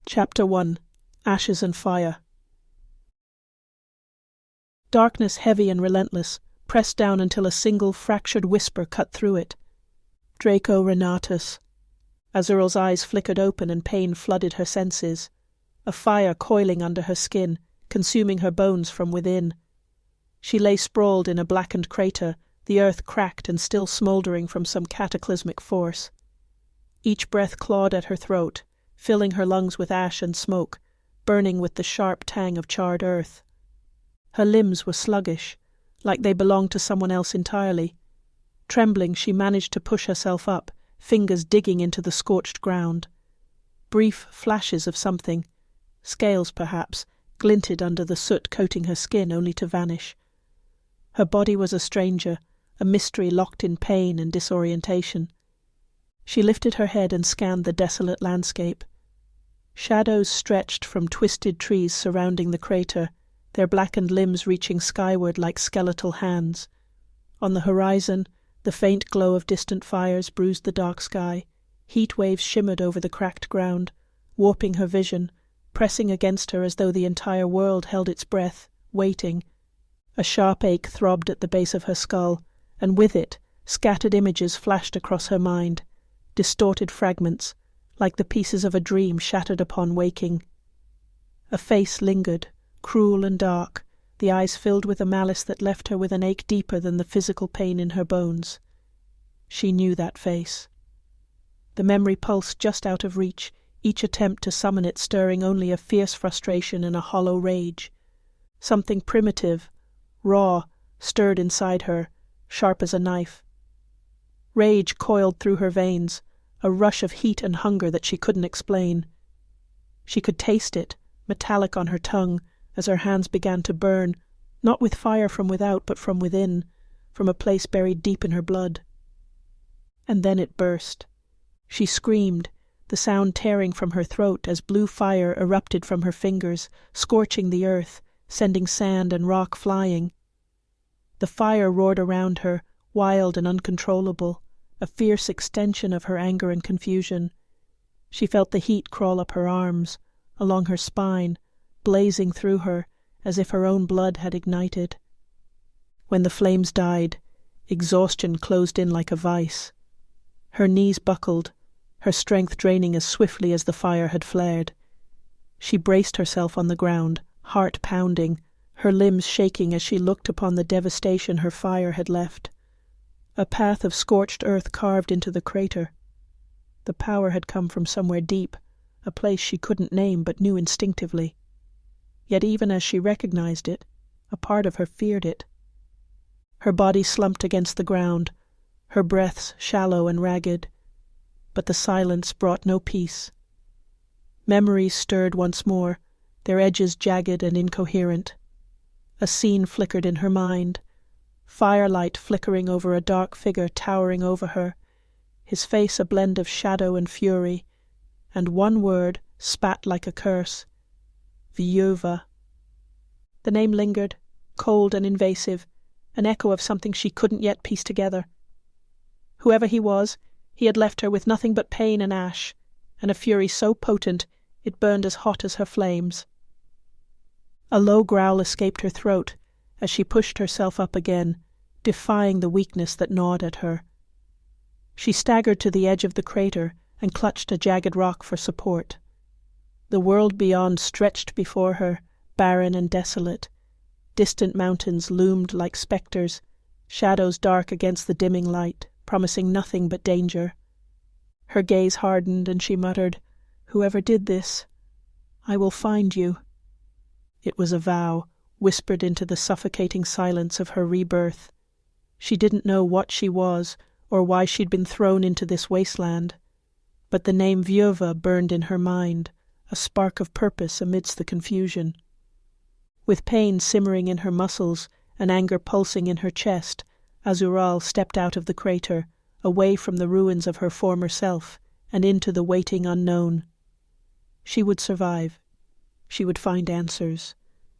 Chapter 1. Ashes and Fire. Darkness heavy and relentless, pressed down until a single fractured whisper cut through it. Draco Renatus. Azural's eyes flickered open and pain flooded her senses. A fire coiling under her skin, consuming her bones from within. She lay sprawled in a blackened crater, the earth cracked and still smouldering from some cataclysmic force. Each breath clawed at her throat, filling her lungs with ash and smoke, burning with the sharp tang of charred earth. Her limbs were sluggish, like they belonged to someone else entirely. Trembling, she managed to push herself up, fingers digging into the scorched ground. Brief flashes of something, scales perhaps, glinted under the soot coating her skin only to vanish. Her body was a stranger, a mystery locked in pain and disorientation. She lifted her head and scanned the desolate landscape. Shadows stretched from twisted trees surrounding the crater, their blackened limbs reaching skyward like skeletal hands. On the horizon, the faint glow of distant fires bruised the dark sky. Heat waves shimmered over the cracked ground, warping her vision, pressing against her as though the entire world held its breath, waiting. A sharp ache throbbed at the base of her skull, and with it, scattered images flashed across her mind. Distorted fragments, like the pieces of a dream shattered upon waking. A face lingered, cruel and dark, the eyes filled with a malice that left her with an ache deeper than the physical pain in her bones. She knew that face. The memory pulsed just out of reach, each attempt to summon it stirring only a fierce frustration and a hollow rage. Something primitive, raw, stirred inside her, sharp as a knife. Rage coiled through her veins, a rush of heat and hunger that she couldn't explain. She could taste it, metallic on her tongue, as her hands began to burn, not with fire from without but from within, from a place buried deep in her blood. And then it burst. She screamed, the sound tearing from her throat as blue fire erupted from her fingers, scorching the earth, sending sand and rock flying. The fire roared around her, wild and uncontrollable, a fierce extension of her anger and confusion. She felt the heat crawl up her arms, along her spine, blazing through her, as if her own blood had ignited. When the flames died, exhaustion closed in like a vice. Her knees buckled, her strength draining as swiftly as the fire had flared. She braced herself on the ground, heart pounding, her limbs shaking as she looked upon the devastation her fire had left. A path of scorched earth carved into the crater. The power had come from somewhere deep, a place she couldn't name but knew instinctively. Yet even as she recognized it, a part of her feared it. Her body slumped against the ground, her breaths shallow and ragged, but the silence brought no peace. Memories stirred once more, their edges jagged and incoherent. A scene flickered in her mind, firelight flickering over a dark figure towering over her, his face a blend of shadow and fury, and one word spat like a curse: Vieuva. The name lingered, cold and invasive, an echo of something she couldn't yet piece together. Whoever he was, he had left her with nothing but pain and ash, and a fury so potent it burned as hot as her flames. A low growl escaped her throat as she pushed herself up again, defying the weakness that gnawed at her. She staggered to the edge of the crater and clutched a jagged rock for support. The world beyond stretched before her, barren and desolate. Distant mountains loomed like specters, shadows dark against the dimming light, promising nothing but danger. Her gaze hardened and she muttered, "Whoever did this, I will find you." It was a vow, whispered into the suffocating silence of her rebirth. She didn't know what she was, or why she'd been thrown into this wasteland, but the name Vieuva burned in her mind, a spark of purpose amidst the confusion. With pain simmering in her muscles and anger pulsing in her chest, Azural stepped out of the crater, away from the ruins of her former self, and into the waiting unknown. She would survive. She would find answers,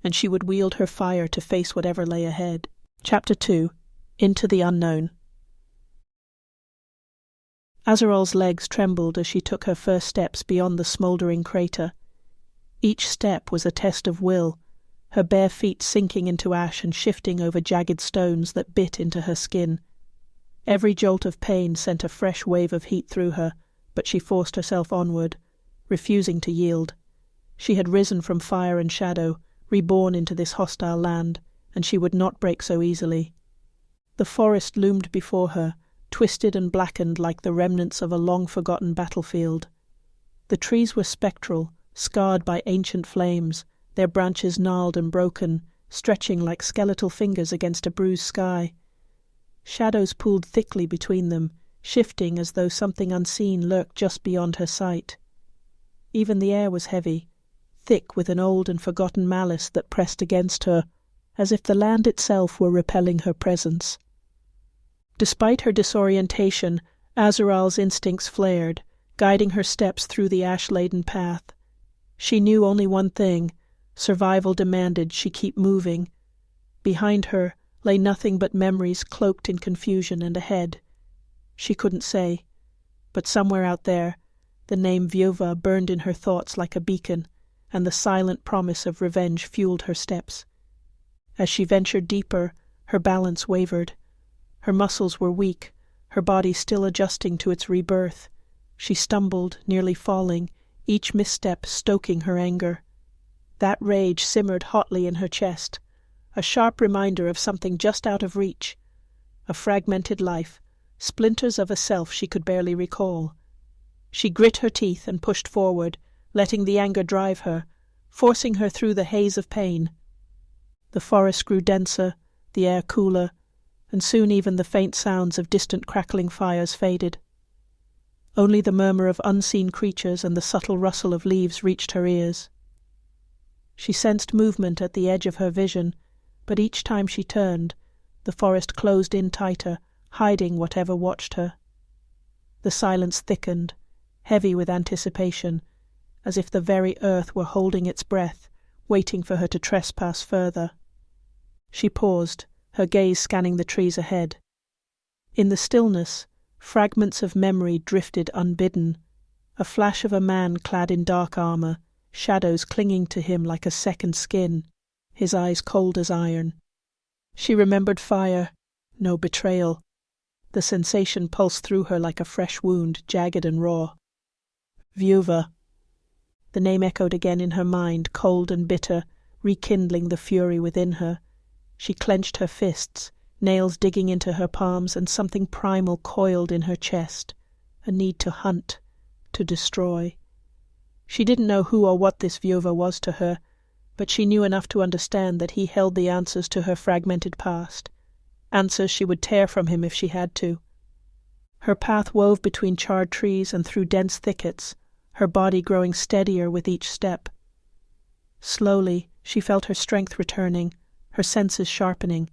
and she would wield her fire to face whatever lay ahead. Chapter 2. Into the Unknown. Azural's legs trembled as she took her first steps beyond the smouldering crater, Each step was a test of will, her bare feet sinking into ash and shifting over jagged stones that bit into her skin. Every jolt of pain sent a fresh wave of heat through her, but she forced herself onward, refusing to yield. She had risen from fire and shadow, reborn into this hostile land, and she would not break so easily. The forest loomed before her, twisted and blackened like the remnants of a long-forgotten battlefield. The trees were spectral, scarred by ancient flames, their branches gnarled and broken, stretching like skeletal fingers against a bruised sky. Shadows pooled thickly between them, shifting as though something unseen lurked just beyond her sight. Even the air was heavy, thick with an old and forgotten malice that pressed against her, as if the land itself were repelling her presence. Despite her disorientation, Azural's instincts flared, guiding her steps through the ash-laden path. She knew only one thing: survival demanded she keep moving. Behind her lay nothing but memories cloaked in confusion, and ahead she couldn't say, but somewhere out there the name Vieuva burned in her thoughts like a beacon, and the silent promise of revenge fueled her steps. As she ventured deeper, her balance wavered. Her muscles were weak, her body still adjusting to its rebirth. She stumbled, nearly falling, each misstep stoking her anger. That rage simmered hotly in her chest, a sharp reminder of something just out of reach. A fragmented life, splinters of a self she could barely recall. She grit her teeth and pushed forward, letting the anger drive her, forcing her through the haze of pain. The forest grew denser, the air cooler, and soon even the faint sounds of distant crackling fires faded. Only the murmur of unseen creatures and the subtle rustle of leaves reached her ears. She sensed movement at the edge of her vision, but each time she turned, the forest closed in tighter, hiding whatever watched her. The silence thickened, heavy with anticipation, as if the very earth were holding its breath, waiting for her to trespass further. She paused, her gaze scanning the trees ahead. In the stillness, fragments of memory drifted unbidden, a flash of a man clad in dark armour, shadows clinging to him like a second skin, his eyes cold as iron. She remembered fire, no betrayal. The sensation pulsed through her like a fresh wound, jagged and raw. Vieuva. The name echoed again in her mind, cold and bitter, rekindling the fury within her. She clenched her fists, nails digging into her palms, and something primal coiled in her chest, a need to hunt, to destroy. She didn't know who or what this Vieuva was to her, but she knew enough to understand that he held the answers to her fragmented past, answers she would tear from him if she had to. Her path wove between charred trees and through dense thickets, her body growing steadier with each step. Slowly she felt her strength returning, her senses sharpening.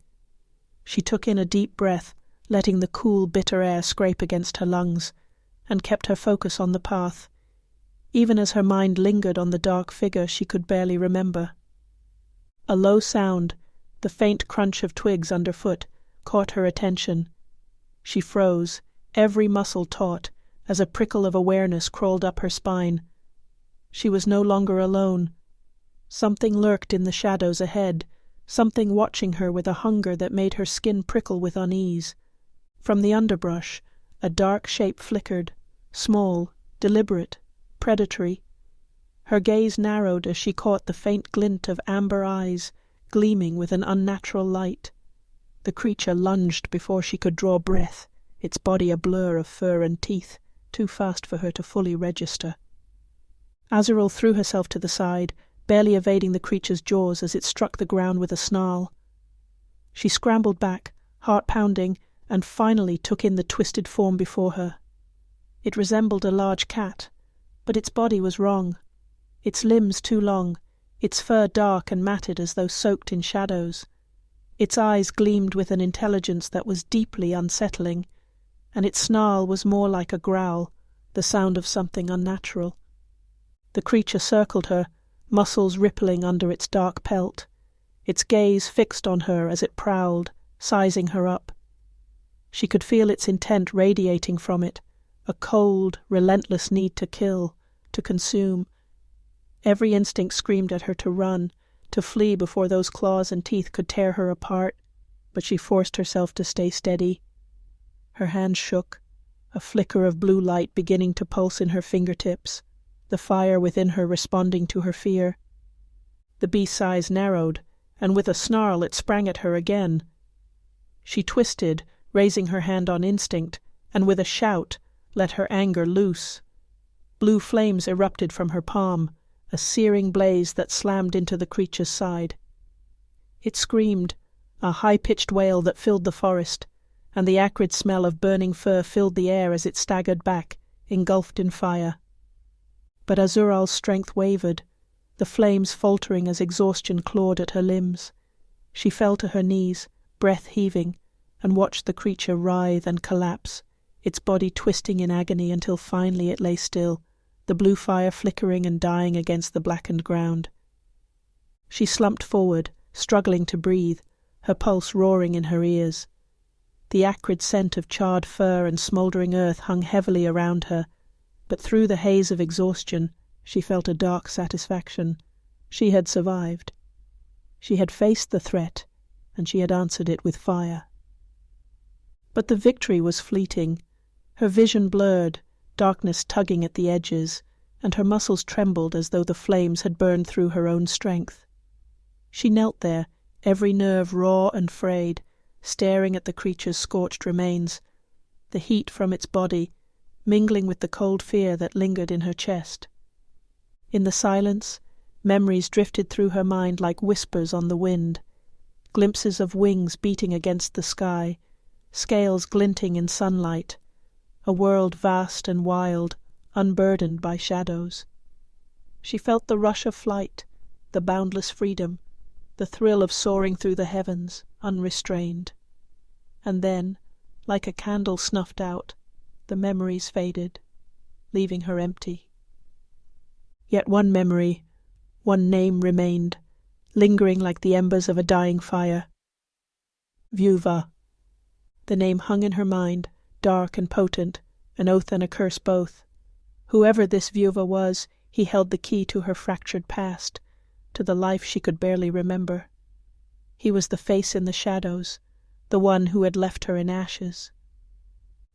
She took in a deep breath, letting the cool, bitter air scrape against her lungs, and kept her focus on the path, even as her mind lingered on the dark figure she could barely remember. A low sound, the faint crunch of twigs underfoot, caught her attention. She froze, every muscle taut, as a prickle of awareness crawled up her spine. She was no longer alone. Something lurked in the shadows ahead, something watching her with a hunger that made her skin prickle with unease. From the underbrush, a dark shape flickered, small, deliberate, predatory. Her gaze narrowed as she caught the faint glint of amber eyes, gleaming with an unnatural light. The creature lunged before she could draw breath, its body a blur of fur and teeth, too fast for her to fully register. Azural threw herself to the side, barely evading the creature's jaws as it struck the ground with a snarl. She scrambled back, heart pounding, and finally took in the twisted form before her. It resembled a large cat, but its body was wrong, its limbs too long, its fur dark and matted as though soaked in shadows. Its eyes gleamed with an intelligence that was deeply unsettling, and its snarl was more like a growl, the sound of something unnatural. The creature circled her, muscles rippling under its dark pelt, its gaze fixed on her as it prowled, sizing her up. She could feel its intent radiating from it, a cold, relentless need to kill, to consume. Every instinct screamed at her to run, to flee before those claws and teeth could tear her apart, but she forced herself to stay steady. Her hand shook, a flicker of blue light beginning to pulse in her fingertips, the fire within her responding to her fear. The beast's eyes narrowed, and with a snarl it sprang at her again. She twisted, raising her hand on instinct, and with a shout let her anger loose. Blue flames erupted from her palm, a searing blaze that slammed into the creature's side. It screamed, a high-pitched wail that filled the forest, and the acrid smell of burning fur filled the air as it staggered back, engulfed in fire. But Azural's strength wavered, the flames faltering as exhaustion clawed at her limbs. She fell to her knees, breath heaving, and watched the creature writhe and collapse, its body twisting in agony until finally it lay still, the blue fire flickering and dying against the blackened ground. She slumped forward, struggling to breathe, her pulse roaring in her ears. The acrid scent of charred fur and smouldering earth hung heavily around her, but through the haze of exhaustion she felt a dark satisfaction. She had survived. She had faced the threat, and she had answered it with fire. But the victory was fleeting. Her vision blurred, darkness tugging at the edges, and her muscles trembled as though the flames had burned through her own strength. She knelt there, every nerve raw and frayed, staring at the creature's scorched remains, the heat from its body mingling with the cold fear that lingered in her chest. In the silence, memories drifted through her mind like whispers on the wind, glimpses of wings beating against the sky, scales glinting in sunlight, a world vast and wild, unburdened by shadows. She felt the rush of flight, the boundless freedom, the thrill of soaring through the heavens, unrestrained. And then, like a candle snuffed out, the memories faded, leaving her empty. Yet one memory, one name remained, lingering like the embers of a dying fire. Vieuva. The name hung in her mind, dark and potent, an oath and a curse both. Whoever this Vieuva was, he held the key to her fractured past, to the life she could barely remember. He was the face in the shadows, the one who had left her in ashes.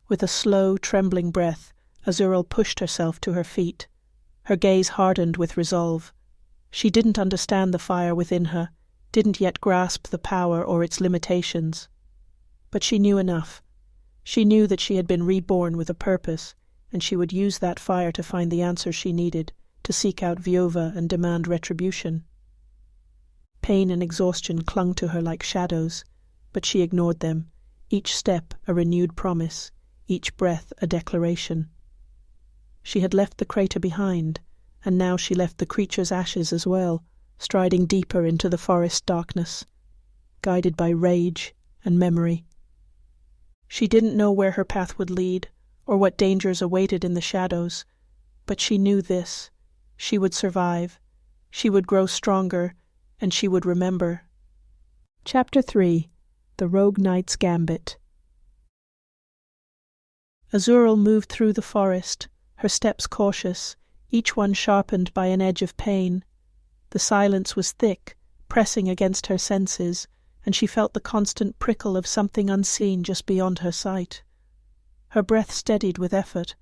With a slow, trembling breath, Azural pushed herself to her feet. Her gaze hardened with resolve. She didn't understand the fire within her, didn't yet grasp the power or its limitations. But she knew enough. She knew that she had been reborn with a purpose, and she would use that fire to find the answers she needed, to seek out Vieuva and demand retribution. Pain and exhaustion clung to her like shadows, but she ignored them, each step a renewed promise, each breath a declaration. She had left the crater behind, and now she left the creature's ashes as well, striding deeper into the forest darkness, guided by rage and memory. She didn't know where her path would lead, or what dangers awaited in the shadows, but she knew this: she would survive, she would grow stronger, and she would remember. Chapter 3. The Rogue Knight's Gambit. Azural moved through the forest, her steps cautious, each one sharpened by an edge of pain. The silence was thick, pressing against her senses, and she felt the constant prickle of something unseen just beyond her sight. Her breath steadied with effort,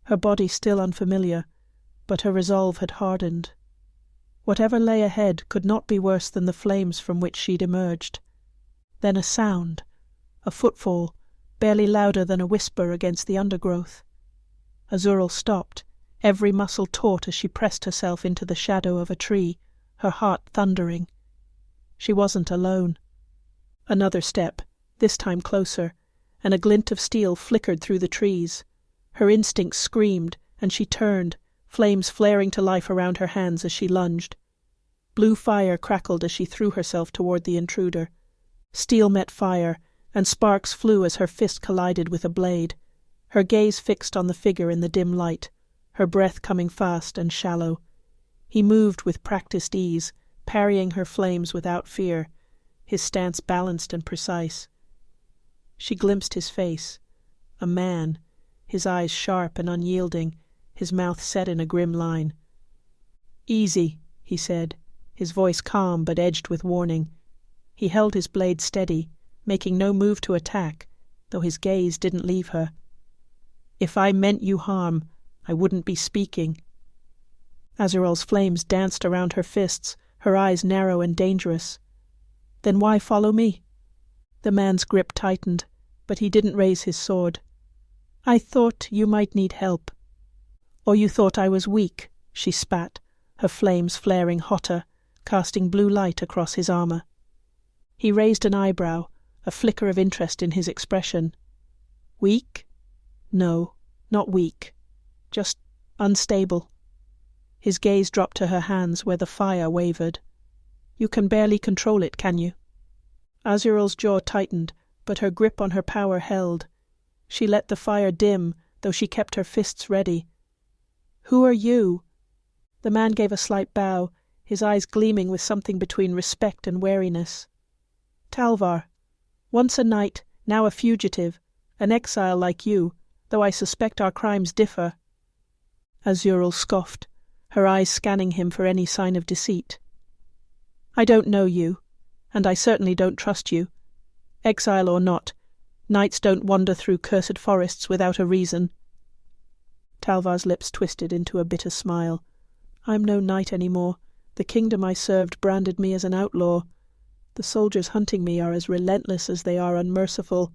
her body still unfamiliar, but her resolve had hardened. Whatever lay ahead could not be worse than the flames from which she'd emerged. Then a sound, a footfall, barely louder than a whisper against the undergrowth. Azural stopped, every muscle taut as she pressed herself into the shadow of a tree, her heart thundering. She wasn't alone. Another step, this time closer, and a glint of steel flickered through the trees. Her instincts screamed, and she turned, flames flaring to life around her hands as she lunged. Blue fire crackled as she threw herself toward the intruder. Steel met fire, and sparks flew as her fist collided with a blade, her gaze fixed on the figure in the dim light, her breath coming fast and shallow. He moved with practiced ease, parrying her flames without fear, his stance balanced and precise. She glimpsed his face, a man, his eyes sharp and unyielding, his mouth set in a grim line. "Easy," he said, his voice calm but edged with warning. He held his blade steady, making no move to attack, though his gaze didn't leave her. "If I meant you harm, I wouldn't be speaking." Azural's flames danced around her fists, her eyes narrow and dangerous. "Then why follow me?" The man's grip tightened, but he didn't raise his sword. "I thought you might need help." "Or you thought I was weak," she spat, her flames flaring hotter, casting blue light across his armor. He raised an eyebrow, a flicker of interest in his expression. "Weak? No, not weak. Just unstable." His gaze dropped to her hands where the fire wavered. "You can barely control it, can you?" Azural's jaw tightened, but her grip on her power held. She let the fire dim, though she kept her fists ready. "Who are you?" The man gave a slight bow, his eyes gleaming with something between respect and wariness. "Talvar. Once a knight, now a fugitive, an exile like you, though I suspect our crimes differ." Azural scoffed, her eyes scanning him for any sign of deceit. "I don't know you, and I certainly don't trust you. Exile or not, knights don't wander through cursed forests without a reason." Talvar's lips twisted into a bitter smile. "I'm no knight any more. The kingdom I served branded me as an outlaw. The soldiers hunting me are as relentless as they are unmerciful,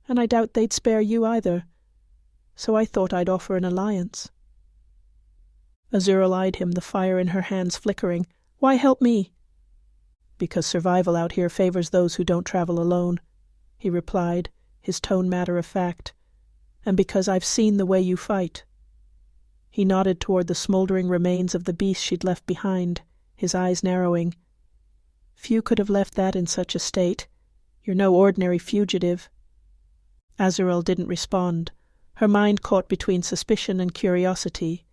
and I doubt they'd spare you either. So I thought I'd offer an alliance." Azural eyed him, the fire in her hands flickering. "Why help me?" "Because survival out here favors those who don't travel alone," he replied, his tone matter of fact. "And because I've seen the way you fight." He nodded toward the smoldering remains of the beast she'd left behind, his eyes narrowing. "Few could have left that in such a state. You're no ordinary fugitive." Azural didn't respond, her mind caught between suspicion and curiosity.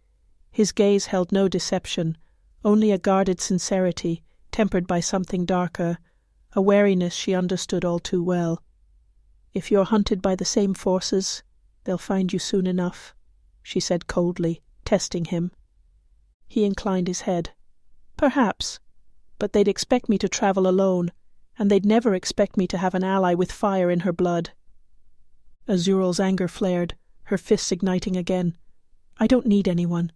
His gaze held no deception, only a guarded sincerity, tempered by something darker, a wariness she understood all too well. "If you're hunted by the same forces, they'll find you soon enough," she said coldly, testing him. He inclined his head. "Perhaps, but they'd expect me to travel alone, and they'd never expect me to have an ally with fire in her blood." Azural's anger flared, her fists igniting again. "I don't need anyone."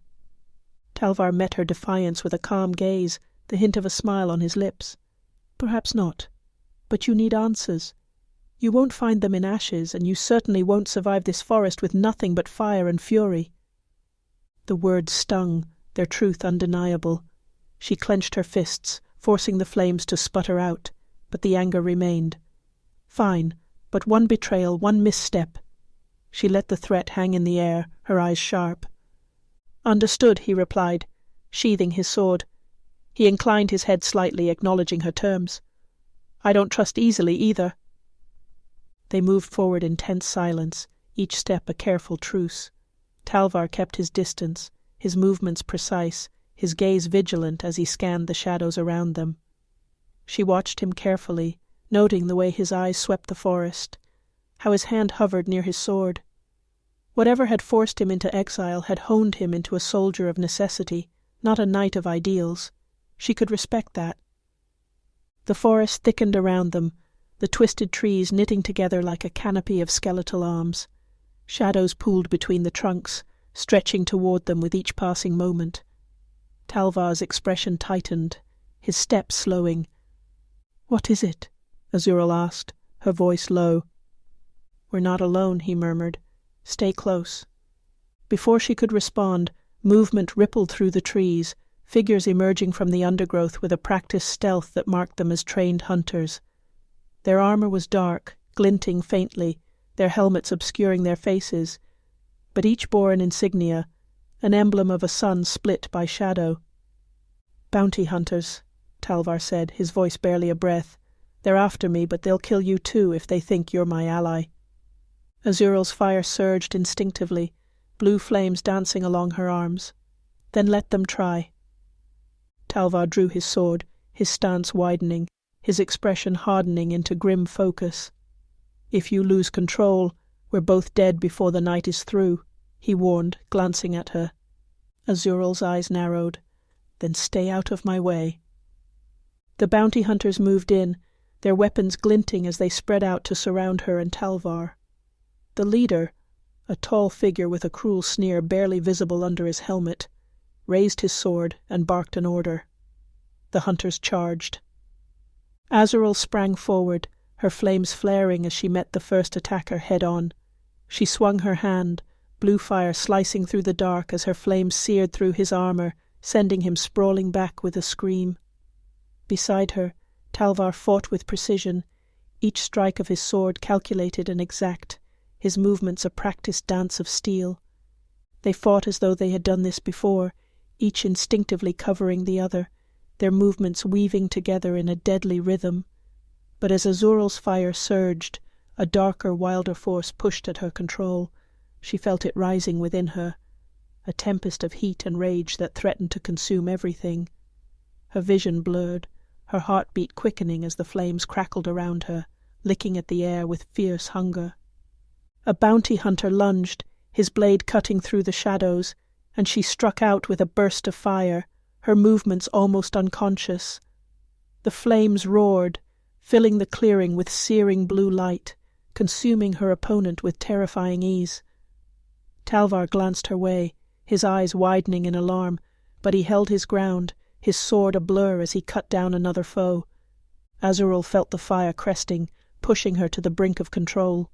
Talvar met her defiance with a calm gaze, the hint of a smile on his lips. "Perhaps not, but you need answers. You won't find them in ashes, and you certainly won't survive this forest with nothing but fire and fury." The words stung, their truth undeniable. She clenched her fists, forcing the flames to sputter out, but the anger remained. "Fine, but one betrayal, one misstep." She let the threat hang in the air, her eyes sharp. "Understood," he replied, sheathing his sword. He inclined his head slightly, acknowledging her terms. "I don't trust easily, either." They moved forward in tense silence, each step a careful truce. Talvar kept his distance, his movements precise, his gaze vigilant as he scanned the shadows around them. She watched him carefully, noting the way his eyes swept the forest, how his hand hovered near his sword. Whatever had forced him into exile had honed him into a soldier of necessity, not a knight of ideals. She could respect that. The forest thickened around them, the twisted trees knitting together like a canopy of skeletal arms. Shadows pooled between the trunks, stretching toward them with each passing moment. Talvar's expression tightened, his step slowing. "What is it?" Azural asked, her voice low. "We're not alone," he murmured. "Stay close." Before she could respond, movement rippled through the trees, figures emerging from the undergrowth with a practiced stealth that marked them as trained hunters. Their armor was dark, glinting faintly, their helmets obscuring their faces, but each bore an insignia, an emblem of a sun split by shadow. "Bounty hunters," Talvar said, his voice barely a breath. "They're after me, but they'll kill you too if they think you're my ally." Azural's fire surged instinctively, blue flames dancing along her arms. "Then let them try." Talvar drew his sword, his stance widening, his expression hardening into grim focus. "If you lose control, we're both dead before the night is through," he warned, glancing at her. Azural's eyes narrowed. Then stay out of my way." The bounty hunters moved in, their weapons glinting as they spread out to surround her and Talvar. The leader, a tall figure with a cruel sneer barely visible under his helmet, raised his sword and barked an order. The hunters charged. Azural sprang forward, her flames flaring as she met the first attacker head-on. She swung her hand, blue fire slicing through the dark as her flames seared through his armor, sending him sprawling back with a scream. Beside her, Talvar fought with precision, each strike of his sword calculated and exact, his movements a practiced dance of steel. They fought as though they had done this before, each instinctively covering the other, their movements weaving together in a deadly rhythm. But as Azural's fire surged, a darker, wilder force pushed at her control. She felt it rising within her, a tempest of heat and rage that threatened to consume everything. Her vision blurred, her heartbeat quickening as the flames crackled around her, licking at the air with fierce hunger. A bounty hunter lunged, his blade cutting through the shadows, and she struck out with a burst of fire, her movements almost unconscious. The flames roared, filling the clearing with searing blue light, consuming her opponent with terrifying ease. Talvar glanced her way, his eyes widening in alarm, but he held his ground, his sword a blur as he cut down another foe. Azural felt the fire cresting, pushing her to the brink of control.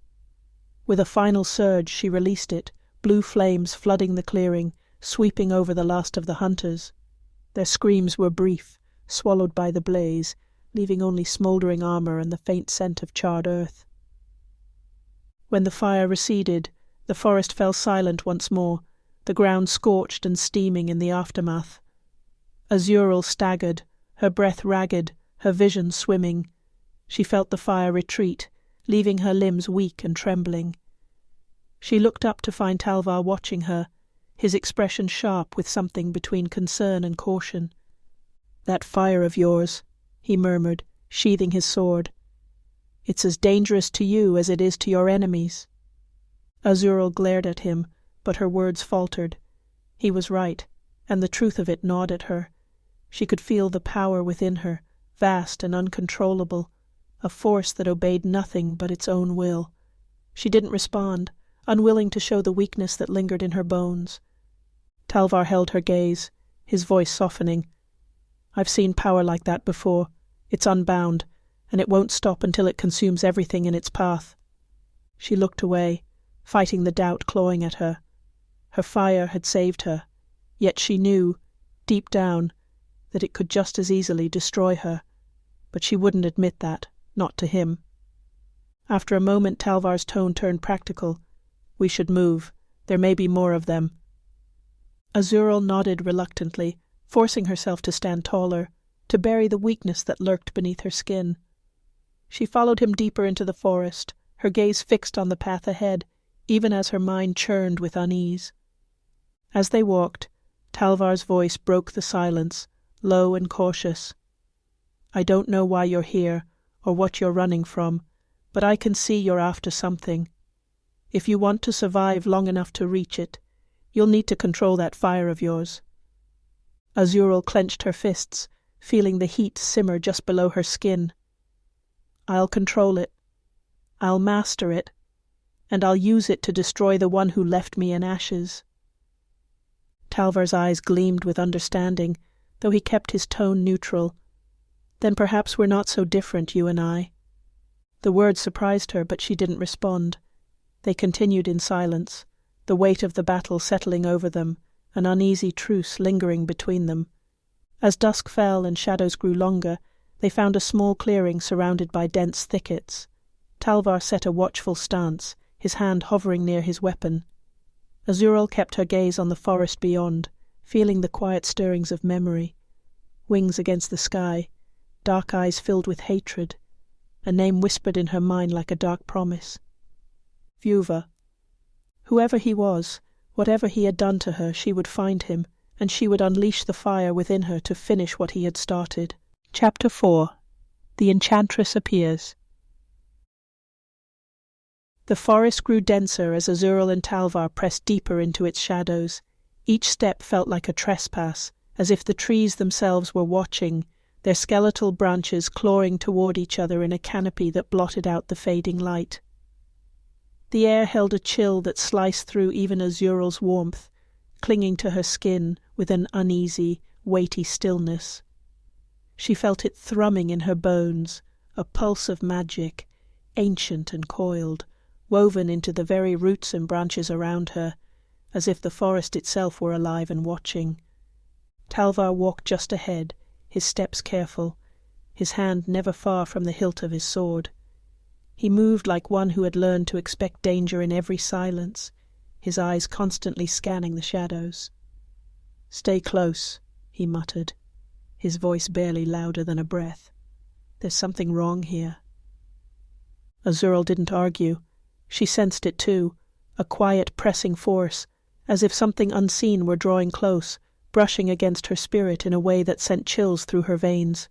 With a final surge she released it, blue flames flooding the clearing, sweeping over the last of the hunters. Their screams were brief, swallowed by the blaze, leaving only smouldering armor and the faint scent of charred earth. When the fire receded, the forest fell silent once more, the ground scorched and steaming in the aftermath. Azural staggered, her breath ragged, her vision swimming. She felt the fire retreat, leaving her limbs weak and trembling. She looked up to find Talvar watching her, his expression sharp with something between concern and caution. "That fire of yours," he murmured, sheathing his sword. "It's as dangerous to you as it is to your enemies." Azural glared at him, but her words faltered. He was right, and the truth of it gnawed at her. She could feel the power within her, vast and uncontrollable, a force that obeyed nothing but its own will. She didn't respond, unwilling to show the weakness that lingered in her bones. Talvar held her gaze, his voice softening. "I've seen power like that before. It's unbound, and it won't stop until it consumes everything in its path." She looked away, fighting the doubt clawing at her. Her fire had saved her, yet she knew, deep down, that it could just as easily destroy her, but she wouldn't admit that, not to him. After a moment Talvar's tone turned practical. "We should move. There may be more of them." Azural nodded reluctantly, forcing herself to stand taller, to bury the weakness that lurked beneath her skin. She followed him deeper into the forest, her gaze fixed on the path ahead, even as her mind churned with unease. As they walked, Talvar's voice broke the silence, low and cautious. "I don't know why you're here, or what you're running from, but I can see you're after something. If you want to survive long enough to reach it, you'll need to control that fire of yours." Azural clenched her fists, feeling the heat simmer just below her skin. "I'll control it. I'll master it, and I'll use it to destroy the one who left me in ashes." Talvar's eyes gleamed with understanding, though he kept his tone neutral. "Then perhaps we're not so different, you and I." The words surprised her, but she didn't respond. They continued in silence, the weight of the battle settling over them, an uneasy truce lingering between them. As dusk fell and shadows grew longer, they found a small clearing surrounded by dense thickets. Talvar set a watchful stance, his hand hovering near his weapon. Azural kept her gaze on the forest beyond, feeling the quiet stirrings of memory. Wings against the sky, dark eyes filled with hatred, a name whispered in her mind like a dark promise. Vieuva. Whoever he was, whatever he had done to her, she would find him, and she would unleash the fire within her to finish what he had started. Chapter 4. The Enchantress Appears. The forest grew denser as Azural and Talvar pressed deeper into its shadows. Each step felt like a trespass, as if the trees themselves were watching, their skeletal branches clawing toward each other in a canopy that blotted out the fading light. The air held a chill that sliced through even Azural's warmth, clinging to her skin with an uneasy, weighty stillness. She felt it thrumming in her bones, a pulse of magic, ancient and coiled, woven into the very roots and branches around her, as if the forest itself were alive and watching. Talvar walked just ahead, his steps careful, his hand never far from the hilt of his sword. He moved like one who had learned to expect danger in every silence, his eyes constantly scanning the shadows. "Stay close," he muttered, his voice barely louder than a breath. "There's something wrong here." Azural didn't argue. She sensed it too, a quiet pressing force, as if something unseen were drawing close, brushing against her spirit in a way that sent chills through her veins.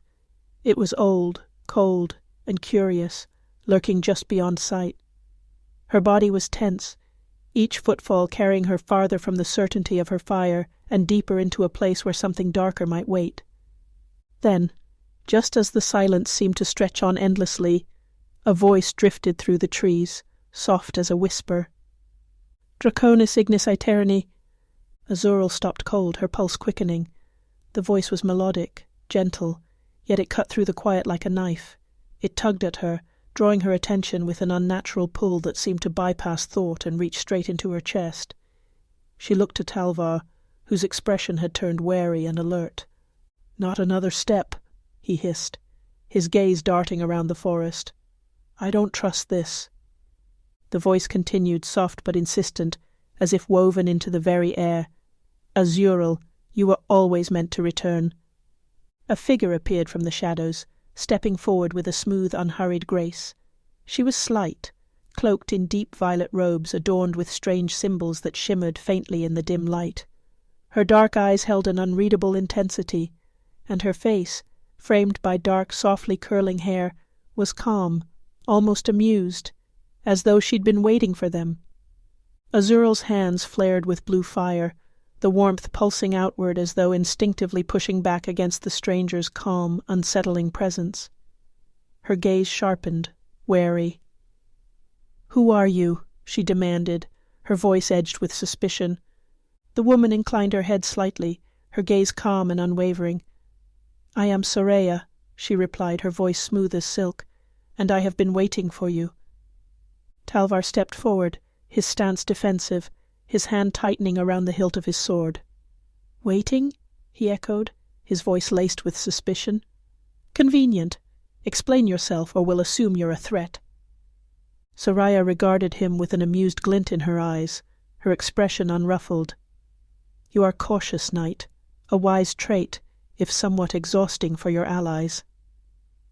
It was old, cold, and curious, lurking just beyond sight. Her body was tense, each footfall carrying her farther from the certainty of her fire and deeper into a place where something darker might wait. Then, just as the silence seemed to stretch on endlessly, a voice drifted through the trees, soft as a whisper. "Draconis Ignis Aeterni." Azural stopped cold, her pulse quickening. The voice was melodic, gentle, yet it cut through the quiet like a knife. It tugged at her, drawing her attention with an unnatural pull that seemed to bypass thought and reach straight into her chest. She looked to Talvar, whose expression had turned wary and alert. "Not another step," he hissed, his gaze darting around the forest. "I don't trust this." The voice continued, soft but insistent, as if woven into the very air. "Azural, you were always meant to return." A figure appeared from the shadows, stepping forward with a smooth, unhurried grace. She was slight, cloaked in deep violet robes adorned with strange symbols that shimmered faintly in the dim light. Her dark eyes held an unreadable intensity, and her face, framed by dark, softly curling hair, was calm, almost amused, as though she'd been waiting for them. Azural's hands flared with blue fire, the warmth pulsing outward as though instinctively pushing back against the stranger's calm, unsettling presence. Her gaze sharpened, wary. "Who are you?" she demanded, her voice edged with suspicion. The woman inclined her head slightly, her gaze calm and unwavering. "I am Soraya," she replied, her voice smooth as silk, "and I have been waiting for you." Talvar stepped forward, his stance defensive, his hand tightening around the hilt of his sword. "Waiting?" he echoed, his voice laced with suspicion. "Convenient. Explain yourself, or we'll assume you're a threat." Soraya regarded him with an amused glint in her eyes, her expression unruffled. "You are cautious, knight, a wise trait, if somewhat exhausting for your allies."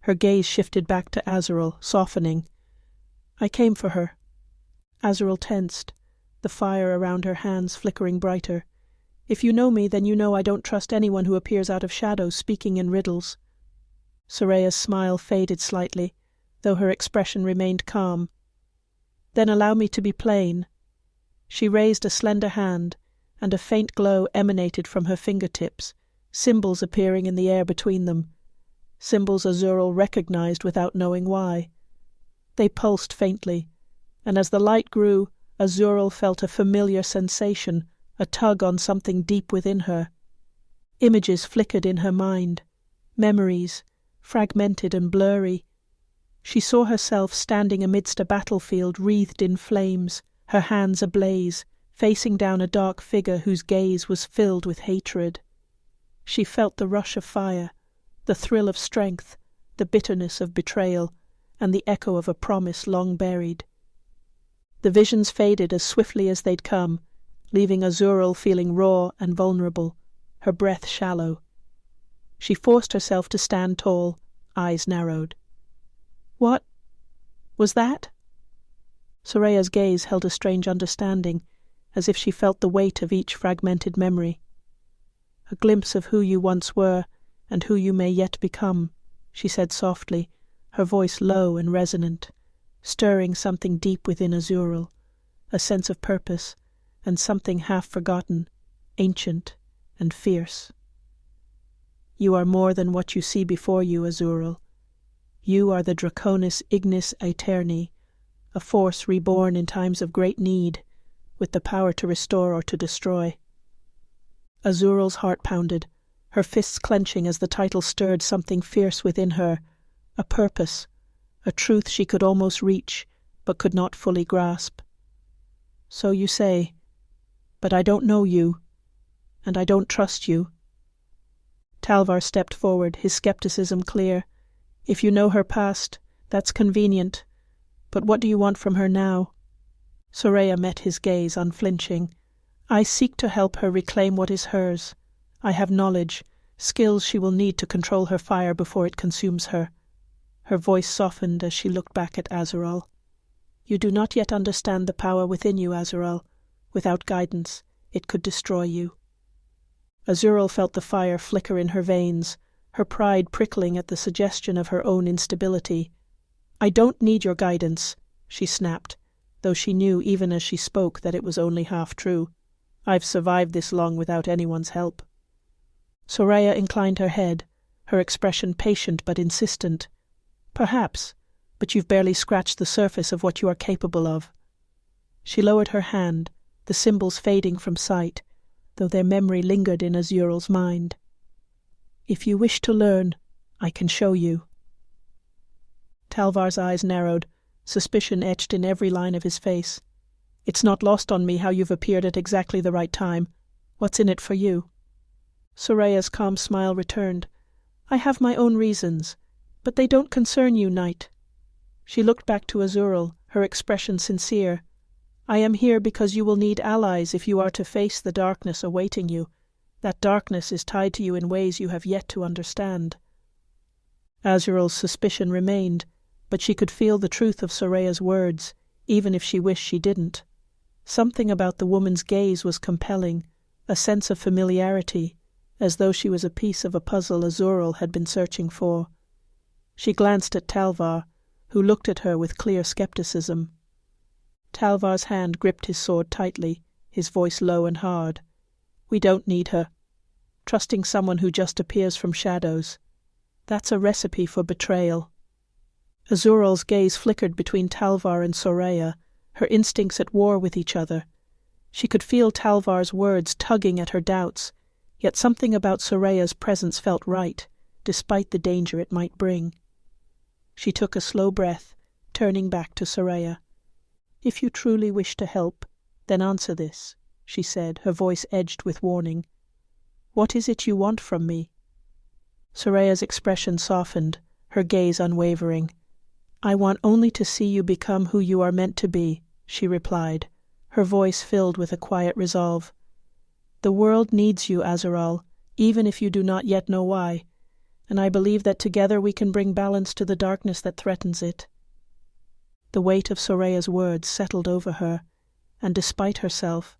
Her gaze shifted back to Azural, softening. "I came for her." Azural tensed, the fire around her hands flickering brighter. "If you know me, then you know I don't trust anyone who appears out of shadows speaking in riddles." Soraya's smile faded slightly, though her expression remained calm. "Then allow me to be plain." She raised a slender hand, and a faint glow emanated from her fingertips, symbols appearing in the air between them, symbols Azural recognized without knowing why. They pulsed faintly, and as the light grew, Azural felt a familiar sensation, a tug on something deep within her. Images flickered in her mind, memories, fragmented and blurry. She saw herself standing amidst a battlefield wreathed in flames, her hands ablaze, facing down a dark figure whose gaze was filled with hatred. She felt the rush of fire, the thrill of strength, the bitterness of betrayal, and the echo of a promise long buried. The visions faded as swiftly as they'd come, leaving Azural feeling raw and vulnerable, her breath shallow. She forced herself to stand tall, eyes narrowed. "What was that?" Soraya's gaze held a strange understanding, as if she felt the weight of each fragmented memory. "A glimpse of who you once were, and who you may yet become," she said softly, her voice low and resonant, stirring something deep within Azural, a sense of purpose, and something half-forgotten, ancient and fierce. You are more than what you see before you, Azural. You are the Draconis Ignis Aeterni, a force reborn in times of great need, with the power to restore or to destroy. Azural's heart pounded, her fists clenching as the title stirred something fierce within her, a purpose, a truth she could almost reach, but could not fully grasp. So you say, but I don't know you, and I don't trust you. Talvar stepped forward, his skepticism clear. If you know her past, that's convenient, but what do you want from her now? Soraya met his gaze, unflinching. I seek to help her reclaim what is hers. I have knowledge, skills she will need to control her fire before it consumes her. Her voice softened as she looked back at Azural. You do not yet understand the power within you, Azural. Without guidance, it could destroy you. Azural felt the fire flicker in her veins, her pride prickling at the suggestion of her own instability. I don't need your guidance, she snapped, though she knew even as she spoke that it was only half true. I've survived this long without anyone's help. Soraya inclined her head, her expression patient but insistent. Perhaps, but you've barely scratched the surface of what you are capable of. She lowered her hand, the symbols fading from sight, though their memory lingered in Azural's mind. If you wish to learn, I can show you. Talvar's eyes narrowed, suspicion etched in every line of his face. It's not lost on me how you've appeared at exactly the right time. What's in it for you? Soraya's calm smile returned. I have my own reasons, but they don't concern you, knight. She looked back to Azural, her expression sincere. I am here because you will need allies if you are to face the darkness awaiting you. That darkness is tied to you in ways you have yet to understand. Azural's suspicion remained, but she could feel the truth of Soraya's words, even if she wished she didn't. Something about the woman's gaze was compelling, a sense of familiarity, as though she was a piece of a puzzle Azural had been searching for. She glanced at Talvar, who looked at her with clear skepticism. Talvar's hand gripped his sword tightly, his voice low and hard. We don't need her. Trusting someone who just appears from shadows. That's a recipe for betrayal. Azural's gaze flickered between Talvar and Soraya, her instincts at war with each other. She could feel Talvar's words tugging at her doubts, yet something about Soraya's presence felt right, despite the danger it might bring. She took a slow breath, turning back to Soraya. If you truly wish to help, then answer this, she said, her voice edged with warning. What is it you want from me? Soraya's expression softened, her gaze unwavering. I want only to see you become who you are meant to be, she replied, her voice filled with a quiet resolve. The world needs you, Azural, even if you do not yet know why, and I believe that together we can bring balance to the darkness that threatens it. The weight of Soraya's words settled over her, and despite herself,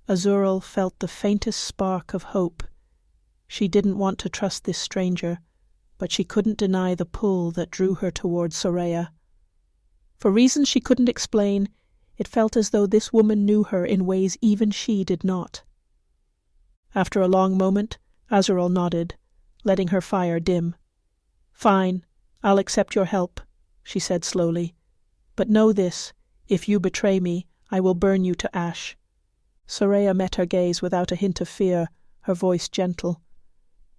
Azural felt the faintest spark of hope. She didn't want to trust this stranger, but she couldn't deny the pull that drew her toward Soraya. For reasons she couldn't explain, it felt as though this woman knew her in ways even she did not. After a long moment, Azural nodded, letting her fire dim. Fine, I'll accept your help, she said slowly. But know this, if you betray me, I will burn you to ash. Soraya met her gaze without a hint of fear, her voice gentle.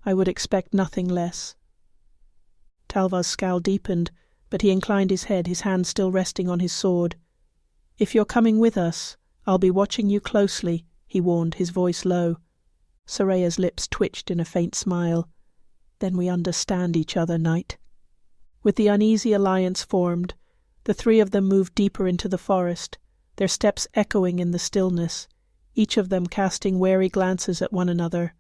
I would expect nothing less. Talvar's scowl deepened, but he inclined his head, his hand still resting on his sword. If you're coming with us, I'll be watching you closely, he warned, his voice low. Soraya's lips twitched in a faint smile. Then we understand each other, knight. With the uneasy alliance formed, the three of them moved deeper into the forest, their steps echoing in the stillness, each of them casting wary glances at one another.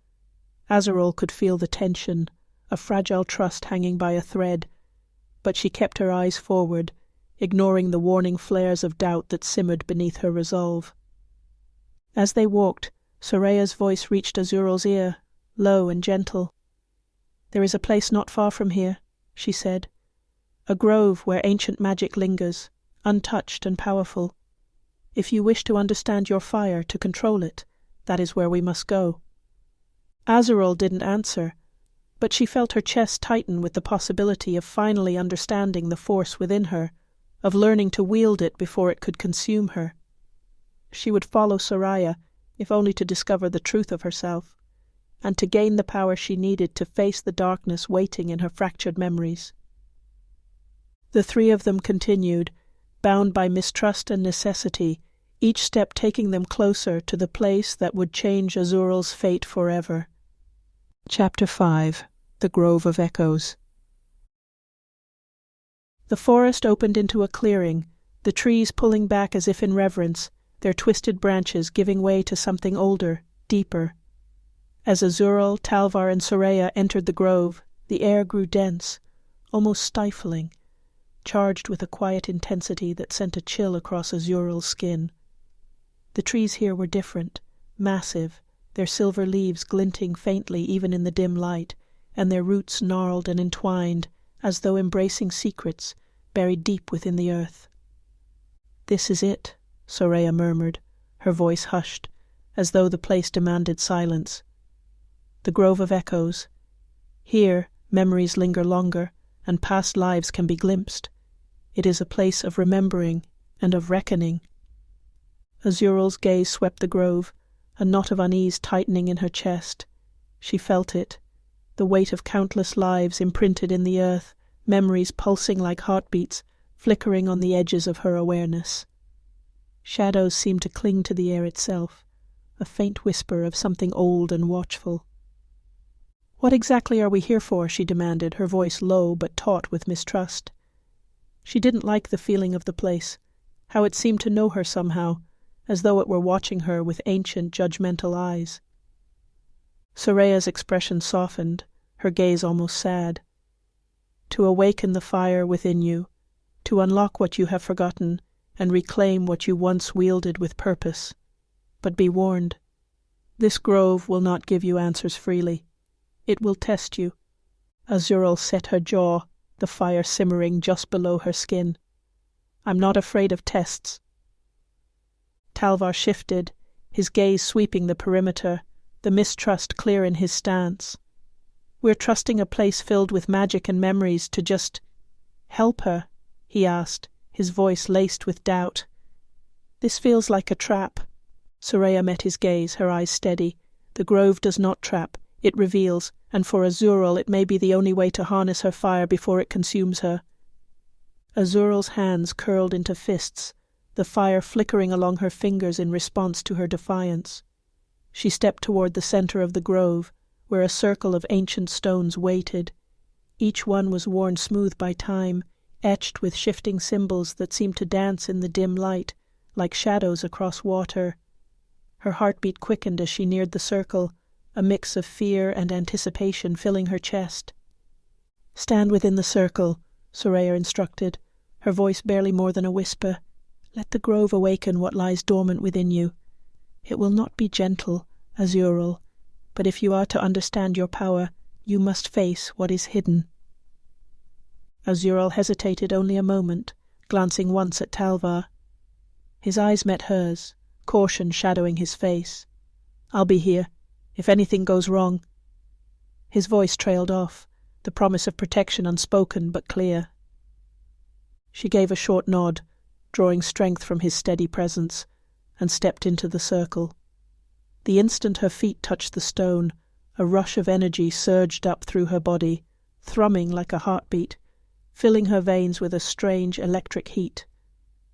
Azural could feel the tension, a fragile trust hanging by a thread, but she kept her eyes forward, ignoring the warning flares of doubt that simmered beneath her resolve. As they walked, Soraya's voice reached Azural's ear, low and gentle. There is a place not far from here, she said. A grove where ancient magic lingers, untouched and powerful. If you wish to understand your fire, to control it, that is where we must go. Azural didn't answer, but she felt her chest tighten with the possibility of finally understanding the force within her, of learning to wield it before it could consume her. She would follow Soraya, if only to discover the truth of herself, and to gain the power she needed to face the darkness waiting in her fractured memories. The three of them continued, bound by mistrust and necessity, each step taking them closer to the place that would change Azural's fate forever. Chapter 5. The Grove of Echoes. The forest opened into a clearing, the trees pulling back as if in reverence, their twisted branches giving way to something older, deeper. As Azural, Talvar, and Soraya entered the grove, the air grew dense, almost stifling, charged with a quiet intensity that sent a chill across Azural's skin. The trees here were different, massive, their silver leaves glinting faintly even in the dim light, and their roots gnarled and entwined, as though embracing secrets buried deep within the earth. "This is it," Soraya murmured, her voice hushed, as though the place demanded silence. "The Grove of Echoes. Here memories linger longer, and past lives can be glimpsed. It is a place of remembering and of reckoning." Azural's gaze swept the grove, a knot of unease tightening in her chest. She felt it, the weight of countless lives imprinted in the earth, memories pulsing like heartbeats, flickering on the edges of her awareness. Shadows seemed to cling to the air itself, a faint whisper of something old and watchful. "What exactly are we here for?" she demanded, her voice low but taut with mistrust. She didn't like the feeling of the place, how it seemed to know her somehow, as though it were watching her with ancient, judgmental eyes. Soraya's expression softened, her gaze almost sad. "To awaken the fire within you, to unlock what you have forgotten, and reclaim what you once wielded with purpose. But be warned, this grove will not give you answers freely. It will test you." Azural set her jaw, the fire simmering just below her skin. "I'm not afraid of tests." Talvar shifted, his gaze sweeping the perimeter, the mistrust clear in his stance. "We're trusting a place filled with magic and memories to just help her?" he asked, his voice laced with doubt. "This feels like a trap." Soraya met his gaze, her eyes steady. "The grove does not trap, it reveals, and for Azural it may be the only way to harness her fire before it consumes her." Azural's hands curled into fists, the fire flickering along her fingers in response to her defiance. She stepped toward the center of the grove, where a circle of ancient stones waited. Each one was worn smooth by time, etched with shifting symbols that seemed to dance in the dim light, like shadows across water. Her heartbeat quickened as she neared the circle, a mix of fear and anticipation filling her chest. "Stand within the circle," Soraya instructed, her voice barely more than a whisper. "Let the grove awaken what lies dormant within you. It will not be gentle, Azural, but if you are to understand your power, you must face what is hidden." Azural hesitated only a moment, glancing once at Talvar. His eyes met hers, caution shadowing his face. "I'll be here, if anything goes wrong." His voice trailed off, the promise of protection unspoken but clear. She gave a short nod, drawing strength from his steady presence, and stepped into the circle. The instant her feet touched the stone, a rush of energy surged up through her body, thrumming like a heartbeat, filling her veins with a strange electric heat.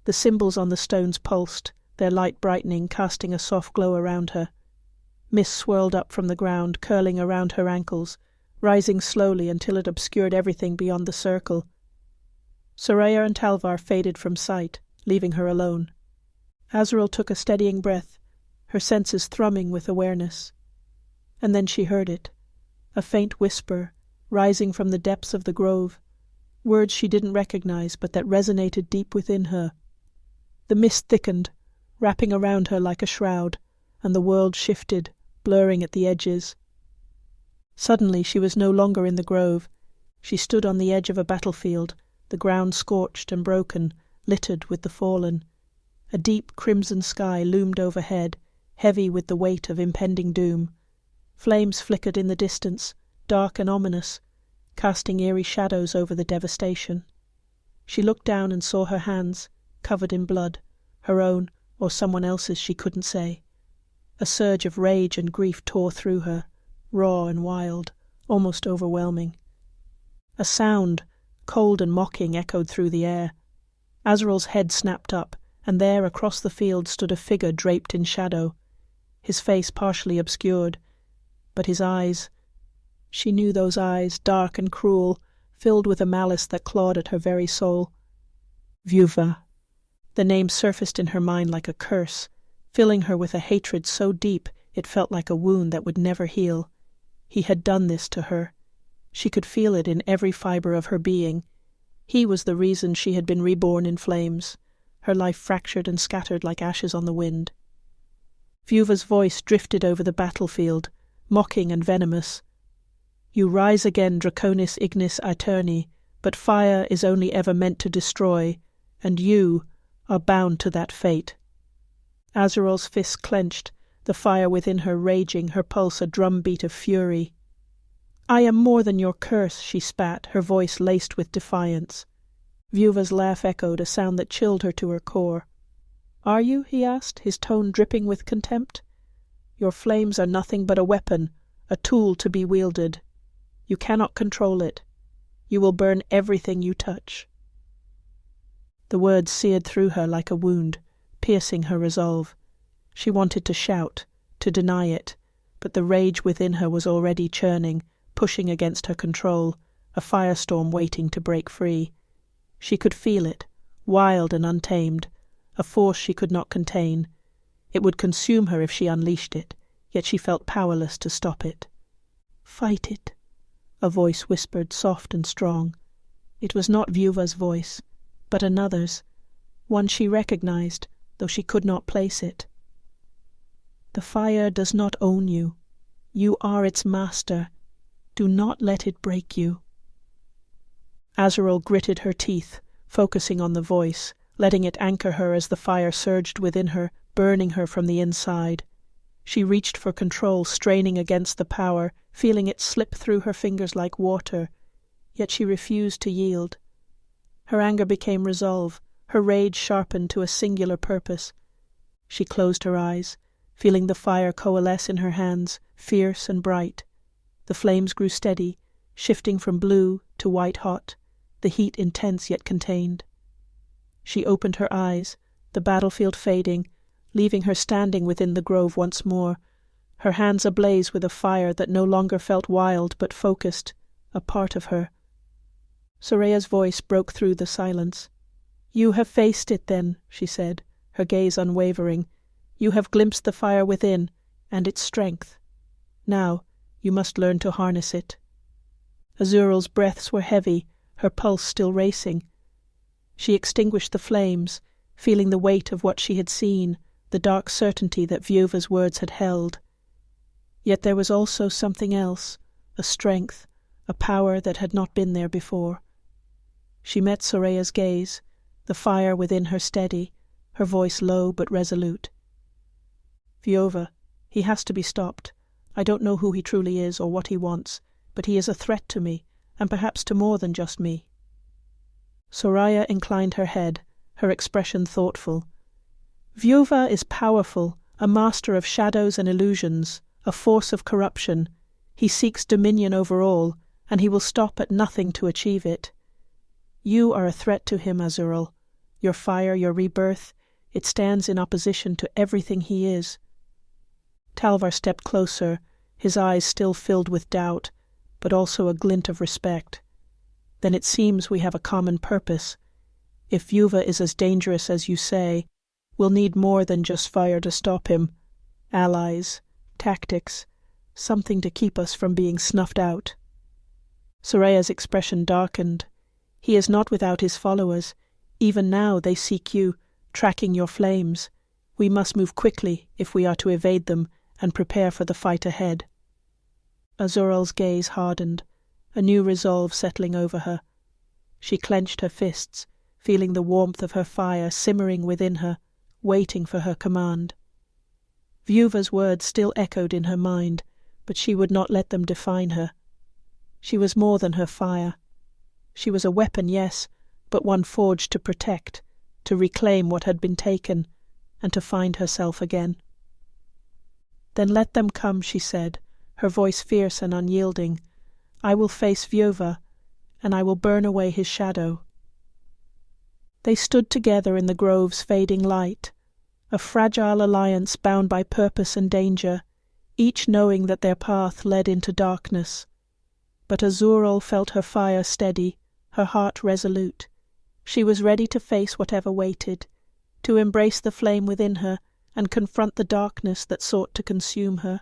The symbols on the stones pulsed, their light brightening, casting a soft glow around her. Mist swirled up from the ground, curling around her ankles, rising slowly until it obscured everything beyond the circle. Soraya and Talvar faded from sight, leaving her alone. Azural took a steadying breath, her senses thrumming with awareness. And then she heard it, a faint whisper, rising from the depths of the grove, words she didn't recognize but that resonated deep within her. The mist thickened, wrapping around her like a shroud, and the world shifted, blurring at the edges. Suddenly she was no longer in the grove. She stood on the edge of a battlefield, the ground scorched and broken, littered with the fallen. A deep crimson sky loomed overhead, heavy with the weight of impending doom. Flames flickered in the distance, dark and ominous, casting eerie shadows over the devastation. She looked down and saw her hands, covered in blood, her own or someone else's she couldn't say. A surge of rage and grief tore through her, raw and wild, almost overwhelming. A sound, cold and mocking, echoed through the air. Azural's head snapped up, and there across the field stood a figure draped in shadow, his face partially obscured, but his eyes— she knew those eyes, dark and cruel, filled with a malice that clawed at her very soul. Vieuva. The name surfaced in her mind like a curse, filling her with a hatred so deep it felt like a wound that would never heal. He had done this to her. She could feel it in every fibre of her being. He was the reason she had been reborn in flames, her life fractured and scattered like ashes on the wind. Vieuva's voice drifted over the battlefield, mocking and venomous. You rise again, Draconis Ignis Aeterni, but fire is only ever meant to destroy, and you are bound to that fate. Azural's fists clenched, the fire within her raging, her pulse a drumbeat of fury. I am more than your curse, she spat, her voice laced with defiance. Vieuva's laugh echoed, a sound that chilled her to her core. Are you? He asked, his tone dripping with contempt. Your flames are nothing but a weapon, a tool to be wielded. You cannot control it. You will burn everything you touch. The words seared through her like a wound, piercing her resolve. She wanted to shout, to deny it, but the rage within her was already churning, pushing against her control, a firestorm waiting to break free. She could feel it, wild and untamed, a force she could not contain. It would consume her if she unleashed it, yet she felt powerless to stop it. Fight it, a voice whispered, soft and strong. It was not Vieuva's voice, but another's, one she recognized, though she could not place it. The fire does not own you. You are its master. Do not let it break you. Azural gritted her teeth, focusing on the voice, letting it anchor her as the fire surged within her, burning her from the inside. She reached for control, straining against the power, feeling it slip through her fingers like water, yet she refused to yield. Her anger became resolve, her rage sharpened to a singular purpose. She closed her eyes, feeling the fire coalesce in her hands, fierce and bright. The flames grew steady, shifting from blue to white-hot, the heat intense yet contained. She opened her eyes, the battlefield fading, leaving her standing within the grove once more, her hands ablaze with a fire that no longer felt wild but focused, a part of her. Soraya's voice broke through the silence. You have faced it then, she said, her gaze unwavering. You have glimpsed the fire within, and its strength. Now you must learn to harness it. Azural's breaths were heavy, her pulse still racing. She extinguished the flames, feeling the weight of what she had seen, the dark certainty that Vieuva's words had held. Yet there was also something else, a strength, a power that had not been there before. She met Soraya's gaze, the fire within her steady, her voice low but resolute. Vieuva, he has to be stopped. I don't know who he truly is or what he wants, but he is a threat to me, and perhaps to more than just me. Soraya inclined her head, her expression thoughtful. Vieuva is powerful, a master of shadows and illusions, a force of corruption. He seeks dominion over all, and he will stop at nothing to achieve it. You are a threat to him, Azural. Your fire, your rebirth, it stands in opposition to everything he is. Talvar stepped closer, his eyes still filled with doubt, but also a glint of respect. Then it seems we have a common purpose. If Vieuva is as dangerous as you say, we'll need more than just fire to stop him. Allies, tactics, something to keep us from being snuffed out. Soraya's expression darkened. He is not without his followers. Even now they seek you, tracking your flames. We must move quickly if we are to evade them and prepare for the fight ahead. Azural's gaze hardened, a new resolve settling over her. She clenched her fists, feeling the warmth of her fire simmering within her, waiting for her command. Vieuva's words still echoed in her mind, but she would not let them define her. She was more than her fire. She was a weapon, yes, but one forged to protect, to reclaim what had been taken, and to find herself again. "Then let them come," she said, her voice fierce and unyielding. "I will face Vieuva, and I will burn away his shadow." They stood together in the grove's fading light, a fragile alliance bound by purpose and danger, each knowing that their path led into darkness. But Azural felt her fire steady, her heart resolute. She was ready to face whatever waited, to embrace the flame within her and confront the darkness that sought to consume her.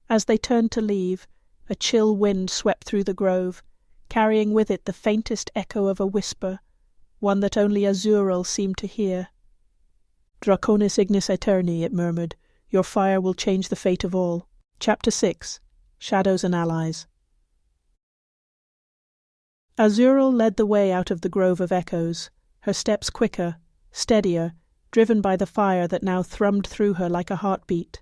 As they turned to leave, a chill wind swept through the grove, carrying with it the faintest echo of a whisper, one that only Azural seemed to hear. "Draconis Ignis Aeterni," it murmured, "your fire will change the fate of all." Chapter 6. Shadows and Allies. Azural led the way out of the grove of echoes, her steps quicker, steadier, driven by the fire that now thrummed through her like a heartbeat.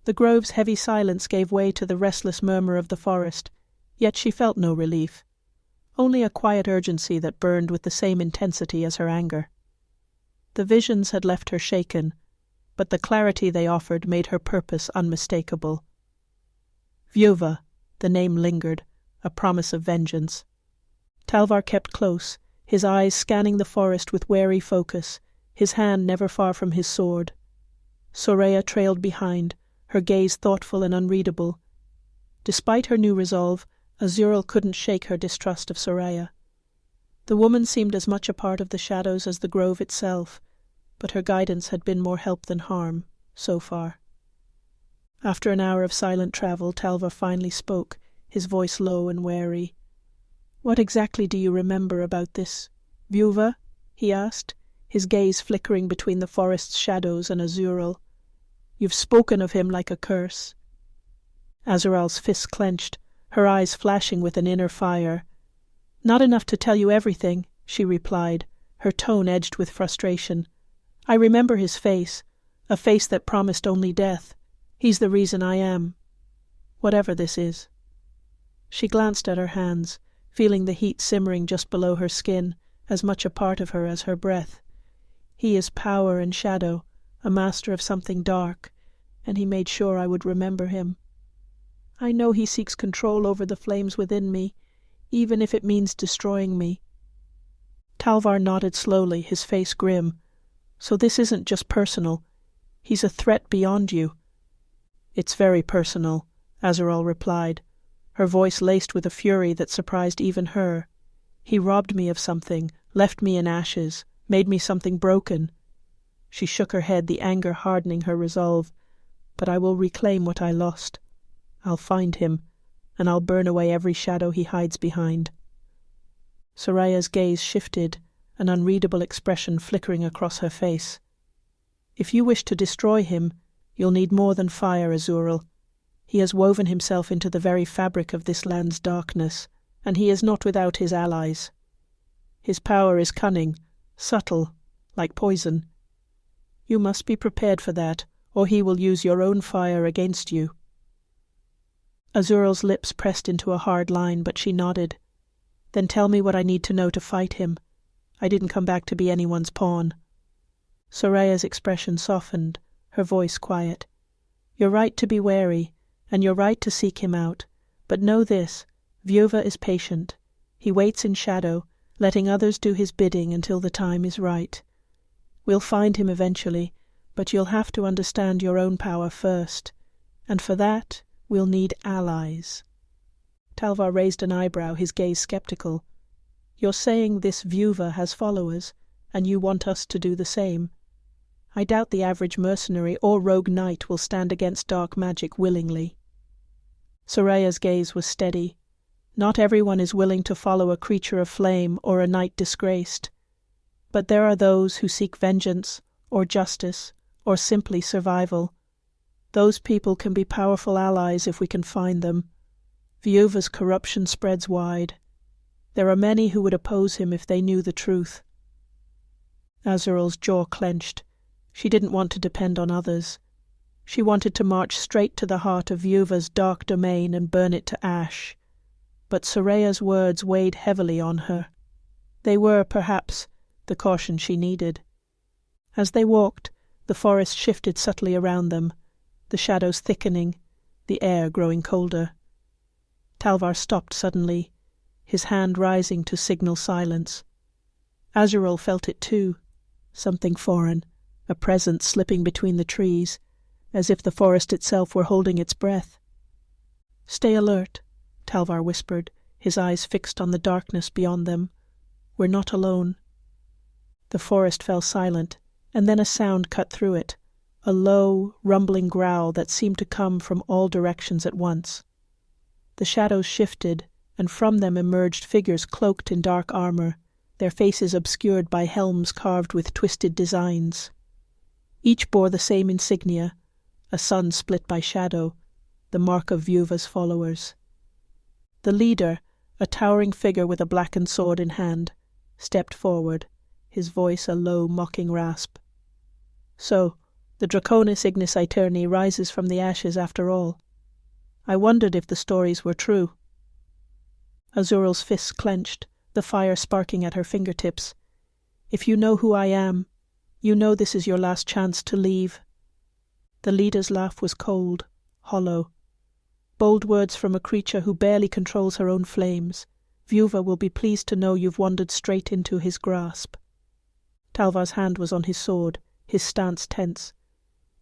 The grove's heavy silence gave way to the restless murmur of the forest, yet she felt no relief, only a quiet urgency that burned with the same intensity as her anger. The visions had left her shaken, but the clarity they offered made her purpose unmistakable. Vieuva, the name lingered, a promise of vengeance. Talvar kept close, his eyes scanning the forest with wary focus, his hand never far from his sword. Soraya trailed behind, her gaze thoughtful and unreadable. Despite her new resolve, Azural couldn't shake her distrust of Soraya. The woman seemed as much a part of the shadows as the grove itself, but her guidance had been more help than harm, so far. After an hour of silent travel, Talvar finally spoke, his voice low and wary. "What exactly do you remember about this Vieuva?" he asked, his gaze flickering between the forest's shadows and Azural. "You've spoken of him like a curse." Azural's fists clenched, her eyes flashing with an inner fire. "Not enough to tell you everything," she replied, her tone edged with frustration. "I remember his face, a face that promised only death. He's the reason I am. Whatever this is." She glanced at her hands, feeling the heat simmering just below her skin, as much a part of her as her breath. "He is power and shadow, a master of something dark, and he made sure I would remember him. I know he seeks control over the flames within me, even if it means destroying me." Talvar nodded slowly, his face grim. "So this isn't just personal. He's a threat beyond you." "It's very personal," Azural replied, her voice laced with a fury that surprised even her. "He robbed me of something, left me in ashes, made me something broken." She shook her head, the anger hardening her resolve. "But I will reclaim what I lost. I'll find him, and I'll burn away every shadow he hides behind." Soraya's gaze shifted, an unreadable expression flickering across her face. "If you wish to destroy him, you'll need more than fire, Azural. He has woven himself into the very fabric of this land's darkness, and he is not without his allies. His power is cunning, subtle, like poison. You must be prepared for that, or he will use your own fire against you." Azural's lips pressed into a hard line, but she nodded. "Then tell me what I need to know to fight him. I didn't come back to be anyone's pawn." Soraya's expression softened, her voice quiet. "You're right to be wary, and you're right to seek him out. But know this, Vieuva is patient. He waits in shadow, letting others do his bidding until the time is right. We'll find him eventually, but you'll have to understand your own power first. And for that, we'll need allies." Talvar raised an eyebrow, his gaze skeptical. "You're saying this Vieuva has followers, and you want us to do the same? I doubt the average mercenary or rogue knight will stand against dark magic willingly." Soraya's gaze was steady. "Not everyone is willing to follow a creature of flame or a knight disgraced. But there are those who seek vengeance, or justice, or simply survival. Those people can be powerful allies if we can find them. Vieuva's corruption spreads wide. There are many who would oppose him if they knew the truth." Azural's jaw clenched. She didn't want to depend on others. She wanted to march straight to the heart of Vieuva's dark domain and burn it to ash. But Soraya's words weighed heavily on her. They were, perhaps, the caution she needed. As they walked, the forest shifted subtly around them, the shadows thickening, the air growing colder. Talvar stopped suddenly, his hand rising to signal silence. Azural felt it too, something foreign, a presence slipping between the trees, as if the forest itself were holding its breath. "Stay alert," Talvar whispered, his eyes fixed on the darkness beyond them. "We're not alone." The forest fell silent, and then a sound cut through it, a low, rumbling growl that seemed to come from all directions at once. The shadows shifted, and from them emerged figures cloaked in dark armor, their faces obscured by helms carved with twisted designs. Each bore the same insignia, a sun split by shadow, the mark of Vieuva's followers. The leader, a towering figure with a blackened sword in hand, stepped forward, his voice a low, mocking rasp. "So, the Draconis Ignis Aeterni rises from the ashes after all. I wondered if the stories were true." Azural's fists clenched, the fire sparking at her fingertips. "If you know who I am, you know this is your last chance to leave." The leader's laugh was cold, hollow. "Bold words from a creature who barely controls her own flames. Vieuva will be pleased to know you've wandered straight into his grasp." Talvar's hand was on his sword, his stance tense.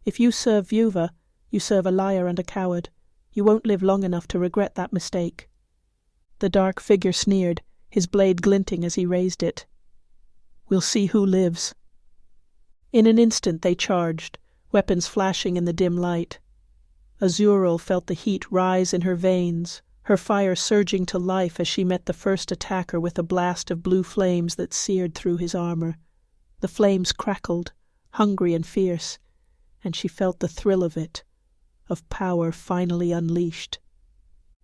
"If you serve Vieuva, you serve a liar and a coward. You won't live long enough to regret that mistake." The dark figure sneered, his blade glinting as he raised it. "We'll see who lives." In an instant they charged, weapons flashing in the dim light. Azural felt the heat rise in her veins, her fire surging to life as she met the first attacker with a blast of blue flames that seared through his armor. The flames crackled, hungry and fierce, and she felt the thrill of it, of power finally unleashed.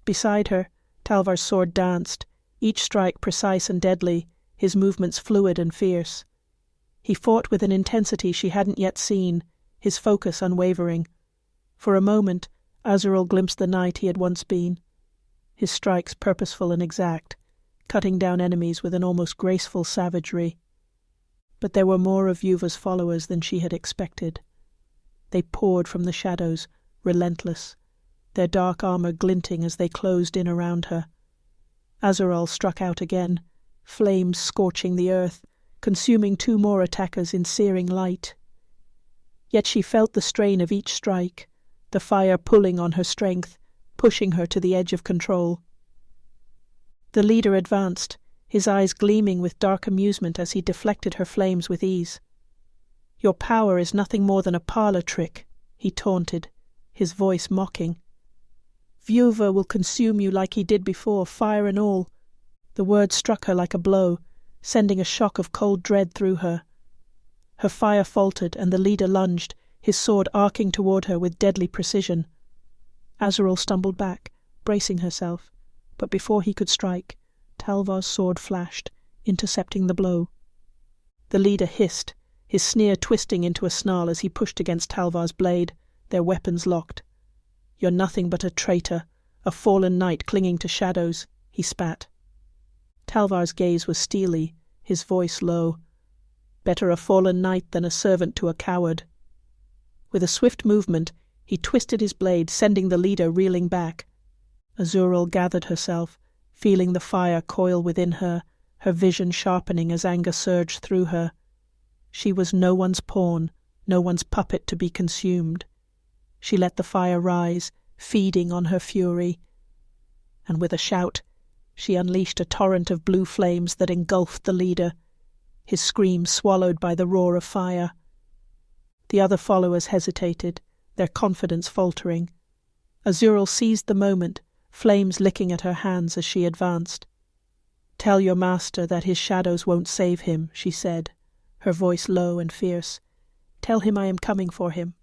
Beside her, Talvar's sword danced, each strike precise and deadly, his movements fluid and fierce. He fought with an intensity she hadn't yet seen, his focus unwavering. For a moment, Azural glimpsed the knight he had once been, his strikes purposeful and exact, cutting down enemies with an almost graceful savagery. But there were more of Vieuva's followers than she had expected. They poured from the shadows, relentless, their dark armor glinting as they closed in around her. Azural struck out again, flames scorching the earth, consuming 2 more attackers in searing light. Yet she felt the strain of each strike, the fire pulling on her strength, pushing her to the edge of control. The leader advanced, his eyes gleaming with dark amusement as he deflected her flames with ease. "Your power is nothing more than a parlor trick," he taunted, his voice mocking. "Vieuva will consume you like he did before, fire and all." The word struck her like a blow, sending a shock of cold dread through her. Her fire faltered, and the leader lunged, his sword arcing toward her with deadly precision. Azural stumbled back, bracing herself, but before he could strike, Talvar's sword flashed, intercepting the blow. The leader hissed, his sneer twisting into a snarl as he pushed against Talvar's blade, their weapons locked. "You're nothing but a traitor, a fallen knight clinging to shadows," he spat. Talvar's gaze was steely, his voice low. "Better a fallen knight than a servant to a coward." With a swift movement, he twisted his blade, sending the leader reeling back. Azural gathered herself, feeling the fire coil within her, her vision sharpening as anger surged through her. She was no one's pawn, no one's puppet to be consumed. She let the fire rise, feeding on her fury. And with a shout, she unleashed a torrent of blue flames that engulfed the leader, his scream swallowed by the roar of fire. The other followers hesitated, their confidence faltering. Azural seized the moment, flames licking at her hands as she advanced. "Tell your master that his shadows won't save him," she said, her voice low and fierce. "Tell him I am coming for him."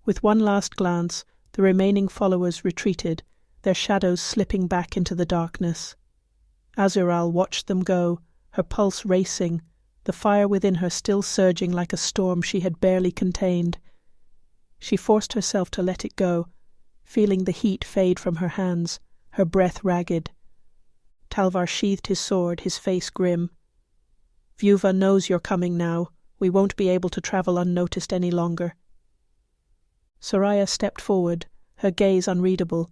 With one last glance, the remaining followers retreated, their shadows slipping back into the darkness. Azural watched them go, her pulse racing, the fire within her still surging like a storm she had barely contained. She forced herself to let it go, feeling the heat fade from her hands, her breath ragged. Talvar sheathed his sword, his face grim. "Vieuva knows you're coming now. We won't be able to travel unnoticed any longer." Soraya stepped forward, her gaze unreadable.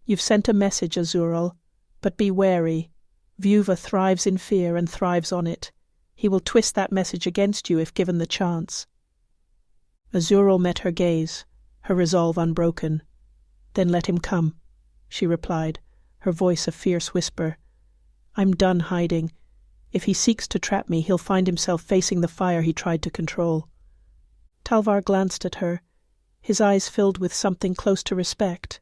"You've sent a message, Azural, but be wary. Vieuva thrives in fear and thrives on it. He will twist that message against you if given the chance." Azural met her gaze, her resolve unbroken. "Then let him come," she replied, her voice a fierce whisper. "I'm done hiding. If he seeks to trap me, he'll find himself facing the fire he tried to control." Talvar glanced at her, his eyes filled with something close to respect.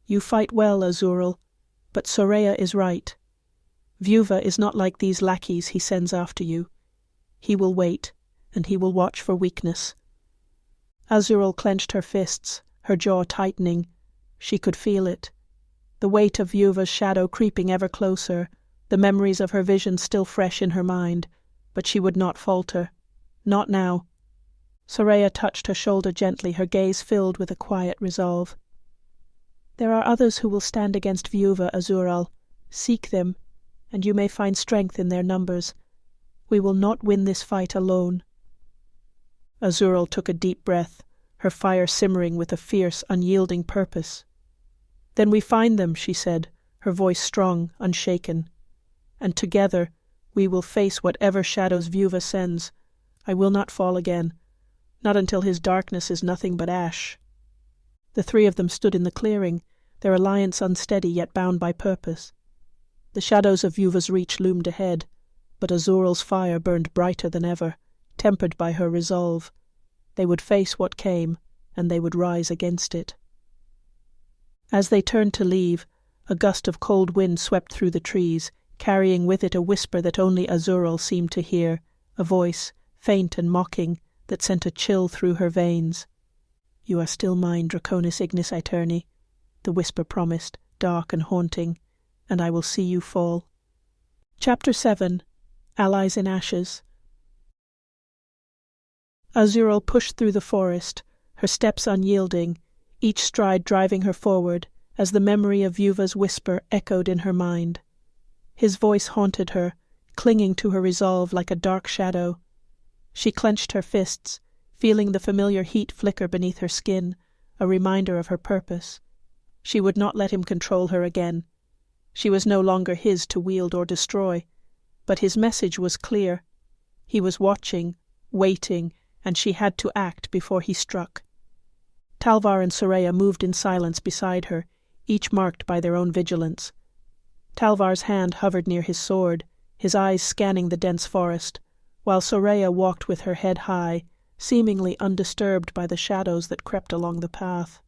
"You fight well, Azural, but Soraya is right. Vieuva is not like these lackeys he sends after you. He will wait, and he will watch for weakness." Azural clenched her fists, her jaw tightening. She could feel it. The weight of Vieuva's shadow creeping ever closer, the memories of her vision still fresh in her mind, but she would not falter. Not now. Soraya touched her shoulder gently, her gaze filled with a quiet resolve. "There are others who will stand against Vieuva, Azural. Seek them, and you may find strength in their numbers. We will not win this fight alone." Azural took a deep breath, her fire simmering with a fierce, unyielding purpose. "Then we find them," she said, her voice strong, unshaken. "And together we will face whatever shadows Vieuva sends. I will not fall again, not until his darkness is nothing but ash." The three of them stood in the clearing, their alliance unsteady yet bound by purpose. The shadows of Vieuva's reach loomed ahead, but Azural's fire burned brighter than ever, tempered by her resolve. They would face what came, and they would rise against it. As they turned to leave, a gust of cold wind swept through the trees, carrying with it a whisper that only Azural seemed to hear, a voice, faint and mocking, that sent a chill through her veins. "You are still mine, Draconis Ignis Aeterni," the whisper promised, dark and haunting, "and I will see you fall." Chapter 7. Allies in Ashes. Azural pushed through the forest, her steps unyielding, each stride driving her forward, as the memory of Vieuva's whisper echoed in her mind. His voice haunted her, clinging to her resolve like a dark shadow. She clenched her fists, feeling the familiar heat flicker beneath her skin, a reminder of her purpose. She would not let him control her again. She was no longer his to wield or destroy, but his message was clear. He was watching, waiting, and she had to act before he struck. Talvar and Soraya moved in silence beside her, each marked by their own vigilance. Talvar's hand hovered near his sword, his eyes scanning the dense forest, while Soraya walked with her head high, seemingly undisturbed by the shadows that crept along the path.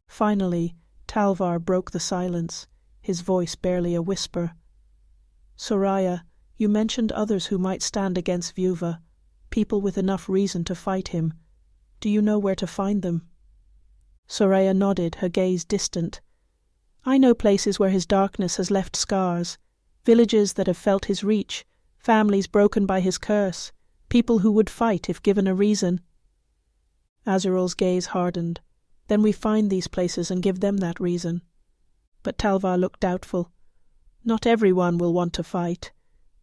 Finally, Talvar broke the silence, his voice barely a whisper. "Soraya, you mentioned others who might stand against Vieuva, people with enough reason to fight him. Do you know where to find them?" Soraya nodded, her gaze distant. "I know places where his darkness has left scars, villages that have felt his reach, families broken by his curse, people who would fight if given a reason." Azural's gaze hardened. "Then we find these places and give them that reason." But Talvar looked doubtful. "Not everyone will want to fight.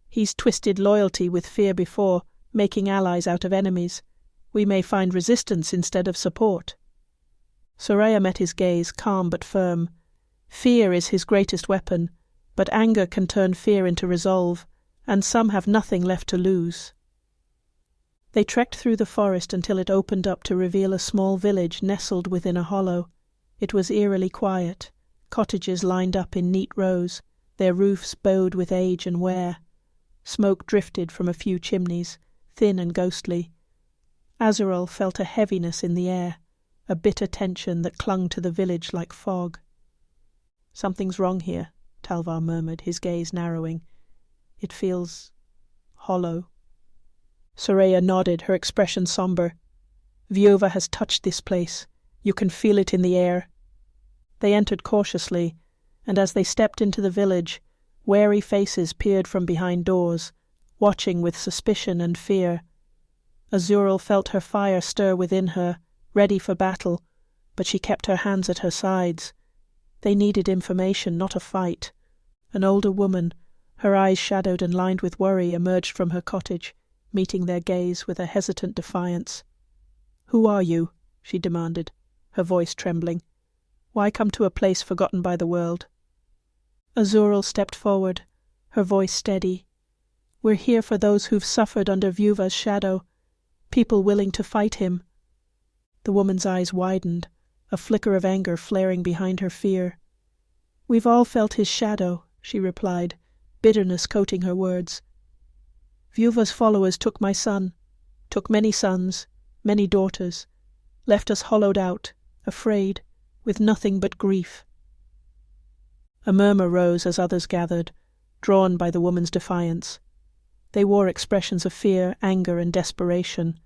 He's twisted loyalty with fear before, making allies out of enemies. We may find resistance instead of support." Soraya met his gaze, calm but firm. Fear is his greatest weapon, but anger can turn fear into resolve, and some have nothing left to lose. They trekked through the forest until it opened up to reveal a small village nestled within a hollow. It was eerily quiet, cottages lined up in neat rows, their roofs bowed with age and wear. Smoke drifted from a few chimneys, thin and ghostly. Azural felt a heaviness in the air, a bitter tension that clung to the village like fog. "Something's wrong here," Talvar murmured, his gaze narrowing. "It feels hollow." Soraya nodded, her expression somber. "Vieuva has touched this place. You can feel it in the air." They entered cautiously, and as they stepped into the village, wary faces peered from behind doors, watching with suspicion and fear. Azural felt her fire stir within her, ready for battle, but she kept her hands at her sides. They needed information, not a fight. An older woman, her eyes shadowed and lined with worry, emerged from her cottage, meeting their gaze with a hesitant defiance. "Who are you?" she demanded, her voice trembling. "Why come to a place forgotten by the world?" Azural stepped forward, her voice steady. "We're here for those who've suffered under Vieuva's shadow, people willing to fight him." The woman's eyes widened, a flicker of anger flaring behind her fear. "We've all felt his shadow," she replied, bitterness coating her words. "Vieuva's followers took my son, took many sons, many daughters, left us hollowed out, afraid, with nothing but grief." A murmur rose as others gathered, drawn by the woman's defiance. They wore expressions of fear, anger, and desperation.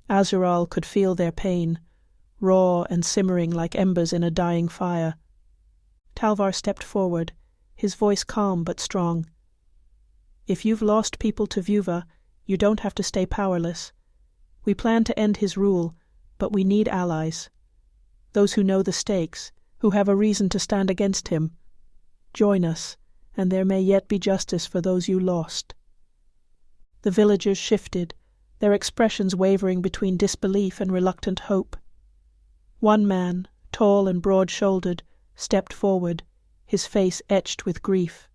Azural could feel their pain, raw and simmering like embers in a dying fire. Talvar stepped forward, his voice calm but strong. "If you've lost people to Vieuva, you don't have to stay powerless. We plan to end his rule, but we need allies. Those who know the stakes, who have a reason to stand against him. Join us, and there may yet be justice for those you lost." The villagers shifted, their expressions wavering between disbelief and reluctant hope. One man, tall and broad-shouldered, stepped forward, his face etched with grief.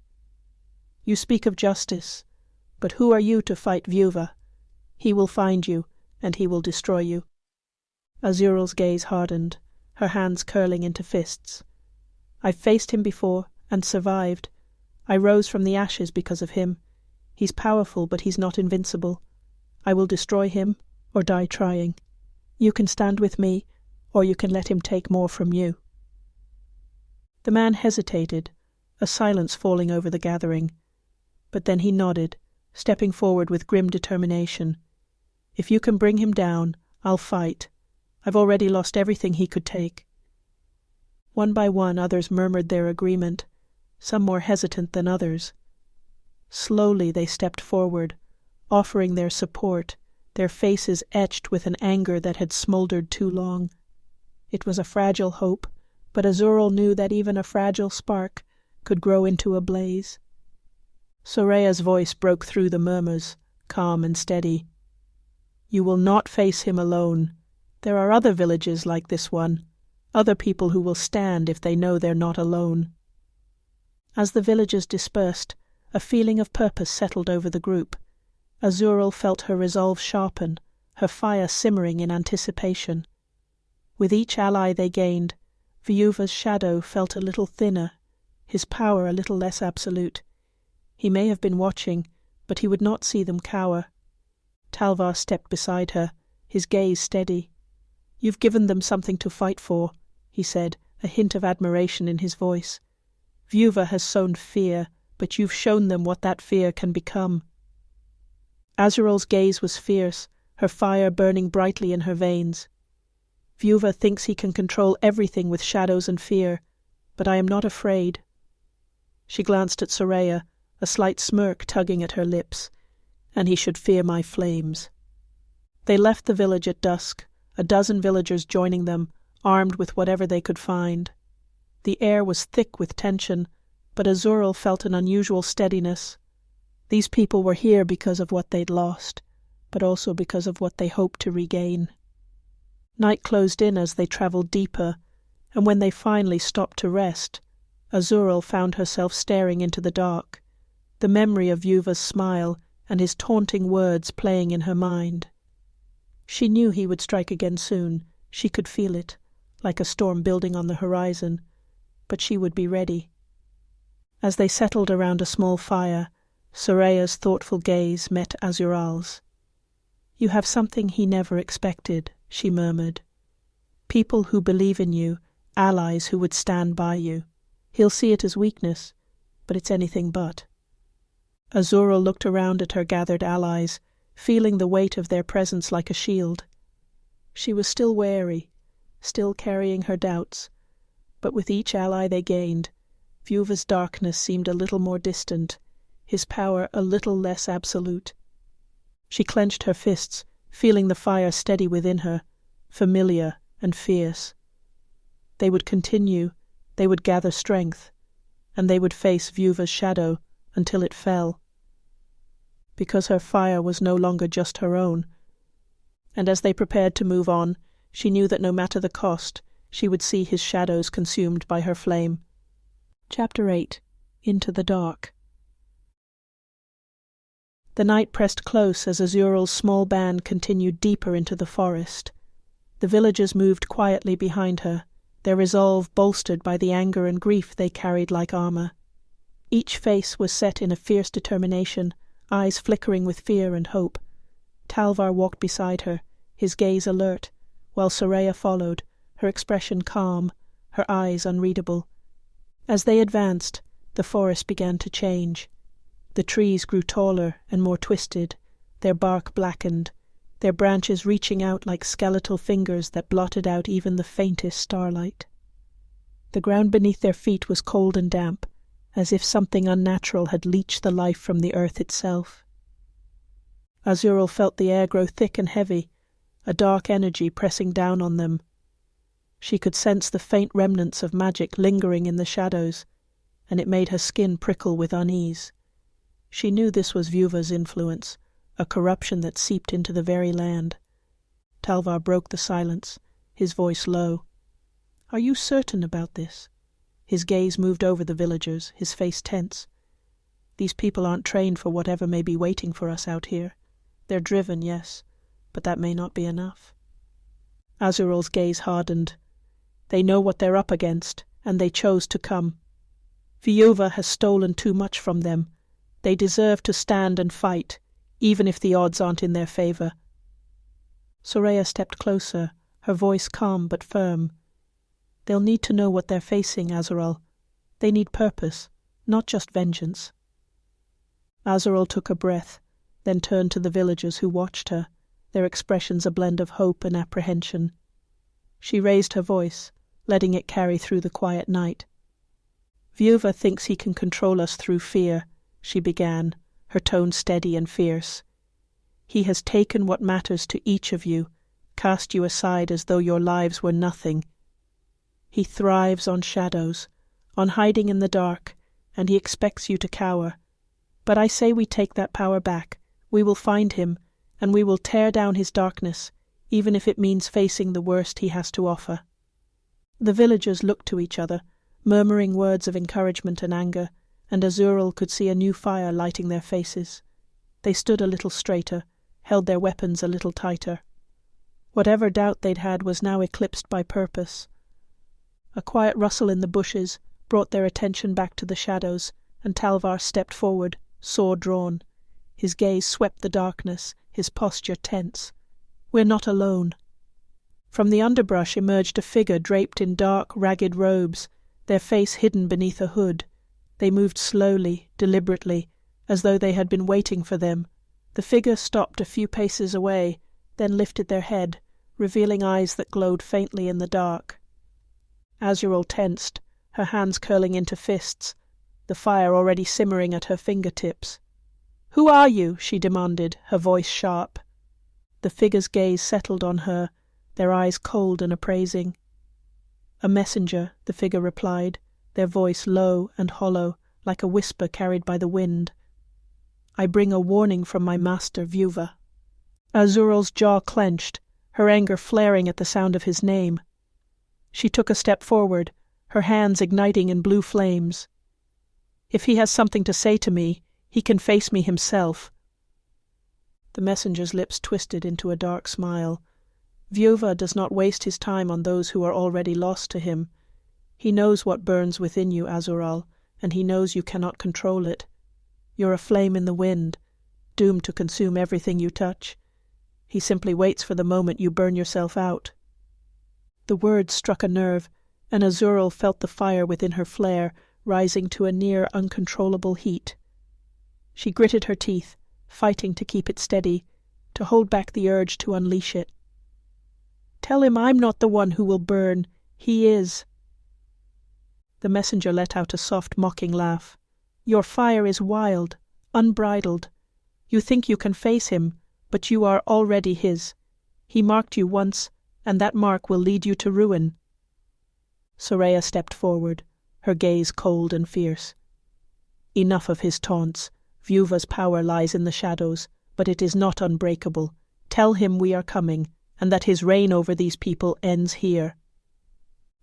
"You speak of justice, but who are you to fight Vieuva? He will find you, and he will destroy you." Azural's gaze hardened, her hands curling into fists. "I've faced him before, and survived. I rose from the ashes because of him. He's powerful, but he's not invincible. I will destroy him, or die trying. You can stand with me, or you can let him take more from you." The man hesitated, a silence falling over the gathering. But then he nodded, stepping forward with grim determination. "If you can bring him down, I'll fight. I've already lost everything he could take." One by one others murmured their agreement, some more hesitant than others. Slowly they stepped forward, offering their support, their faces etched with an anger that had smoldered too long. It was a fragile hope, but Azural knew that even a fragile spark could grow into a blaze. Soraya's voice broke through the murmurs, calm and steady. "You will not face him alone. There are other villages like this one, other people who will stand if they know they're not alone." As the villagers dispersed, a feeling of purpose settled over the group. Azural felt her resolve sharpen, her fire simmering in anticipation. With each ally they gained, Vieuva's shadow felt a little thinner, his power a little less absolute. He may have been watching, but he would not see them cower. Talvar stepped beside her, his gaze steady. "You've given them something to fight for," he said, a hint of admiration in his voice. "Vieuva has sown fear, but you've shown them what that fear can become." Azural's gaze was fierce, her fire burning brightly in her veins. "Vieuva thinks he can control everything with shadows and fear, but I am not afraid." She glanced at Soraya, a slight smirk tugging at her lips. "And he should fear my flames." They left the village at dusk, a dozen villagers joining them, armed with whatever they could find. The air was thick with tension, but Azural felt an unusual steadiness. These people were here because of what they'd lost, but also because of what they hoped to regain. Night closed in as they travelled deeper, and when they finally stopped to rest, Azural found herself staring into the dark, the memory of Vieuva's smile and his taunting words playing in her mind. She knew he would strike again soon. She could feel it, like a storm building on the horizon, but she would be ready. As they settled around a small fire, Soraya's thoughtful gaze met Azural's. "You have something he never expected," she murmured. "People who believe in you, allies who would stand by you. He'll see it as weakness, but it's anything but." Azural looked around at her gathered allies, feeling the weight of their presence like a shield. She was still wary, still carrying her doubts, but with each ally they gained, Vieuva's darkness seemed a little more distant, his power a little less absolute. She clenched her fists, feeling the fire steady within her, familiar and fierce. They would continue, they would gather strength, and they would face Vieuva's shadow until it fell. Because her fire was no longer just her own, and as they prepared to move on, she knew that no matter the cost, she would see his shadows consumed by her flame. Chapter 8. Into the Dark. The night pressed close as Azural's small band continued deeper into the forest. The villagers moved quietly behind her, their resolve bolstered by the anger and grief they carried like armour. Each face was set in a fierce determination, eyes flickering with fear and hope. Talvar walked beside her, his gaze alert, while Soraya followed, her expression calm, her eyes unreadable. As they advanced, the forest began to change. The trees grew taller and more twisted, their bark blackened, their branches reaching out like skeletal fingers that blotted out even the faintest starlight. The ground beneath their feet was cold and damp, as if something unnatural had leached the life from the earth itself. Azural felt the air grow thick and heavy, a dark energy pressing down on them. She could sense the faint remnants of magic lingering in the shadows, and it made her skin prickle with unease. She knew this was Vieuva's influence, a corruption that seeped into the very land. Talvar broke the silence, his voice low. "Are you certain about this?" His gaze moved over the villagers, his face tense. "These people aren't trained for whatever may be waiting for us out here. They're driven, yes, but that may not be enough." Azural's gaze hardened. "They know what they're up against, and they chose to come. Vieuva has stolen too much from them. They deserve to stand and fight, even if the odds aren't in their favor." Soraya stepped closer, her voice calm but firm. "They'll need to know what they're facing, Azural. They need purpose, not just vengeance." Azural took a breath, then turned to the villagers who watched her, their expressions a blend of hope and apprehension. She raised her voice, letting it carry through the quiet night. "Vieuva thinks he can control us through fear," she began, her tone steady and fierce. "He has taken what matters to each of you, cast you aside as though your lives were nothing. He thrives on shadows, on hiding in the dark, and he expects you to cower. But I say we take that power back. We will find him, and we will tear down his darkness, even if it means facing the worst he has to offer." The villagers looked to each other, murmuring words of encouragement and anger, and Azural could see a new fire lighting their faces. They stood a little straighter, held their weapons a little tighter. Whatever doubt they'd had was now eclipsed by purpose. A quiet rustle in the bushes brought their attention back to the shadows, and Talvar stepped forward, sword drawn. His gaze swept the darkness, his posture tense. "We're not alone." From the underbrush emerged a figure draped in dark, ragged robes, their face hidden beneath a hood. They moved slowly, deliberately, as though they had been waiting for them. The figure stopped a few paces away, then lifted their head, revealing eyes that glowed faintly in the dark. Azural tensed, her hands curling into fists, the fire already simmering at her fingertips. "Who are you?" she demanded, her voice sharp. The figure's gaze settled on her, their eyes cold and appraising. "A messenger," the figure replied, their voice low and hollow, like a whisper carried by the wind. "I bring a warning from my master, Vieuva." Azural's jaw clenched, her anger flaring at the sound of his name. She took a step forward, her hands igniting in blue flames. "If he has something to say to me, he can face me himself." The messenger's lips twisted into a dark smile. "Vieuva does not waste his time on those who are already lost to him. He knows what burns within you, Azural, and he knows you cannot control it. You're a flame in the wind, doomed to consume everything you touch. He simply waits for the moment you burn yourself out." The words struck a nerve, and Azural felt the fire within her flare, rising to a near uncontrollable heat. She gritted her teeth, fighting to keep it steady, to hold back the urge to unleash it. "Tell him I'm not the one who will burn. He is." The messenger let out a soft, mocking laugh. "Your fire is wild, unbridled. You think you can face him, but you are already his. He marked you once, and that mark will lead you to ruin." Soraya stepped forward, her gaze cold and fierce. "Enough of his taunts. Vieuva's power lies in the shadows, but it is not unbreakable. Tell him we are coming, and that his reign over these people ends here."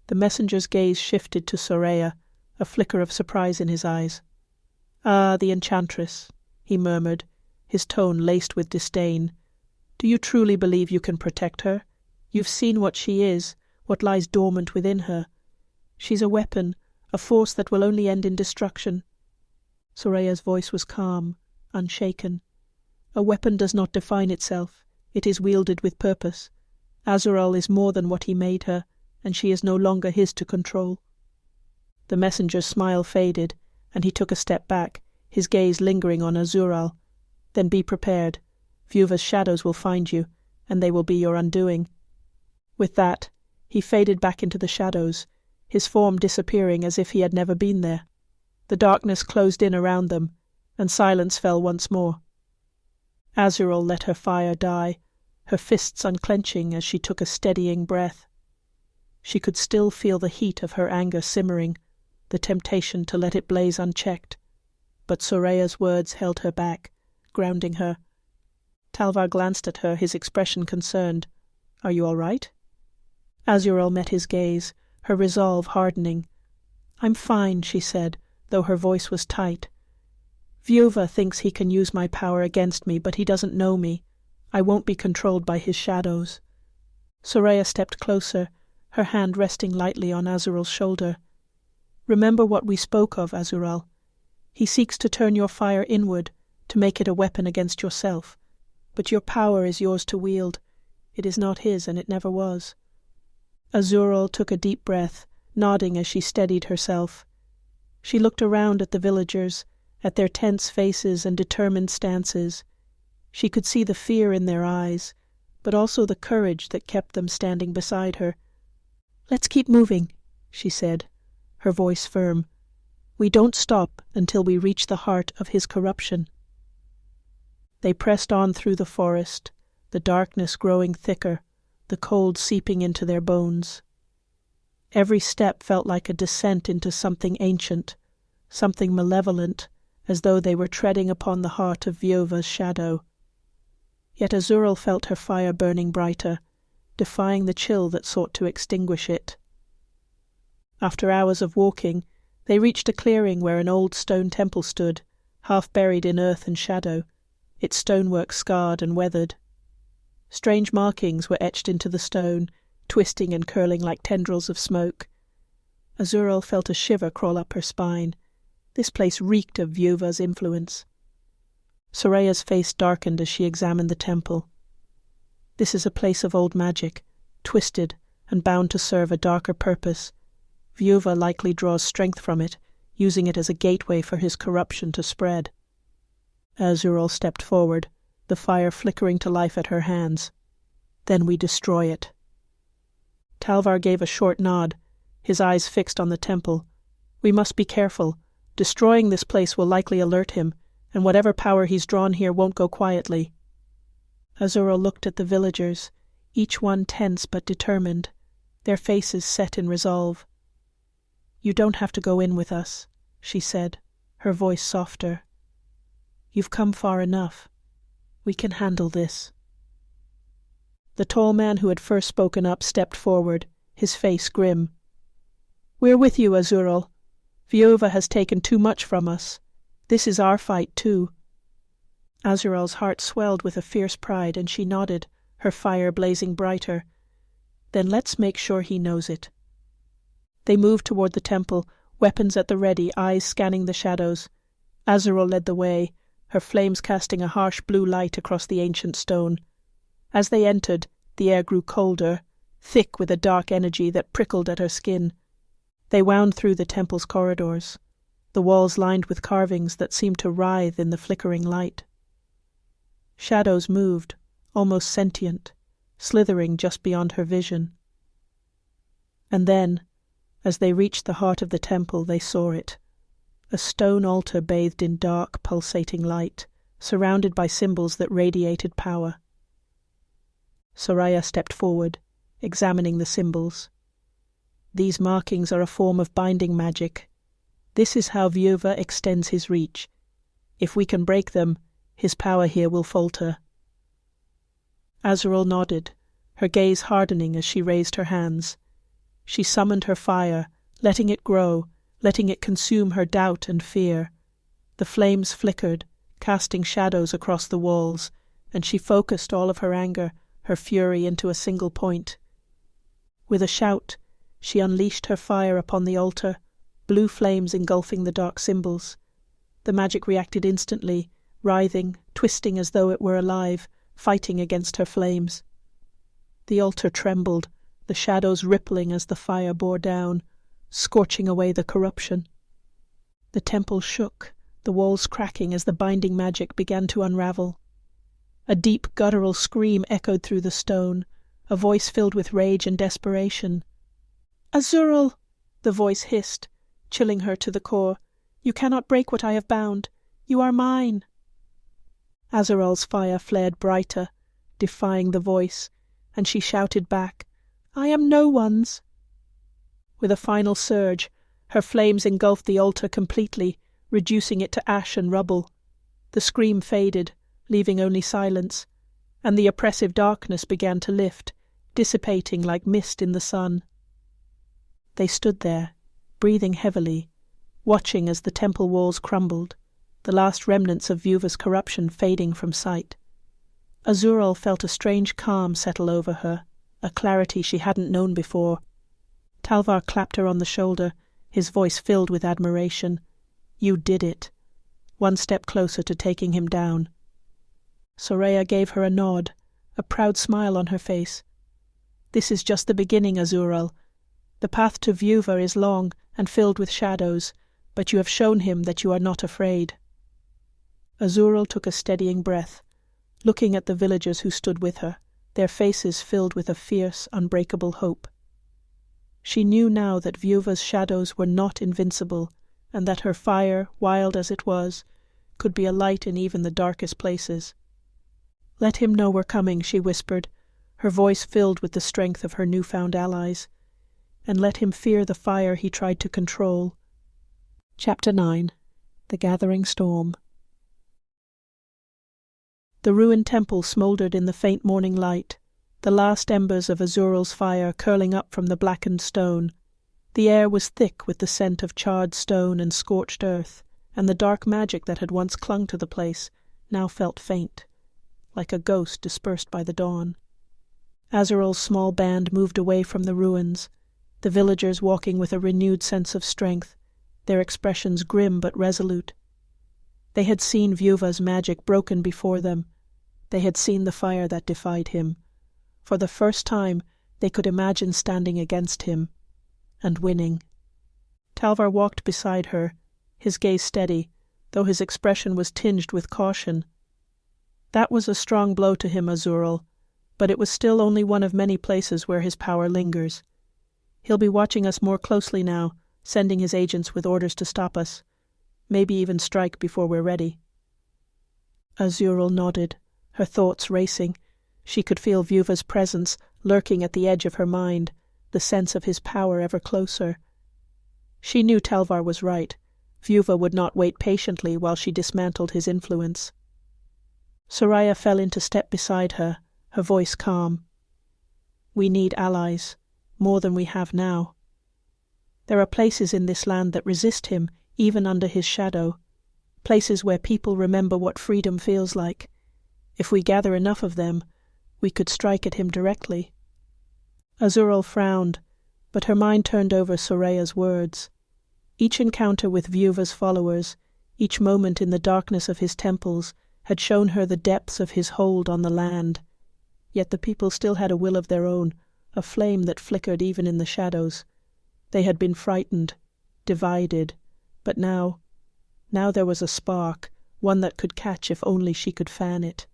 The messenger's gaze shifted to Soraya, a flicker of surprise in his eyes. "Ah, the enchantress," he murmured, his tone laced with disdain. "Do you truly believe you can protect her? You've seen what she is, what lies dormant within her. She's a weapon, a force that will only end in destruction." Soraya's voice was calm, unshaken. "A weapon does not define itself. It is wielded with purpose. Azural is more than what he made her, and she is no longer his to control." The messenger's smile faded, and he took a step back, his gaze lingering on Azural. "Then be prepared. Vieuva's shadows will find you, and they will be your undoing." With that, he faded back into the shadows, his form disappearing as if he had never been there. The darkness closed in around them, and silence fell once more. Azural let her fire die, her fists unclenching as she took a steadying breath. She could still feel the heat of her anger simmering, the temptation to let it blaze unchecked. But Soraya's words held her back, grounding her. Talvar glanced at her, his expression concerned. "Are you all right?" Azural met his gaze, her resolve hardening. "I'm fine," she said, though her voice was tight. "Vieuva thinks he can use my power against me, but he doesn't know me. I won't be controlled by his shadows." Soraya stepped closer, her hand resting lightly on Azural's shoulder. "Remember what we spoke of, Azural. He seeks to turn your fire inward, to make it a weapon against yourself. But your power is yours to wield. It is not his, and it never was." Azural took a deep breath, nodding as she steadied herself. She looked around at the villagers, at their tense faces and determined stances. She could see the fear in their eyes, but also the courage that kept them standing beside her. "Let's keep moving," she said, her voice firm. "We don't stop until we reach the heart of his corruption." They pressed on through the forest, the darkness growing thicker, the cold seeping into their bones. Every step felt like a descent into something ancient, something malevolent, as though they were treading upon the heart of Vieuva's shadow. Yet Azural felt her fire burning brighter, defying the chill that sought to extinguish it. After hours of walking, they reached a clearing where an old stone temple stood, half buried in earth and shadow, its stonework scarred and weathered. Strange markings were etched into the stone, twisting and curling like tendrils of smoke. Azural felt a shiver crawl up her spine. This place reeked of Vieuva's influence. Soraya's face darkened as she examined the temple. "This is a place of old magic, twisted and bound to serve a darker purpose. Vieuva likely draws strength from it, using it as a gateway for his corruption to spread." Azural stepped forward, the fire flickering to life at her hands. "Then we destroy it." Talvar gave a short nod, his eyes fixed on the temple. "We must be careful. Destroying this place will likely alert him, and whatever power he's drawn here won't go quietly." Azural looked at the villagers, each one tense but determined, their faces set in resolve. "You don't have to go in with us," she said, her voice softer. "You've come far enough. We can handle this." The tall man who had first spoken up stepped forward, his face grim. "We're with you, Azural. Vieuva has taken too much from us. This is our fight, too." Azural's heart swelled with a fierce pride, and she nodded, her fire blazing brighter. "Then let's make sure he knows it." They moved toward the temple, weapons at the ready, eyes scanning the shadows. Azural led the way, her flames casting a harsh blue light across the ancient stone. As they entered, the air grew colder, thick with a dark energy that prickled at her skin. They wound through the temple's corridors, the walls lined with carvings that seemed to writhe in the flickering light. Shadows moved, almost sentient, slithering just beyond her vision. And then, as they reached the heart of the temple, they saw it. A stone altar bathed in dark, pulsating light, surrounded by symbols that radiated power. Soraya stepped forward, examining the symbols. These markings are a form of binding magic. This is how Vieuva extends his reach. If we can break them, his power here will falter. Azural nodded, her gaze hardening as she raised her hands. She summoned her fire, letting it grow, letting it consume her doubt and fear. The flames flickered, casting shadows across the walls, and she focused all of her anger, her fury into a single point. With a shout, she unleashed her fire upon the altar, blue flames engulfing the dark symbols. The magic reacted instantly, writhing, twisting as though it were alive, fighting against her flames. The altar trembled, the shadows rippling as the fire bore down, scorching away the corruption. The temple shook, the walls cracking as the binding magic began to unravel. A deep guttural scream echoed through the stone, a voice filled with rage and desperation. "Azural!" the voice hissed, chilling her to the core. "You cannot break what I have bound. You are mine." Azural's fire flared brighter, defying the voice, and she shouted back, "I am no one's." With a final surge, her flames engulfed the altar completely, reducing it to ash and rubble. The scream faded, leaving only silence, and the oppressive darkness began to lift, dissipating like mist in the sun. They stood there, breathing heavily, watching as the temple walls crumbled, the last remnants of Vieuva's corruption fading from sight. Azural felt a strange calm settle over her, a clarity she hadn't known before. Talvar clapped her on the shoulder, his voice filled with admiration. "You did it," one step closer to taking him down. Soraya gave her a nod, a proud smile on her face. "This is just the beginning, Azural. The path to Vieuva is long and filled with shadows, but you have shown him that you are not afraid." Azural took a steadying breath, looking at the villagers who stood with her, their faces filled with a fierce, unbreakable hope. She knew now that Vieuva's shadows were not invincible, and that her fire, wild as it was, could be a light in even the darkest places. "Let him know we're coming," she whispered, her voice filled with the strength of her newfound allies, "and let him fear the fire he tried to control." Chapter 9. The Gathering Storm. The ruined temple smouldered in the faint morning light, the last embers of Azural's fire curling up from the blackened stone. The air was thick with the scent of charred stone and scorched earth, and the dark magic that had once clung to the place now felt faint, like a ghost dispersed by the dawn. Azural's small band moved away from the ruins, the villagers walking with a renewed sense of strength, their expressions grim but resolute. They had seen Vieuva's magic broken before them. They had seen the fire that defied him. For the first time, they could imagine standing against him, and winning. Talvar walked beside her, his gaze steady, though his expression was tinged with caution. That was a strong blow to him, Azural, but it was still only one of many places where his power lingers. He'll be watching us more closely now, sending his agents with orders to stop us. Maybe even strike before we're ready. Azural nodded, her thoughts racing. She could feel Vieuva's presence lurking at the edge of her mind, the sense of his power ever closer. She knew Talvar was right. Vieuva would not wait patiently while she dismantled his influence. Soraya fell into step beside her, her voice calm. "We need allies, more than we have now. There are places in this land that resist him, even under his shadow, places where people remember what freedom feels like. If we gather enough of them, we could strike at him directly." Azural frowned, but her mind turned over Soraya's words. Each encounter with Vieuva's followers, each moment in the darkness of his temples, had shown her the depths of his hold on the land. Yet the people still had a will of their own, a flame that flickered even in the shadows. They had been frightened, divided, but now there was a spark, one that could catch if only she could fan it.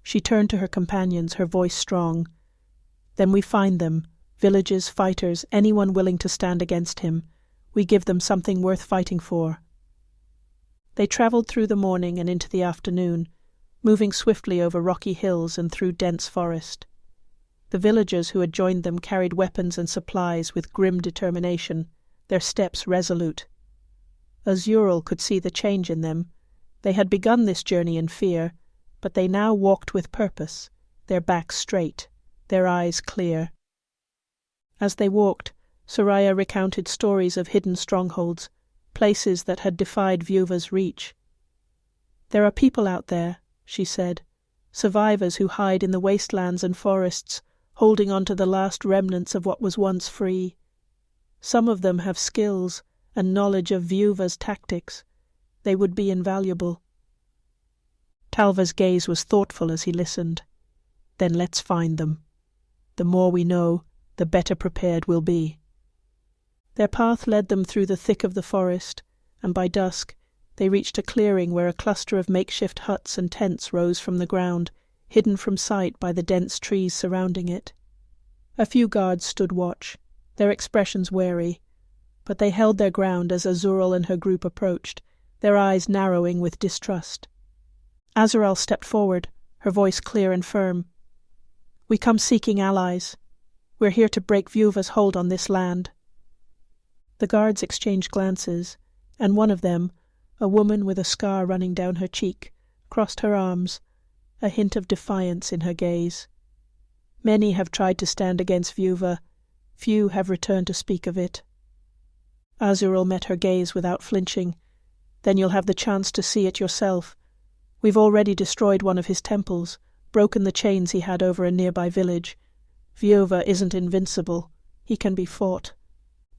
She turned to her companions, her voice strong. "Then we find them, villages, fighters, anyone willing to stand against him. We give them something worth fighting for." They travelled through the morning and into the afternoon, moving swiftly over rocky hills and through dense forest. The villagers who had joined them carried weapons and supplies with grim determination, their steps resolute. Azural could see the change in them. They had begun this journey in fear, but they now walked with purpose, their backs straight, their eyes clear. As they walked, Soraya recounted stories of hidden strongholds, places that had defied Vieuva's reach. "There are people out there," she said, "survivors who hide in the wastelands and forests, holding on to the last remnants of what was once free. Some of them have skills and knowledge of Vieuva's tactics. They would be invaluable." Talva's gaze was thoughtful as he listened. "Then let's find them. The more we know, the better prepared we'll be." Their path led them through the thick of the forest, and by dusk they reached a clearing where a cluster of makeshift huts and tents rose from the ground, hidden from sight by the dense trees surrounding it. A few guards stood watch, their expressions wary, but they held their ground as Azural and her group approached, their eyes narrowing with distrust. Azural stepped forward, her voice clear and firm. "We come seeking allies. We're here to break Vieuva's hold on this land." The guards exchanged glances, and one of them, a woman with a scar running down her cheek, crossed her arms, a hint of defiance in her gaze. "Many have tried to stand against Vieuva. Few have returned to speak of it." Azural met her gaze without flinching. "Then you'll have the chance to see it yourself. We've already destroyed one of his temples, broken the chains he had over a nearby village. Vieuva isn't invincible. He can be fought."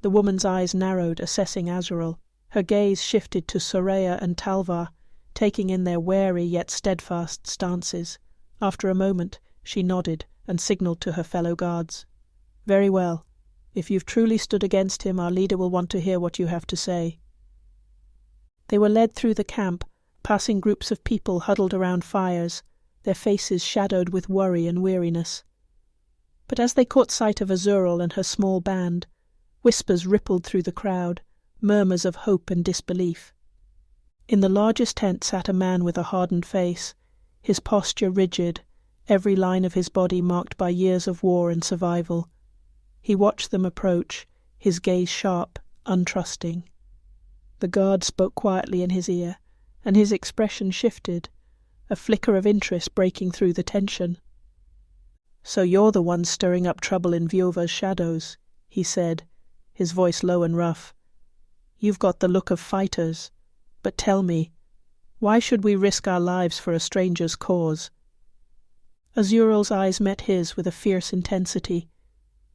The woman's eyes narrowed, assessing Azural. Her gaze shifted to Soraya and Talva, taking in their wary yet steadfast stances. After a moment, she nodded and signalled to her fellow guards. "Very well. If you've truly stood against him, our leader will want to hear what you have to say." They were led through the camp, passing groups of people huddled around fires, their faces shadowed with worry and weariness. But as they caught sight of Azural and her small band, whispers rippled through the crowd, murmurs of hope and disbelief. In the largest tent sat a man with a hardened face, his posture rigid, every line of his body marked by years of war and survival. He watched them approach, his gaze sharp, untrusting. The guard spoke quietly in his ear, and his expression shifted, a flicker of interest breaking through the tension. "So you're the one stirring up trouble in Vieuva's shadows," he said, his voice low and rough. "You've got the look of fighters, but tell me, why should we risk our lives for a stranger's cause?" Azural's eyes met his with a fierce intensity.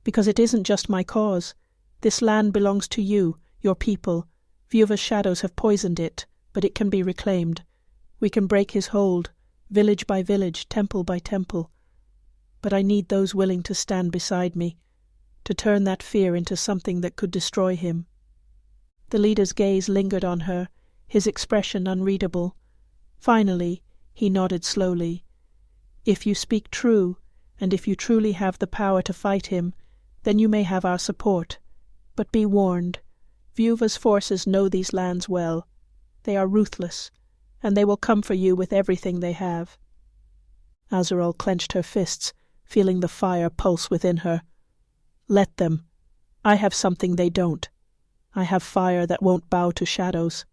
"Because it isn't just my cause. This land belongs to you, your people. Vieuva's shadows have poisoned it, but it can be reclaimed. We can break his hold, village by village, temple by temple. But I need those willing to stand beside me, to turn that fear into something that could destroy him." The leader's gaze lingered on her, his expression unreadable. Finally, he nodded slowly. "If you speak true, and if you truly have the power to fight him, then you may have our support. But be warned, Vieuva's forces know these lands well. They are ruthless, and they will come for you with everything they have." Azural clenched her fists, feeling the fire pulse within her. "Let them. I have something they don't. I have fire that won't bow to shadows."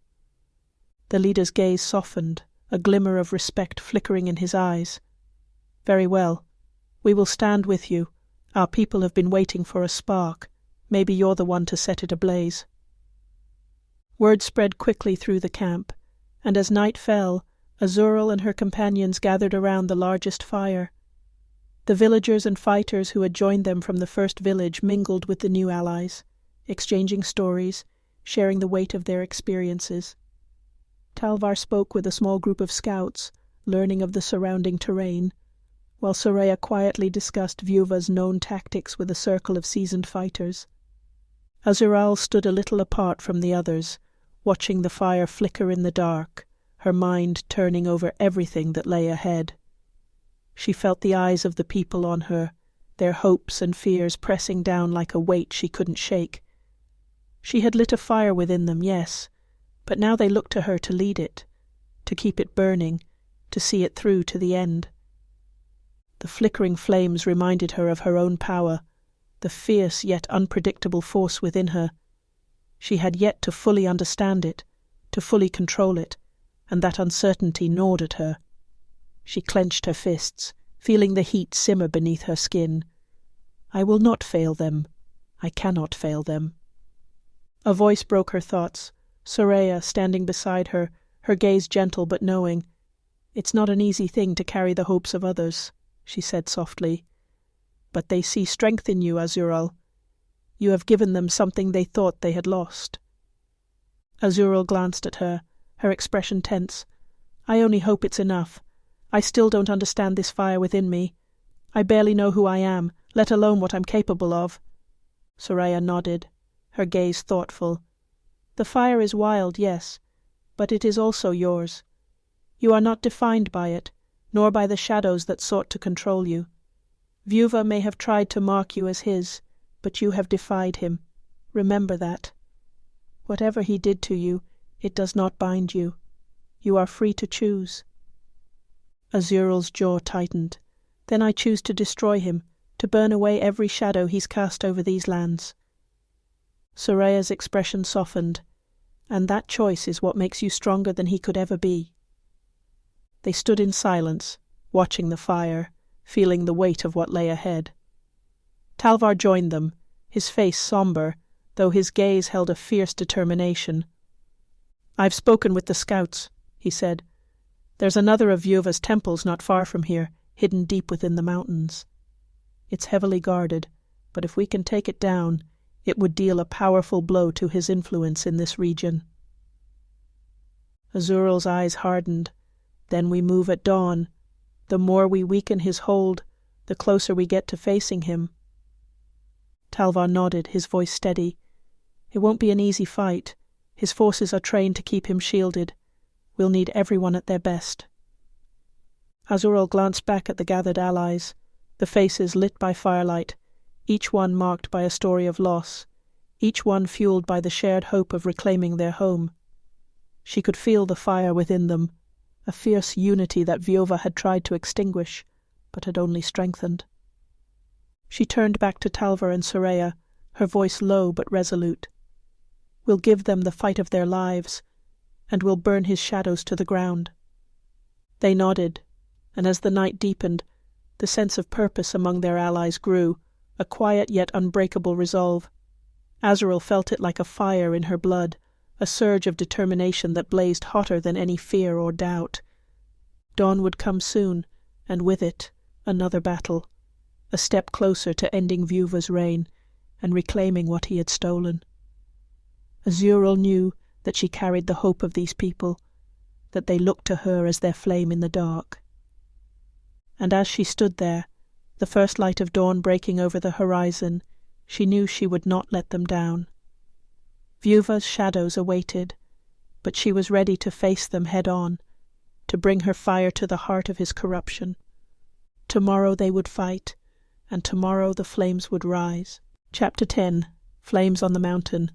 The leader's gaze softened, a glimmer of respect flickering in his eyes. "Very well. We will stand with you. Our people have been waiting for a spark. Maybe you're the one to set it ablaze." Word spread quickly through the camp, and as night fell, Azural and her companions gathered around the largest fire. The villagers and fighters who had joined them from the first village mingled with the new allies, exchanging stories, sharing the weight of their experiences. Talvar spoke with a small group of scouts, learning of the surrounding terrain, while Soraya quietly discussed Vieuva's known tactics with a circle of seasoned fighters. Azural stood a little apart from the others, watching the fire flicker in the dark, her mind turning over everything that lay ahead. She felt the eyes of the people on her, their hopes and fears pressing down like a weight she couldn't shake. She had lit a fire within them, yes, but now they looked to her to lead it, to keep it burning, to see it through to the end. The flickering flames reminded her of her own power, the fierce yet unpredictable force within her. She had yet to fully understand it, to fully control it, and that uncertainty gnawed at her. She clenched her fists, feeling the heat simmer beneath her skin. I will not fail them. I cannot fail them. A voice broke her thoughts, Soraya standing beside her, her gaze gentle but knowing. It's not an easy thing to carry the hopes of others, she said softly. But they see strength in you, Azural. You have given them something they thought they had lost. Azural glanced at her, her expression tense. I only hope it's enough. I still don't understand this fire within me. I barely know who I am, let alone what I'm capable of. Soraya nodded, her gaze thoughtful. The fire is wild, yes, but it is also yours. You are not defined by it, nor by the shadows that sought to control you. Vieuva may have tried to mark you as his, but you have defied him. Remember that. Whatever he did to you, it does not bind you. You are free to choose. Azural's jaw tightened. Then I choose to destroy him, to burn away every shadow he's cast over these lands. Soraya's expression softened, and that choice is what makes you stronger than he could ever be. They stood in silence, watching the fire, feeling the weight of what lay ahead. Talvar joined them, his face somber, though his gaze held a fierce determination. I've spoken with the scouts, he said. There's another of Vieuva's temples not far from here, hidden deep within the mountains. It's heavily guarded, but if we can take it down, it would deal a powerful blow to his influence in this region. Azural's eyes hardened. Then we move at dawn. The more we weaken his hold, the closer we get to facing him. Talvar nodded, his voice steady. It won't be an easy fight. His forces are trained to keep him shielded. We'll need everyone at their best. Azural glanced back at the gathered allies, the faces lit by firelight, each one marked by a story of loss, each one fueled by the shared hope of reclaiming their home. She could feel the fire within them, a fierce unity that Vieuva had tried to extinguish, but had only strengthened. She turned back to Talvar and Soraya, her voice low but resolute. We'll give them the fight of their lives, and we'll burn his shadows to the ground. They nodded, and as the night deepened, the sense of purpose among their allies grew, a quiet yet unbreakable resolve. Azural felt it like a fire in her blood, a surge of determination that blazed hotter than any fear or doubt. Dawn would come soon, and with it, another battle, a step closer to ending Vieuva's reign and reclaiming what he had stolen. Azural knew that she carried the hope of these people, that they looked to her as their flame in the dark. And as she stood there, the first light of dawn breaking over the horizon, she knew she would not let them down. Vieuva's shadows awaited, but she was ready to face them head-on, to bring her fire to the heart of his corruption. Tomorrow they would fight, and tomorrow the flames would rise. Chapter 10. Flames on the Mountain.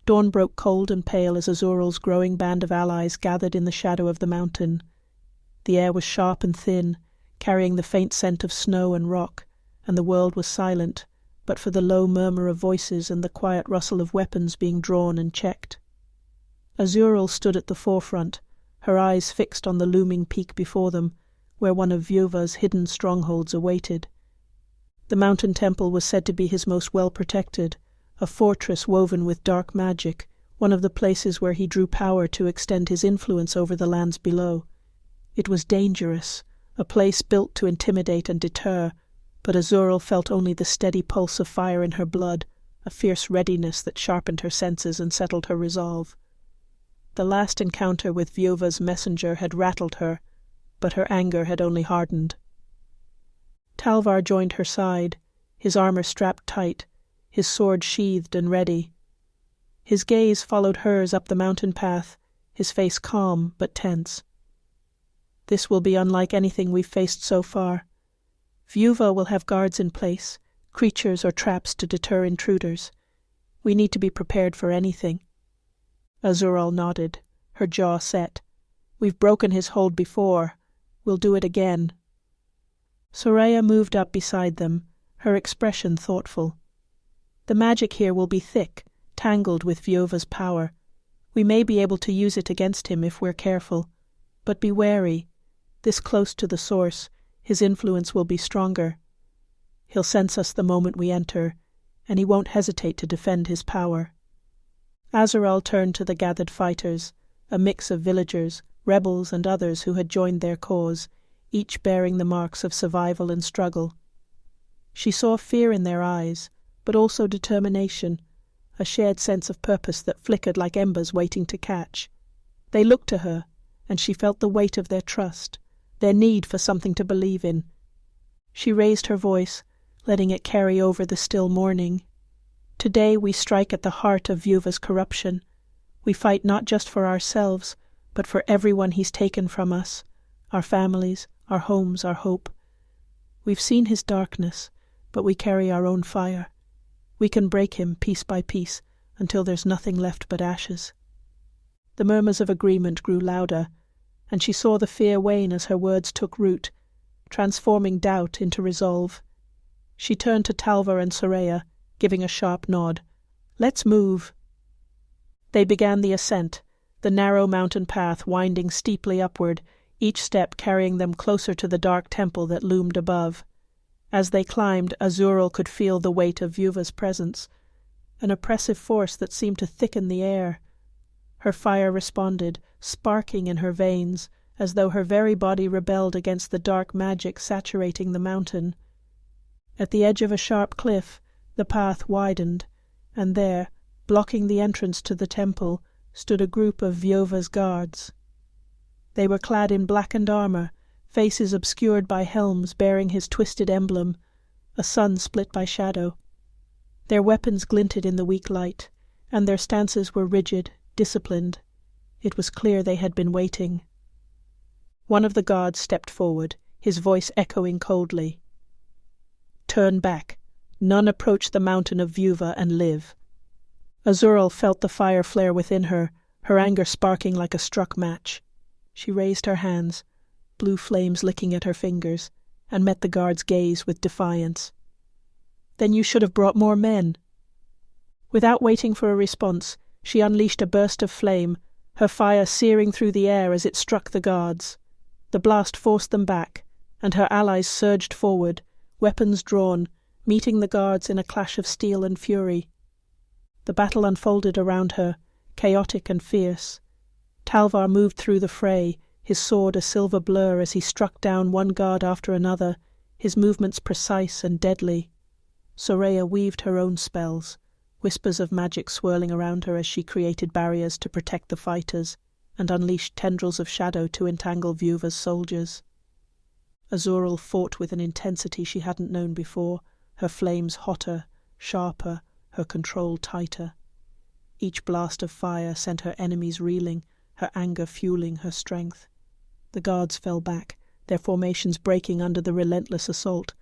Dawn broke cold and pale as Azural's growing band of allies gathered in the shadow of the mountain. The air was sharp and thin, carrying the faint scent of snow and rock, and the world was silent, but for the low murmur of voices and the quiet rustle of weapons being drawn and checked. Azural stood at the forefront, her eyes fixed on the looming peak before them, where one of Vieuva's hidden strongholds awaited. The mountain temple was said to be his most well-protected, a fortress woven with dark magic, one of the places where he drew power to extend his influence over the lands below. It was dangerous, a place built to intimidate and deter, but Azural felt only the steady pulse of fire in her blood, a fierce readiness that sharpened her senses and settled her resolve. The last encounter with Vieuva's messenger had rattled her, but her anger had only hardened. Talvar joined her side, his armor strapped tight, his sword sheathed and ready. His gaze followed hers up the mountain path, his face calm but tense. This will be unlike anything we've faced so far. Vieuva will have guards in place, creatures or traps to deter intruders. We need to be prepared for anything. Azural nodded, her jaw set. We've broken his hold before, We'll do it again." Soraya moved up beside them, her expression thoughtful. "The magic here will be thick, tangled with Vieuva's power. We may be able to use it against him if we're careful. But be wary. This close to the source, his influence will be stronger. He'll sense us the moment we enter, and he won't hesitate to defend his power." Azural turned to the gathered fighters, a mix of villagers, rebels, and others who had joined their cause, each bearing the marks of survival and struggle. She saw fear in their eyes, but also determination, a shared sense of purpose that flickered like embers waiting to catch. They looked to her, and she felt the weight of their trust, their need for something to believe in. She raised her voice, letting it carry over the still morning. "Today we strike at the heart of Vieuva's corruption. We fight not just for ourselves, but for everyone he's taken from us, our families, our homes, our hope. We've seen his darkness, but we carry our own fire. We can break him piece by piece until there's nothing left but ashes." The murmurs of agreement grew louder, and she saw the fear wane as her words took root, transforming doubt into resolve. She turned to Talvar and Soraya, giving a sharp nod. "Let's move." They began the ascent, the narrow mountain path winding steeply upward, each step carrying them closer to the dark temple that loomed above. As they climbed, Azural could feel the weight of Vieuva's presence, an oppressive force that seemed to thicken the air. Her fire responded, sparking in her veins, as though her very body rebelled against the dark magic saturating the mountain. At the edge of a sharp cliff, the path widened, and there, blocking the entrance to the temple, stood a group of Vieuva's guards. They were clad in blackened armour, faces obscured by helms bearing his twisted emblem, a sun split by shadow. Their weapons glinted in the weak light, and their stances were rigid, disciplined. It was clear they had been waiting. One of the guards stepped forward, his voice echoing coldly. "Turn back. None approach the mountain of Vieuva and live." Azural felt the fire flare within her, her anger sparking like a struck match. She raised her hands, blue flames licking at her fingers, and met the guard's gaze with defiance. "Then you should have brought more men." Without waiting for a response, she unleashed a burst of flame, her fire searing through the air as it struck the guards. The blast forced them back, and her allies surged forward, weapons drawn, meeting the guards in a clash of steel and fury. The battle unfolded around her, chaotic and fierce. Talvar moved through the fray, his sword a silver blur as he struck down one guard after another, his movements precise and deadly. Soraya weaved her own spells, whispers of magic swirling around her as she created barriers to protect the fighters, and unleashed tendrils of shadow to entangle Vieuva's soldiers. Azural fought with an intensity she hadn't known before, her flames hotter, sharper, her control tighter. Each blast of fire sent her enemies reeling, her anger fueling her strength. The guards fell back, their formations breaking under the relentless assault.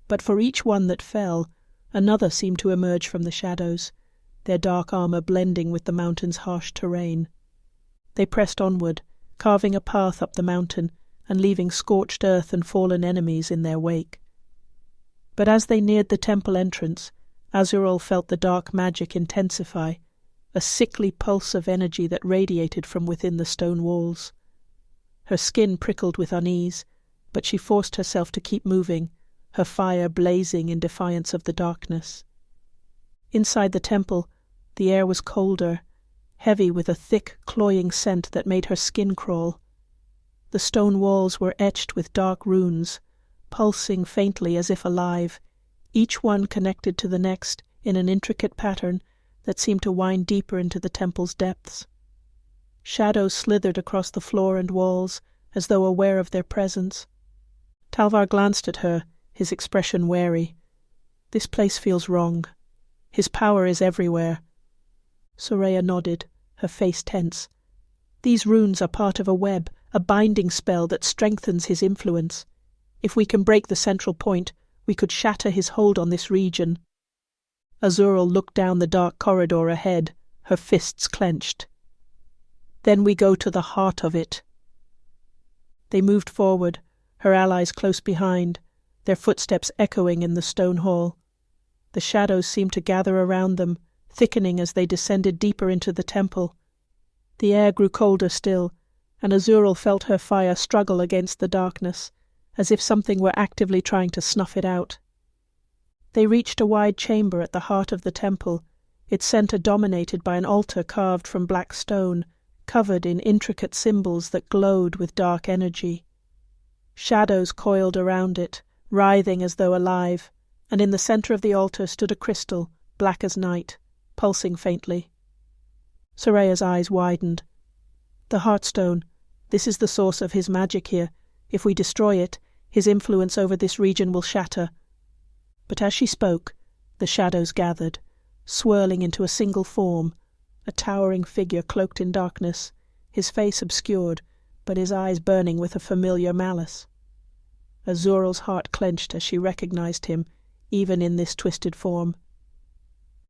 But for each one that fell, another seemed to emerge from the shadows, their dark armour blending with the mountain's harsh terrain. They pressed onward, carving a path up the mountain, and leaving scorched earth and fallen enemies in their wake. But as they neared the temple entrance, Azural felt the dark magic intensify, a sickly pulse of energy that radiated from within the stone walls. Her skin prickled with unease, but she forced herself to keep moving, her fire blazing in defiance of the darkness. Inside the temple, the air was colder, heavy with a thick, cloying scent that made her skin crawl. The stone walls were etched with dark runes, pulsing faintly as if alive, each one connected to the next in an intricate pattern that seemed to wind deeper into the temple's depths. Shadows slithered across the floor and walls, as though aware of their presence. Talvar glanced at her, his expression wary. "This place feels wrong. His power is everywhere." Soraya nodded, her face tense. "These runes are part of a web, a binding spell that strengthens his influence. If we can break the central point, we could shatter his hold on this region." Azural looked down the dark corridor ahead, her fists clenched. "Then we go to the heart of it." They moved forward, her allies close behind, their footsteps echoing in the stone hall. The shadows seemed to gather around them, thickening as they descended deeper into the temple. The air grew colder still, and Azural felt her fire struggle against the darkness, as if something were actively trying to snuff it out. They reached a wide chamber at the heart of the temple, its centre dominated by an altar carved from black stone, covered in intricate symbols that glowed with dark energy. Shadows coiled around it, writhing as though alive, and in the centre of the altar stood a crystal, black as night, pulsing faintly. Soraya's eyes widened. The Heartstone. This is the source of his magic here. If we destroy it, his influence over this region will shatter. But as she spoke, the shadows gathered, swirling into a single form, a towering figure cloaked in darkness, his face obscured, but his eyes burning with a familiar malice. Azural's heart clenched as she recognized him, even in this twisted form.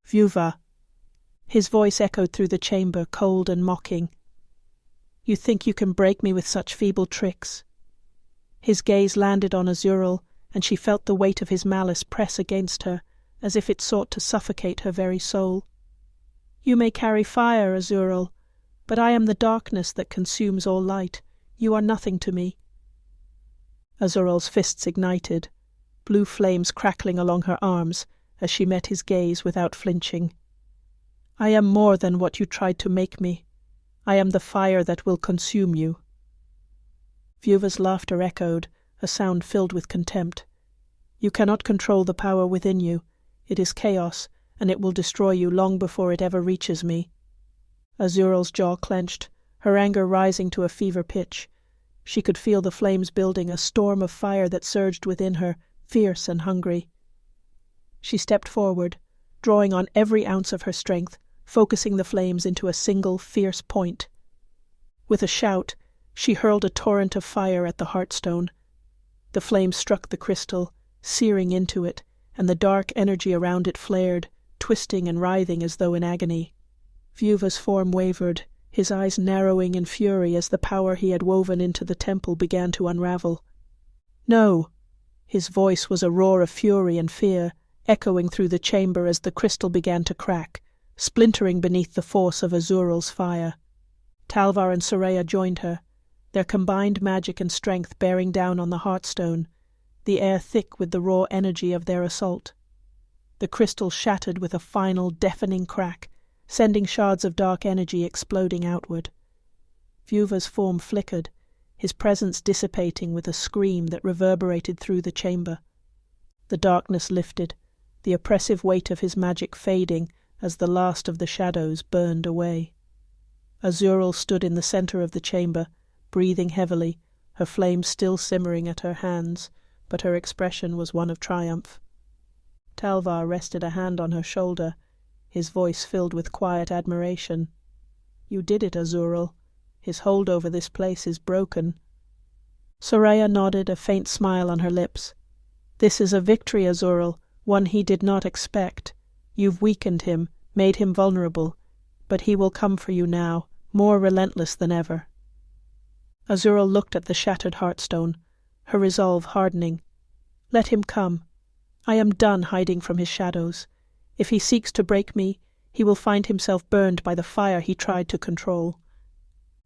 Vieuva. His voice echoed through the chamber, cold and mocking. You think you can break me with such feeble tricks? His gaze landed on Azural, and she felt the weight of his malice press against her, as if it sought to suffocate her very soul. You may carry fire, Azural, but I am the darkness that consumes all light. You are nothing to me. Azural's fists ignited, blue flames crackling along her arms as she met his gaze without flinching. I am more than what you tried to make me. I am the fire that will consume you. Vieuva's laughter echoed, a sound filled with contempt. You cannot control the power within you. It is chaos, and it will destroy you long before it ever reaches me. Azural's jaw clenched, her anger rising to a fever pitch. She could feel the flames building, a storm of fire that surged within her, fierce and hungry. She stepped forward, drawing on every ounce of her strength, focusing the flames into a single fierce point. With a shout, she hurled a torrent of fire at the Heartstone. The flames struck the crystal, searing into it, and the dark energy around it flared, twisting and writhing as though in agony. Vieuva's form wavered, his eyes narrowing in fury as the power he had woven into the temple began to unravel. No! His voice was a roar of fury and fear, echoing through the chamber as the crystal began to crack, splintering beneath the force of Azural's fire. Talvar and Soraya joined her, their combined magic and strength bearing down on the Heartstone, the air thick with the raw energy of their assault. The crystal shattered with a final deafening crack, sending shards of dark energy exploding outward. Vieuva's form flickered, his presence dissipating with a scream that reverberated through the chamber. The darkness lifted, the oppressive weight of his magic fading as the last of the shadows burned away. Azural stood in the centre of the chamber, breathing heavily, her flame still simmering at her hands, but her expression was one of triumph. Talvar rested a hand on her shoulder, his voice filled with quiet admiration. You did it, Azural. His hold over this place is broken. Soraya nodded, a faint smile on her lips. This is a victory, Azural, one he did not expect. You've weakened him, made him vulnerable, but he will come for you now, more relentless than ever. Azural looked at the shattered Heartstone, her resolve hardening. Let him come. I am done hiding from his shadows. If he seeks to break me, he will find himself burned by the fire he tried to control.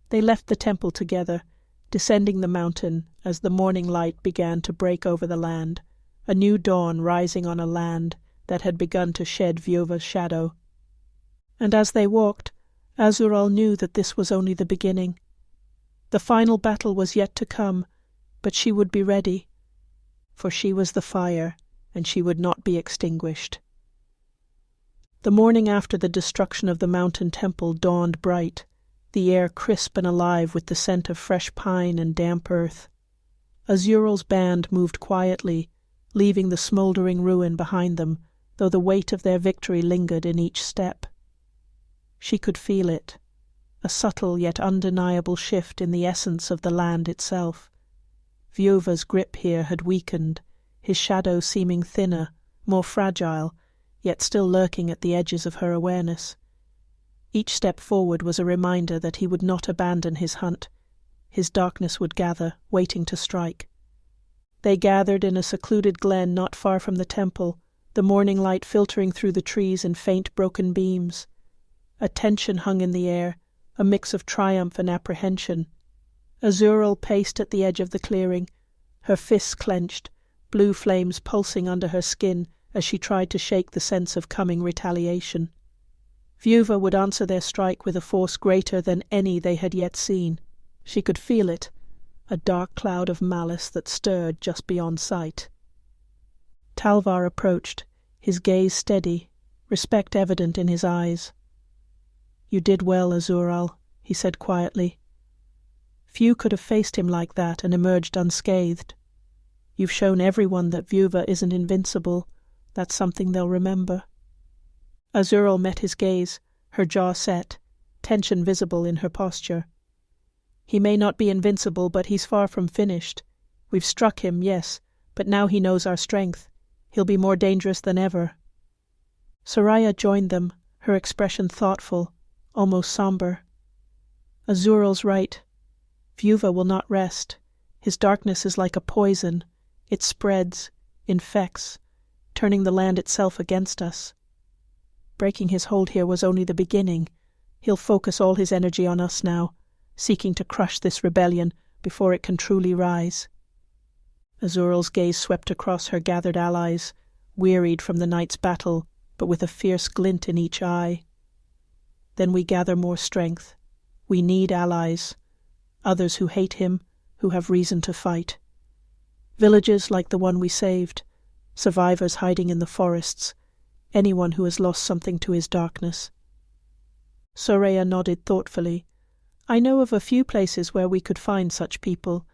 They left the temple together, descending the mountain as the morning light began to break over the land, a new dawn rising on a land that had begun to shed Vieuva's shadow. And as they walked, Azural knew that this was only the beginning. The final battle was yet to come, but she would be ready, for she was the fire, and she would not be extinguished. The morning after the destruction of the mountain temple dawned bright, the air crisp and alive with the scent of fresh pine and damp earth. Azural's band moved quietly, leaving the smouldering ruin behind them, though the weight of their victory lingered in each step. She could feel it, a subtle yet undeniable shift in the essence of the land itself. Vieuva's grip here had weakened, his shadow seeming thinner, more fragile, yet still lurking at the edges of her awareness. Each step forward was a reminder that he would not abandon his hunt. his darkness would gather, waiting to strike. They gathered in a secluded glen not far from the temple, the morning light filtering through the trees in faint broken beams. A tension hung in the air, a mix of triumph and apprehension. Azural paced at the edge of the clearing, her fists clenched, blue flames pulsing under her skin as she tried to shake the sense of coming retaliation. Vieuva would answer their strike with a force greater than any they had yet seen. She could feel it, a dark cloud of malice that stirred just beyond sight. Talvar approached, his gaze steady, respect evident in his eyes. "You did well, Azural," he said quietly. "Few could have faced him like that and emerged unscathed. You've shown everyone that Vieuva isn't invincible. That's something they'll remember." Azural met his gaze, her jaw set, tension visible in her posture. "He may not be invincible, but he's far from finished. We've struck him, yes, but now he knows our strength. He'll be more dangerous than ever." Soraya joined them, her expression thoughtful, almost somber. "Azural's right. Vieuva will not rest. His darkness is like a poison. It spreads, infects, turning the land itself against us. Breaking his hold here was only the beginning. He'll focus all his energy on us now, seeking to crush this rebellion before it can truly rise." Azural's gaze swept across her gathered allies, wearied from the night's battle, but with a fierce glint in each eye. "Then we gather more strength. We need allies, others who hate him, who have reason to fight. Villages like the one we saved, survivors hiding in the forests, anyone who has lost something to his darkness." Soraya nodded thoughtfully. "I know of a few places where we could find such people.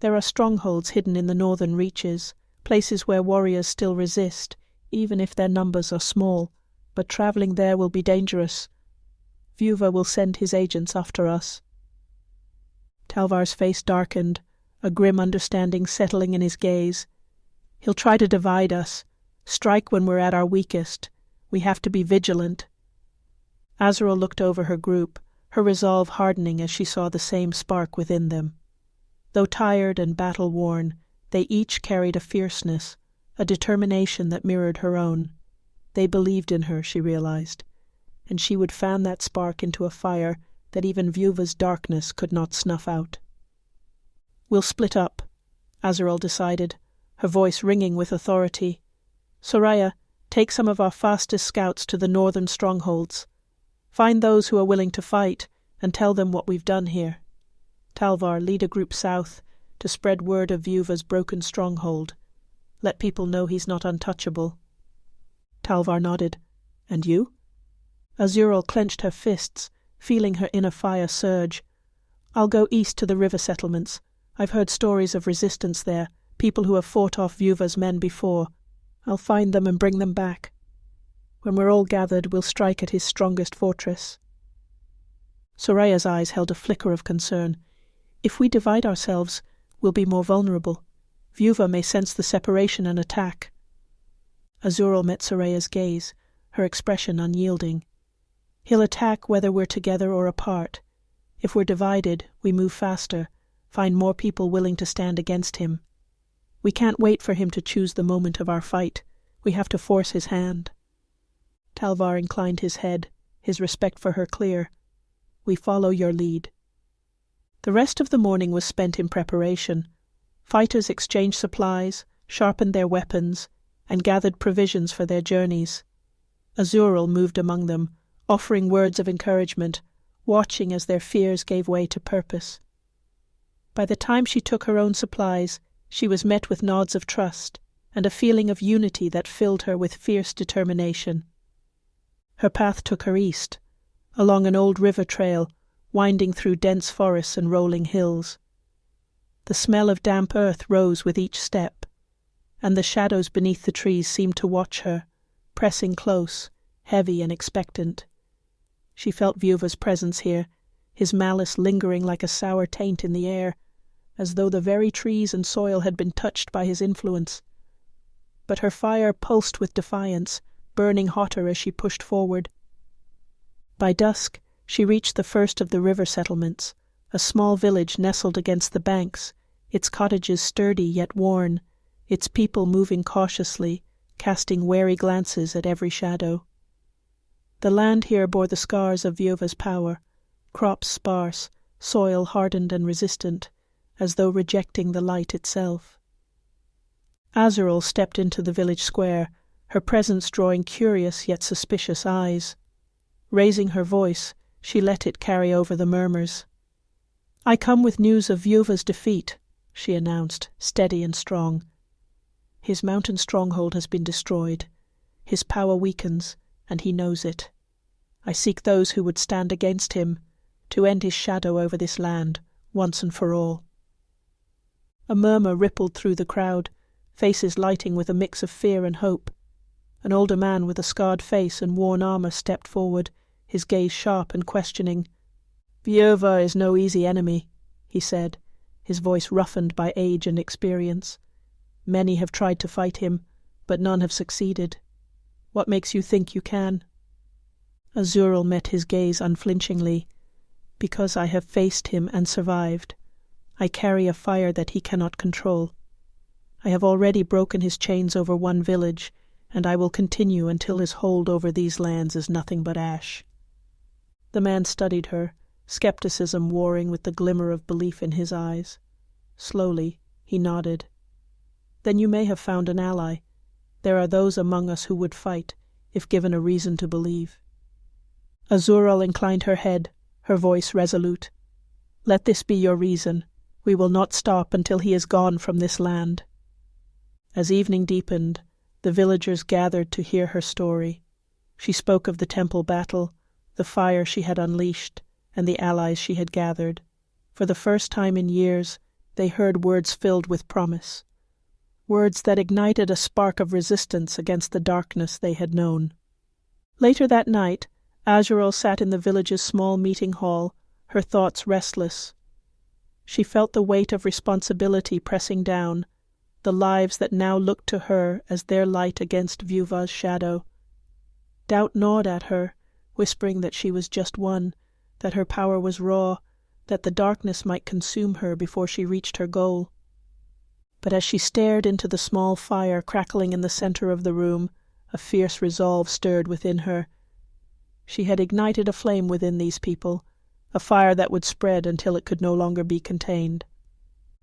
There are strongholds hidden in the northern reaches, places where warriors still resist, even if their numbers are small, but travelling there will be dangerous. Vieuva will send his agents after us." Talvar's face darkened, a grim understanding settling in his gaze. "He'll try to divide us, strike when we're at our weakest. We have to be vigilant." Azural looked over her group, her resolve hardening as she saw the same spark within them. Though tired and battle-worn, they each carried a fierceness, a determination that mirrored her own. They believed in her, she realized, and she would fan that spark into a fire that even Vieuva's darkness could not snuff out. "We'll split up," Azural decided, her voice ringing with authority. "Soraya, take some of our fastest scouts to the northern strongholds. Find those who are willing to fight, and tell them what we've done here. Talvar, lead a group south to spread word of Vieuva's broken stronghold. Let people know he's not untouchable." Talvar nodded. "And you?" Azural clenched her fists, feeling her inner fire surge. "I'll go east to the river settlements. I've heard stories of resistance there, people who have fought off Vieuva's men before. I'll find them and bring them back. When we're all gathered, we'll strike at his strongest fortress." Soraya's eyes held a flicker of concern. "If we divide ourselves, we'll be more vulnerable. Vieuva may sense the separation and attack." Azural met Soraya's gaze, her expression unyielding. "He'll attack whether we're together or apart. If we're divided, we move faster, find more people willing to stand against him. We can't wait for him to choose the moment of our fight. We have to force his hand." Talvar inclined his head, his respect for her clear. "We follow your lead." The rest of the morning was spent in preparation. Fighters exchanged supplies, sharpened their weapons, and gathered provisions for their journeys. Azural moved among them, offering words of encouragement, watching as their fears gave way to purpose. By the time she took her own supplies, she was met with nods of trust and a feeling of unity that filled her with fierce determination. Her path took her east, along an old river trail, winding through dense forests and rolling hills. The smell of damp earth rose with each step, and the shadows beneath the trees seemed to watch her, pressing close, heavy and expectant. She felt Vieuva's presence here, his malice lingering like a sour taint in the air, as though the very trees and soil had been touched by his influence. But her fire pulsed with defiance, burning hotter as she pushed forward. By dusk, she reached the first of the river settlements, a small village nestled against the banks, its cottages sturdy yet worn, its people moving cautiously, casting wary glances at every shadow. The land here bore the scars of Vieuva's power, crops sparse, soil hardened and resistant, as though rejecting the light itself. Azural stepped into the village square, her presence drawing curious yet suspicious eyes. Raising her voice, she let it carry over the murmurs. "I come with news of Vieuva's defeat," she announced, steady and strong. "His mountain stronghold has been destroyed. His power weakens, and he knows it. I seek those who would stand against him, to end his shadow over this land, once and for all." A murmur rippled through the crowd, faces lighting with a mix of fear and hope. An older man with a scarred face and worn armor stepped forward, his gaze sharp and questioning. "Vieuva is no easy enemy," he said, his voice roughened by age and experience. "Many have tried to fight him, but none have succeeded. What makes you think you can?" Azural met his gaze unflinchingly. "Because I have faced him and survived. I carry a fire that he cannot control. I have already broken his chains over one village, and I will continue until his hold over these lands is nothing but ash." The man studied her, skepticism warring with the glimmer of belief in his eyes. Slowly, he nodded. "Then you may have found an ally. There are those among us who would fight, if given a reason to believe." Azural inclined her head, her voice resolute. "Let this be your reason. We will not stop until he is gone from this land." As evening deepened, the villagers gathered to hear her story. She spoke of the temple battle, the fire she had unleashed, and the allies she had gathered. For the first time in years, they heard words filled with promise. Words that ignited a spark of resistance against the darkness they had known. Later that night, Azural sat in the village's small meeting hall, her thoughts restless. She felt the weight of responsibility pressing down, the lives that now looked to her as their light against Vieuva's shadow. Doubt gnawed at her, whispering that she was just one, that her power was raw, that the darkness might consume her before she reached her goal. But as she stared into the small fire crackling in the center of the room, a fierce resolve stirred within her. She had ignited a flame within these people, a fire that would spread until it could no longer be contained.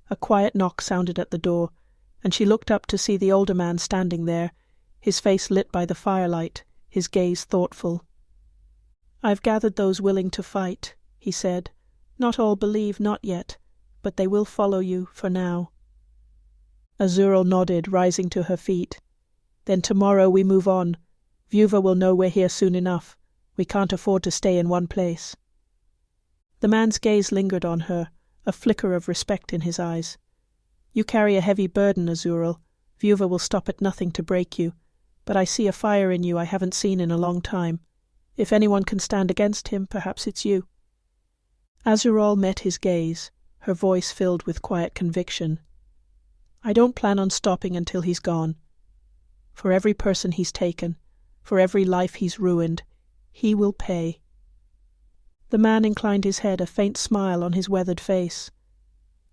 A quiet knock sounded at the door, and she looked up to see the older man standing there, his face lit by the firelight, his gaze thoughtful. "I've gathered those willing to fight," he said. "Not all believe, not yet, but they will follow you for now." Azural nodded, rising to her feet. "Then tomorrow we move on. Vieuva will know we're here soon enough. We can't afford to stay in one place." The man's gaze lingered on her, a flicker of respect in his eyes. "You carry a heavy burden, Azural. Vieuva will stop at nothing to break you, but I see a fire in you I haven't seen in a long time. If anyone can stand against him, perhaps it's you." Azural met his gaze, her voice filled with quiet conviction. "I don't plan on stopping until he's gone. For every person he's taken, for every life he's ruined, he will pay." The man inclined his head, a faint smile on his weathered face.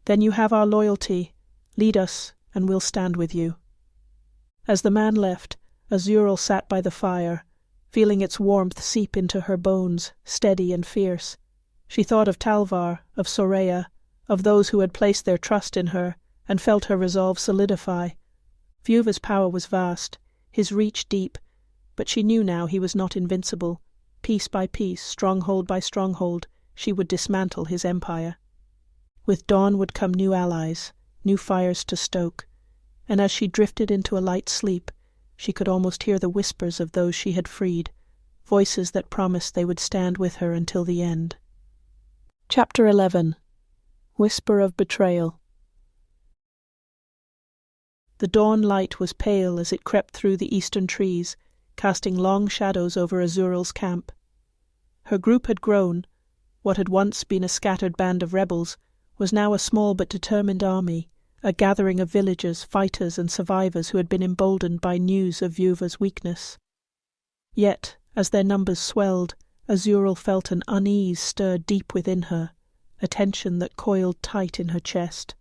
"Then you have our loyalty. Lead us, and we'll stand with you." As the man left, Azural sat by the fire, feeling its warmth seep into her bones, steady and fierce. She thought of Talvar, of Soraya, of those who had placed their trust in her, and felt her resolve solidify. Vieuva's power was vast, his reach deep, but she knew now he was not invincible. Piece by piece, stronghold by stronghold, she would dismantle his empire. With dawn would come new allies, new fires to stoke, and as she drifted into a light sleep, she could almost hear the whispers of those she had freed, voices that promised they would stand with her until the end. Chapter 11. Whisper of Betrayal. The dawn light was pale as it crept through the eastern trees, casting long shadows over Azural's camp. Her group had grown. What had once been a scattered band of rebels was now a small but determined army, a gathering of villagers, fighters and survivors who had been emboldened by news of Vieuva's weakness. Yet, as their numbers swelled, Azural felt an unease stir deep within her, a tension that coiled tight in her chest.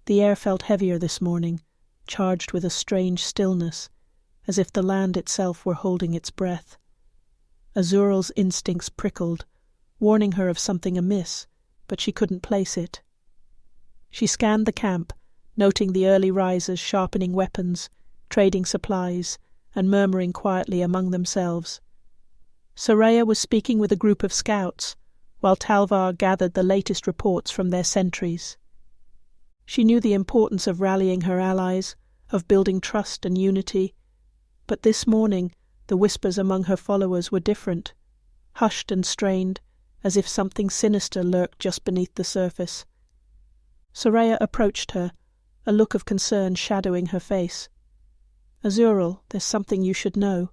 The air felt heavier this morning, charged with a strange stillness, as if the land itself were holding its breath. Azural's instincts prickled, warning her of something amiss, but she couldn't place it. She scanned the camp, noting the early risers sharpening weapons, trading supplies, and murmuring quietly among themselves. Soraya was speaking with a group of scouts, while Talvar gathered the latest reports from their sentries. She knew the importance of rallying her allies, of building trust and unity, but this morning the whispers among her followers were different, hushed and strained, as if something sinister lurked just beneath the surface. Soraya approached her, a look of concern shadowing her face. "Azural, there's something you should know."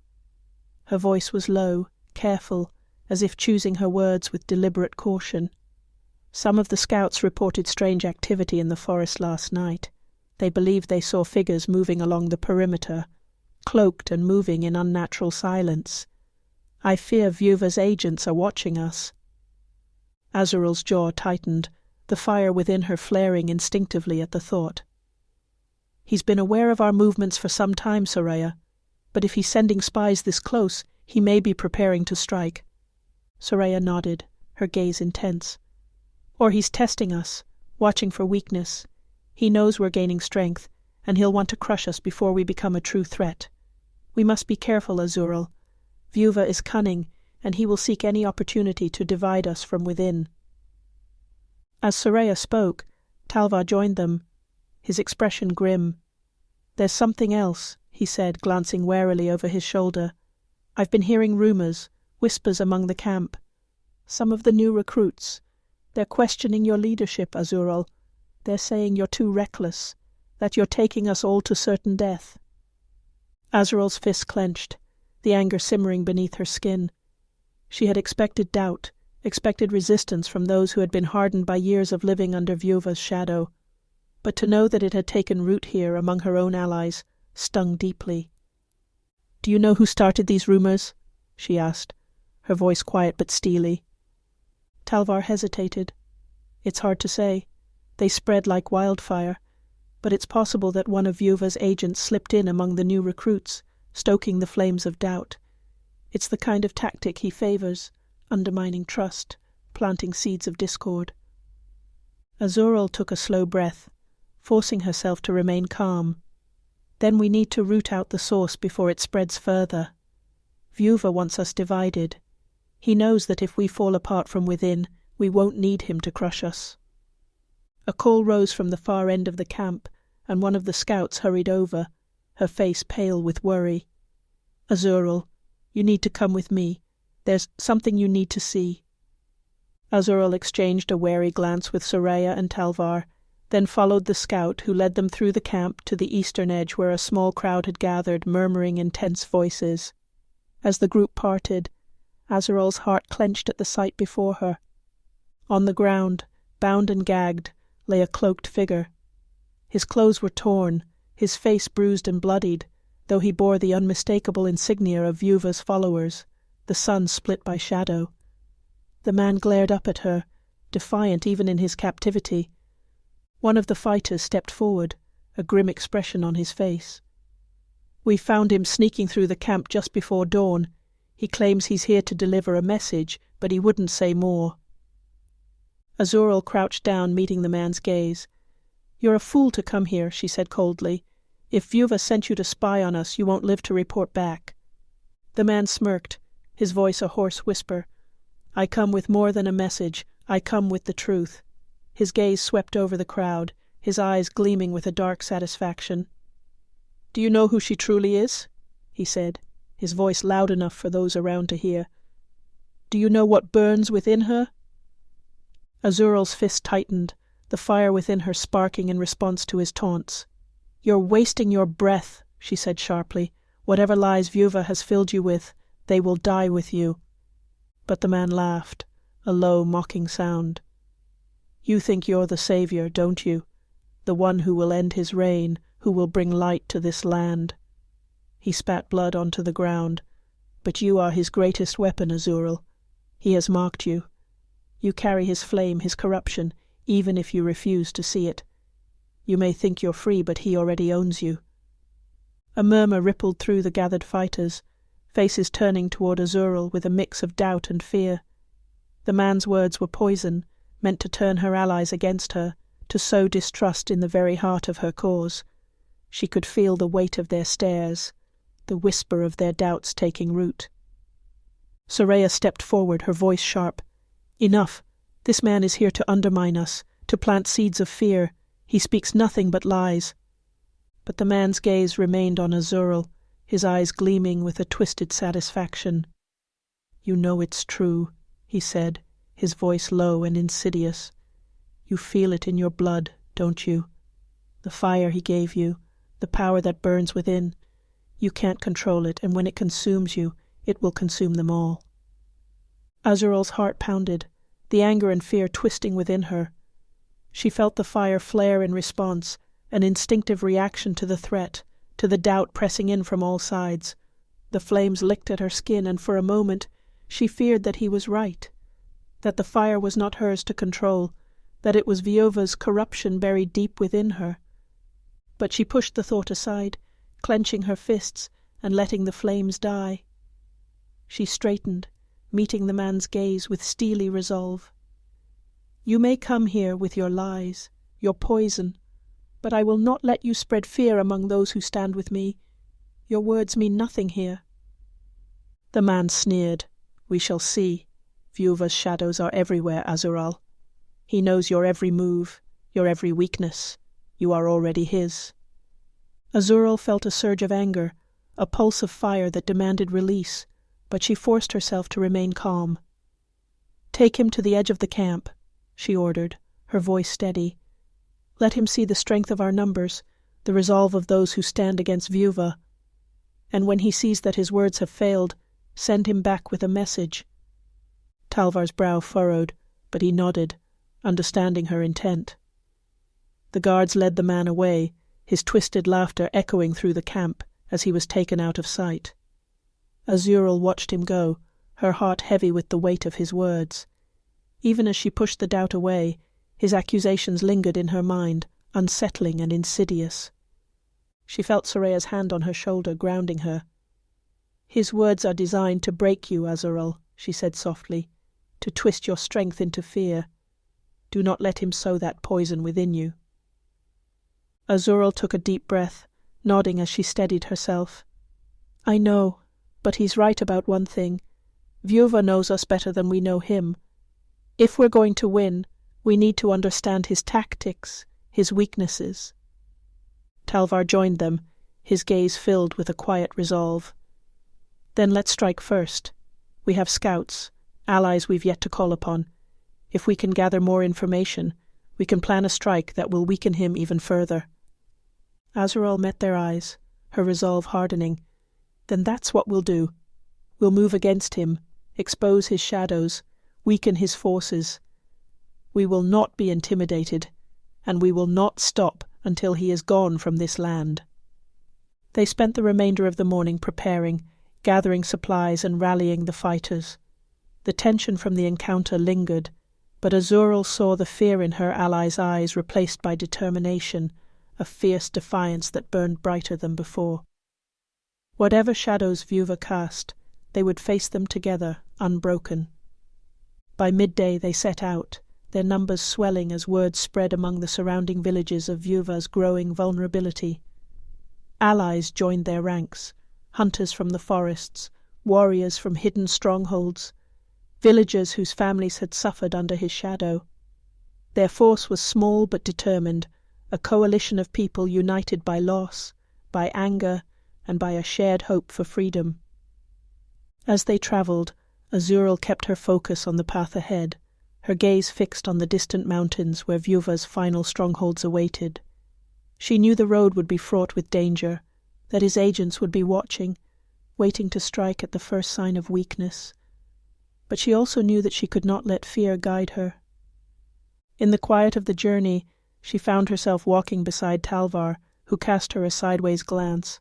Her voice was low, careful, as if choosing her words with deliberate caution. "Some of the scouts reported strange activity in the forest last night. They believed they saw figures moving along the perimeter, cloaked and moving in unnatural silence. I fear Vieuva's agents are watching us." Azural's jaw tightened, the fire within her flaring instinctively at the thought. "He's been aware of our movements for some time, Soraya, but if he's sending spies this close, he may be preparing to strike." Soraya nodded, her gaze intense. "Or he's testing us, watching for weakness. He knows we're gaining strength, and he'll want to crush us before we become a true threat. We must be careful, Azural. Vieuva is cunning, and he will seek any opportunity to divide us from within." As Soraya spoke, Talvar joined them, his expression grim. "There's something else," he said, glancing warily over his shoulder. "I've been hearing rumors, whispers among the camp. Some of the new recruits. They're questioning your leadership, Azural. They're saying you're too reckless, that you're taking us all to certain death." Azural's fist clenched, the anger simmering beneath her skin. She had expected doubt, expected resistance from those who had been hardened by years of living under Vieuva's shadow. But to know that it had taken root here among her own allies stung deeply. "Do you know who started these rumors?" she asked, her voice quiet but steely. Talvar hesitated. "It's hard to say. They spread like wildfire, but it's possible that one of Vieuva's agents slipped in among the new recruits, stoking the flames of doubt. It's the kind of tactic he favors, undermining trust, planting seeds of discord." Azural took a slow breath, forcing herself to remain calm. "Then we need to root out the source before it spreads further. Vieuva wants us divided. He knows that if we fall apart from within, we won't need him to crush us." A call rose from the far end of the camp, and one of the scouts hurried over, her face pale with worry. "Azural, you need to come with me. There's something you need to see." Azural exchanged a wary glance with Soraya and Talvar, then followed the scout who led them through the camp to the eastern edge where a small crowd had gathered, murmuring in tense voices. As the group parted, Azural's heart clenched at the sight before her. On the ground, bound and gagged, lay a cloaked figure. His clothes were torn, his face bruised and bloodied, though he bore the unmistakable insignia of Vieuva's followers, the sun split by shadow. The man glared up at her, defiant even in his captivity. One of the fighters stepped forward, a grim expression on his face. "We found him sneaking through the camp just before dawn. He claims he's here to deliver a message, but he wouldn't say more." Azural crouched down, meeting the man's gaze. "You're a fool to come here," she said coldly. "If Vieuva sent you to spy on us, you won't live to report back." The man smirked, his voice a hoarse whisper. "I come with more than a message. I come with the truth." His gaze swept over the crowd, his eyes gleaming with a dark satisfaction. "Do you know who she truly is?" he said, his voice loud enough for those around to hear. "Do you know what burns within her?" Azural's fist tightened, the fire within her sparking in response to his taunts. "You're wasting your breath," she said sharply. "Whatever lies Vieuva has filled you with, they will die with you." But the man laughed, a low, mocking sound. "You think you're the savior, don't you? The one who will end his reign, who will bring light to this land." He spat blood onto the ground. "But you are his greatest weapon, Azural. He has marked you. You carry his flame, his corruption, even if you refuse to see it. You may think you're free, but he already owns you." A murmur rippled through the gathered fighters, faces turning toward Azural with a mix of doubt and fear. The man's words were poison, meant to turn her allies against her, to sow distrust in the very heart of her cause. She could feel the weight of their stares, the whisper of their doubts taking root. Soraya stepped forward, her voice sharp. "Enough. This man is here to undermine us, to plant seeds of fear. He speaks nothing but lies." But the man's gaze remained on Azural, his eyes gleaming with a twisted satisfaction. "You know it's true," he said, his voice low and insidious. "You feel it in your blood, don't you? The fire he gave you, the power that burns within. You can't control it, and when it consumes you, it will consume them all." Azural's heart pounded, the anger and fear twisting within her. She felt the fire flare in response, an instinctive reaction to the threat, to the doubt pressing in from all sides. The flames licked at her skin, and for a moment she feared that he was right, that the fire was not hers to control, that it was Vieuva's corruption buried deep within her. But she pushed the thought aside, clenching her fists and letting the flames die. She straightened, meeting the man's gaze with steely resolve. "You may come here with your lies, your poison, but I will not let you spread fear among those who stand with me. Your words mean nothing here." The man sneered. "We shall see. Vieuva's shadows are everywhere, Azural. He knows your every move, your every weakness. You are already his." Azural felt a surge of anger, a pulse of fire that demanded release, but she forced herself to remain calm. "Take him to the edge of the camp," she ordered, her voice steady. "Let him see the strength of our numbers, the resolve of those who stand against Vieuva. And when he sees that his words have failed, send him back with a message." Talvar's brow furrowed, but he nodded, understanding her intent. The guards led the man away, his twisted laughter echoing through the camp as he was taken out of sight. Azural watched him go, her heart heavy with the weight of his words. Even as she pushed the doubt away, his accusations lingered in her mind, unsettling and insidious. She felt Soraya's hand on her shoulder, grounding her. "His words are designed to break you, Azural," she said softly, "to twist your strength into fear. Do not let him sow that poison within you." Azural took a deep breath, nodding as she steadied herself. "I know, but he's right about one thing. Vieuva knows us better than we know him. If we're going to win, we need to understand his tactics, his weaknesses." Talvar joined them, his gaze filled with a quiet resolve. "Then let's strike first. We have scouts, allies we've yet to call upon. If we can gather more information, we can plan a strike that will weaken him even further." Azural met their eyes, her resolve hardening. "Then that's what we'll do. We'll move against him, expose his shadows, weaken his forces. We will not be intimidated, and we will not stop until he is gone from this land." They spent the remainder of the morning preparing, gathering supplies and rallying the fighters. The tension from the encounter lingered, but Azural saw the fear in her allies' eyes replaced by determination, a fierce defiance that burned brighter than before. Whatever shadows Vieuva cast, they would face them together, unbroken. By midday they set out, their numbers swelling as word spread among the surrounding villages of Vieuva's growing vulnerability. Allies joined their ranks, hunters from the forests, warriors from hidden strongholds, villagers whose families had suffered under his shadow. Their force was small but determined, a coalition of people united by loss, by anger, and by a shared hope for freedom. As they travelled, Azural kept her focus on the path ahead, her gaze fixed on the distant mountains where Vieuva's final strongholds awaited. She knew the road would be fraught with danger, that his agents would be watching, waiting to strike at the first sign of weakness. But she also knew that she could not let fear guide her. In the quiet of the journey, she found herself walking beside Talvar, who cast her a sideways glance.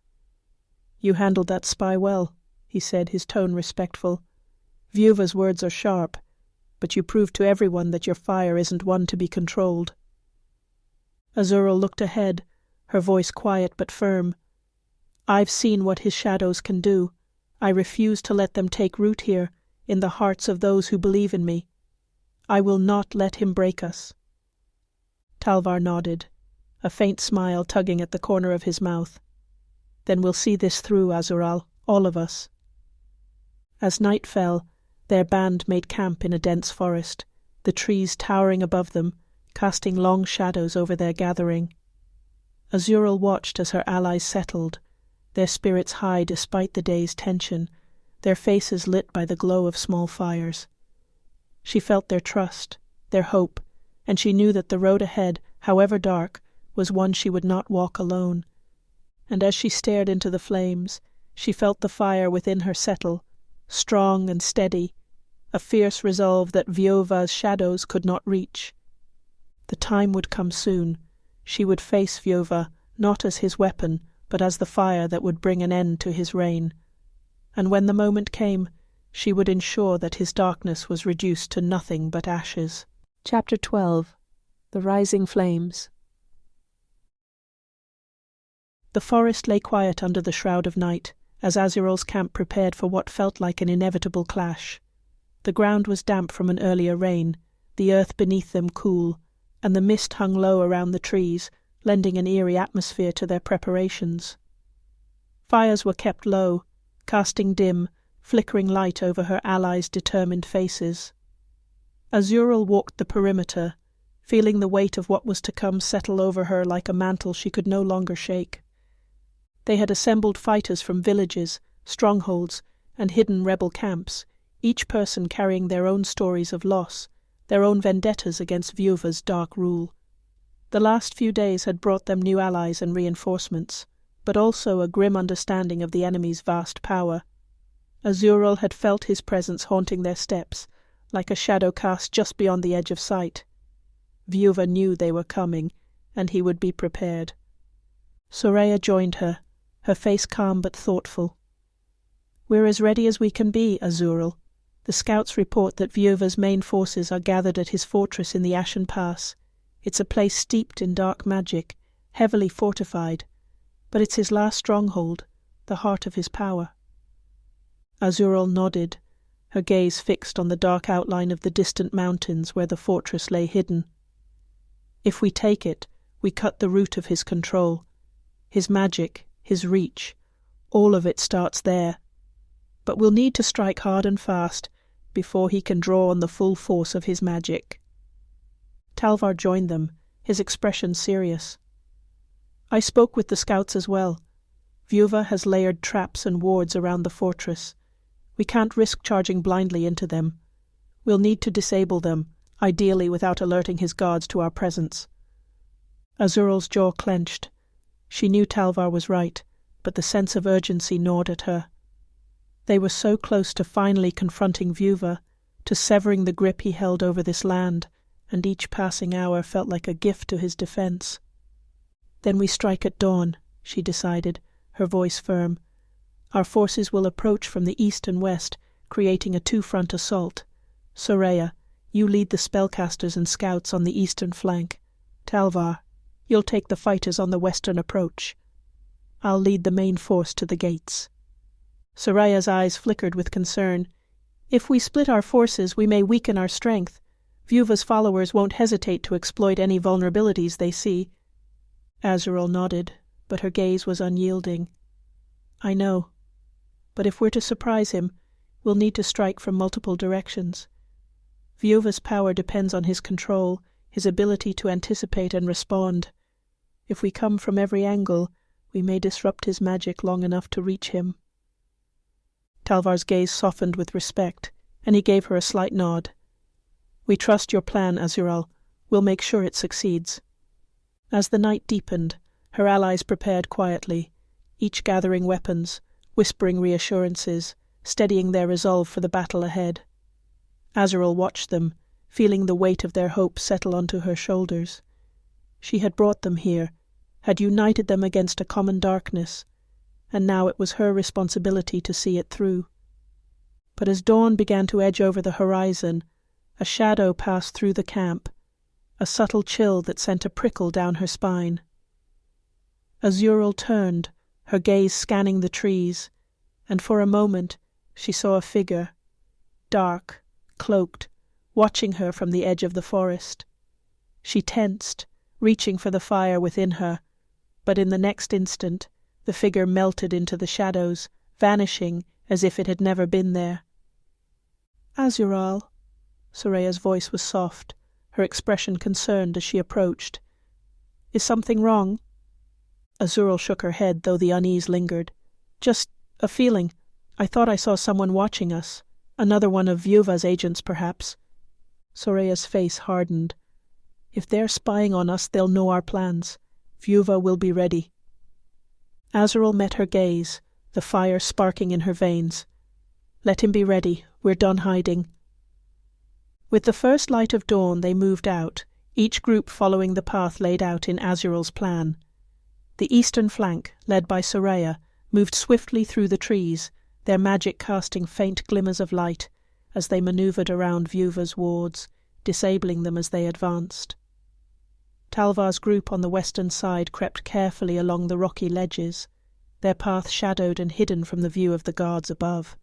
"You handled that spy well," he said, his tone respectful. "Vieuva's words are sharp. but you prove to everyone that your fire isn't one to be controlled." Azural looked ahead, her voice quiet but firm. "I've seen what his shadows can do. I refuse to let them take root here, in the hearts of those who believe in me. I will not let him break us." Talvar nodded, a faint smile tugging at the corner of his mouth. "Then we'll see this through, Azural, all of us." As night fell, their band made camp in a dense forest, the trees towering above them, casting long shadows over their gathering. Azural watched as her allies settled, their spirits high despite the day's tension, their faces lit by the glow of small fires. She felt their trust, their hope, and she knew that the road ahead, however dark, was one she would not walk alone. And as she stared into the flames, she felt the fire within her settle, strong and steady, a fierce resolve that Vieuva's shadows could not reach. The time would come soon. She would face Vieuva, not as his weapon, but as the fire that would bring an end to his reign. And when the moment came, she would ensure that his darkness was reduced to nothing but ashes. Chapter 12. The Rising Flames. The forest lay quiet under the shroud of night, as Azural's camp prepared for what felt like an inevitable clash. The ground was damp from an earlier rain, the earth beneath them cool, and the mist hung low around the trees, lending an eerie atmosphere to their preparations. Fires were kept low, casting dim, flickering light over her allies' determined faces. Azural walked the perimeter, feeling the weight of what was to come settle over her like a mantle she could no longer shake. They had assembled fighters from villages, strongholds, and hidden rebel camps, each person carrying their own stories of loss, their own vendettas against Vieuva's dark rule. The last few days had brought them new allies and reinforcements, but also a grim understanding of the enemy's vast power. Azural had felt his presence haunting their steps, like a shadow cast just beyond the edge of sight. Vieuva knew they were coming, and he would be prepared. Soraya joined her, her face calm but thoughtful. "We're as ready as we can be, Azural. The scouts report that Vieuva's main forces are gathered at his fortress in the Ashen Pass. It's a place steeped in dark magic, heavily fortified, but it's his last stronghold, the heart of his power." Azural nodded, her gaze fixed on the dark outline of the distant mountains where the fortress lay hidden. "If we take it, we cut the root of his control. His magic, his reach, all of it starts there. But we'll need to strike hard and fast before he can draw on the full force of his magic." Talvar joined them, his expression serious. "I spoke with the scouts as well. Vieuva has layered traps and wards around the fortress. We can't risk charging blindly into them. We'll need to disable them, ideally without alerting his guards to our presence." Azural's jaw clenched. She knew Talvar was right, but the sense of urgency gnawed at her. They were so close to finally confronting Vieuva, to severing the grip he held over this land, and each passing hour felt like a gift to his defense. "Then we strike at dawn," she decided, her voice firm. "Our forces will approach from the east and west, creating a two-front assault. Soraya, you lead the spellcasters and scouts on the eastern flank. Talvar, you'll take the fighters on the western approach. I'll lead the main force to the gates." Soraya's eyes flickered with concern. "If we split our forces, we may weaken our strength. Vieuva's followers won't hesitate to exploit any vulnerabilities they see." Azural nodded, but her gaze was unyielding. "I know. But if we're to surprise him, we'll need to strike from multiple directions. Vieuva's power depends on his control, his ability to anticipate and respond. If we come from every angle, we may disrupt his magic long enough to reach him." Talvar's gaze softened with respect, and he gave her a slight nod. "We trust your plan, Azural. We'll make sure it succeeds." As the night deepened, her allies prepared quietly, each gathering weapons, whispering reassurances, steadying their resolve for the battle ahead. Azural watched them, feeling the weight of their hope settle onto her shoulders. She had brought them here, had united them against a common darkness, and now it was her responsibility to see it through. But as dawn began to edge over the horizon, A shadow passed through the camp, a subtle chill that sent a prickle down her spine. Azural turned, her gaze scanning the trees, and for a moment she saw a figure, dark, cloaked, watching her from the edge of the forest. She tensed, reaching for the fire within her, but in the next instant the figure melted into the shadows, vanishing as if it had never been there. "Azural," Soraya's voice was soft, her expression concerned as she approached. "Is something wrong?" Azural shook her head, though the unease lingered. "Just a feeling. I thought I saw someone watching us. Another one of Vieuva's agents, perhaps." Soraya's face hardened. "If they're spying on us, they'll know our plans. Vieuva will be ready." Azural met her gaze, the fire sparking in her veins. "Let him be ready. We're done hiding." With the first light of dawn they moved out, each group following the path laid out in Azural's plan. The eastern flank, led by Soraya, moved swiftly through the trees, their magic casting faint glimmers of light as they manoeuvred around Vieuva's wards, disabling them as they advanced. Talvar's group on the western side crept carefully along the rocky ledges, their path shadowed and hidden from the view of the guards above.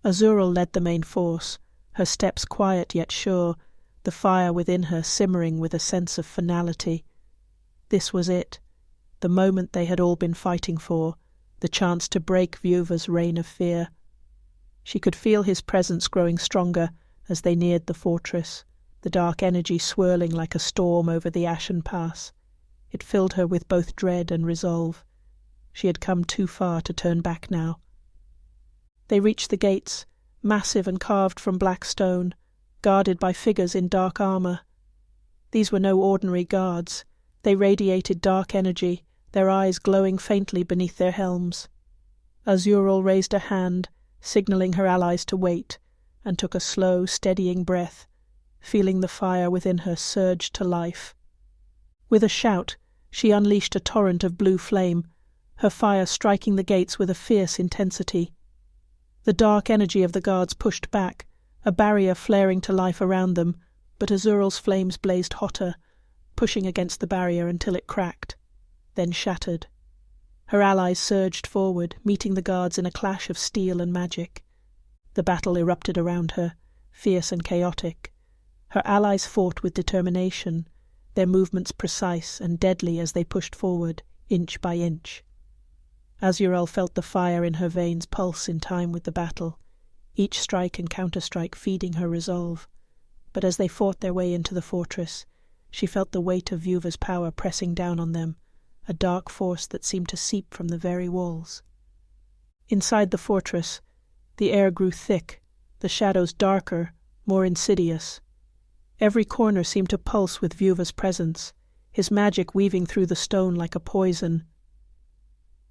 Azural led the main force, her steps quiet yet sure, the fire within her simmering with a sense of finality. This was it, the moment they had all been fighting for, the chance to break Vieuva's reign of fear. She could feel his presence growing stronger as they neared the fortress, the dark energy swirling like a storm over the ashen pass. It filled her with both dread and resolve. She had come too far to turn back now. They reached the gates, massive and carved from black stone, guarded by figures in dark armour. These were no ordinary guards. They radiated dark energy, their eyes glowing faintly beneath their helms. Azural raised a hand, signalling her allies to wait, and took a slow, steadying breath, feeling the fire within her surge to life. With a shout, she unleashed a torrent of blue flame, her fire striking the gates with a fierce intensity. The dark energy of the guards pushed back, a barrier flaring to life around them, but Azural's flames blazed hotter, pushing against the barrier until it cracked, then shattered. Her allies surged forward, meeting the guards in a clash of steel and magic. The battle erupted around her, fierce and chaotic. Her allies fought with determination, their movements precise and deadly as they pushed forward, inch by inch. Azural felt the fire in her veins pulse in time with the battle, each strike and counterstrike feeding her resolve. But as they fought their way into the fortress, she felt the weight of Vieuva's power pressing down on them, a dark force that seemed to seep from the very walls. Inside the fortress, the air grew thick, the shadows darker, more insidious. Every corner seemed to pulse with Vieuva's presence, his magic weaving through the stone like a poison.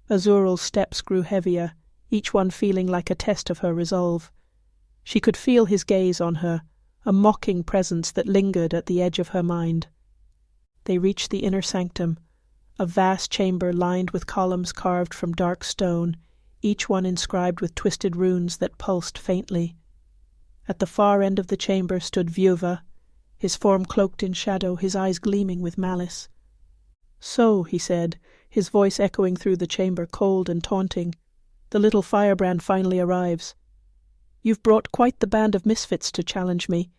Azural's steps grew heavier, each one feeling like a test of her resolve. She could feel his gaze on her, a mocking presence that lingered at the edge of her mind. They reached the inner sanctum, a vast chamber lined with columns carved from dark stone, each one inscribed with twisted runes that pulsed faintly. At the far end of the chamber stood Vieuva, his form cloaked in shadow, his eyes gleaming with malice. "So," he said, his voice echoing through the chamber, cold and taunting, "the little firebrand finally arrives. You've brought quite the band of misfits to challenge me.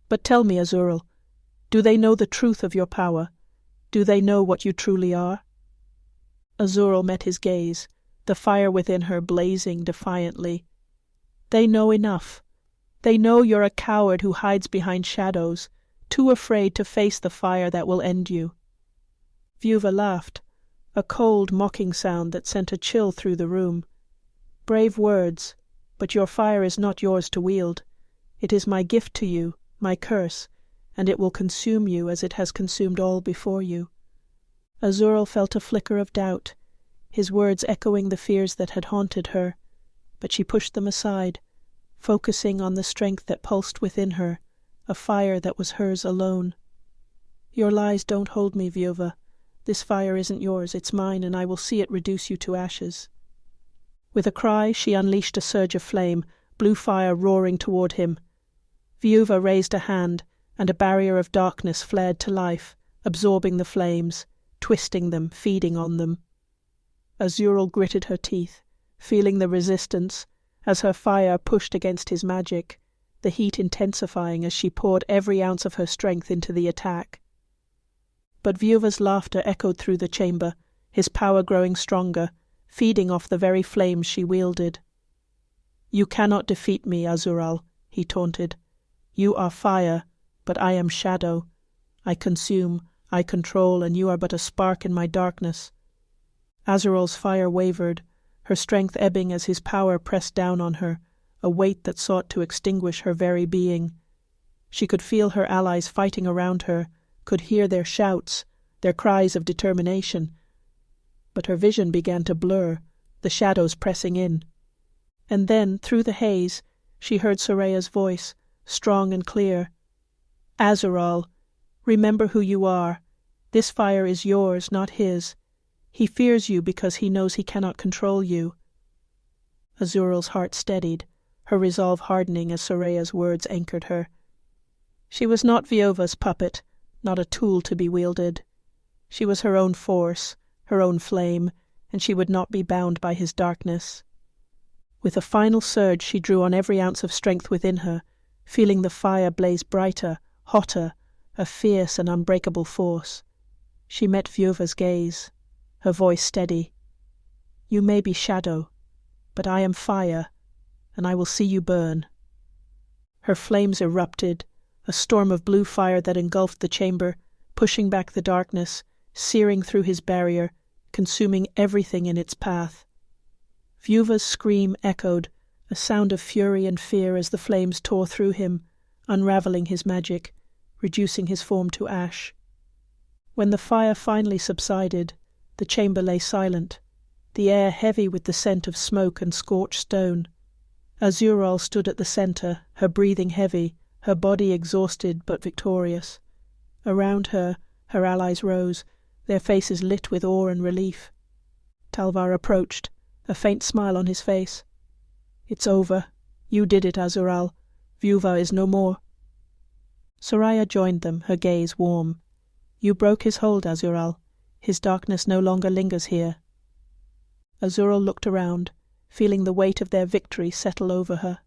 But tell me, Azural, do they know the truth of your power? Do they know what you truly are?" Azural met his gaze, the fire within her blazing defiantly. "They know enough. They know you're a coward who hides behind shadows, too afraid to face the fire that will end you." Vieuva laughed, a cold, mocking sound that sent a chill through the room. "Brave words, but your fire is not yours to wield. It is my gift to you, my curse, and it will consume you as it has consumed all before you." Azural felt a flicker of doubt, his words echoing the fears that had haunted her, but she pushed them aside, focusing on the strength that pulsed within her, a fire that was hers alone. "Your lies don't hold me, Vieuva. This fire isn't yours, it's mine, and I will see it reduce you to ashes." With a cry, she unleashed a surge of flame, blue fire roaring toward him. Vieuva raised a hand, and a barrier of darkness flared to life, absorbing the flames, twisting them, feeding on them. Azural gritted her teeth, feeling the resistance, as her fire pushed against his magic, the heat intensifying as she poured every ounce of her strength into the attack. But Vieuva's laughter echoed through the chamber, his power growing stronger, feeding off the very flames she wielded. "You cannot defeat me, Azural," he taunted. "You are fire, but I am shadow. I consume, I control, and you are but a spark in my darkness." Azural's fire wavered, her strength ebbing as his power pressed down on her, a weight that sought to extinguish her very being. She could feel her allies fighting around her, could hear their shouts, their cries of determination. But her vision began to blur, the shadows pressing in. And then, through the haze, she heard Soraya's voice, strong and clear. "Azural, remember who you are. This fire is yours, not his. He fears you because he knows he cannot control you." Azural's heart steadied, her resolve hardening as Soraya's words anchored her. She was not Vieuva's puppet, not a tool to be wielded. She was her own force, her own flame, and she would not be bound by his darkness. With a final surge she drew on every ounce of strength within her, feeling the fire blaze brighter, hotter, a fierce and unbreakable force. She met Vieuva's gaze, her voice steady. "You may be shadow, but I am fire, and I will see you burn." Her flames erupted, a storm of blue fire that engulfed the chamber, pushing back the darkness, searing through his barrier, consuming everything in its path. Vieuva's scream echoed, a sound of fury and fear as the flames tore through him, unravelling his magic, reducing his form to ash. When the fire finally subsided, the chamber lay silent, the air heavy with the scent of smoke and scorched stone. Azural stood at the centre, her breathing heavy, her body exhausted but victorious. Around her, her allies rose, their faces lit with awe and relief. Talvar approached, a faint smile on his face. "It's over. You did it, Azural. Vieuva is no more." Soraya joined them, her gaze warm. "You broke his hold, Azural. His darkness no longer lingers here." Azural looked around, feeling the weight of their victory settle over her.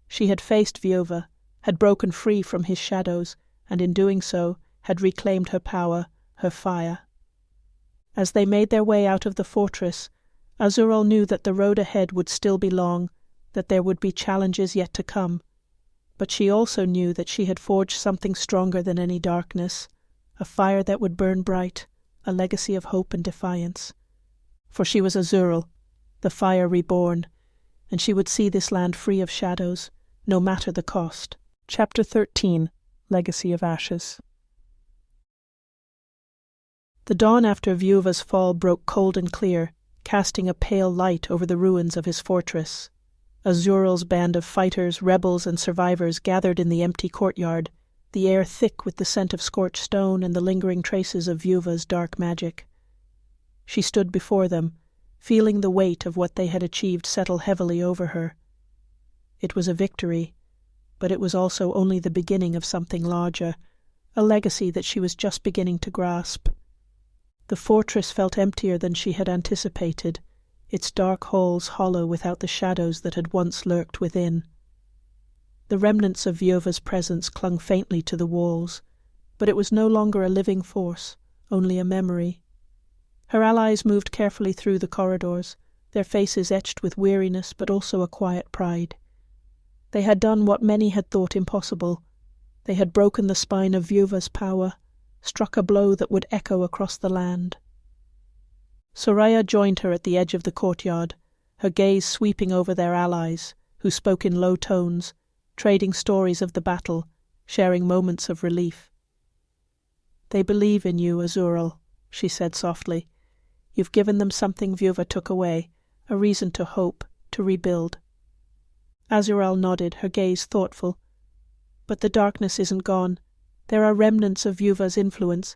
She had faced Vieuva, had broken free from his shadows, and in doing so had reclaimed her power, her fire. As they made their way out of the fortress, Azural knew that the road ahead would still be long, that there would be challenges yet to come. But she also knew that she had forged something stronger than any darkness, a fire that would burn bright, a legacy of hope and defiance. For she was Azural, the fire reborn, and she would see this land free of shadows, no matter the cost. Chapter 13. Legacy of Ashes. The dawn after Vieuva's fall broke cold and clear, casting a pale light over the ruins of his fortress. Azural's band of fighters, rebels, and survivors gathered in the empty courtyard, the air thick with the scent of scorched stone and the lingering traces of Vieuva's dark magic. She stood before them, feeling the weight of what they had achieved settle heavily over her. It was a victory, but it was also only the beginning of something larger, a legacy that she was just beginning to grasp. The fortress felt emptier than she had anticipated, its dark halls hollow without the shadows that had once lurked within. The remnants of Vieuva's presence clung faintly to the walls, but it was no longer a living force, only a memory. Her allies moved carefully through the corridors, their faces etched with weariness but also a quiet pride. They had done what many had thought impossible. They had broken the spine of Vieuva's power, struck a blow that would echo across the land. Soraya joined her at the edge of the courtyard, her gaze sweeping over their allies, who spoke in low tones, trading stories of the battle, sharing moments of relief. "They believe in you, Azural," she said softly. "You've given them something Vieuva took away, a reason to hope, to rebuild." Azural nodded, her gaze thoughtful. "But the darkness isn't gone. There are remnants of Vieuva's influence,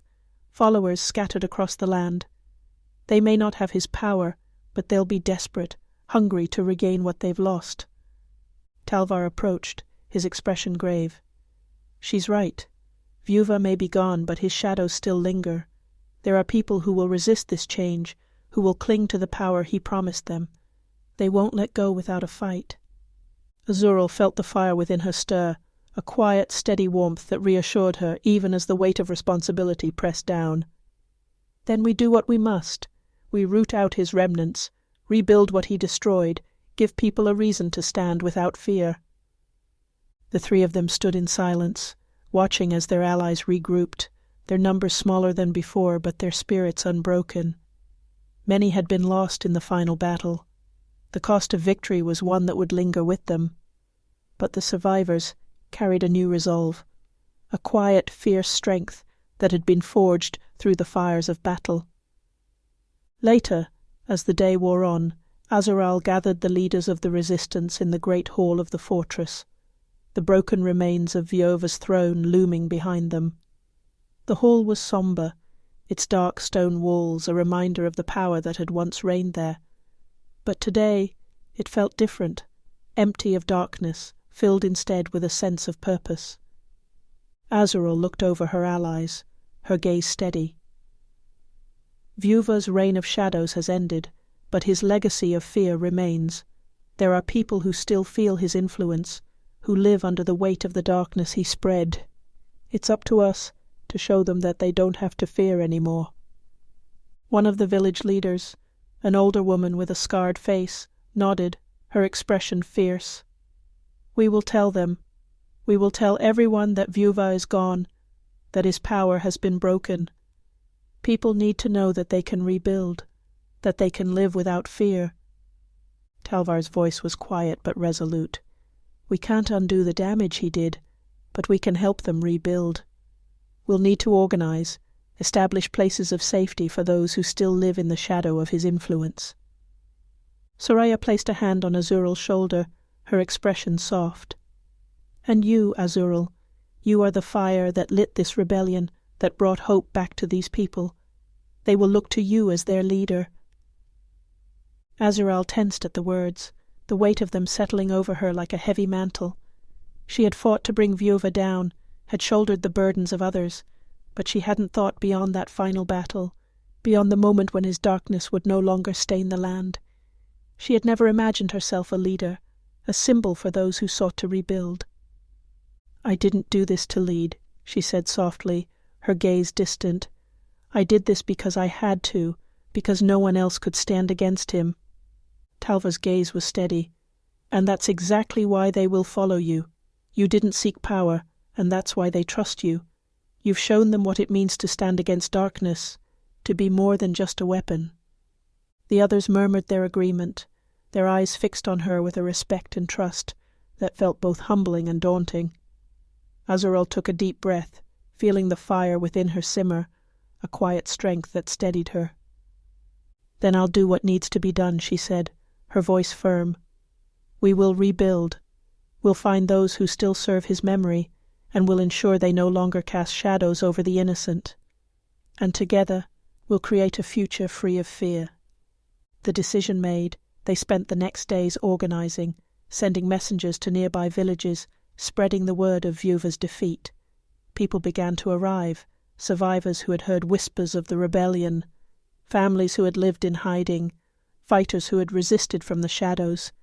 followers scattered across the land. They may not have his power, but they'll be desperate, hungry to regain what they've lost." Talvar approached, his expression grave. She's right. Vieuva may be gone, but his shadows still linger. There are people who will resist this change, who will cling to the power he promised them. They won't let go without a fight. Azural felt the fire within her stir, a quiet, steady warmth that reassured her even as the weight of responsibility pressed down. Then we do what we must. We root out his remnants, rebuild what he destroyed, give people a reason to stand without fear. The three of them stood in silence, watching as their allies regrouped, their numbers smaller than before, but their spirits unbroken. Many had been lost in the final battle. The cost of victory was one that would linger with them. But the survivors carried a new resolve, a quiet, fierce strength that had been forged through the fires of battle. Later, as the day wore on, Azural gathered the leaders of the resistance in the great hall of the fortress, the broken remains of Vieuva's throne looming behind them. The hall was sombre, its dark stone walls a reminder of the power that had once reigned there. But today it felt different, empty of darkness, filled instead with a sense of purpose. Azural looked over her allies, her gaze steady. Vieuva's reign of shadows has ended, but his legacy of fear remains. There are people who still feel his influence, who live under the weight of the darkness he spread. It's up to us to show them that they don't have to fear anymore. One of the village leaders, an older woman with a scarred face, nodded, her expression fierce. We will tell them. We will tell everyone that Vieuva is gone, that his power has been broken. People need to know that they can rebuild, that they can live without fear. Talvar's voice was quiet but resolute. We can't undo the damage he did, but we can help them rebuild. We'll need to organize, establish places of safety for those who still live in the shadow of his influence. Soraya placed a hand on Azural's shoulder, her expression soft. And you, Azural, you are the fire that lit this rebellion, that brought hope back to these people. They will look to you as their leader. Azural tensed at the words, the weight of them settling over her like a heavy mantle. She had fought to bring Vieuva down, had shouldered the burdens of others, but she hadn't thought beyond that final battle, beyond the moment when his darkness would no longer stain the land. She had never imagined herself a leader, a symbol for those who sought to rebuild. I didn't do this to lead, she said softly, her gaze distant. I did this because I had to, because no one else could stand against him. Talvar's gaze was steady. And that's exactly why they will follow you. You didn't seek power, and that's why they trust you. You've shown them what it means to stand against darkness, to be more than just a weapon. The others murmured their agreement, their eyes fixed on her with a respect and trust that felt both humbling and daunting. Azural took a deep breath, feeling the fire within her simmer, a quiet strength that steadied her. Then I'll do what needs to be done, she said, her voice firm. We will rebuild. We'll find those who still serve his memory, and will ensure they no longer cast shadows over the innocent. And together we'll create a future free of fear. The decision made, they spent the next days organizing, sending messengers to nearby villages, spreading the word of Vieuva's defeat. People began to arrive, survivors who had heard whispers of the rebellion, families who had lived in hiding, fighters who had resisted from the shadows.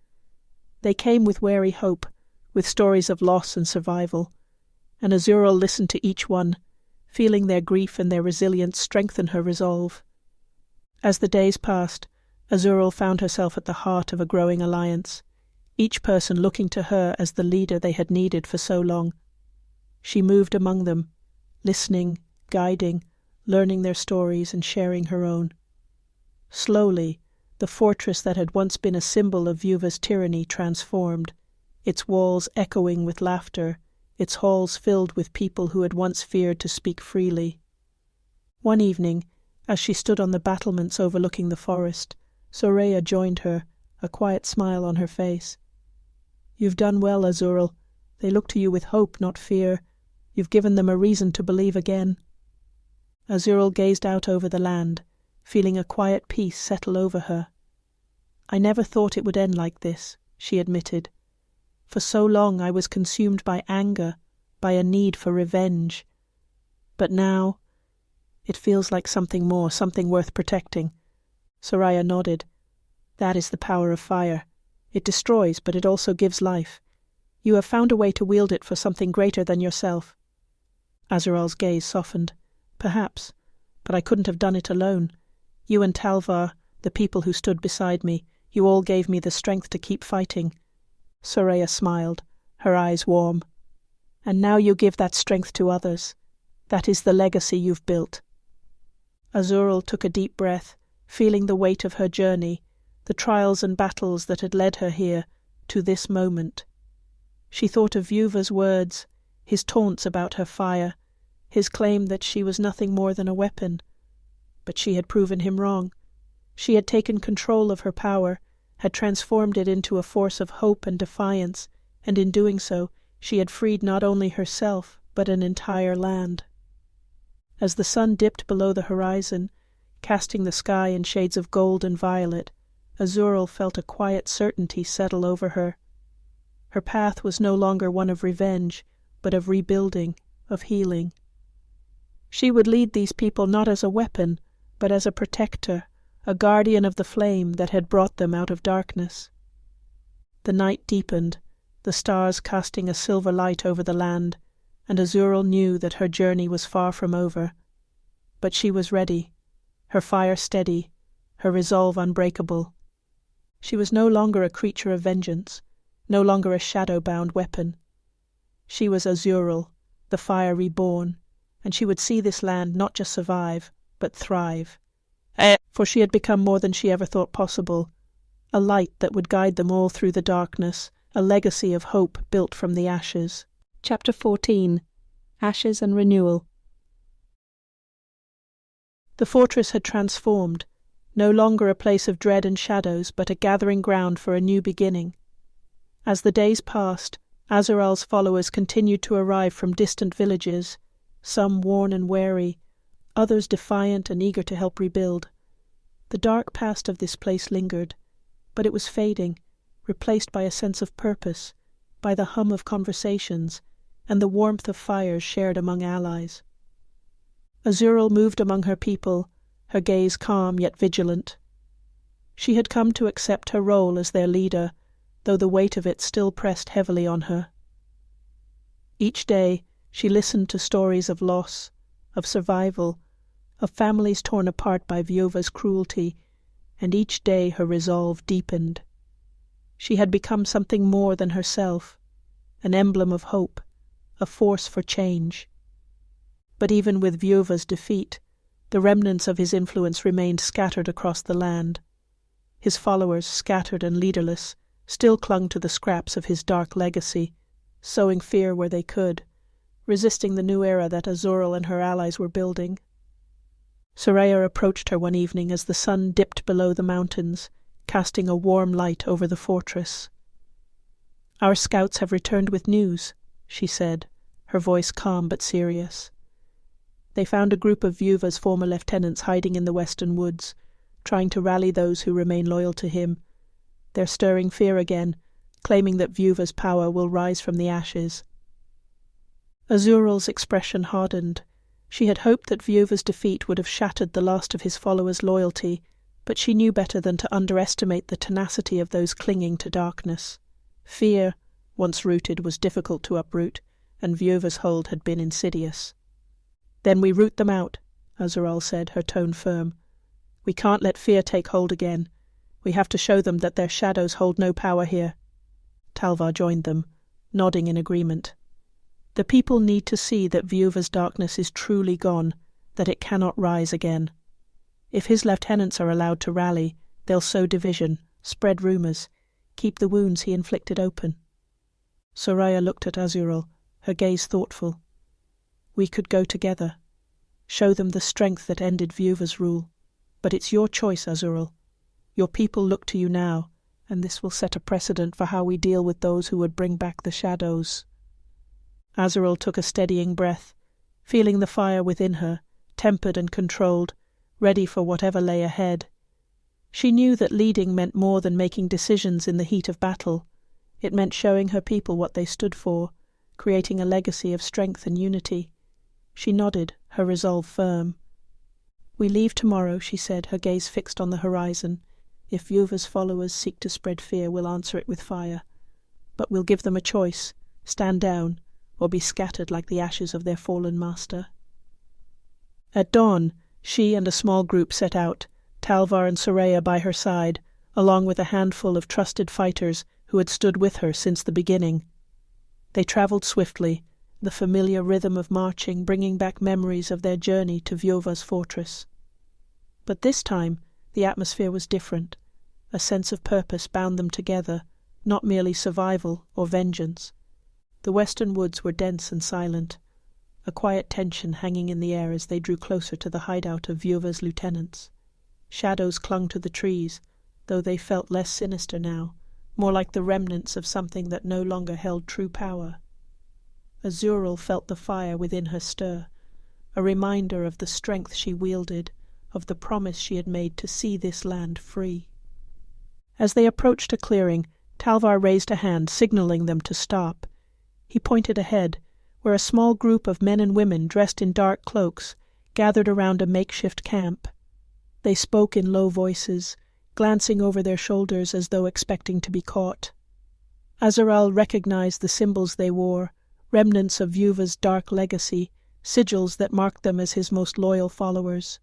They came with wary hope, with stories of loss and survival, and Azural listened to each one, feeling their grief and their resilience strengthen her resolve. As the days passed, Azural found herself at the heart of a growing alliance, each person looking to her as the leader they had needed for so long. She moved among them, listening, guiding, learning their stories and sharing her own. Slowly, the fortress that had once been a symbol of Vieuva's tyranny transformed, its walls echoing with laughter, its halls filled with people who had once feared to speak freely. One evening, as she stood on the battlements overlooking the forest, Soraya joined her, a quiet smile on her face. You've done well, Azural. They look to you with hope, not fear. You've given them a reason to believe again. Azural gazed out over the land, feeling a quiet peace settle over her. I never thought it would end like this, she admitted. For so long I was consumed by anger, by a need for revenge. But now, it feels like something more, something worth protecting. Soraya nodded. That is the power of fire. It destroys, but it also gives life. You have found a way to wield it for something greater than yourself. Azural's gaze softened. Perhaps, but I couldn't have done it alone. You and Talvar, the people who stood beside me, you all gave me the strength to keep fighting. Soraya smiled, her eyes warm. And now you give that strength to others. That is the legacy you've built. Azural took a deep breath, feeling the weight of her journey, the trials and battles that had led her here, to this moment. She thought of Vieuva's words, his taunts about her fire, his claim that she was nothing more than a weapon. But she had proven him wrong. She had taken control of her power, had transformed it into a force of hope and defiance, and in doing so, she had freed not only herself, but an entire land. As the sun dipped below the horizon, casting the sky in shades of gold and violet, Azural felt a quiet certainty settle over her. Her path was no longer one of revenge, but of rebuilding, of healing. She would lead these people not as a weapon, but as a protector, a guardian of the flame that had brought them out of darkness. The night deepened, the stars casting a silver light over the land, and Azural knew that her journey was far from over. But she was ready, her fire steady, her resolve unbreakable. She was no longer a creature of vengeance, no longer a shadow-bound weapon. She was Azural, the fire reborn, and she would see this land not just survive, but thrive. For she had become more than she ever thought possible, a light that would guide them all through the darkness, a legacy of hope built from the ashes. Chapter 14. Ashes and Renewal. The fortress had transformed, no longer a place of dread and shadows, but a gathering ground for a new beginning. As the days passed, Azural's followers continued to arrive from distant villages, some worn and weary, others defiant and eager to help rebuild. The dark past of this place lingered, but it was fading, replaced by a sense of purpose, by the hum of conversations, and the warmth of fires shared among allies. Azural moved among her people, her gaze calm yet vigilant. She had come to accept her role as their leader, though the weight of it still pressed heavily on her. Each day she listened to stories of loss, of survival, of families torn apart by Vieuva's cruelty, and each day her resolve deepened. She had become something more than herself, an emblem of hope, a force for change. But even with Vieuva's defeat, the remnants of his influence remained scattered across the land. His followers, scattered and leaderless, still clung to the scraps of his dark legacy, sowing fear where they could, resisting the new era that Azural and her allies were building. Soraya approached her one evening as the sun dipped below the mountains, casting a warm light over the fortress. "Our scouts have returned with news," she said, her voice calm but serious. "They found a group of Vieuva's former lieutenants hiding in the western woods, trying to rally those who remain loyal to him. They're stirring fear again, claiming that Vieuva's power will rise from the ashes." Azural's expression hardened. She had hoped that Vieuva's defeat would have shattered the last of his followers' loyalty, but she knew better than to underestimate the tenacity of those clinging to darkness. Fear, once rooted, was difficult to uproot, and Vieuva's hold had been insidious. "Then we root them out," Azural said, her tone firm. "We can't let fear take hold again. We have to show them that their shadows hold no power here." Talvar joined them, nodding in agreement. "The people need to see that Vieuva's darkness is truly gone, that it cannot rise again. If his lieutenants are allowed to rally, they'll sow division, spread rumours, keep the wounds he inflicted open." Soraya looked at Azural, her gaze thoughtful. "We could go together, show them the strength that ended Vieuva's rule. But it's your choice, Azural. Your people look to you now, and this will set a precedent for how we deal with those who would bring back the shadows." Azural took a steadying breath, feeling the fire within her, tempered and controlled, ready for whatever lay ahead. She knew that leading meant more than making decisions in the heat of battle. It meant showing her people what they stood for, creating a legacy of strength and unity. She nodded, her resolve firm. "We leave tomorrow," she said, her gaze fixed on the horizon. "If Vieuva's followers seek to spread fear, we'll answer it with fire. But we'll give them a choice: stand down, or be scattered like the ashes of their fallen master." At dawn, she and a small group set out, Talvar and Soraya by her side, along with a handful of trusted fighters who had stood with her since the beginning. They travelled swiftly, the familiar rhythm of marching bringing back memories of their journey to Vieuva's fortress. But this time the atmosphere was different. A sense of purpose bound them together, not merely survival or vengeance. The western woods were dense and silent, a quiet tension hanging in the air as they drew closer to the hideout of Vieuva's lieutenants. Shadows clung to the trees, though they felt less sinister now, more like the remnants of something that no longer held true power. Azural felt the fire within her stir, a reminder of the strength she wielded, of the promise she had made to see this land free. As they approached a clearing, Talvar raised a hand, signaling them to stop. He pointed ahead, where a small group of men and women dressed in dark cloaks gathered around a makeshift camp. They spoke in low voices, glancing over their shoulders as though expecting to be caught. Azural recognized the symbols they wore, remnants of Vieuva's dark legacy, sigils that marked them as his most loyal followers.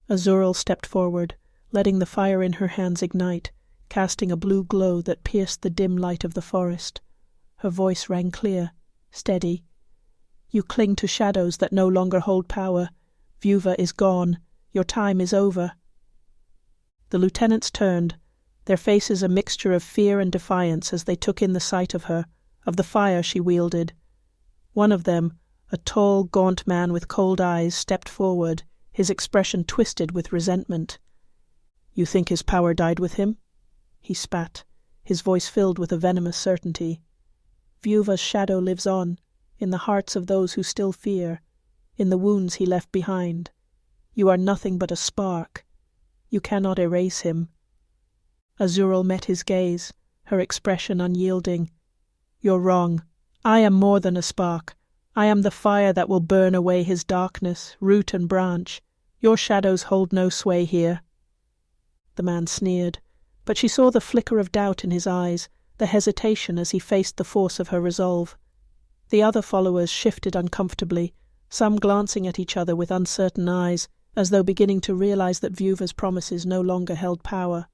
Azural stepped forward, letting the fire in her hands ignite, casting a blue glow that pierced the dim light of the forest. Her voice rang clear, steady. "You cling to shadows that no longer hold power. Vieuva is gone. Your time is over." The lieutenants turned, their faces a mixture of fear and defiance as they took in the sight of her, of the fire she wielded. One of them, a tall, gaunt man with cold eyes, stepped forward, his expression twisted with resentment. "You think his power died with him?" He spat, his voice filled with a venomous certainty. "Vieuva's shadow lives on, in the hearts of those who still fear, in the wounds he left behind. You are nothing but a spark. You cannot erase him." Azural met his gaze, her expression unyielding. "You're wrong. I am more than a spark. I am the fire that will burn away his darkness, root and branch. Your shadows hold no sway here." The man sneered, but she saw the flicker of doubt in his eyes, the hesitation as he faced the force of her resolve. The other followers shifted uncomfortably, some glancing at each other with uncertain eyes, as though beginning to realize that Vieuva's promises no longer held power.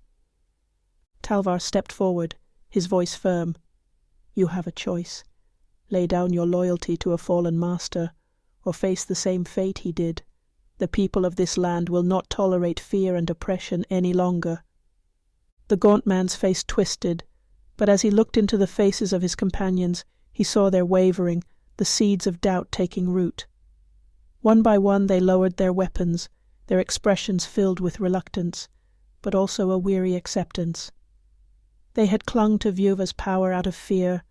Talvar stepped forward, his voice firm. "You have a choice. Lay down your loyalty to a fallen master, or face the same fate he did. The people of this land will not tolerate fear and oppression any longer." The gaunt man's face twisted, but as he looked into the faces of his companions, he saw their wavering, the seeds of doubt taking root. One by one they lowered their weapons, their expressions filled with reluctance, but also a weary acceptance. They had clung to Vieuva's power out of fear,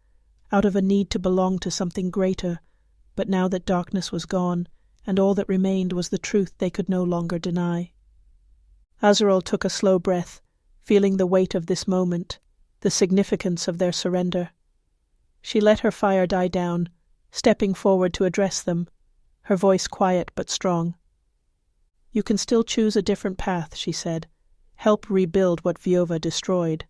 out of a need to belong to something greater, but now that darkness was gone, and all that remained was the truth they could no longer deny. Azural took a slow breath, feeling the weight of this moment, the significance of their surrender. She let her fire die down, stepping forward to address them, her voice quiet but strong. "You can still choose a different path," she said. "Help rebuild what Vieuva destroyed.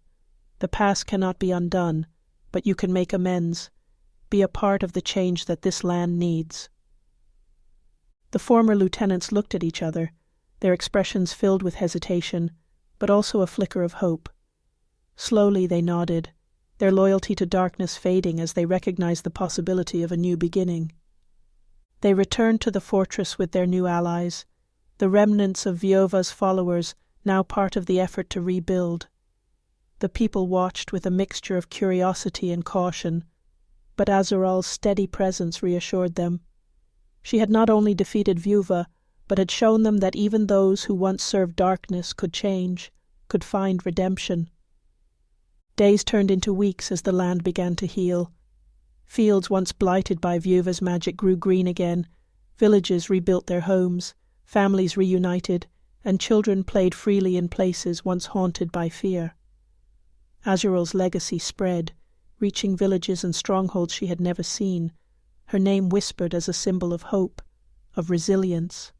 The past cannot be undone, but you can make amends. Be a part of the change that this land needs." The former lieutenants looked at each other, their expressions filled with hesitation, but also a flicker of hope. Slowly they nodded, their loyalty to darkness fading as they recognized the possibility of a new beginning. They returned to the fortress with their new allies, the remnants of Vieuva's followers, now part of the effort to rebuild. The people watched with a mixture of curiosity and caution, but Azural's steady presence reassured them. She had not only defeated Vieuva, but had shown them that even those who once served darkness could change, could find redemption. Days turned into weeks as the land began to heal. Fields once blighted by Vieuva's magic grew green again, villages rebuilt their homes, families reunited, and children played freely in places once haunted by fear. Azural's legacy spread, reaching villages and strongholds she had never seen, her name whispered as a symbol of hope, of resilience.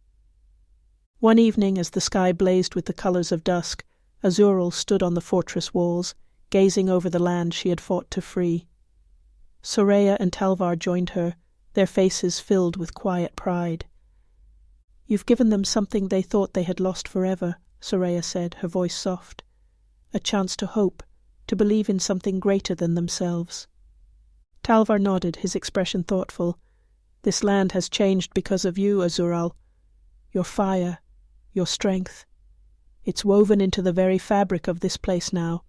One evening, as the sky blazed with the colors of dusk, Azural stood on the fortress walls, gazing over the land she had fought to free. Soraya and Talvar joined her, their faces filled with quiet pride. "You've given them something they thought they had lost forever," Soraya said, her voice soft. "A chance to hope, to believe in something greater than themselves." Talvar nodded, his expression thoughtful. "This land has changed because of you, Azural. Your fire, your strength. It's woven into the very fabric of this place now.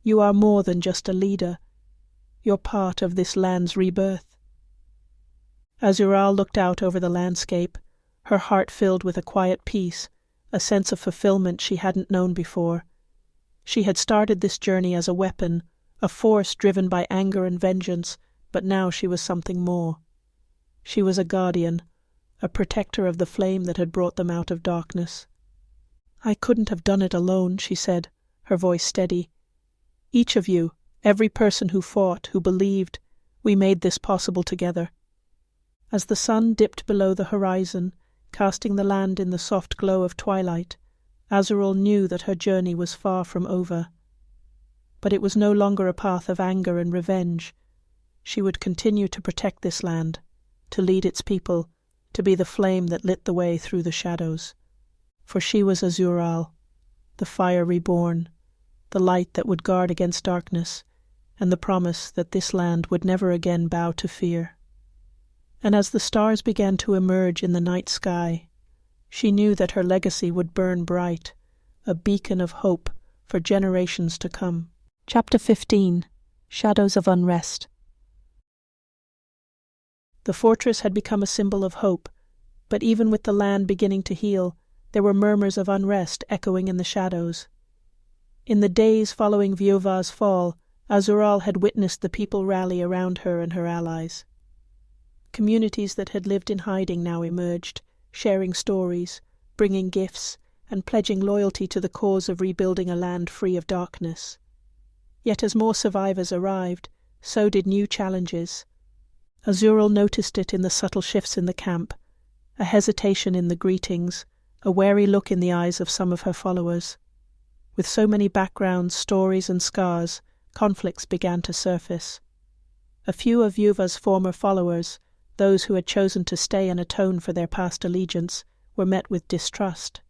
You are more than just a leader. You're part of this land's rebirth." Azural looked out over the landscape, her heart filled with a quiet peace, a sense of fulfillment she hadn't known before. She had started this journey as a weapon, a force driven by anger and vengeance, but now she was something more. She was a guardian, a protector of the flame that had brought them out of darkness. "I couldn't have done it alone," she said, her voice steady. "Each of you, every person who fought, who believed, we made this possible together." As the sun dipped below the horizon, casting the land in the soft glow of twilight, Azural knew that her journey was far from over. But it was no longer a path of anger and revenge. She would continue to protect this land, to lead its people, to be the flame that lit the way through the shadows. For she was Azural, the fire reborn, the light that would guard against darkness, and the promise that this land would never again bow to fear. And as the stars began to emerge in the night sky, she knew that her legacy would burn bright, a beacon of hope for generations to come. Chapter 15. Shadows of Unrest. The fortress had become a symbol of hope, but even with the land beginning to heal, there were murmurs of unrest echoing in the shadows. In the days following Vieuva's fall, Azural had witnessed the people rally around her and her allies. Communities that had lived in hiding now emerged, sharing stories, bringing gifts, and pledging loyalty to the cause of rebuilding a land free of darkness. Yet as more survivors arrived, so did new challenges. Azural noticed it in the subtle shifts in the camp, a hesitation in the greetings, a wary look in the eyes of some of her followers. With so many backgrounds, stories, and scars, conflicts began to surface. A few of Vieuva's former followers, those who had chosen to stay and atone for their past allegiance, were met with distrust.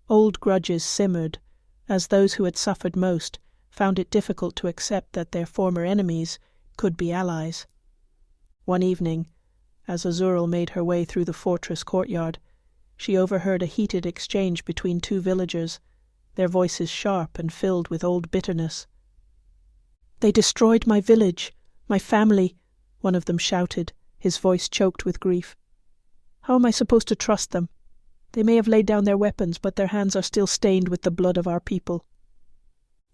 Old grudges simmered, as those who had suffered most found it difficult to accept that their former enemies could be allies. One evening, as Azural made her way through the fortress courtyard, she overheard a heated exchange between two villagers, their voices sharp and filled with old bitterness. "They destroyed my village, my family," one of them shouted, his voice choked with grief. "How am I supposed to trust them? They may have laid down their weapons, but their hands are still stained with the blood of our people."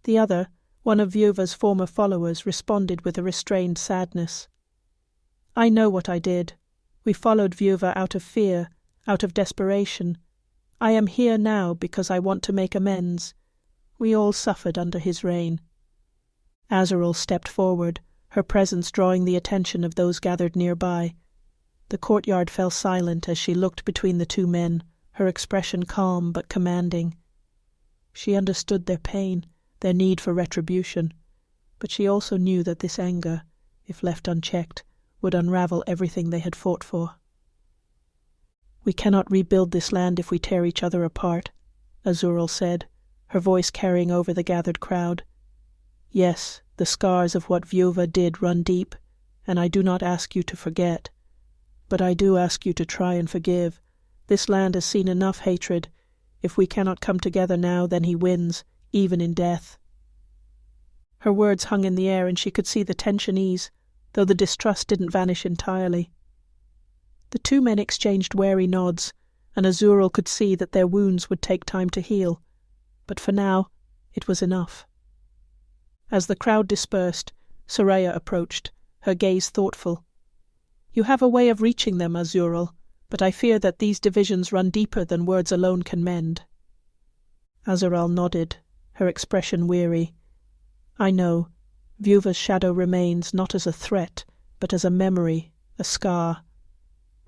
The other, one of Vieuva's former followers, responded with a restrained sadness. "I know what I did. We followed Vieuva out of fear, out of desperation. I am here now because I want to make amends. We all suffered under his reign." Azural stepped forward, her presence drawing the attention of those gathered nearby. The courtyard fell silent as she looked between the two men, her expression calm but commanding. She understood their pain, their need for retribution, but she also knew that this anger, if left unchecked, would unravel everything they had fought for. "We cannot rebuild this land if we tear each other apart," Azural said, her voice carrying over the gathered crowd. "Yes, the scars of what Vieuva did run deep, and I do not ask you to forget. But I do ask you to try and forgive. This land has seen enough hatred. If we cannot come together now, then he wins, even in death." Her words hung in the air, and she could see the tension ease, though the distrust didn't vanish entirely. The two men exchanged wary nods, and Azural could see that their wounds would take time to heal. But for now, it was enough. As the crowd dispersed, Soraya approached, her gaze thoughtful. "You have a way of reaching them, Azural, but I fear that these divisions run deeper than words alone can mend." Azural nodded, her expression weary. "I know, Vieuva's shadow remains not as a threat, but as a memory, a scar.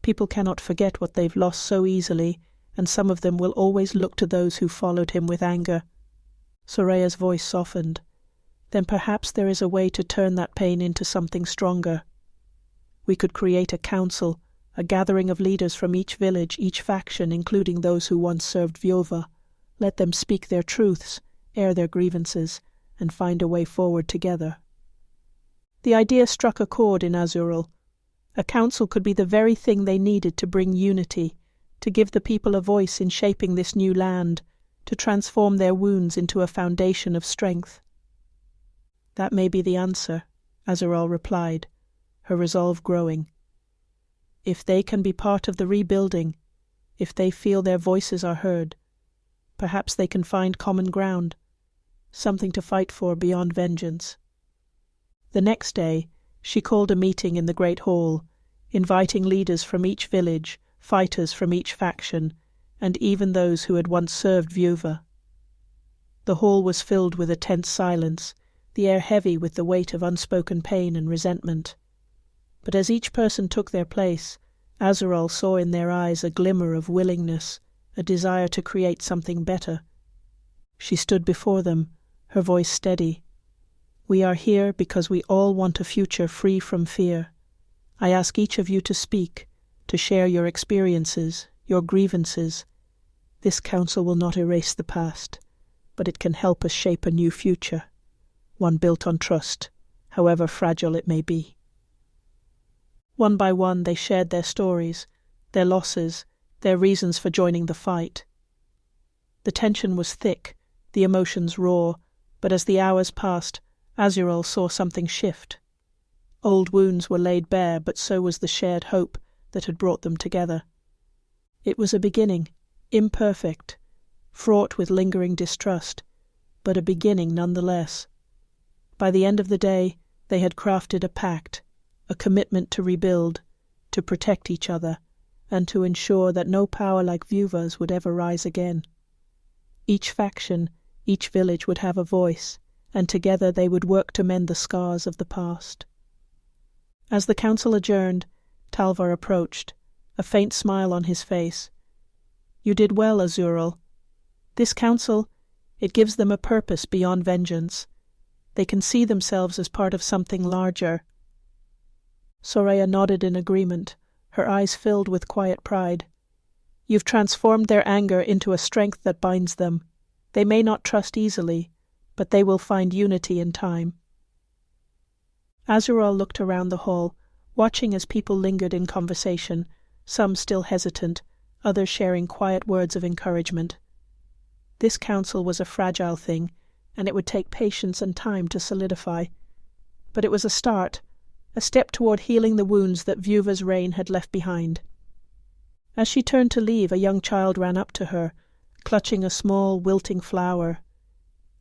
People cannot forget what they've lost so easily, and some of them will always look to those who followed him with anger. Soraya's voice softened. Then perhaps there is a way to turn that pain into something stronger. We could create a council, a gathering of leaders from each village, each faction, including those who once served Vieuva. Let them speak their truths, air their grievances, and find a way forward together. The idea struck a chord in Azural. A council could be the very thing they needed to bring unity, to give the people a voice in shaping this new land, to transform their wounds into a foundation of strength. That may be the answer, Azural replied, her resolve growing. If they can be part of the rebuilding, if they feel their voices are heard, perhaps they can find common ground, something to fight for beyond vengeance. The next day, she called a meeting in the great hall, inviting leaders from each village, fighters from each faction, and even those who had once served Vieuva. The hall was filled with a tense silence, the air heavy with the weight of unspoken pain and resentment. But as each person took their place, Azural saw in their eyes a glimmer of willingness, a desire to create something better. She stood before them, her voice steady. "We are here because we all want a future free from fear. I ask each of you to speak, to share your experiences, your grievances. This council will not erase the past, but it can help us shape a new future, one built on trust, however fragile it may be." One by one they shared their stories, their losses, their reasons for joining the fight. The tension was thick, the emotions raw, but as the hours passed, Azural saw something shift. Old wounds were laid bare, but so was the shared hope that had brought them together. It was a beginning, imperfect, fraught with lingering distrust, but a beginning nonetheless. By the end of the day, they had crafted a pact, a commitment to rebuild, to protect each other, and to ensure that no power like Vieuva's would ever rise again. Each faction, each village would have a voice, and together they would work to mend the scars of the past. As the council adjourned, Talvar approached, a faint smile on his face. "You did well, Azural. This council, it gives them a purpose beyond vengeance. They can see themselves as part of something larger." Soraya nodded in agreement, her eyes filled with quiet pride. "You've transformed their anger into a strength that binds them. They may not trust easily, but they will find unity in time." Azural looked around the hall, watching as people lingered in conversation, some still hesitant, others sharing quiet words of encouragement. This council was a fragile thing, and it would take patience and time to solidify. But it was a start, a step toward healing the wounds that Vieuva's reign had left behind. As she turned to leave, a young child ran up to her, clutching a small, wilting flower.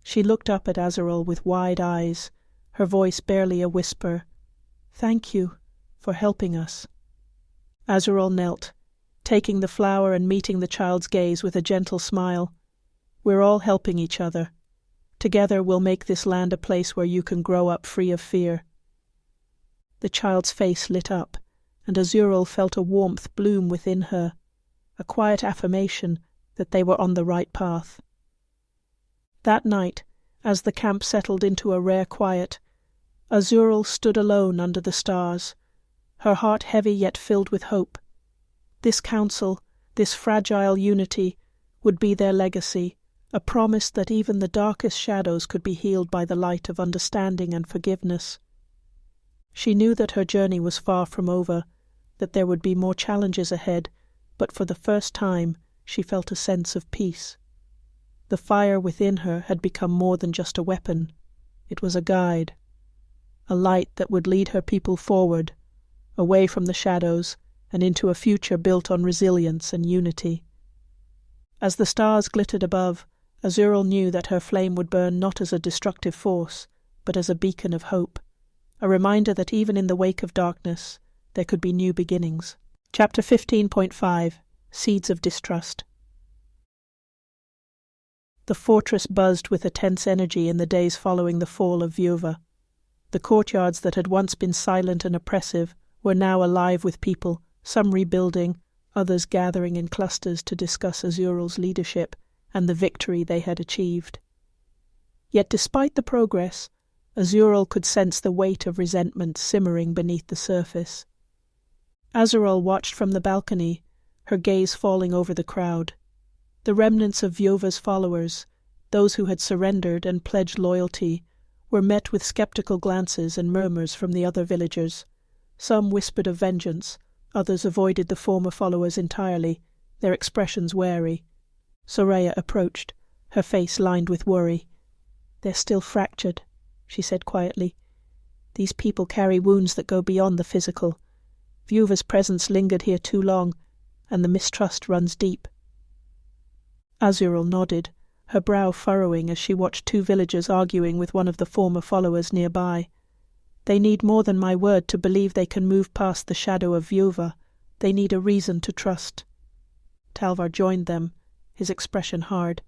She looked up at Azural with wide eyes, her voice barely a whisper. "Thank you for helping us." Azural knelt, taking the flower and meeting the child's gaze with a gentle smile. "We're all helping each other. Together we'll make this land a place where you can grow up free of fear." The child's face lit up, and Azural felt a warmth bloom within her, a quiet affirmation that they were on the right path. That night, as the camp settled into a rare quiet, Azural stood alone under the stars, her heart heavy yet filled with hope. This council, this fragile unity, would be their legacy, a promise that even the darkest shadows could be healed by the light of understanding and forgiveness. She knew that her journey was far from over, that there would be more challenges ahead, but for the first time she felt a sense of peace. The fire within her had become more than just a weapon. It was a guide, a light that would lead her people forward, away from the shadows, and into a future built on resilience and unity. As the stars glittered above, Azural knew that her flame would burn not as a destructive force, but as a beacon of hope, a reminder that even in the wake of darkness, there could be new beginnings. Chapter 15.5 Seeds of Distrust. The fortress buzzed with a tense energy in the days following the fall of Vieuva. The courtyards that had once been silent and oppressive were now alive with people, some rebuilding, others gathering in clusters to discuss Azural's leadership and the victory they had achieved. Yet despite the progress, Azural could sense the weight of resentment simmering beneath the surface. Azural watched from the balcony, her gaze falling over the crowd. The remnants of Vieuva's followers, those who had surrendered and pledged loyalty, were met with skeptical glances and murmurs from the other villagers. Some whispered of vengeance, others avoided the former followers entirely, their expressions wary. Soraya approached, her face lined with worry. "They're still fractured," she said quietly. "These people carry wounds that go beyond the physical. Vieuva's presence lingered here too long, and the mistrust runs deep." Azural nodded, her brow furrowing as she watched two villagers arguing with one of the former followers nearby. "They need more than my word to believe they can move past the shadow of Vieuva. They need a reason to trust." Talvar joined them, his expression hard.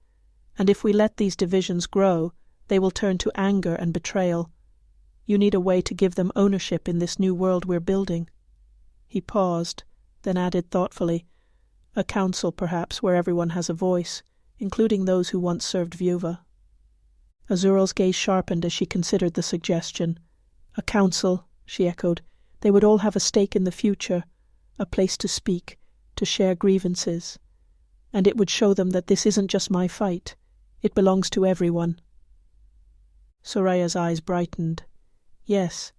"And if we let these divisions grow, they will turn to anger and betrayal. You need a way to give them ownership in this new world we're building." He paused, then added thoughtfully, "A council, perhaps, where everyone has a voice, including those who once served Vieuva." Azural's gaze sharpened as she considered the suggestion. "A council," she echoed. "They would all have a stake in the future, a place to speak, to share grievances. And it would show them that this isn't just my fight. It belongs to everyone." Soraya's eyes brightened. "Yes,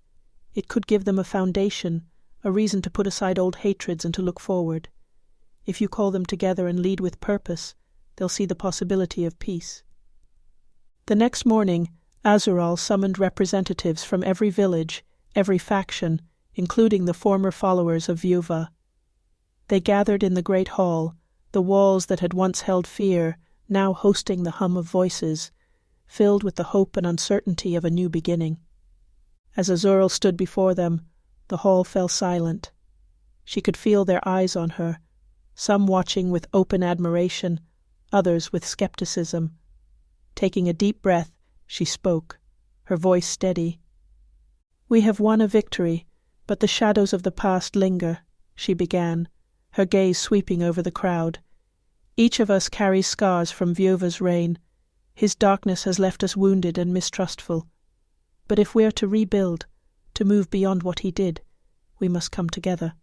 it could give them a foundation, a reason to put aside old hatreds and to look forward. If you call them together and lead with purpose, they'll see the possibility of peace." The next morning, Azural summoned representatives from every village, every faction, including the former followers of Vieuva. They gathered in the great hall, the walls that had once held fear, now hosting the hum of voices, filled with the hope and uncertainty of a new beginning. As Azural stood before them, the hall fell silent. She could feel their eyes on her, some watching with open admiration, others with skepticism. Taking a deep breath, she spoke, her voice steady. "We have won a victory, but the shadows of the past linger," she began, her gaze sweeping over the crowd. "Each of us carries scars from Vieuva's reign. His darkness has left us wounded and mistrustful. But if we are to rebuild, to move beyond what he did, we must come together.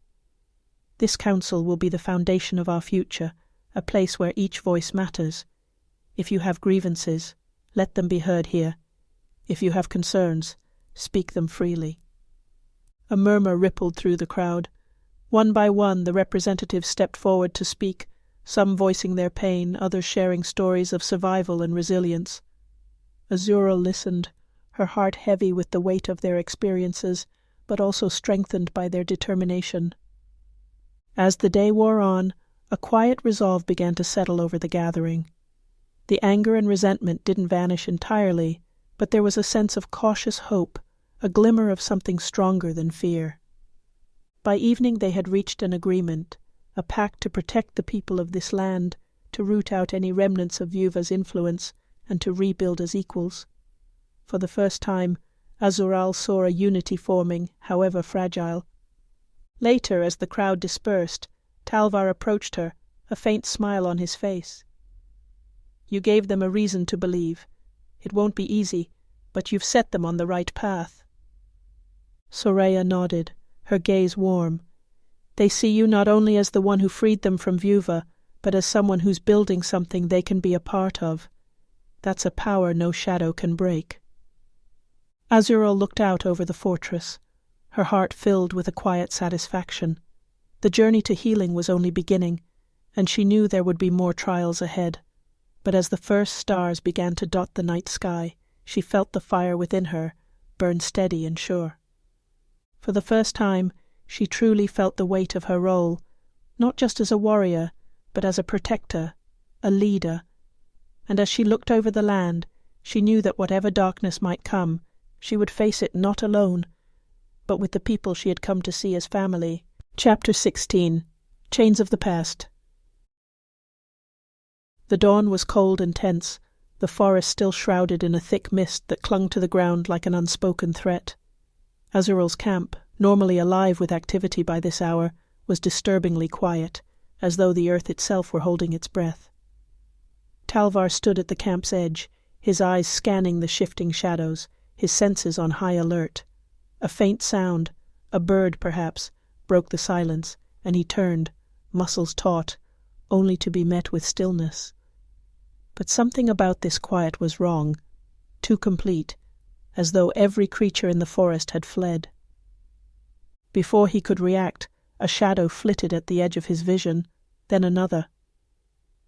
This council will be the foundation of our future, a place where each voice matters. If you have grievances, let them be heard here. If you have concerns, speak them freely." A murmur rippled through the crowd. One by one, the representatives stepped forward to speak, some voicing their pain, others sharing stories of survival and resilience. Azural listened, her heart heavy with the weight of their experiences, but also strengthened by their determination. As the day wore on, a quiet resolve began to settle over the gathering. The anger and resentment didn't vanish entirely, but there was a sense of cautious hope, a glimmer of something stronger than fear. By evening they had reached an agreement, a pact to protect the people of this land, to root out any remnants of Vieuva's influence, and to rebuild as equals. For the first time, Azural saw a unity forming, however fragile. Later, as the crowd dispersed, Talvar approached her, a faint smile on his face. "You gave them a reason to believe. It won't be easy, but you've set them on the right path." Soraya nodded, her gaze warm. "They see you not only as the one who freed them from Vieuva, but as someone who's building something they can be a part of. That's a power no shadow can break." Azural looked out over the fortress, her heart filled with a quiet satisfaction. The journey to healing was only beginning, and she knew there would be more trials ahead. But as the first stars began to dot the night sky, she felt the fire within her burn steady and sure. For the first time, she truly felt the weight of her role, not just as a warrior, but as a protector, a leader. And as she looked over the land, she knew that whatever darkness might come, she would face it not alone, but with the people she had come to see as family. Chapter 16. Chains of the Past. The dawn was cold and tense, the forest still shrouded in a thick mist that clung to the ground like an unspoken threat. Azural's camp, normally alive with activity by this hour, was disturbingly quiet, as though the earth itself were holding its breath. Talvar stood at the camp's edge, his eyes scanning the shifting shadows, his senses on high alert. A faint sound, a bird perhaps, broke the silence, and he turned, muscles taut, only to be met with stillness. But something about this quiet was wrong, too complete, as though every creature in the forest had fled. Before he could react, a shadow flitted at the edge of his vision, then another.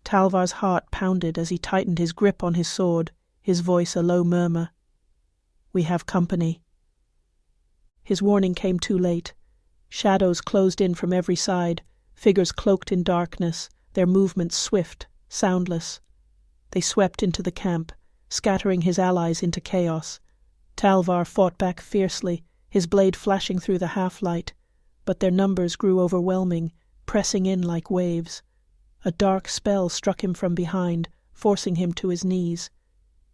Talvar's heart pounded as he tightened his grip on his sword, his voice a low murmur. "We have company." His warning came too late. Shadows closed in from every side, figures cloaked in darkness, their movements swift, soundless. They swept into the camp, scattering his allies into chaos. Talvar fought back fiercely, his blade flashing through the half-light, but their numbers grew overwhelming, pressing in like waves. A dark spell struck him from behind, forcing him to his knees.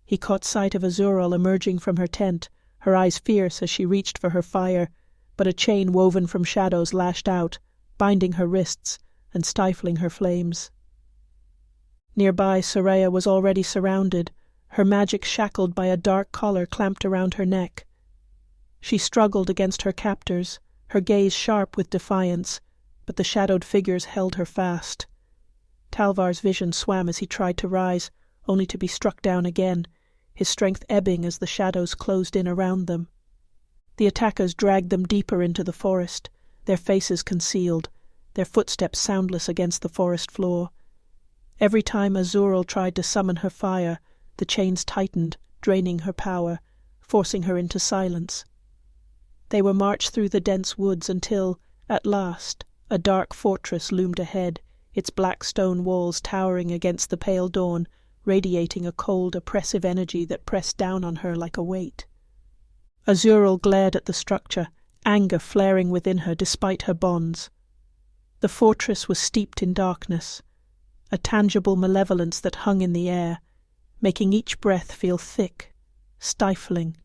He caught sight of Azural emerging from her tent, her eyes fierce as she reached for her fire, but a chain woven from shadows lashed out, binding her wrists and stifling her flames. Nearby, Soraya was already surrounded, her magic shackled by a dark collar clamped around her neck. She struggled against her captors, her gaze sharp with defiance, but the shadowed figures held her fast. Talvar's vision swam as he tried to rise, only to be struck down again, his strength ebbing as the shadows closed in around them. The attackers dragged them deeper into the forest, their faces concealed, their footsteps soundless against the forest floor. Every time Azural tried to summon her fire, the chains tightened, draining her power, forcing her into silence. They were marched through the dense woods until, at last, a dark fortress loomed ahead, its black stone walls towering against the pale dawn, radiating a cold, oppressive energy that pressed down on her like a weight. Azural glared at the structure, anger flaring within her despite her bonds. The fortress was steeped in darkness, a tangible malevolence that hung in the air, making each breath feel thick, stifling.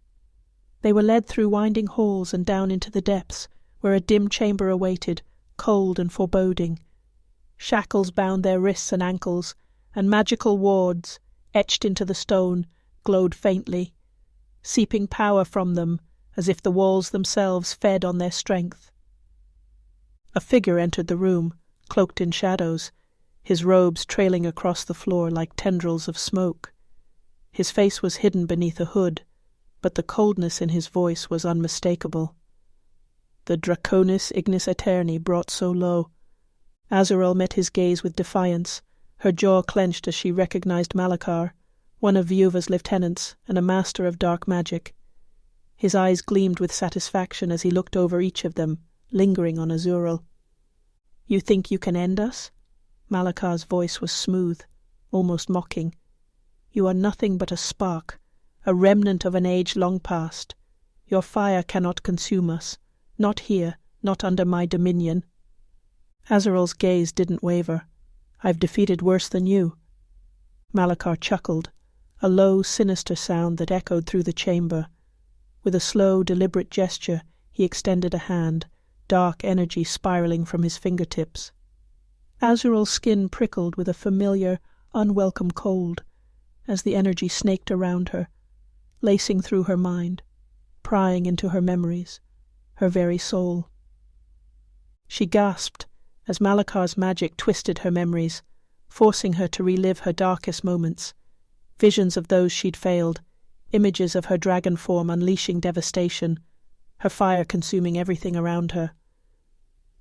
They were led through winding halls and down into the depths, where a dim chamber awaited, cold and foreboding. Shackles bound their wrists and ankles, and magical wards, etched into the stone, glowed faintly, seeping power from them as if the walls themselves fed on their strength. A figure entered the room, cloaked in shadows, his robes trailing across the floor like tendrils of smoke. His face was hidden beneath a hood, but the coldness in his voice was unmistakable. The Draconis Ignis Aeterni brought so low. Azural met his gaze with defiance, her jaw clenched as she recognized Malachar, one of Vieuva's lieutenants and a master of dark magic. His eyes gleamed with satisfaction as he looked over each of them, lingering on Azural. "You think you can end us?" Malachar's voice was smooth, almost mocking. "You are nothing but a spark, a remnant of an age long past. Your fire cannot consume us, not here, not under my dominion." Azural's gaze didn't waver. "I've defeated worse than you." Malachar chuckled, a low, sinister sound that echoed through the chamber. With a slow, deliberate gesture, he extended a hand, dark energy spiraling from his fingertips. Azural's skin prickled with a familiar, unwelcome cold, as the energy snaked around her, lacing through her mind, prying into her memories, her very soul. She gasped as Malachar's magic twisted her memories, forcing her to relive her darkest moments, visions of those she'd failed, images of her dragon form unleashing devastation, her fire consuming everything around her.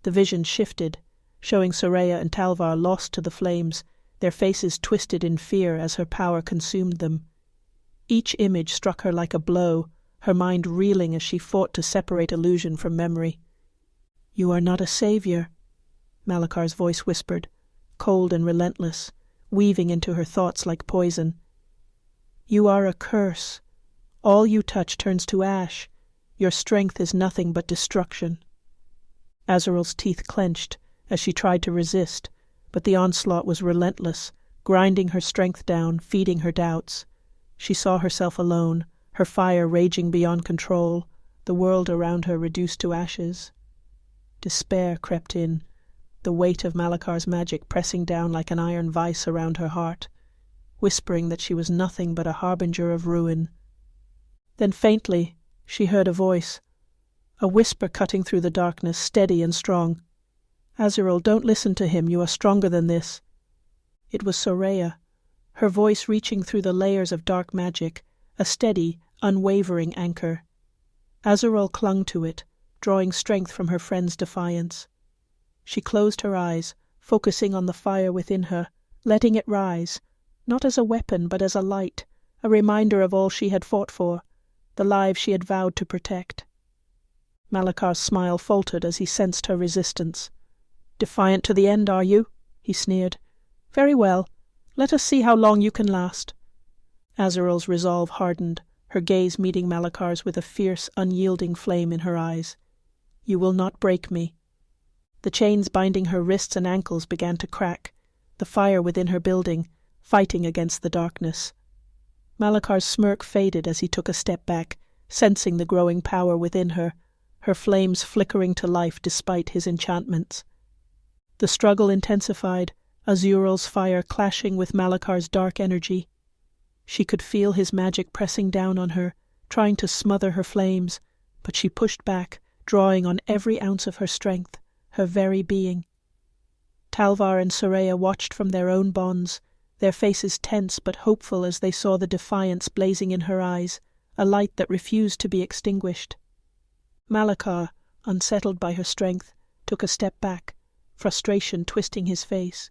The vision shifted, showing Soraya and Talvar lost to the flames, their faces twisted in fear as her power consumed them. Each image struck her like a blow, her mind reeling as she fought to separate illusion from memory. "You are not a savior," Malachar's voice whispered, cold and relentless, weaving into her thoughts like poison. "You are a curse. All you touch turns to ash. Your strength is nothing but destruction." Azural's teeth clenched as she tried to resist, but the onslaught was relentless, grinding her strength down, feeding her doubts. She saw herself alone, her fire raging beyond control, the world around her reduced to ashes. Despair crept in, the weight of Malakar's magic pressing down like an iron vice around her heart, whispering that she was nothing but a harbinger of ruin. Then faintly she heard a voice, a whisper cutting through the darkness, steady and strong. "Azural, don't listen to him, you are stronger than this." It was Soraya, her voice reaching through the layers of dark magic, a steady, unwavering anchor. Azural clung to it, drawing strength from her friend's defiance. She closed her eyes, focusing on the fire within her, letting it rise, not as a weapon but as a light, a reminder of all she had fought for, the lives she had vowed to protect. Malakar's smile faltered as he sensed her resistance. "Defiant to the end, are you?" he sneered. "Very well. Let us see how long you can last." Azural's resolve hardened, her gaze meeting Malakar's with a fierce, unyielding flame in her eyes. "You will not break me." The chains binding her wrists and ankles began to crack, the fire within her building, fighting against the darkness. Malakar's smirk faded as he took a step back, sensing the growing power within her, her flames flickering to life despite his enchantments. The struggle intensified, Azural's fire clashing with Malakar's dark energy. She could feel his magic pressing down on her, trying to smother her flames, but she pushed back, drawing on every ounce of her strength, her very being. Talvar and Soraya watched from their own bonds, their faces tense but hopeful as they saw the defiance blazing in her eyes, a light that refused to be extinguished. Malakar, unsettled by her strength, took a step back, frustration twisting his face.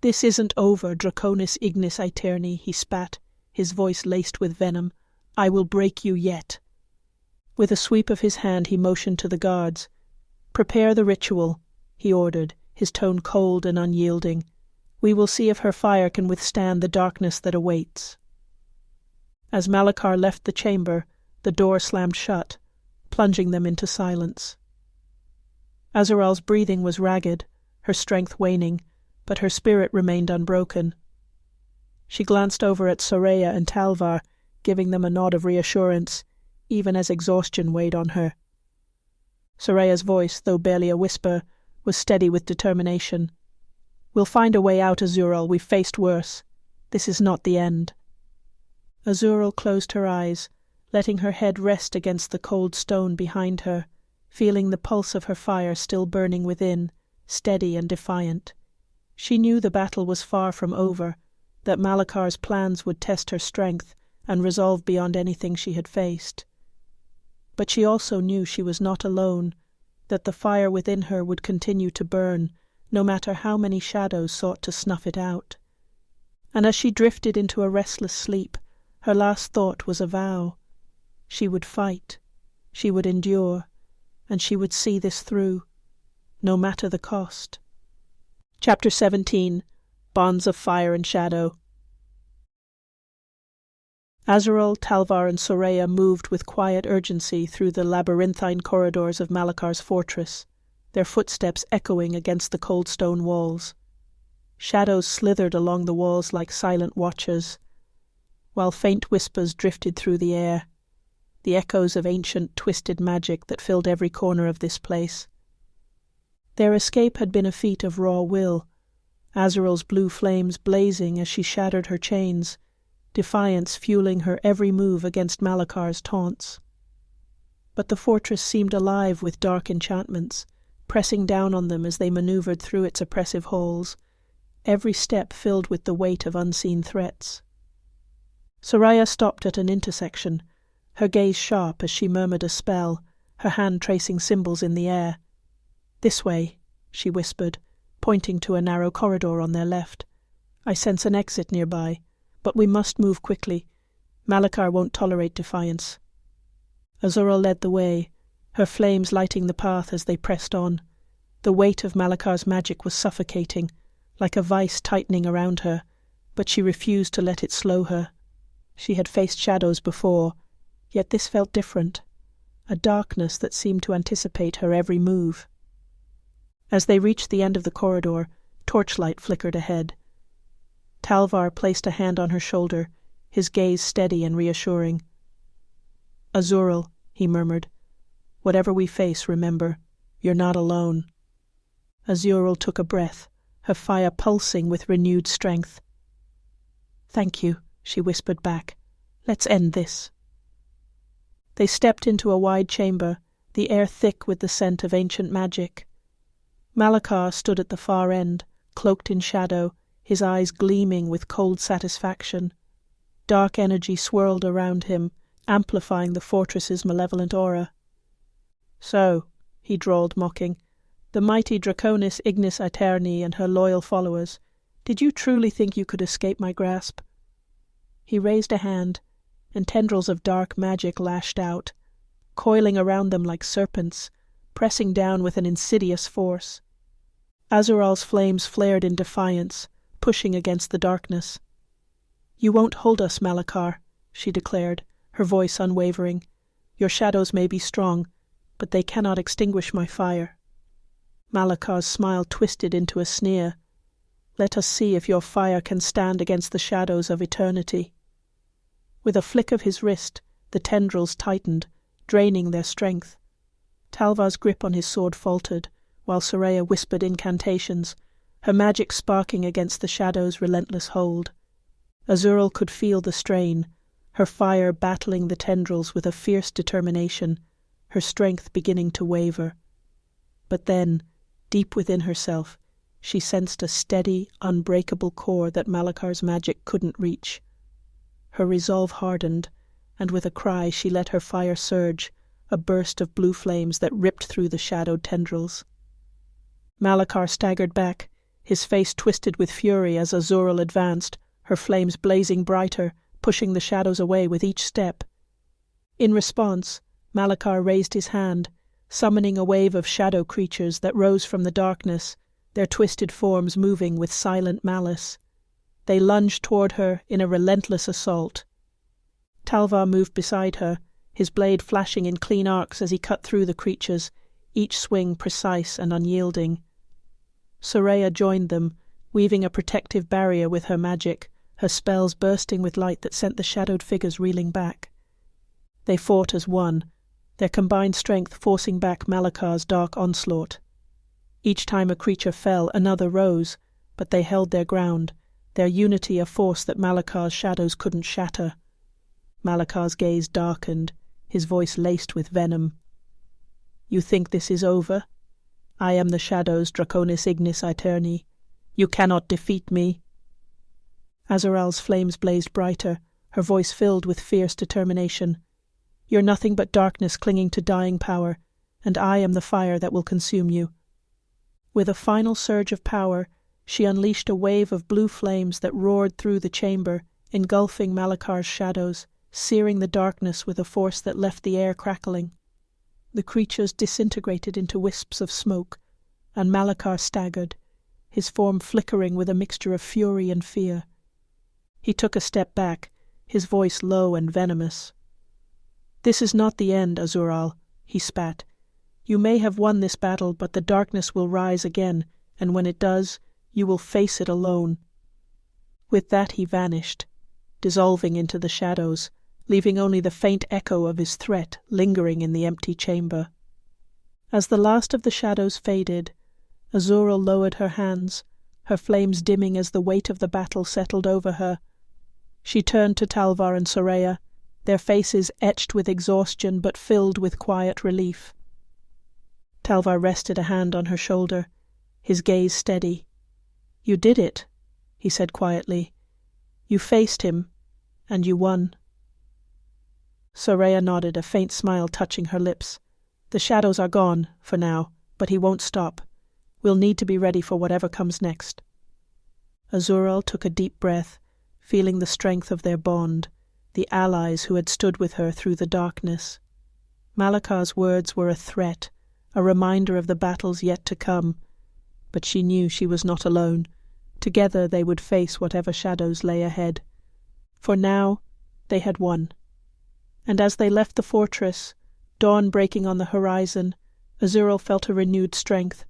"This isn't over, Draconis Ignis Aeterni," he spat, his voice laced with venom. "I will break you yet." With a sweep of his hand he motioned to the guards. "Prepare the ritual," he ordered, his tone cold and unyielding. "We will see if her fire can withstand the darkness that awaits." As Malakar left the chamber, the door slammed shut, plunging them into silence. Azural's breathing was ragged, her strength waning, but her spirit remained unbroken. She glanced over at Soraya and Talvar, giving them a nod of reassurance, even as exhaustion weighed on her. Soraya's voice, though barely a whisper, was steady with determination. "We'll find a way out, Azural. We've faced worse. This is not the end." Azural closed her eyes, letting her head rest against the cold stone behind her, feeling the pulse of her fire still burning within, steady and defiant. She knew the battle was far from over, that Malakar's plans would test her strength and resolve beyond anything she had faced. But she also knew she was not alone, that the fire within her would continue to burn, no matter how many shadows sought to snuff it out. And as she drifted into a restless sleep, her last thought was a vow. She would fight, she would endure, and she would see this through, no matter the cost. Chapter 17. Bonds of Fire and Shadow. Azural, Talvar and Soraya moved with quiet urgency through the labyrinthine corridors of Malakar's fortress, their footsteps echoing against the cold stone walls. Shadows slithered along the walls like silent watchers, while faint whispers drifted through the air, the echoes of ancient twisted magic that filled every corner of this place. Their escape had been a feat of raw will, Azural's blue flames blazing as she shattered her chains, defiance fueling her every move against Malakar's taunts. But the fortress seemed alive with dark enchantments, pressing down on them as they maneuvered through its oppressive halls, every step filled with the weight of unseen threats. Soraya stopped at an intersection, her gaze sharp as she murmured a spell, her hand tracing symbols in the air. "This way," she whispered, pointing to a narrow corridor on their left. "I sense an exit nearby, but we must move quickly. Malakar won't tolerate defiance." Azural led the way, her flames lighting the path as they pressed on. The weight of Malakar's magic was suffocating, like a vice tightening around her, but she refused to let it slow her. She had faced shadows before, yet this felt different, a darkness that seemed to anticipate her every move. As they reached the end of the corridor, torchlight flickered ahead. Talvar placed a hand on her shoulder, his gaze steady and reassuring. "Azural," he murmured. "Whatever we face, remember, you're not alone." Azural took a breath, her fire pulsing with renewed strength. "Thank you," she whispered back. "Let's end this." They stepped into a wide chamber, the air thick with the scent of ancient magic. Malachar stood at the far end, cloaked in shadow, his eyes gleaming with cold satisfaction. Dark energy swirled around him, amplifying the fortress's malevolent aura. "So," he drawled, mocking, "the mighty Draconis Ignis Aeterni and her loyal followers, did you truly think you could escape my grasp?" He raised a hand, and tendrils of dark magic lashed out, coiling around them like serpents, pressing down with an insidious force. Azural's flames flared in defiance, pushing against the darkness. "You won't hold us, Malachar," she declared, her voice unwavering. "Your shadows may be strong, but they cannot extinguish my fire." Malachar's smile twisted into a sneer. "Let us see if your fire can stand against the shadows of eternity." With a flick of his wrist, the tendrils tightened, draining their strength. Talvar's grip on his sword faltered, while Soraya whispered incantations, her magic sparking against the shadow's relentless hold. Azural could feel the strain, her fire battling the tendrils with a fierce determination, her strength beginning to waver. But then, deep within herself, she sensed a steady, unbreakable core that Malachar's magic couldn't reach. Her resolve hardened, and with a cry she let her fire surge, a burst of blue flames that ripped through the shadowed tendrils. Malachar staggered back, his face twisted with fury as Azural advanced, her flames blazing brighter, pushing the shadows away with each step. In response, Malachar raised his hand, summoning a wave of shadow creatures that rose from the darkness, their twisted forms moving with silent malice. They lunged toward her in a relentless assault. Talvar moved beside her, his blade flashing in clean arcs as he cut through the creatures, each swing precise and unyielding. Soraya joined them, weaving a protective barrier with her magic, her spells bursting with light that sent the shadowed figures reeling back. They fought as one, their combined strength forcing back Malachar's dark onslaught. Each time a creature fell, another rose, but they held their ground, their unity a force that Malachar's shadows couldn't shatter. Malachar's gaze darkened, his voice laced with venom. "You think this is over? I am the shadow's Draconis Ignis Aeterni. You cannot defeat me." Azural's flames blazed brighter, her voice filled with fierce determination. "You're nothing but darkness clinging to dying power, and I am the fire that will consume you." With a final surge of power, she unleashed a wave of blue flames that roared through the chamber, engulfing Malachar's shadows, searing the darkness with a force that left the air crackling. The creatures disintegrated into wisps of smoke, and Malachar staggered, his form flickering with a mixture of fury and fear. He took a step back, his voice low and venomous. "This is not the end, Azural," he spat. "You may have won this battle, but the darkness will rise again, and when it does, you will face it alone." With that he vanished, dissolving into the shadows, leaving only the faint echo of his threat lingering in the empty chamber. As the last of the shadows faded, Azural lowered her hands, her flames dimming as the weight of the battle settled over her. She turned to Talvar and Soraya, their faces etched with exhaustion but filled with quiet relief. Talvar rested a hand on her shoulder, his gaze steady. "You did it," he said quietly. "You faced him, and you won." Soraya nodded, a faint smile touching her lips. "The shadows are gone, for now, but he won't stop. We'll need to be ready for whatever comes next." Azural took a deep breath, feeling the strength of their bond, the allies who had stood with her through the darkness. Malachar's words were a threat, a reminder of the battles yet to come, but she knew she was not alone. Together they would face whatever shadows lay ahead. For now, they had won. And as they left the fortress, dawn breaking on the horizon, Azural felt a renewed strength,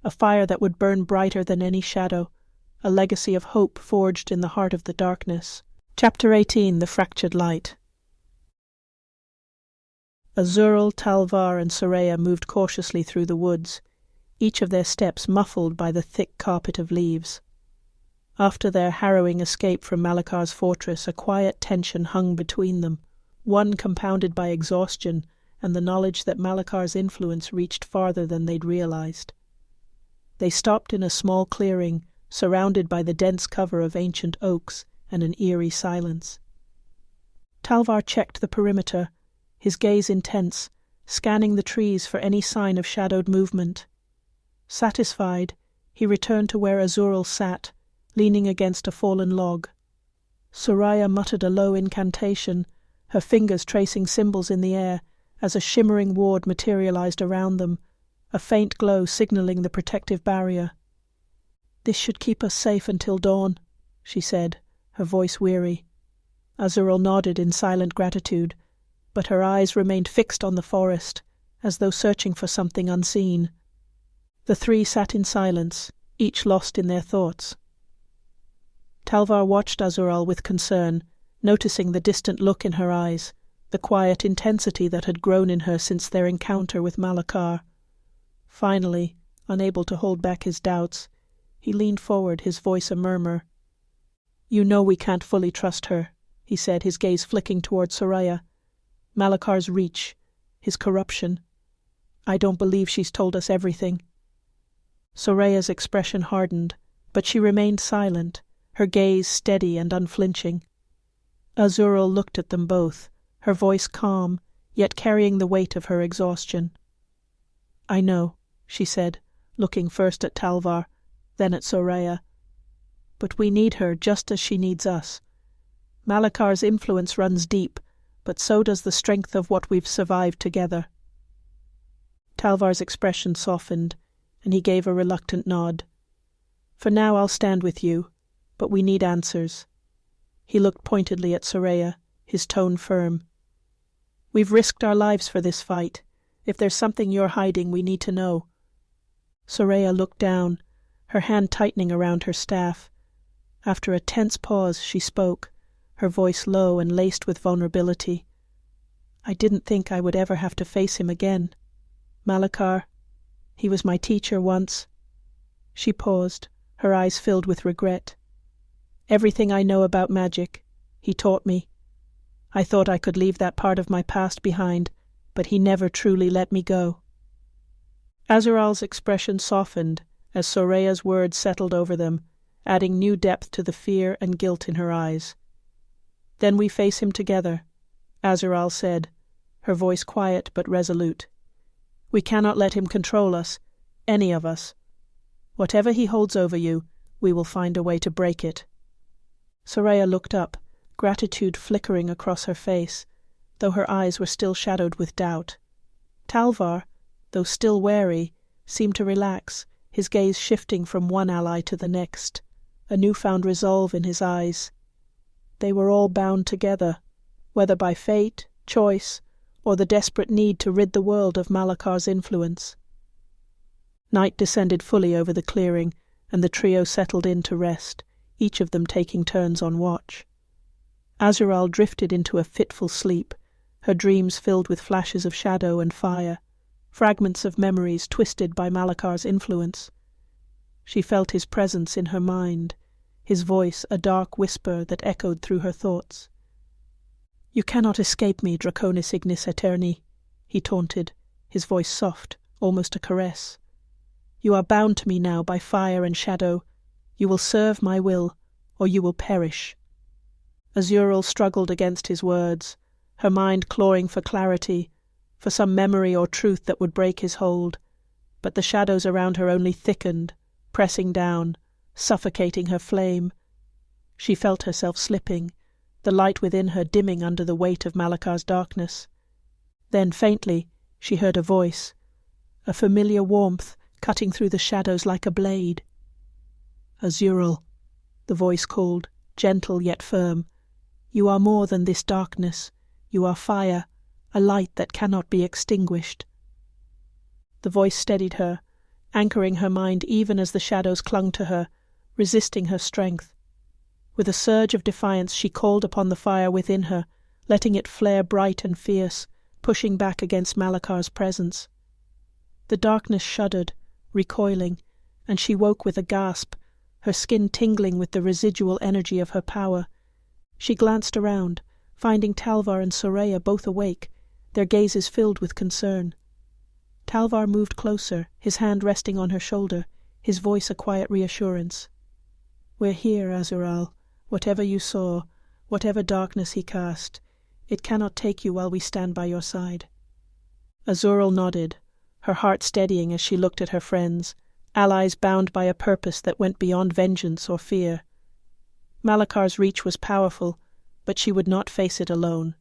a fire that would burn brighter than any shadow, a legacy of hope forged in the heart of the darkness. Chapter 18, The Fractured Light. Azural, Talvar, and Soraya moved cautiously through the woods, each of their steps muffled by the thick carpet of leaves. After their harrowing escape from Malakar's fortress, a quiet tension hung between them, one compounded by exhaustion and the knowledge that Malakar's influence reached farther than they'd realized. They stopped in a small clearing, surrounded by the dense cover of ancient oaks and an eerie silence. Talvar checked the perimeter, his gaze intense, scanning the trees for any sign of shadowed movement. Satisfied, he returned to where Azural sat, leaning against a fallen log. Soraya muttered a low incantation, her fingers tracing symbols in the air as a shimmering ward materialized around them, a faint glow signaling the protective barrier. "This should keep us safe until dawn," she said, her voice weary. Azural nodded in silent gratitude, but her eyes remained fixed on the forest, as though searching for something unseen. The three sat in silence, each lost in their thoughts. Talvar watched Azural with concern, noticing the distant look in her eyes, the quiet intensity that had grown in her since their encounter with Malakar. Finally, unable to hold back his doubts, he leaned forward, his voice a murmur. "You know we can't fully trust her," he said, his gaze flicking toward Soraya. "Malakar's reach, his corruption. I don't believe she's told us everything." Soraya's expression hardened, but she remained silent, her gaze steady and unflinching. Azural looked at them both, her voice calm, yet carrying the weight of her exhaustion. "I know," she said, looking first at Talvar, then at Soraya. "But we need her just as she needs us. Malakar's influence runs deep, but so does the strength of what we've survived together." Talvar's expression softened, and he gave a reluctant nod. "For now I'll stand with you, but we need answers." He looked pointedly at Soraya, his tone firm. "We've risked our lives for this fight. If there's something you're hiding, we need to know." Soraya looked down, her hand tightening around her staff. After a tense pause, she spoke, her voice low and laced with vulnerability. "I didn't think I would ever have to face him again. Malakar, he was my teacher once." She paused, her eyes filled with regret. "Everything I know about magic, he taught me. I thought I could leave that part of my past behind, but he never truly let me go." Azural's expression softened as Soraya's words settled over them, adding new depth to the fear and guilt in her eyes. "Then we face him together," Azural said, her voice quiet but resolute. "We cannot let him control us, any of us. Whatever he holds over you, we will find a way to break it." Soraya looked up, gratitude flickering across her face, though her eyes were still shadowed with doubt. Talvar, though still wary, seemed to relax, his gaze shifting from one ally to the next, a newfound resolve in his eyes. They were all bound together, whether by fate, choice, or the desperate need to rid the world of Malakar's influence. Night descended fully over the clearing, and the trio settled in to rest, each of them taking turns on watch. Azural drifted into a fitful sleep, her dreams filled with flashes of shadow and fire, fragments of memories twisted by Malakar's influence. She felt his presence in her mind, his voice a dark whisper that echoed through her thoughts. "You cannot escape me, Draconis Ignis Aeterni," he taunted, his voice soft, almost a caress. "You are bound to me now by fire and shadow. You will serve my will, or you will perish." Azural struggled against his words, her mind clawing for clarity, for some memory or truth that would break his hold, but the shadows around her only thickened, pressing down, suffocating her flame. She felt herself slipping, the light within her dimming under the weight of Malakar's darkness. Then, faintly, she heard a voice, a familiar warmth cutting through the shadows like a blade. "Azural," the voice called, gentle yet firm. "You are more than this darkness. You are fire, a light that cannot be extinguished." The voice steadied her, anchoring her mind even as the shadows clung to her, resisting her strength. With a surge of defiance she called upon the fire within her, letting it flare bright and fierce, pushing back against Malakar's presence. The darkness shuddered, recoiling, and she woke with a gasp, her skin tingling with the residual energy of her power. She glanced around, finding Talvar and Soraya both awake, their gazes filled with concern. Talvar moved closer, his hand resting on her shoulder, his voice a quiet reassurance. "We're here, Azural. Whatever you saw, whatever darkness he cast, it cannot take you while we stand by your side." Azural nodded, her heart steadying as she looked at her friends, allies bound by a purpose that went beyond vengeance or fear. Malakar's reach was powerful, but she would not face it alone.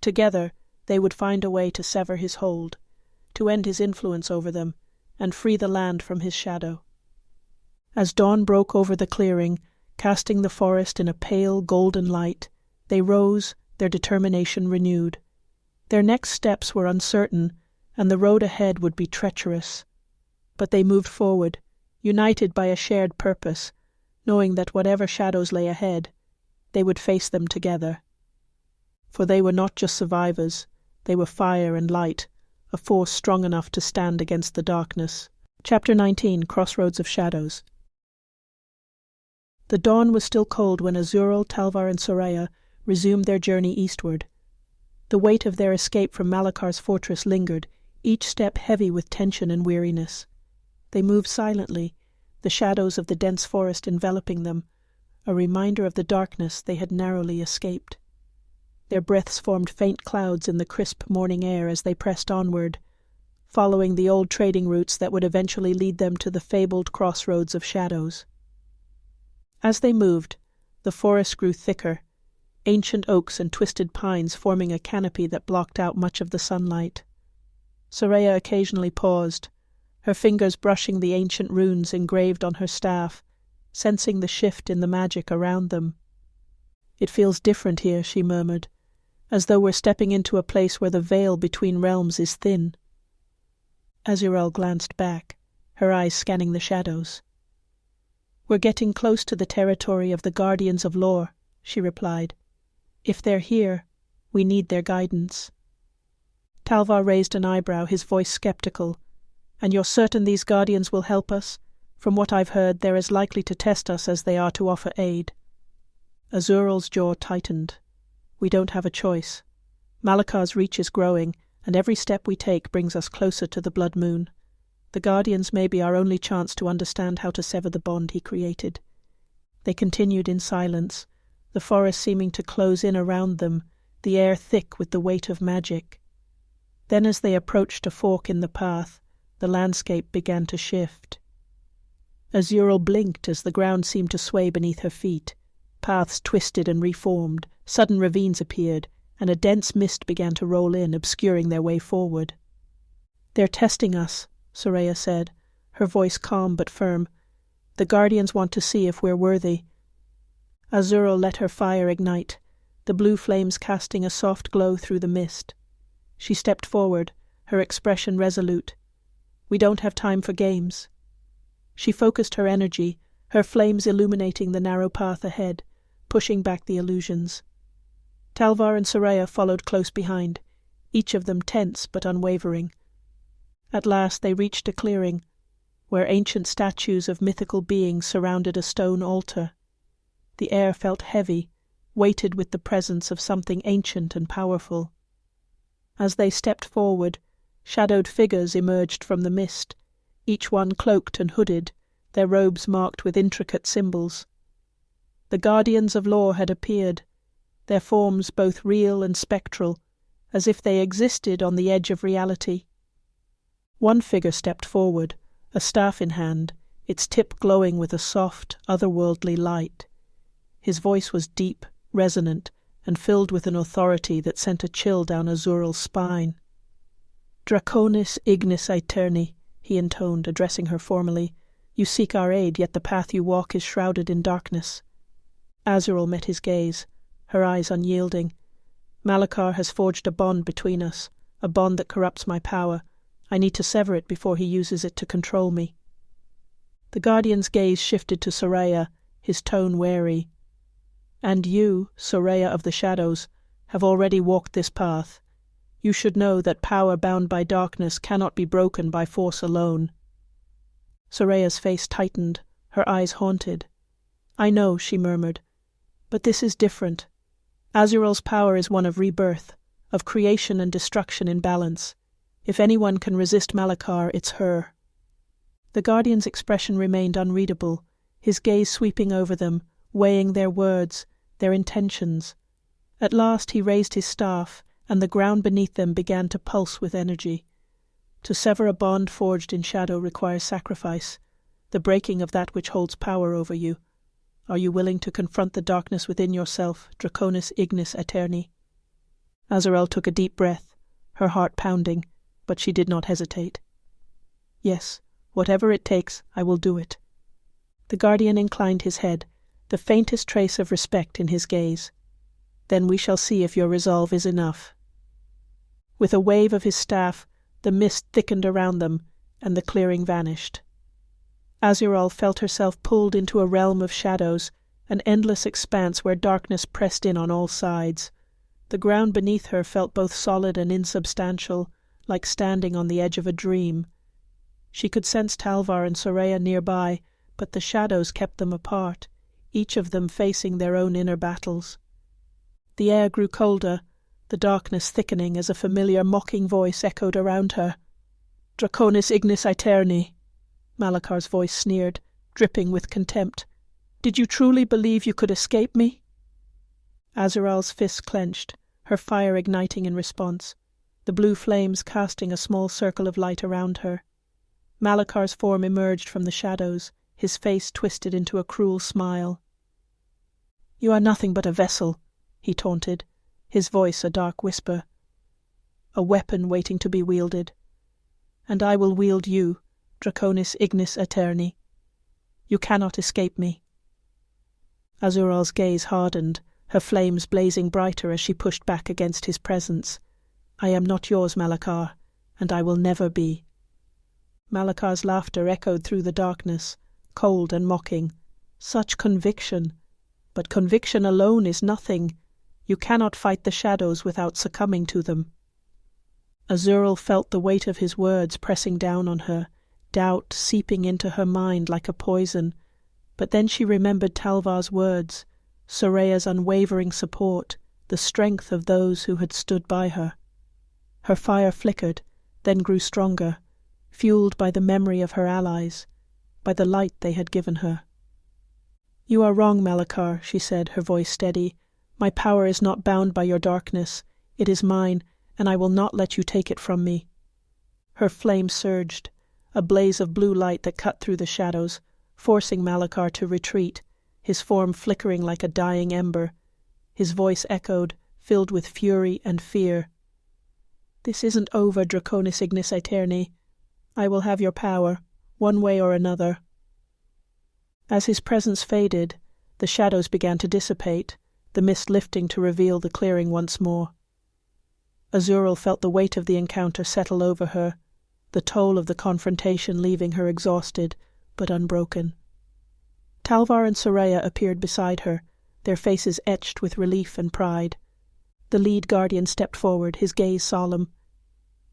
Together, they would find a way to sever his hold, to end his influence over them, and free the land from his shadow. As dawn broke over the clearing, casting the forest in a pale golden light, they rose, their determination renewed. Their next steps were uncertain, and the road ahead would be treacherous. But they moved forward, united by a shared purpose, knowing that whatever shadows lay ahead, they would face them together. For they were not just survivors, they were fire and light, a force strong enough to stand against the darkness. Chapter 19, Crossroads of Shadows. The dawn was still cold when Azural, Talvar and Soraya resumed their journey eastward. The weight of their escape from Malakar's fortress lingered, each step heavy with tension and weariness. They moved silently, the shadows of the dense forest enveloping them, a reminder of the darkness they had narrowly escaped. Their breaths formed faint clouds in the crisp morning air as they pressed onward, following the old trading routes that would eventually lead them to the fabled crossroads of shadows. As they moved, the forest grew thicker, ancient oaks and twisted pines forming a canopy that blocked out much of the sunlight. Soraya occasionally paused, her fingers brushing the ancient runes engraved on her staff, sensing the shift in the magic around them. "It feels different here," she murmured, "as though we're stepping into a place where the veil between realms is thin." Azural glanced back, her eyes scanning the shadows. "We're getting close to the territory of the Guardians of Lore," she replied. "If they're here, we need their guidance." Talvar raised an eyebrow, his voice skeptical. "And you're certain these Guardians will help us? From what I've heard, they're as likely to test us as they are to offer aid." Azural's jaw tightened. "We don't have a choice. Malakar's reach is growing, and every step we take brings us closer to the Blood Moon. The Guardians may be our only chance to understand how to sever the bond he created." They continued in silence, the forest seeming to close in around them, the air thick with the weight of magic. Then as they approached a fork in the path, the landscape began to shift. Azural blinked as the ground seemed to sway beneath her feet. Paths twisted and reformed, sudden ravines appeared, and a dense mist began to roll in, obscuring their way forward. "They're testing us," Soraya said, her voice calm but firm. "The Guardians want to see if we're worthy." Azural let her fire ignite, the blue flames casting a soft glow through the mist. She stepped forward, her expression resolute. "We don't have time for games." She focused her energy, her flames illuminating the narrow path ahead, pushing back the illusions. Talvar and Soraya followed close behind, each of them tense but unwavering. At last they reached a clearing, where ancient statues of mythical beings surrounded a stone altar. The air felt heavy, weighted with the presence of something ancient and powerful. As they stepped forward, shadowed figures emerged from the mist, each one cloaked and hooded, their robes marked with intricate symbols. The Guardians of Lore had appeared, their forms both real and spectral, as if they existed on the edge of reality. One figure stepped forward, a staff in hand, its tip glowing with a soft, otherworldly light. His voice was deep, resonant, and filled with an authority that sent a chill down Azural's spine. "Draconis Ignis Aeterni," he intoned, addressing her formally. "You seek our aid, yet the path you walk is shrouded in darkness." Azural met his gaze, her eyes unyielding. "Malakar has forged a bond between us, a bond that corrupts my power. I need to sever it before he uses it to control me." The Guardian's gaze shifted to Soraya, his tone wary. "And you, Soraya of the Shadows, have already walked this path. You should know that power bound by darkness cannot be broken by force alone." Soraya's face tightened, her eyes haunted. "I know," she murmured, "but this is different. Azural's power is one of rebirth, of creation and destruction in balance. If anyone can resist Malakar, it's her." The Guardian's expression remained unreadable, his gaze sweeping over them, weighing their words, their intentions. At last he raised his staff, and the ground beneath them began to pulse with energy. To sever a bond forged in shadow requires sacrifice, the breaking of that which holds power over you. Are you willing to confront the darkness within yourself, Draconis Ignis Aeterni? Azural took a deep breath, her heart pounding, but she did not hesitate. "Yes, whatever it takes, I will do it." The Guardian inclined his head, the faintest trace of respect in his gaze. "Then we shall see if your resolve is enough." With a wave of his staff, the mist thickened around them, and the clearing vanished. Azural felt herself pulled into a realm of shadows, an endless expanse where darkness pressed in on all sides. The ground beneath her felt both solid and insubstantial, like standing on the edge of a dream. She could sense Talvar and Soraya nearby, but the shadows kept them apart, each of them facing their own inner battles. The air grew colder, the darkness thickening as a familiar mocking voice echoed around her. "Draconis Ignis Aeterni," Malakar's voice sneered, dripping with contempt. "Did you truly believe you could escape me?" Azural's fists clenched, her fire igniting in response, the blue flames casting a small circle of light around her. Malakar's form emerged from the shadows, his face twisted into a cruel smile. "You are nothing but a vessel," he taunted, his voice a dark whisper. "A weapon waiting to be wielded. And I will wield you, Draconis Ignis Aeterni. You cannot escape me." Azural's gaze hardened, her flames blazing brighter as she pushed back against his presence. "I am not yours, Malakar, and I will never be." Malakar's laughter echoed through the darkness, cold and mocking. Such conviction! But conviction alone is nothing. You cannot fight the shadows without succumbing to them. Azural felt the weight of his words pressing down on her, doubt seeping into her mind like a poison. But then she remembered Talvar's words, Soraya's unwavering support, the strength of those who had stood by her. Her fire flickered, then grew stronger, fueled by the memory of her allies, by the light they had given her. "You are wrong, Malakar," she said, her voice steady. "My power is not bound by your darkness. It is mine, and I will not let you take it from me." Her flame surged, a blaze of blue light that cut through the shadows, forcing Malakar to retreat, his form flickering like a dying ember. His voice echoed, filled with fury and fear. "This isn't over, Draconis Ignis Aeterni. I will have your power, one way or another." As his presence faded, the shadows began to dissipate, the mist lifting to reveal the clearing once more. Azural felt the weight of the encounter settle over her, the toll of the confrontation leaving her exhausted, but unbroken. Talvar and Soraya appeared beside her, their faces etched with relief and pride. The lead guardian stepped forward, his gaze solemn.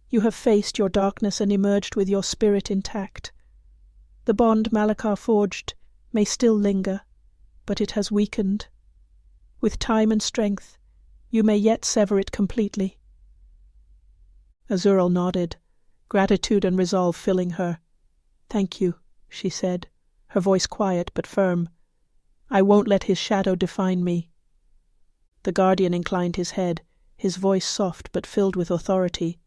"You have faced your darkness and emerged with your spirit intact. The bond Malakar forged may still linger, but it has weakened. With time and strength, you may yet sever it completely." Azural nodded, gratitude and resolve filling her. "Thank you," she said, her voice quiet but firm. "I won't let his shadow define me." The guardian inclined his head, his voice soft but filled with authority.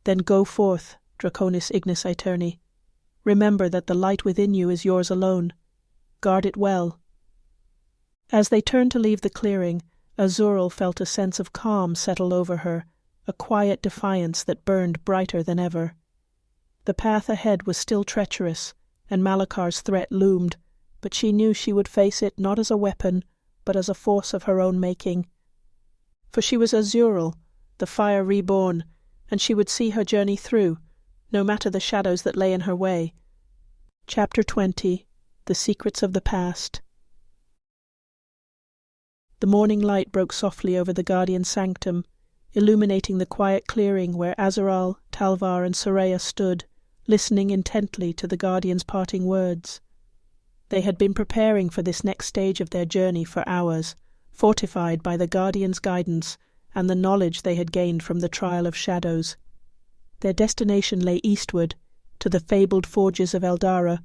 "Then go forth, Draconis Ignis Aeterni. Remember that the light within you is yours alone. Guard it well." As they turned to leave the clearing, Azural felt a sense of calm settle over her, a quiet defiance that burned brighter than ever. The path ahead was still treacherous, and Malakar's threat loomed, but she knew she would face it not as a weapon, but as a force of her own making. For she was Azural, the fire reborn, and she would see her journey through, no matter the shadows that lay in her way. Chapter 20. The Secrets of the Past. The morning light broke softly over the Guardian's sanctum, illuminating the quiet clearing where Azural, Talvar, and Soraya stood, listening intently to the Guardian's parting words. They had been preparing for this next stage of their journey for hours, fortified by the Guardian's guidance and the knowledge they had gained from the trial of shadows. Their destination lay eastward, to the fabled forges of Eldara,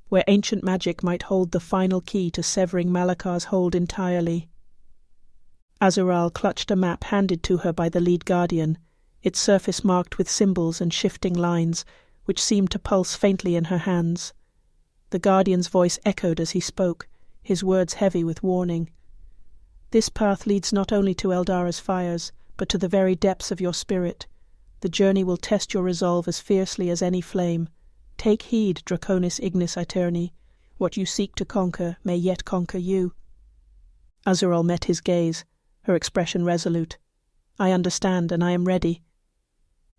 where ancient magic might hold the final key to severing Malakar's hold entirely. Azural clutched a map handed to her by the lead Guardian, its surface marked with symbols and shifting lines, which seemed to pulse faintly in her hands. The Guardian's voice echoed as he spoke, his words heavy with warning. "This path leads not only to Eldara's fires, but to the very depths of your spirit. The journey will test your resolve as fiercely as any flame. Take heed, Draconis Ignis Aeterni. What you seek to conquer may yet conquer you." Azural met his gaze, her expression resolute. "I understand, and I am ready."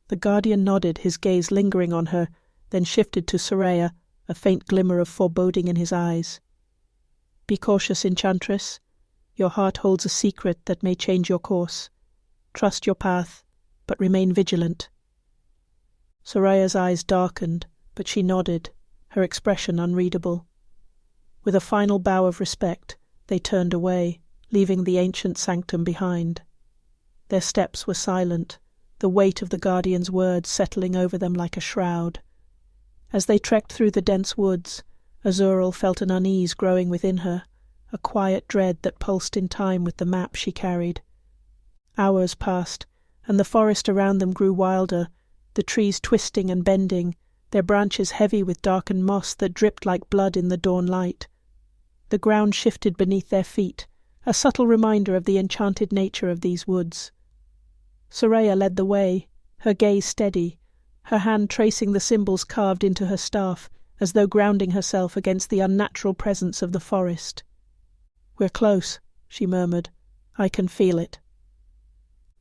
The Guardian nodded, his gaze lingering on her, then shifted to Soraya, a faint glimmer of foreboding in his eyes. "Be cautious, Enchantress. Your heart holds a secret that may change your course. Trust your path, but remain vigilant." Soraya's eyes darkened, but she nodded, her expression unreadable. With a final bow of respect, they turned away, leaving the ancient sanctum behind. Their steps were silent, the weight of the Guardian's words settling over them like a shroud. As they trekked through the dense woods, Azural felt an unease growing within her, a quiet dread that pulsed in time with the map she carried. Hours passed, and the forest around them grew wilder, the trees twisting and bending, their branches heavy with darkened moss that dripped like blood in the dawn light. The ground shifted beneath their feet, a subtle reminder of the enchanted nature of these woods. Soraya led the way, her gaze steady, her hand tracing the symbols carved into her staff, as though grounding herself against the unnatural presence of the forest. "We're close," she murmured. "I can feel it."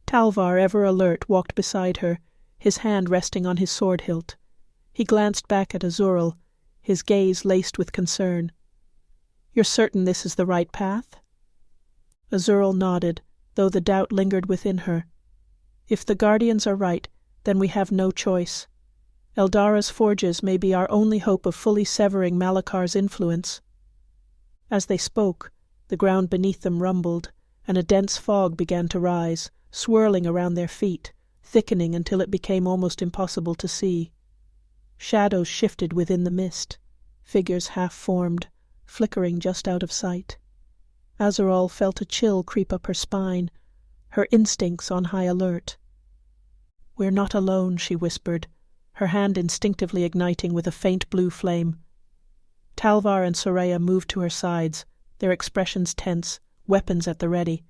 Talvar, ever alert, walked beside her, his hand resting on his sword hilt. He glanced back at Azural, his gaze laced with concern. "You're certain this is the right path?" Azural nodded, though the doubt lingered within her. "If the Guardians are right, then we have no choice. Eldara's forges may be our only hope of fully severing Malakar's influence." As they spoke, the ground beneath them rumbled, and a dense fog began to rise, swirling around their feet, thickening until it became almost impossible to see. Shadows shifted within the mist, figures half-formed, flickering just out of sight. Azural felt a chill creep up her spine, her instincts on high alert. "We're not alone," she whispered, her hand instinctively igniting with a faint blue flame. Talvar and Soraya moved to her sides, their expressions tense, weapons at the ready.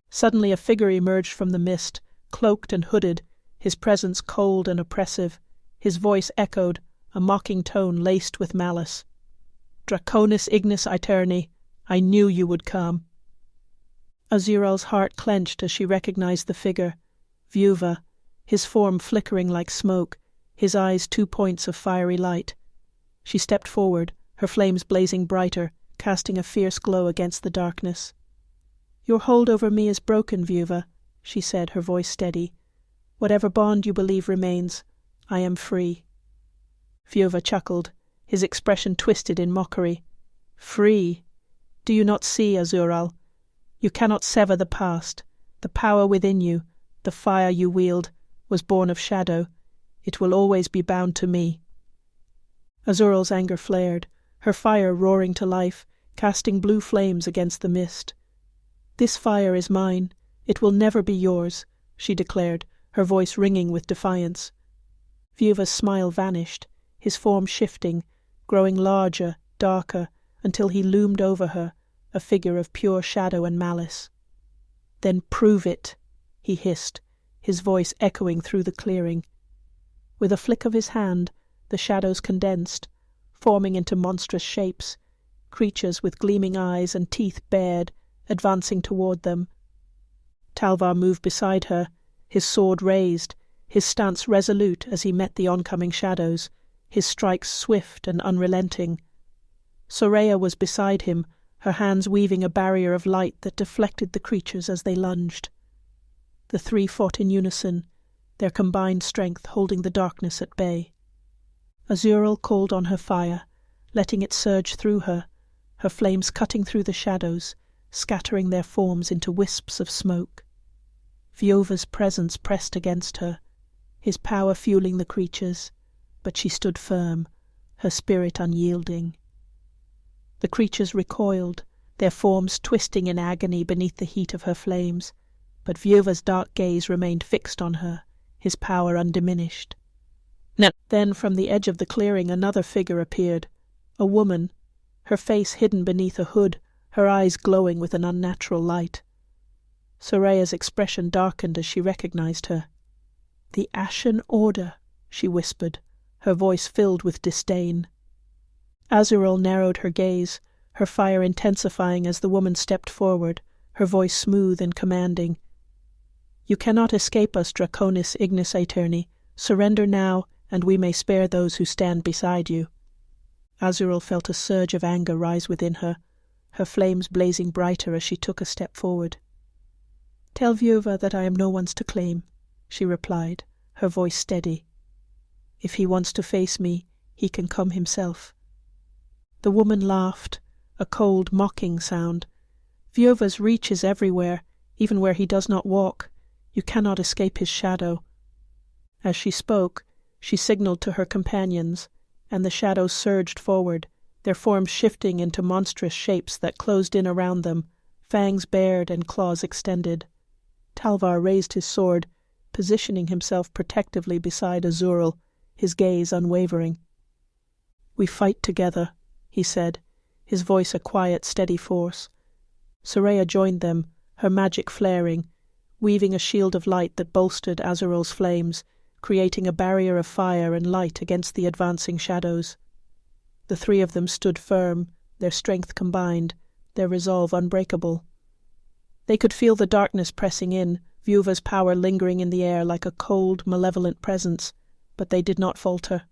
Suddenly a figure emerged from the mist, cloaked and hooded, his presence cold and oppressive. His voice echoed, a mocking tone laced with malice. "Draconis Ignis Aeterni, I knew you would come." Azural's heart clenched as she recognized the figure, Vieuva, his form flickering like smoke, his eyes 2 points of fiery light. She stepped forward, her flames blazing brighter, casting a fierce glow against the darkness. "Your hold over me is broken, Vieuva," she said, her voice steady. "Whatever bond you believe remains, I am free." Vieuva chuckled, his expression twisted in mockery. "Free? Do you not see, Azural? You cannot sever the past. The power within you, the fire you wield, was born of shadow. It will always be bound to me." Azural's anger flared, her fire roaring to life, casting blue flames against the mist. "This fire is mine. It will never be yours," she declared, her voice ringing with defiance. Vieuva's smile vanished, his form shifting, growing larger, darker, until he loomed over her, a figure of pure shadow and malice. "Then prove it," he hissed, his voice echoing through the clearing. With a flick of his hand, the shadows condensed, forming into monstrous shapes, creatures with gleaming eyes and teeth bared, advancing toward them. Talvar moved beside her, his sword raised, his stance resolute as he met the oncoming shadows, his strikes swift and unrelenting. Soraya was beside him, her hands weaving a barrier of light that deflected the creatures as they lunged. The three fought in unison, their combined strength holding the darkness at bay. Azural called on her fire, letting it surge through her flames cutting through the shadows, scattering their forms into wisps of smoke. Vieuva's presence pressed against her, his power fueling the creatures, but she stood firm, her spirit unyielding. The creatures recoiled, their forms twisting in agony beneath the heat of her flames, but Vieuva's dark gaze remained fixed on her, his power undiminished. Then from the edge of the clearing another figure appeared, a woman, her face hidden beneath a hood, her eyes glowing with an unnatural light. Soraya's expression darkened as she recognized her. "The Ashen Order," she whispered, her voice filled with disdain. Azural narrowed her gaze, her fire intensifying as the woman stepped forward, her voice smooth and commanding. "You cannot escape us, Draconis Ignis Aeterni. Surrender now, and we may spare those who stand beside you." Azural felt a surge of anger rise within her flames blazing brighter as she took a step forward. "Tell Vieuva that I am no one's to claim," she replied, her voice steady. "If he wants to face me, he can come himself." The woman laughed, a cold, mocking sound. "Vieuva's reach is everywhere, even where he does not walk. You cannot escape his shadow." As she spoke, she signalled to her companions, and the shadows surged forward, their forms shifting into monstrous shapes that closed in around them, fangs bared and claws extended. Talvar raised his sword, positioning himself protectively beside Azural, his gaze unwavering. "We fight together," he said, his voice a quiet, steady force. Soraya joined them, her magic flaring, weaving a shield of light that bolstered Azural's flames, creating a barrier of fire and light against the advancing shadows. The three of them stood firm, their strength combined, their resolve unbreakable. They could feel the darkness pressing in, Vieuva's power lingering in the air like a cold, malevolent presence, but they did not falter.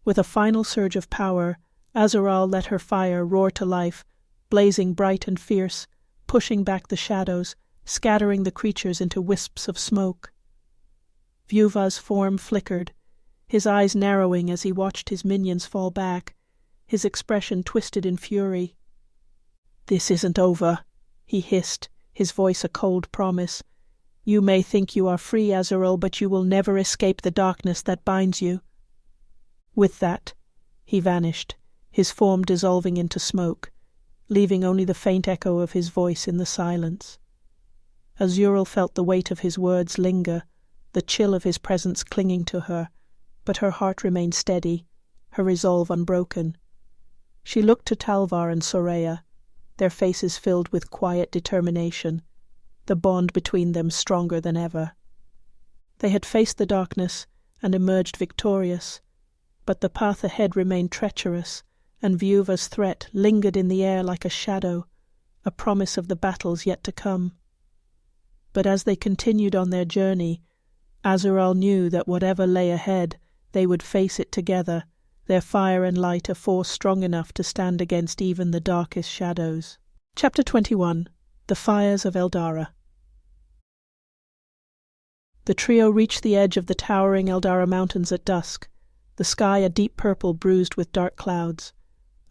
With a final surge of power, Azural let her fire roar to life, blazing bright and fierce, pushing back the shadows, scattering the creatures into wisps of smoke. Vieuva's form flickered, his eyes narrowing as he watched his minions fall back, his expression twisted in fury. "This isn't over," he hissed, his voice a cold promise. "You may think you are free, Azural, but you will never escape the darkness that binds you." With that, he vanished, his form dissolving into smoke, leaving only the faint echo of his voice in the silence. Azural felt the weight of his words linger, the chill of his presence clinging to her, but her heart remained steady, her resolve unbroken. She looked to Talvar and Soraya, their faces filled with quiet determination, the bond between them stronger than ever. They had faced the darkness and emerged victorious, but the path ahead remained treacherous, and Vieuva's threat lingered in the air like a shadow, a promise of the battles yet to come. But as they continued on their journey, Azural knew that whatever lay ahead, they would face it together, their fire and light a force strong enough to stand against even the darkest shadows. Chapter 21. The Fires of Eldara. The trio reached the edge of the towering Eldara mountains at dusk, the sky a deep purple bruised with dark clouds.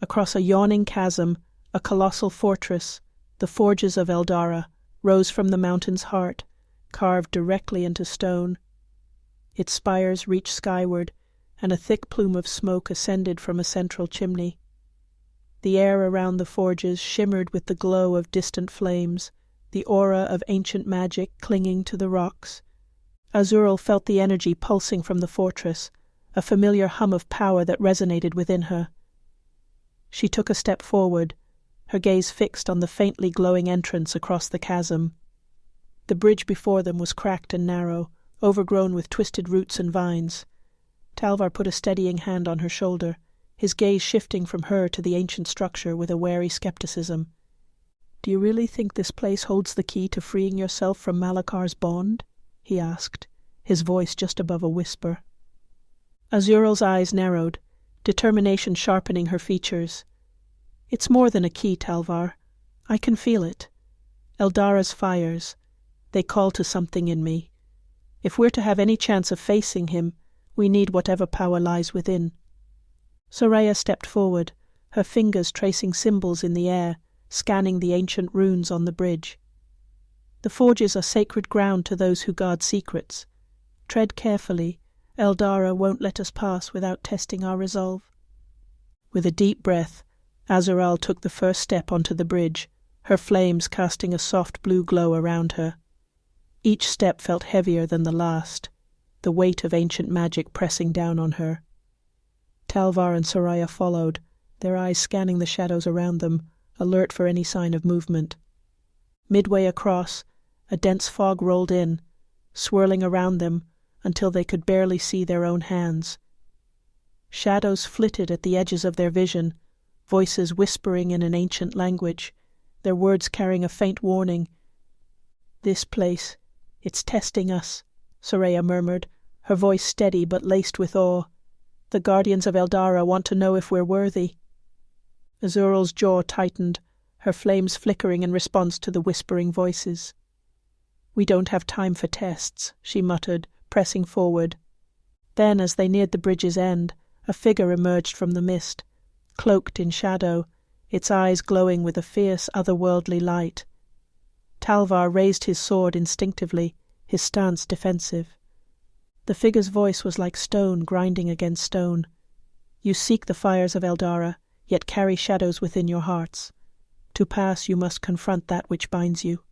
Across a yawning chasm, a colossal fortress, the Forges of Eldara, rose from the mountain's heart, carved directly into stone. Its spires reached skyward, and a thick plume of smoke ascended from a central chimney. The air around the forges shimmered with the glow of distant flames, the aura of ancient magic clinging to the rocks. Azural felt the energy pulsing from the fortress, a familiar hum of power that resonated within her. She took a step forward, her gaze fixed on the faintly glowing entrance across the chasm. The bridge before them was cracked and narrow, overgrown with twisted roots and vines. Talvar put a steadying hand on her shoulder, his gaze shifting from her to the ancient structure with a wary skepticism. "Do you really think this place holds the key to freeing yourself from Malakar's bond?" he asked, his voice just above a whisper. Azural's eyes narrowed, determination sharpening her features. "It's more than a key, Talvar. I can feel it. Eldara's fires. They call to something in me. If we're to have any chance of facing him, we need whatever power lies within." Soraya stepped forward, her fingers tracing symbols in the air, scanning the ancient runes on the bridge. "The forges are sacred ground to those who guard secrets. Tread carefully. Eldara won't let us pass without testing our resolve." With a deep breath, Azural took the first step onto the bridge, her flames casting a soft blue glow around her. Each step felt heavier than the last, the weight of ancient magic pressing down on her. Talvar and Soraya followed, their eyes scanning the shadows around them, alert for any sign of movement. Midway across, a dense fog rolled in, swirling around them until they could barely see their own hands. Shadows flitted at the edges of their vision, voices whispering in an ancient language, their words carrying a faint warning. "This place, it's testing us," Soraya murmured, her voice steady but laced with awe. "The guardians of Eldara want to know if we're worthy." Azural's jaw tightened, her flames flickering in response to the whispering voices. "We don't have time for tests," she muttered, pressing forward. Then, as they neared the bridge's end, a figure emerged from the mist, cloaked in shadow, its eyes glowing with a fierce, otherworldly light. Talvar raised his sword instinctively, his stance defensive. The figure's voice was like stone grinding against stone. "You seek the fires of Eldara, yet carry shadows within your hearts. To pass you must confront that which binds you."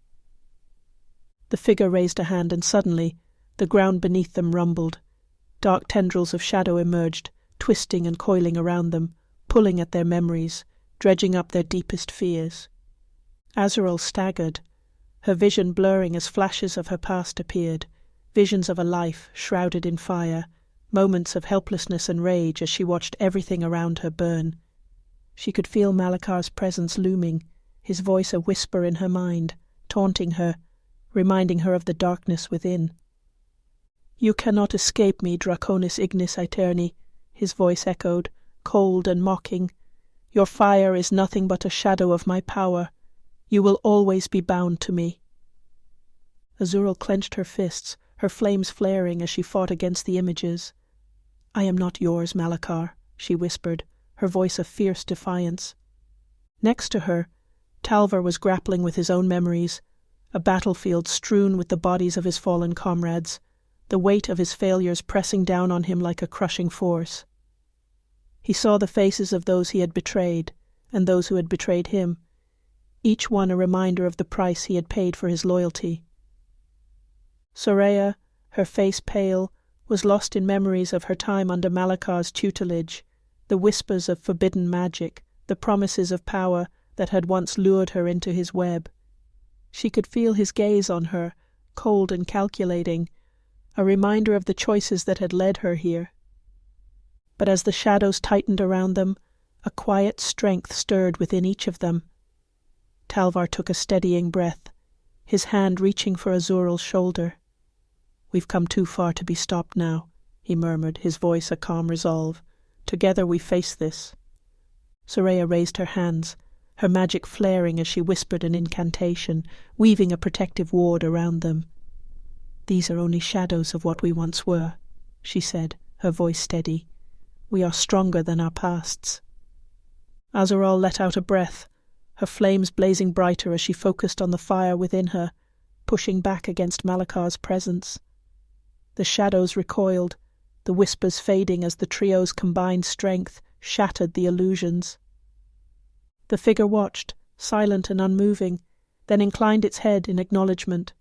The figure raised a hand, and suddenly the ground beneath them rumbled. Dark tendrils of shadow emerged, twisting and coiling around them, pulling at their memories, dredging up their deepest fears. Azural staggered, her vision blurring as flashes of her past appeared, visions of a life shrouded in fire, moments of helplessness and rage as she watched everything around her burn. She could feel Malakar's presence looming, his voice a whisper in her mind, taunting her, reminding her of the darkness within. "You cannot escape me, Draconis Ignis Aeterni," his voice echoed, cold and mocking. "Your fire is nothing but a shadow of my power. You will always be bound to me." Azural clenched her fists, her flames flaring as she fought against the images. "I am not yours, Malakar," she whispered, her voice a fierce defiance. Next to her, Talvar was grappling with his own memories, a battlefield strewn with the bodies of his fallen comrades, the weight of his failures pressing down on him like a crushing force. He saw the faces of those he had betrayed, and those who had betrayed him, each one a reminder of the price he had paid for his loyalty. Soraya, her face pale, was lost in memories of her time under Malakar's tutelage, the whispers of forbidden magic, the promises of power that had once lured her into his web. She could feel his gaze on her, cold and calculating, a reminder of the choices that had led her here. But as the shadows tightened around them, a quiet strength stirred within each of them. Talvar took a steadying breath, his hand reaching for Azural's shoulder. "We've come too far to be stopped now," he murmured, his voice a calm resolve. "Together we face this." Soraya raised her hands, her magic flaring as she whispered an incantation, weaving a protective ward around them. "These are only shadows of what we once were," she said, her voice steady. "We are stronger than our pasts." Azural let out a breath, her flames blazing brighter as she focused on the fire within her, pushing back against Malakar's presence. The shadows recoiled, the whispers fading as the trio's combined strength shattered the illusions. The figure watched, silent and unmoving, then inclined its head in acknowledgement.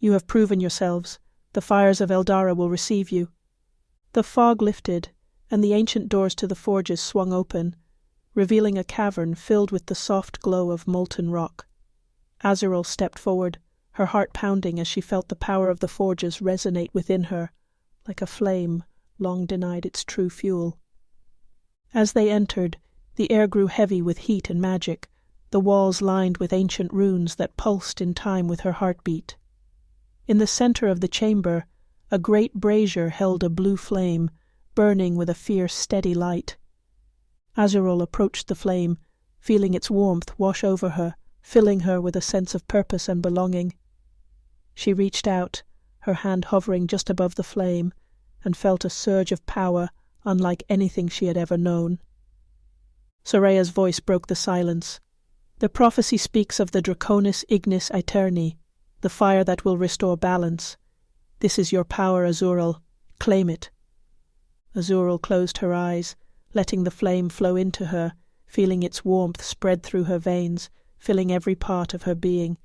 "You have proven yourselves. The fires of Eldara will receive you." The fog lifted, and the ancient doors to the forges swung open, revealing a cavern filled with the soft glow of molten rock. Azural stepped forward, her heart pounding as she felt the power of the forges resonate within her, like a flame long denied its true fuel. As they entered, the air grew heavy with heat and magic, the walls lined with ancient runes that pulsed in time with her heartbeat. In the center of the chamber, a great brazier held a blue flame, burning with a fierce, steady light. Azural approached the flame, feeling its warmth wash over her, filling her with a sense of purpose and belonging. She reached out, her hand hovering just above the flame, and felt a surge of power unlike anything she had ever known. Soraya's voice broke the silence. The prophecy speaks of the Draconis Ignis Aeterni, the fire that will restore balance. This is your power, Azural. Claim it. Azural closed her eyes, letting the flame flow into her, feeling its warmth spread through her veins, filling every part of her being.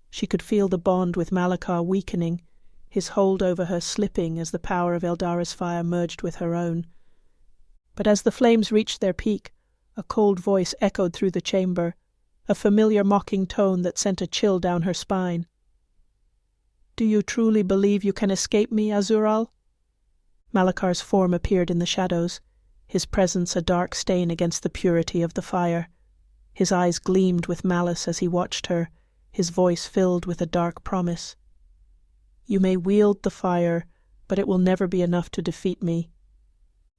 She could feel the bond with Malakar weakening, his hold over her slipping as the power of Eldara's fire merged with her own. But as the flames reached their peak, a cold voice echoed through the chamber, a familiar mocking tone that sent a chill down her spine. "Do you truly believe you can escape me, Azural?" Malakar's form appeared in the shadows, his presence a dark stain against the purity of the fire. His eyes gleamed with malice as he watched her, his voice filled with a dark promise. "You may wield the fire, but it will never be enough to defeat me."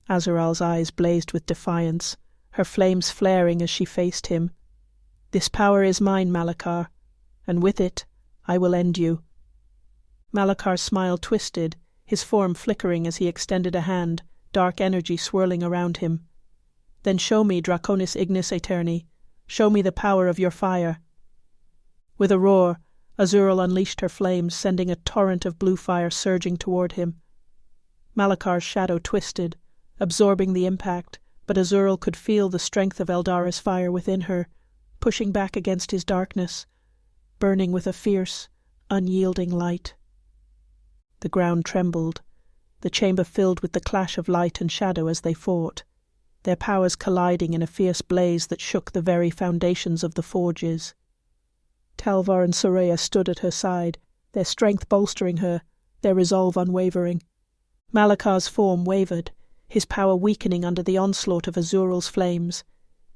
Azural's eyes blazed with defiance, her flames flaring as she faced him. "This power is mine, Malakar, and with it I will end you." Malakar's smile twisted, his form flickering as he extended a hand, dark energy swirling around him. "Then show me, Draconis Ignis Aeterni. Show me the power of your fire." With a roar, Azural unleashed her flames, sending a torrent of blue fire surging toward him. Malakar's shadow twisted, absorbing the impact, but Azural could feel the strength of Eldara's fire within her, pushing back against his darkness, burning with a fierce, unyielding light. The ground trembled, the chamber filled with the clash of light and shadow as they fought, their powers colliding in a fierce blaze that shook the very foundations of the forges. Talvar and Soraya stood at her side, their strength bolstering her, their resolve unwavering. Malakar's form wavered, his power weakening under the onslaught of Azural's flames.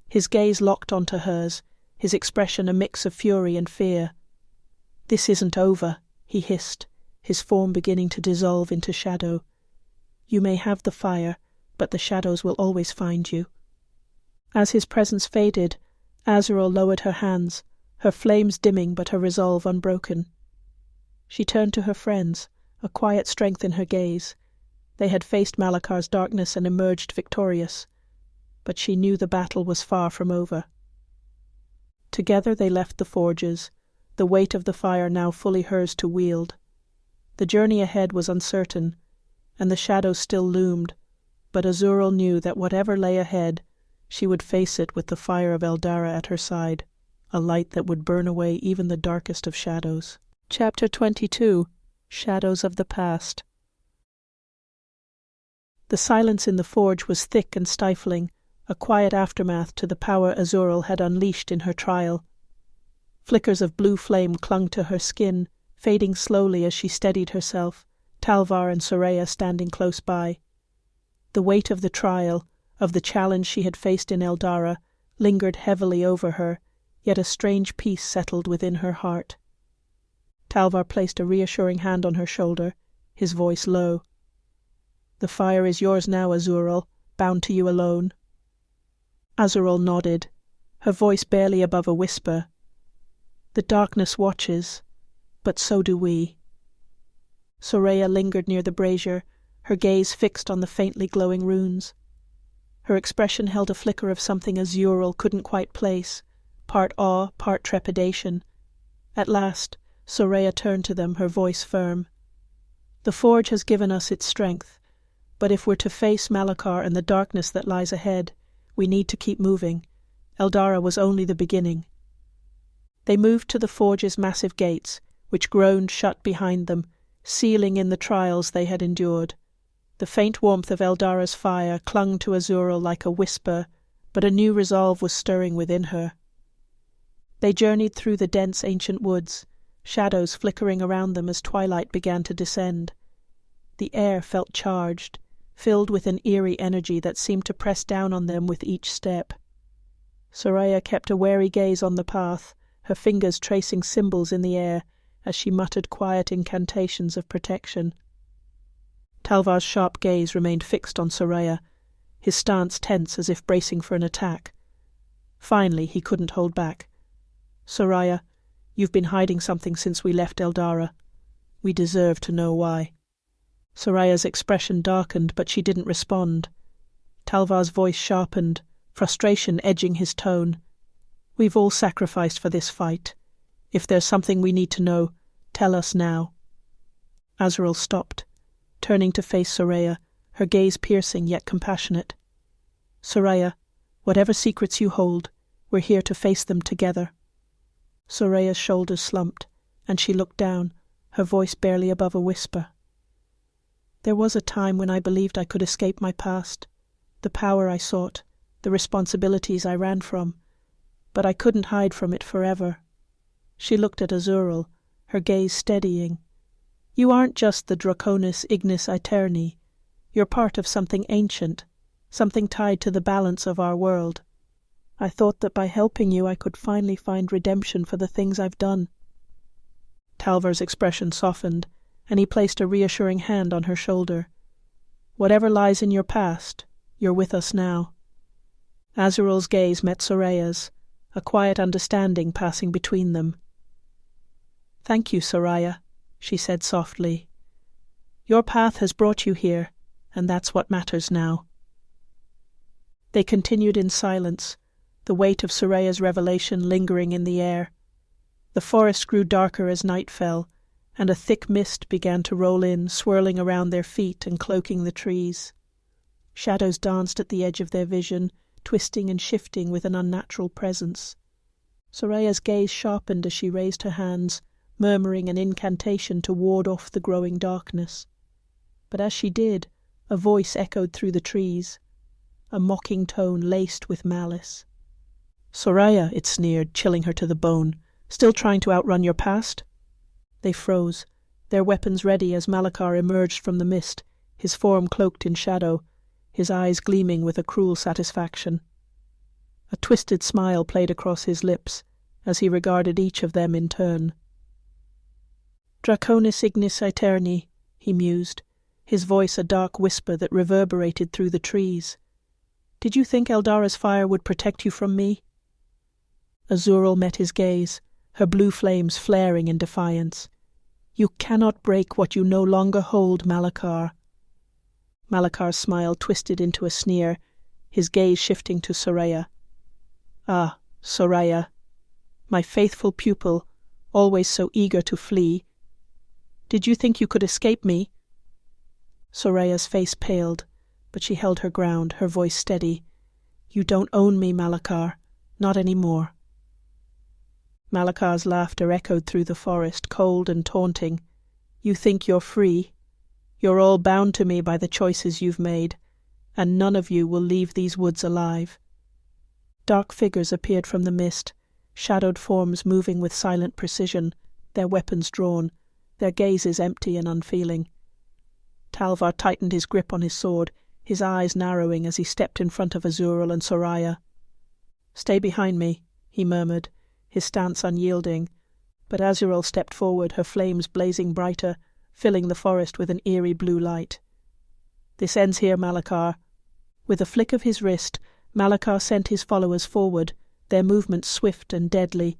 His gaze locked onto hers, his expression a mix of fury and fear. "This isn't over," he hissed, his form beginning to dissolve into shadow. "You may have the fire, but the shadows will always find you." As his presence faded, Azural lowered her hands, her flames dimming but her resolve unbroken. She turned to her friends, a quiet strength in her gaze. They had faced Malakar's darkness and emerged victorious, but she knew the battle was far from over. Together they left the forges, the weight of the fire now fully hers to wield. The journey ahead was uncertain, and the shadows still loomed, but Azural knew that whatever lay ahead, she would face it with the fire of Eldara at her side, a light that would burn away even the darkest of shadows. Chapter 22. Shadows of the Past. The silence in the forge was thick and stifling, a quiet aftermath to the power Azural had unleashed in her trial. Flickers of blue flame clung to her skin, fading slowly as she steadied herself, Talvar and Soraya standing close by. The weight of the trial, of the challenge she had faced in Eldara, lingered heavily over her, yet a strange peace settled within her heart. Talvar placed a reassuring hand on her shoulder, his voice low. "The fire is yours now, Azural, bound to you alone." Azural nodded, her voice barely above a whisper. "The darkness watches, but so do we." Soraya lingered near the brazier, her gaze fixed on the faintly glowing runes. Her expression held a flicker of something Azural couldn't quite place, part awe, part trepidation. At last, Soraya turned to them, her voice firm. "The forge has given us its strength, but if we're to face Malakar and the darkness that lies ahead, we need to keep moving. Eldara was only the beginning." They moved to the forge's massive gates, which groaned shut behind them, sealing in the trials they had endured. The faint warmth of Eldara's fire clung to Azural like a whisper, but a new resolve was stirring within her. They journeyed through the dense ancient woods, shadows flickering around them as twilight began to descend. The air felt charged, filled with an eerie energy that seemed to press down on them with each step. Soraya kept a wary gaze on the path, her fingers tracing symbols in the air as she muttered quiet incantations of protection. Talvar's sharp gaze remained fixed on Soraya, his stance tense as if bracing for an attack. Finally, he couldn't hold back. "Soraya, you've been hiding something since we left Eldara. We deserve to know why." Soraya's expression darkened, but she didn't respond. Talvar's voice sharpened, frustration edging his tone. "We've all sacrificed for this fight. If there's something we need to know, tell us now." Azural stopped, turning to face Soraya, her gaze piercing yet compassionate. "Soraya, whatever secrets you hold, we're here to face them together." Soraya's shoulders slumped, and she looked down, her voice barely above a whisper. "There was a time when I believed I could escape my past, the power I sought, the responsibilities I ran from, but I couldn't hide from it forever." She looked at Azural, her gaze steadying. "You aren't just the Draconis Ignis Aeterni. You're part of something ancient, something tied to the balance of our world. I thought that by helping you I could finally find redemption for the things I've done." Talvar's expression softened, and he placed a reassuring hand on her shoulder. "Whatever lies in your past, you're with us now." Azural's gaze met Soraya's, a quiet understanding passing between them. "Thank you, Soraya," she said softly. "Your path has brought you here, and that's what matters now." They continued in silence, the weight of Soraya's revelation lingering in the air. The forest grew darker as night fell, and a thick mist began to roll in, swirling around their feet and cloaking the trees. Shadows danced at the edge of their vision, twisting and shifting with an unnatural presence. Soraya's gaze sharpened as she raised her hands, murmuring an incantation to ward off the growing darkness. But as she did, a voice echoed through the trees, a mocking tone laced with malice. "Soraya," it sneered, chilling her to the bone, "still trying to outrun your past?" They froze, their weapons ready as Malachar emerged from the mist, his form cloaked in shadow, his eyes gleaming with a cruel satisfaction. A twisted smile played across his lips as he regarded each of them in turn. "Draconis Ignis Aeterni," he mused, his voice a dark whisper that reverberated through the trees. "Did you think Eldara's fire would protect you from me?" Azural met his gaze, her blue flames flaring in defiance. "You cannot break what you no longer hold, Malachar." Malachar's smile twisted into a sneer, his gaze shifting to Soraya. "Ah, Soraya, my faithful pupil, always so eager to flee. Did you think you could escape me?" Soraya's face paled, but she held her ground, her voice steady. "You don't own me, Malachar. Not any more." Malachar's laughter echoed through the forest, cold and taunting. "You think you're free? You're all bound to me by the choices you've made, and none of you will leave these woods alive." Dark figures appeared from the mist, shadowed forms moving with silent precision, their weapons drawn, their gazes empty and unfeeling. Talvar tightened his grip on his sword, his eyes narrowing as he stepped in front of Azural and Soraya. "Stay behind me," he murmured, his stance unyielding, but Azural stepped forward, her flames blazing brighter, filling the forest with an eerie blue light. "This ends here, Malachar." With a flick of his wrist, Malachar sent his followers forward, their movements swift and deadly.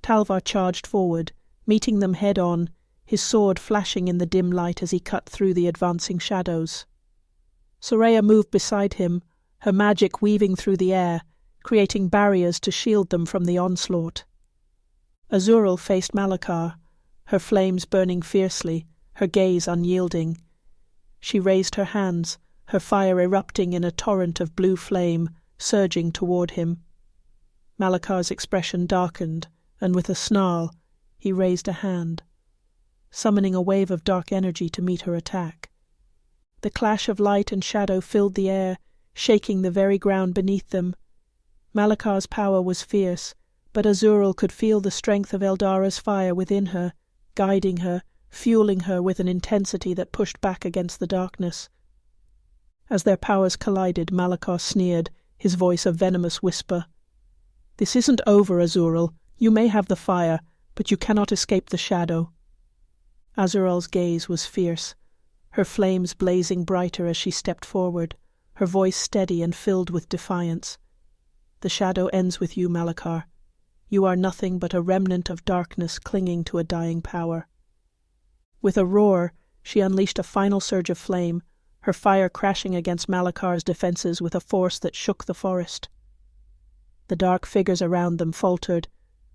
Talvar charged forward, meeting them head-on, his sword flashing in the dim light as he cut through the advancing shadows. Soraya moved beside him, her magic weaving through the air, creating barriers to shield them from the onslaught. Azural faced Malachar, her flames burning fiercely, her gaze unyielding. She raised her hands, her fire erupting in a torrent of blue flame, surging toward him. Malachar's expression darkened, and with a snarl, he raised a hand, summoning a wave of dark energy to meet her attack. The clash of light and shadow filled the air, shaking the very ground beneath them. Malachar's power was fierce, but Azural could feel the strength of Eldara's fire within her, guiding her, fueling her with an intensity that pushed back against the darkness. As their powers collided, Malachar sneered, his voice a venomous whisper. "This isn't over, Azural. You may have the fire, but you cannot escape the shadow." Azural's gaze was fierce, her flames blazing brighter as she stepped forward, her voice steady and filled with defiance. "The shadow ends with you, Malachar. You are nothing but a remnant of darkness clinging to a dying power." With a roar, she unleashed a final surge of flame, her fire crashing against Malakar's defenses with a force that shook the forest. The dark figures around them faltered,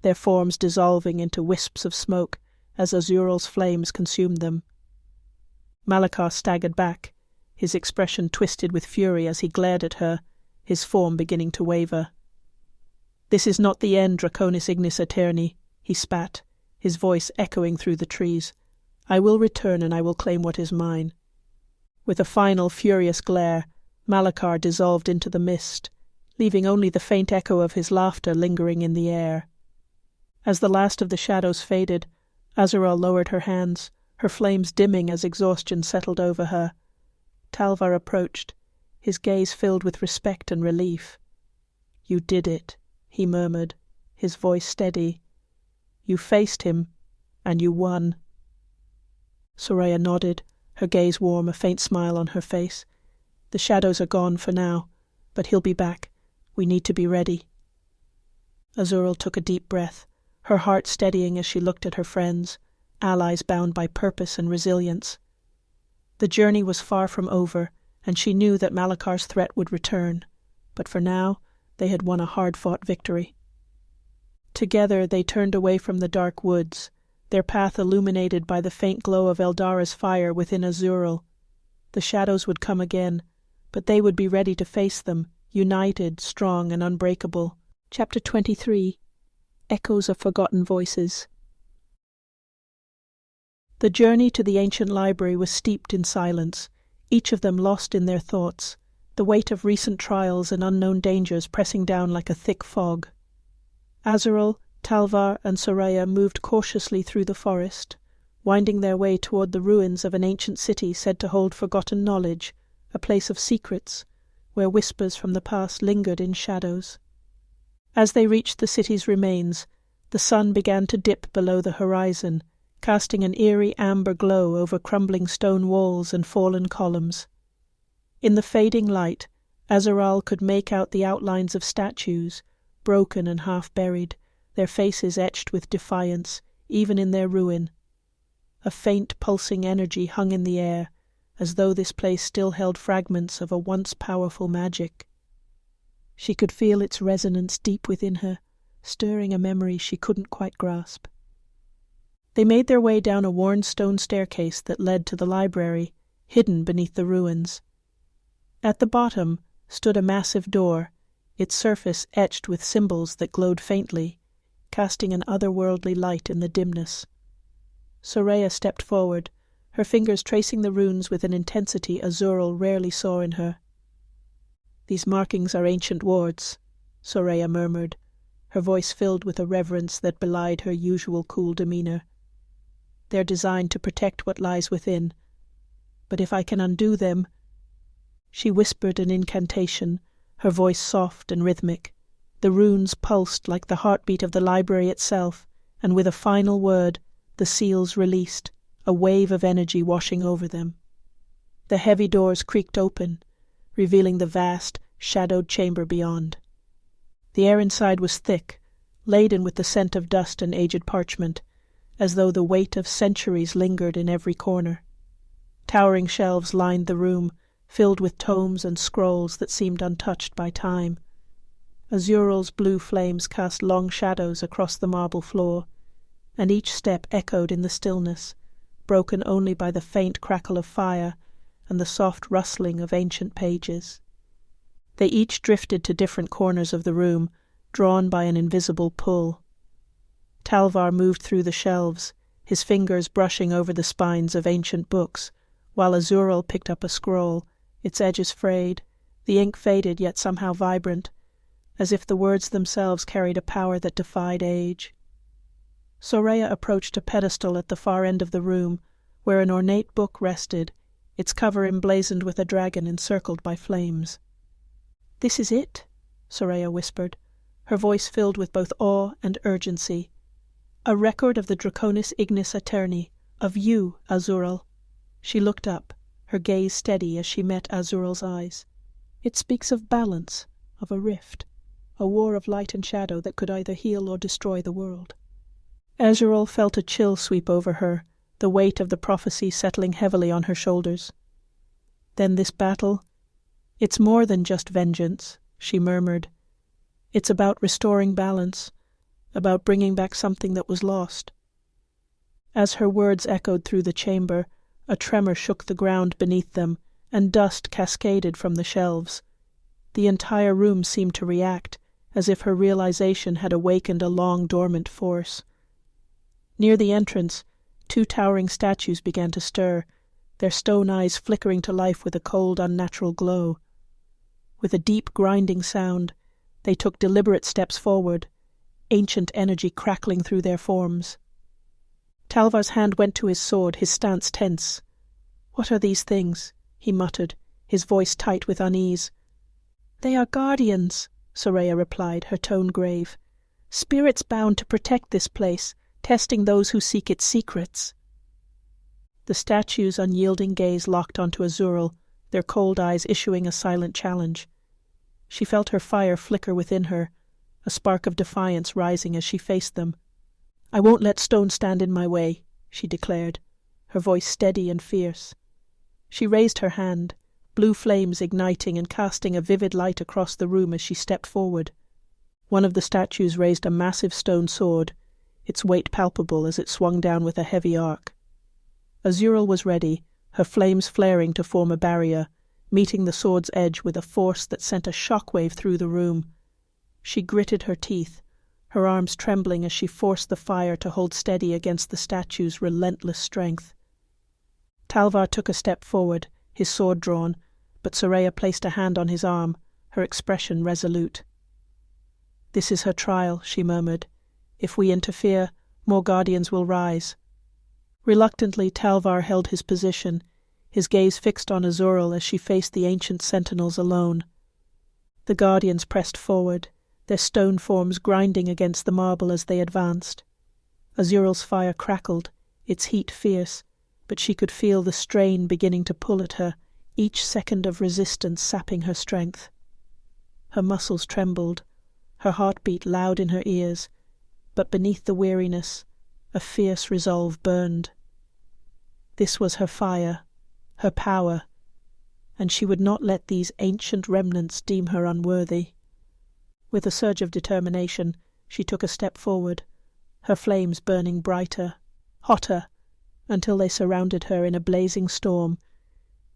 their forms dissolving into wisps of smoke as Azural's flames consumed them. Malakar staggered back, his expression twisted with fury as he glared at her, his form beginning to waver. "This is not the end, Draconis Ignis Aeterni," he spat, his voice echoing through the trees. "I will return and I will claim what is mine." With a final furious glare, Malakar dissolved into the mist, leaving only the faint echo of his laughter lingering in the air. As the last of the shadows faded, Azural lowered her hands, her flames dimming as exhaustion settled over her. Talvar approached, his gaze filled with respect and relief. "You did it," he murmured, his voice steady. "You faced him, and you won." Soraya nodded, her gaze warm, a faint smile on her face. "The shadows are gone for now, but he'll be back. We need to be ready." Azural took a deep breath, her heart steadying as she looked at her friends, allies bound by purpose and resilience. The journey was far from over, and she knew that Malakar's threat would return, but for now they had won a hard-fought victory. Together they turned away from the dark woods, their path illuminated by the faint glow of Eldara's fire within Azural. The shadows would come again, but they would be ready to face them, united, strong, and unbreakable. Chapter 23. Echoes of Forgotten Voices. The journey to the ancient library was steeped in silence, each of them lost in their thoughts, the weight of recent trials and unknown dangers pressing down like a thick fog. Azural, Talvar, and Soraya moved cautiously through the forest, winding their way toward the ruins of an ancient city said to hold forgotten knowledge, a place of secrets, where whispers from the past lingered in shadows. As they reached the city's remains, the sun began to dip below the horizon, casting an eerie amber glow over crumbling stone walls and fallen columns. In the fading light, Azural could make out the outlines of statues, broken and half-buried, their faces etched with defiance, even in their ruin. A faint pulsing energy hung in the air, as though this place still held fragments of a once powerful magic. She could feel its resonance deep within her, stirring a memory she couldn't quite grasp. They made their way down a worn stone staircase that led to the library, hidden beneath the ruins. At the bottom stood a massive door, its surface etched with symbols that glowed faintly, casting an otherworldly light in the dimness. Soraya stepped forward, her fingers tracing the runes with an intensity Azural rarely saw in her. "These markings are ancient wards," Soraya murmured, her voice filled with a reverence that belied her usual cool demeanor. "They're designed to protect what lies within. But if I can undo them—" She whispered an incantation, her voice soft and rhythmic. The runes pulsed like the heartbeat of the library itself, and with a final word, the seals released, a wave of energy washing over them. The heavy doors creaked open, revealing the vast, shadowed chamber beyond. The air inside was thick, laden with the scent of dust and aged parchment, as though the weight of centuries lingered in every corner. Towering shelves lined the room, filled with tomes and scrolls that seemed untouched by time. Azural's blue flames cast long shadows across the marble floor, and each step echoed in the stillness, broken only by the faint crackle of fire and the soft rustling of ancient pages. They each drifted to different corners of the room, drawn by an invisible pull. Talvar moved through the shelves, his fingers brushing over the spines of ancient books, while Azural picked up a scroll, its edges frayed, the ink faded yet somehow vibrant, as if the words themselves carried a power that defied age. Soraya approached a pedestal at the far end of the room, where an ornate book rested, its cover emblazoned with a dragon encircled by flames. "This is it," Soraya whispered, her voice filled with both awe and urgency. "A record of the Draconis Ignis Aeterni, of you, Azural." She looked up, her gaze steady as she met Azural's eyes. "It speaks of balance, of a rift, a war of light and shadow that could either heal or destroy the world." Azural felt a chill sweep over her, the weight of the prophecy settling heavily on her shoulders. "Then this battle? It's more than just vengeance," she murmured. "It's about restoring balance, about bringing back something that was lost." As her words echoed through the chamber, a tremor shook the ground beneath them, and dust cascaded from the shelves. The entire room seemed to react, as if her realization had awakened a long-dormant force. Near the entrance, 2 towering statues began to stir, their stone eyes flickering to life with a cold, unnatural glow. With a deep, grinding sound, they took deliberate steps forward, ancient energy crackling through their forms. Talvar's hand went to his sword, his stance tense. "What are these things?" he muttered, his voice tight with unease. "They are guardians," Soraya replied, her tone grave. "Spirits bound to protect this place, testing those who seek its secrets." The statue's unyielding gaze locked onto Azural, their cold eyes issuing a silent challenge. She felt her fire flicker within her, a spark of defiance rising as she faced them. "I won't let stone stand in my way," she declared, her voice steady and fierce. She raised her hand, blue flames igniting and casting a vivid light across the room as she stepped forward. One of the statues raised a massive stone sword, its weight palpable as it swung down with a heavy arc. Azural was ready, her flames flaring to form a barrier, meeting the sword's edge with a force that sent a shockwave through the room. She gritted her teeth, her arms trembling as she forced the fire to hold steady against the statue's relentless strength. Talvar took a step forward, his sword drawn, but Soraya placed a hand on his arm, her expression resolute. "This is her trial," she murmured. "If we interfere, more guardians will rise." Reluctantly, Talvar held his position, his gaze fixed on Azural as she faced the ancient sentinels alone. The guardians pressed forward, their stone forms grinding against the marble as they advanced. Azural's fire crackled, its heat fierce, but she could feel the strain beginning to pull at her, each second of resistance sapping her strength. Her muscles trembled, her heartbeat loud in her ears, but beneath the weariness, a fierce resolve burned. This was her fire, her power, and she would not let these ancient remnants deem her unworthy. With a surge of determination, she took a step forward, her flames burning brighter, hotter, until they surrounded her in a blazing storm.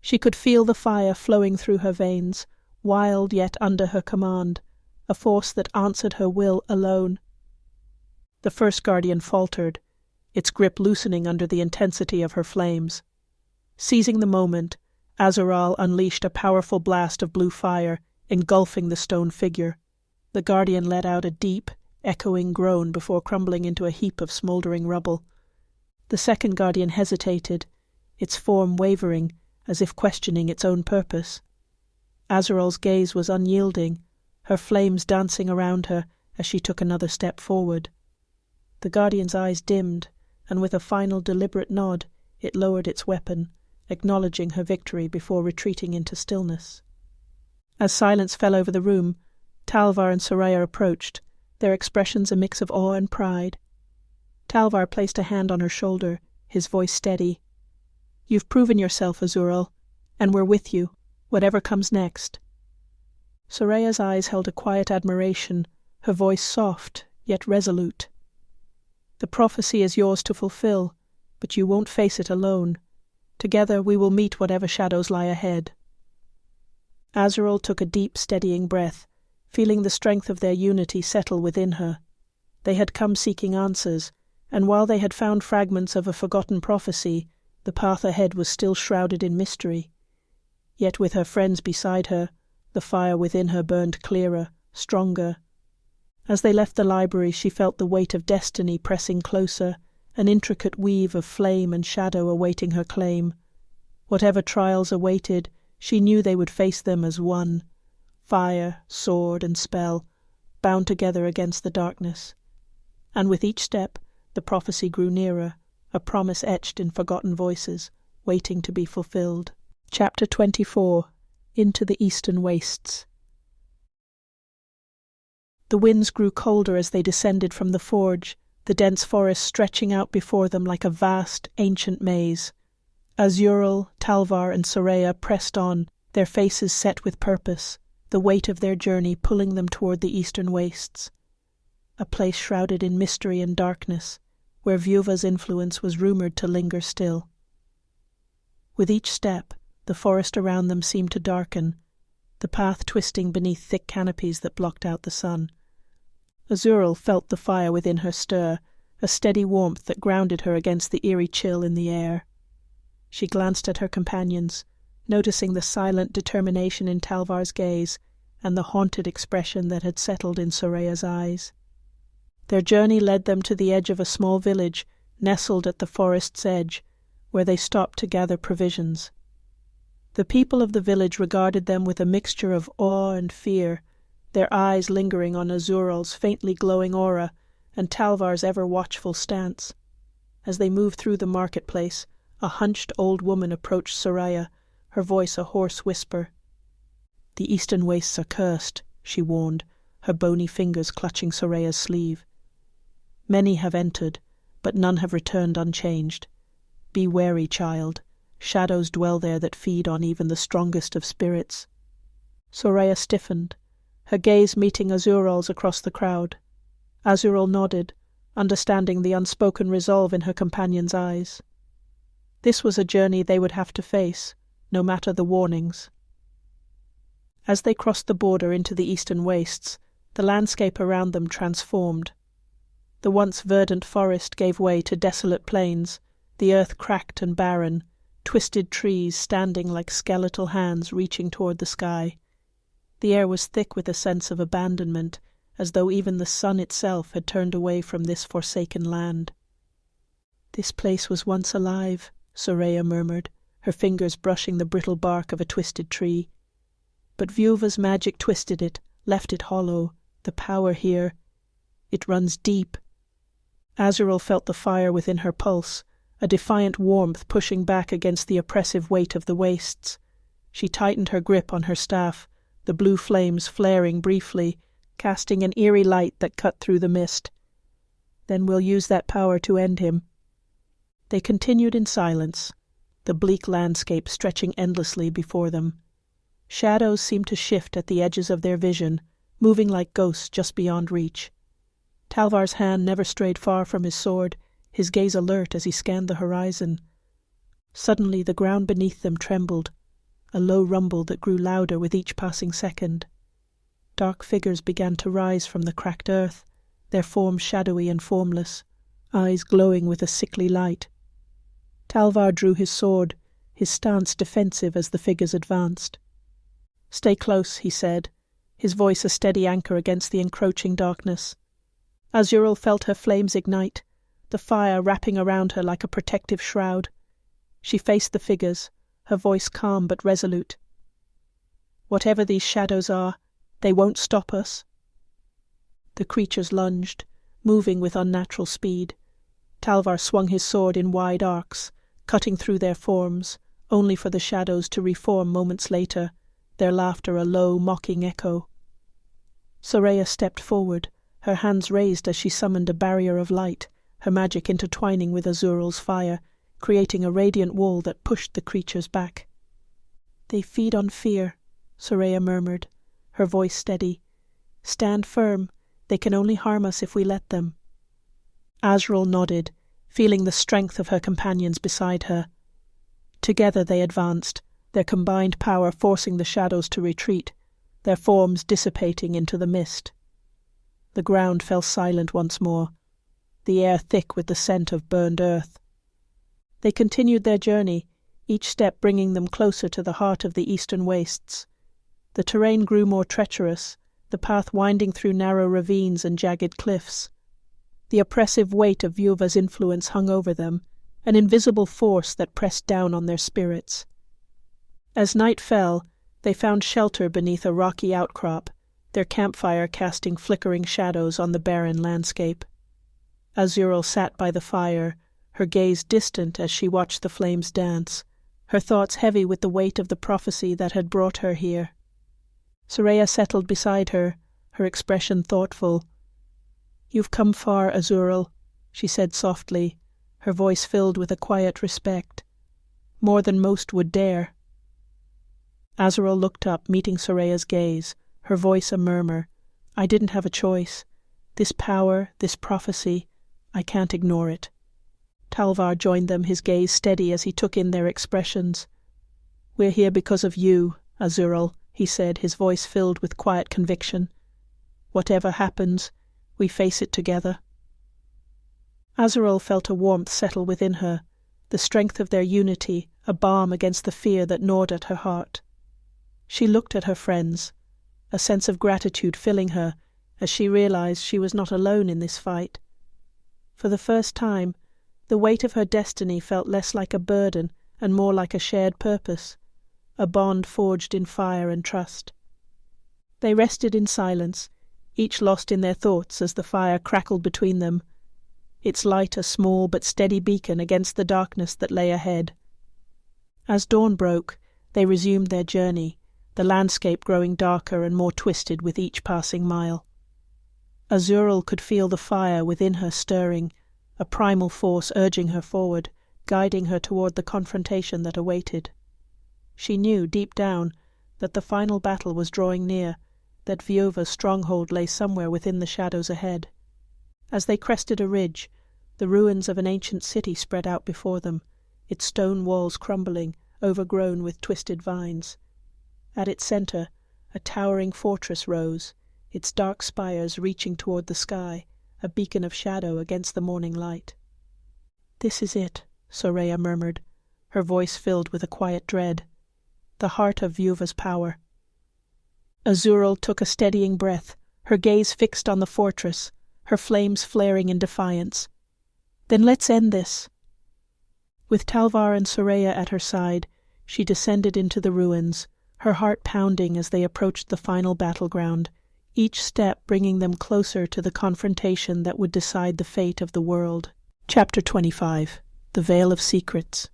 She could feel the fire flowing through her veins, wild yet under her command, a force that answered her will alone. The first guardian faltered, its grip loosening under the intensity of her flames. Seizing the moment, Azural unleashed a powerful blast of blue fire, engulfing the stone figure. The guardian let out a deep, echoing groan before crumbling into a heap of smouldering rubble. The second guardian hesitated, its form wavering, as if questioning its own purpose. Azural's gaze was unyielding, her flames dancing around her as she took another step forward. The guardian's eyes dimmed, and with a final deliberate nod, it lowered its weapon, acknowledging her victory before retreating into stillness. As silence fell over the room, Talvar and Soraya approached, their expressions a mix of awe and pride. Talvar placed a hand on her shoulder, his voice steady. "You've proven yourself, Azural, and we're with you, whatever comes next." Soraya's eyes held a quiet admiration, her voice soft, yet resolute. "The prophecy is yours to fulfill, but you won't face it alone. Together we will meet whatever shadows lie ahead." Azural took a deep, steadying breath, feeling the strength of their unity settle within her. They had come seeking answers, and while they had found fragments of a forgotten prophecy, the path ahead was still shrouded in mystery. Yet with her friends beside her, the fire within her burned clearer, stronger. As they left the library, she felt the weight of destiny pressing closer, an intricate weave of flame and shadow awaiting her claim. Whatever trials awaited, she knew they would face them as one, fire, sword, and spell, bound together against the darkness. And with each step, the prophecy grew nearer, a promise etched in forgotten voices, waiting to be fulfilled. Chapter 24. Into the Eastern Wastes. The winds grew colder as they descended from the forge, the dense forest stretching out before them like a vast, ancient maze. Azural, Talvar, and Soraya pressed on, their faces set with purpose, the weight of their journey pulling them toward the eastern wastes. A place shrouded in mystery and darkness, where Vieuva's influence was rumoured to linger still. With each step, the forest around them seemed to darken, the path twisting beneath thick canopies that blocked out the sun. Azural felt the fire within her stir, a steady warmth that grounded her against the eerie chill in the air. She glanced at her companions, noticing the silent determination in Talvar's gaze and the haunted expression that had settled in Soraya's eyes. Their journey led them to the edge of a small village nestled at the forest's edge, where they stopped to gather provisions. The people of the village regarded them with a mixture of awe and fear, their eyes lingering on Azural's faintly glowing aura and Talvar's ever-watchful stance. As they moved through the marketplace, a hunched old woman approached Soraya, her voice a hoarse whisper. "The eastern wastes are cursed," she warned, her bony fingers clutching Soraya's sleeve. "Many have entered, but none have returned unchanged. Be wary, child. Shadows dwell there that feed on even the strongest of spirits." Soraya stiffened, her gaze meeting Azural's across the crowd. Azural nodded, understanding the unspoken resolve in her companion's eyes. This was a journey they would have to face, no matter the warnings. As they crossed the border into the eastern wastes, the landscape around them transformed. The once verdant forest gave way to desolate plains, the earth cracked and barren, twisted trees standing like skeletal hands reaching toward the sky. The air was thick with a sense of abandonment, as though even the sun itself had turned away from this forsaken land. "This place was once alive," Soraya murmured, her fingers brushing the brittle bark of a twisted tree. "But Vieuva's magic twisted it, left it hollow. The power here, it runs deep." Azural felt the fire within her pulse, a defiant warmth pushing back against the oppressive weight of the wastes. She tightened her grip on her staff, the blue flames flaring briefly, casting an eerie light that cut through the mist. "Then we'll use that power to end him." They continued in silence, the bleak landscape stretching endlessly before them. Shadows seemed to shift at the edges of their vision, moving like ghosts just beyond reach. Talvar's hand never strayed far from his sword, his gaze alert as he scanned the horizon. Suddenly the ground beneath them trembled, a low rumble that grew louder with each passing second. Dark figures began to rise from the cracked earth, their forms shadowy and formless, eyes glowing with a sickly light. Talvar drew his sword, his stance defensive as the figures advanced. "Stay close," he said, his voice a steady anchor against the encroaching darkness. Azural felt her flames ignite, the fire wrapping around her like a protective shroud. She faced the figures, her voice calm but resolute. "Whatever these shadows are, they won't stop us." The creatures lunged, moving with unnatural speed. Talvar swung his sword in wide arcs, cutting through their forms, only for the shadows to reform moments later, their laughter a low, mocking echo. Soraya stepped forward, her hands raised as she summoned a barrier of light, her magic intertwining with Azural's fire, creating a radiant wall that pushed the creatures back. "They feed on fear," Soraya murmured, her voice steady. "Stand firm. They can only harm us if we let them." Azural nodded, feeling the strength of her companions beside her. Together they advanced, their combined power forcing the shadows to retreat, their forms dissipating into the mist. The ground fell silent once more, the air thick with the scent of burned earth. They continued their journey, each step bringing them closer to the heart of the eastern wastes. The terrain grew more treacherous, the path winding through narrow ravines and jagged cliffs. The oppressive weight of Vieuva's influence hung over them, an invisible force that pressed down on their spirits. As night fell, they found shelter beneath a rocky outcrop, their campfire casting flickering shadows on the barren landscape. Azural sat by the fire, her gaze distant as she watched the flames dance, her thoughts heavy with the weight of the prophecy that had brought her here. Soraya settled beside her, her expression thoughtful. "You've come far, Azural. she said softly, her voice filled with a quiet respect. "More than most would dare." Azural looked up, meeting Soraya's gaze, her voice a murmur. "I didn't have a choice. This power, this prophecy, I can't ignore it." Talvar joined them, his gaze steady as he took in their expressions. "We're here because of you, Azural," he said, his voice filled with quiet conviction. "Whatever happens, we face it together." Azural felt a warmth settle within her, the strength of their unity, a balm against the fear that gnawed at her heart. She looked at her friends, a sense of gratitude filling her as she realized she was not alone in this fight. For the first time, the weight of her destiny felt less like a burden and more like a shared purpose, a bond forged in fire and trust. They rested in silence, each lost in their thoughts as the fire crackled between them, its light a small but steady beacon against the darkness that lay ahead. As dawn broke, they resumed their journey, the landscape growing darker and more twisted with each passing mile. Azural could feel the fire within her stirring, a primal force urging her forward, guiding her toward the confrontation that awaited. She knew, deep down, that the final battle was drawing near, that Vieuva's stronghold lay somewhere within the shadows ahead. As they crested a ridge, the ruins of an ancient city spread out before them, its stone walls crumbling, overgrown with twisted vines. At its center, a towering fortress rose, its dark spires reaching toward the sky, a beacon of shadow against the morning light. "This is it," Soraya murmured, her voice filled with a quiet dread. "The heart of Vieuva's power." Azural took a steadying breath, her gaze fixed on the fortress, her flames flaring in defiance. "Then let's end this." With Talvar and Soraya at her side, she descended into the ruins, her heart pounding as they approached the final battleground, each step bringing them closer to the confrontation that would decide the fate of the world. Chapter 25. The Veil of Secrets.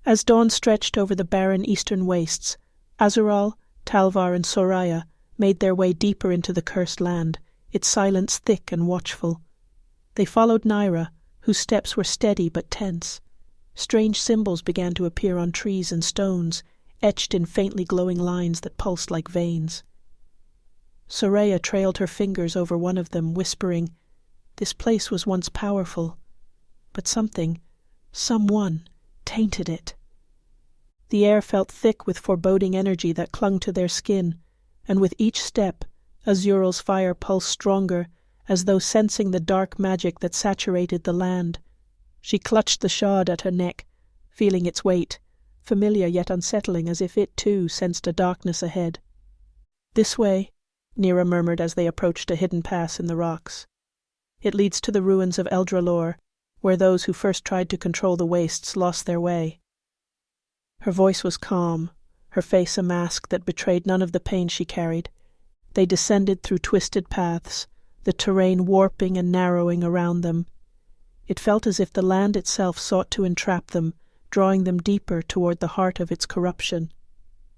As dawn stretched over the barren eastern wastes, Azural, Talvar, and Soraya made their way deeper into the cursed land, its silence thick and watchful. They followed Naira, whose steps were steady but tense. Strange symbols began to appear on trees and stones, etched in faintly glowing lines that pulsed like veins. Soraya trailed her fingers over one of them, whispering, "This place was once powerful, but someone, tainted it." The air felt thick with foreboding energy that clung to their skin, and with each step, Azural's fire pulsed stronger, as though sensing the dark magic that saturated the land. She clutched the shard at her neck, feeling its weight, familiar yet unsettling, as if it too sensed a darkness ahead. "This way," Nira murmured as they approached a hidden pass in the rocks. "It leads to the ruins of Eldralor, where those who first tried to control the wastes lost their way." Her voice was calm, her face a mask that betrayed none of the pain she carried. They descended through twisted paths, the terrain warping and narrowing around them. It felt as if the land itself sought to entrap them, drawing them deeper toward the heart of its corruption.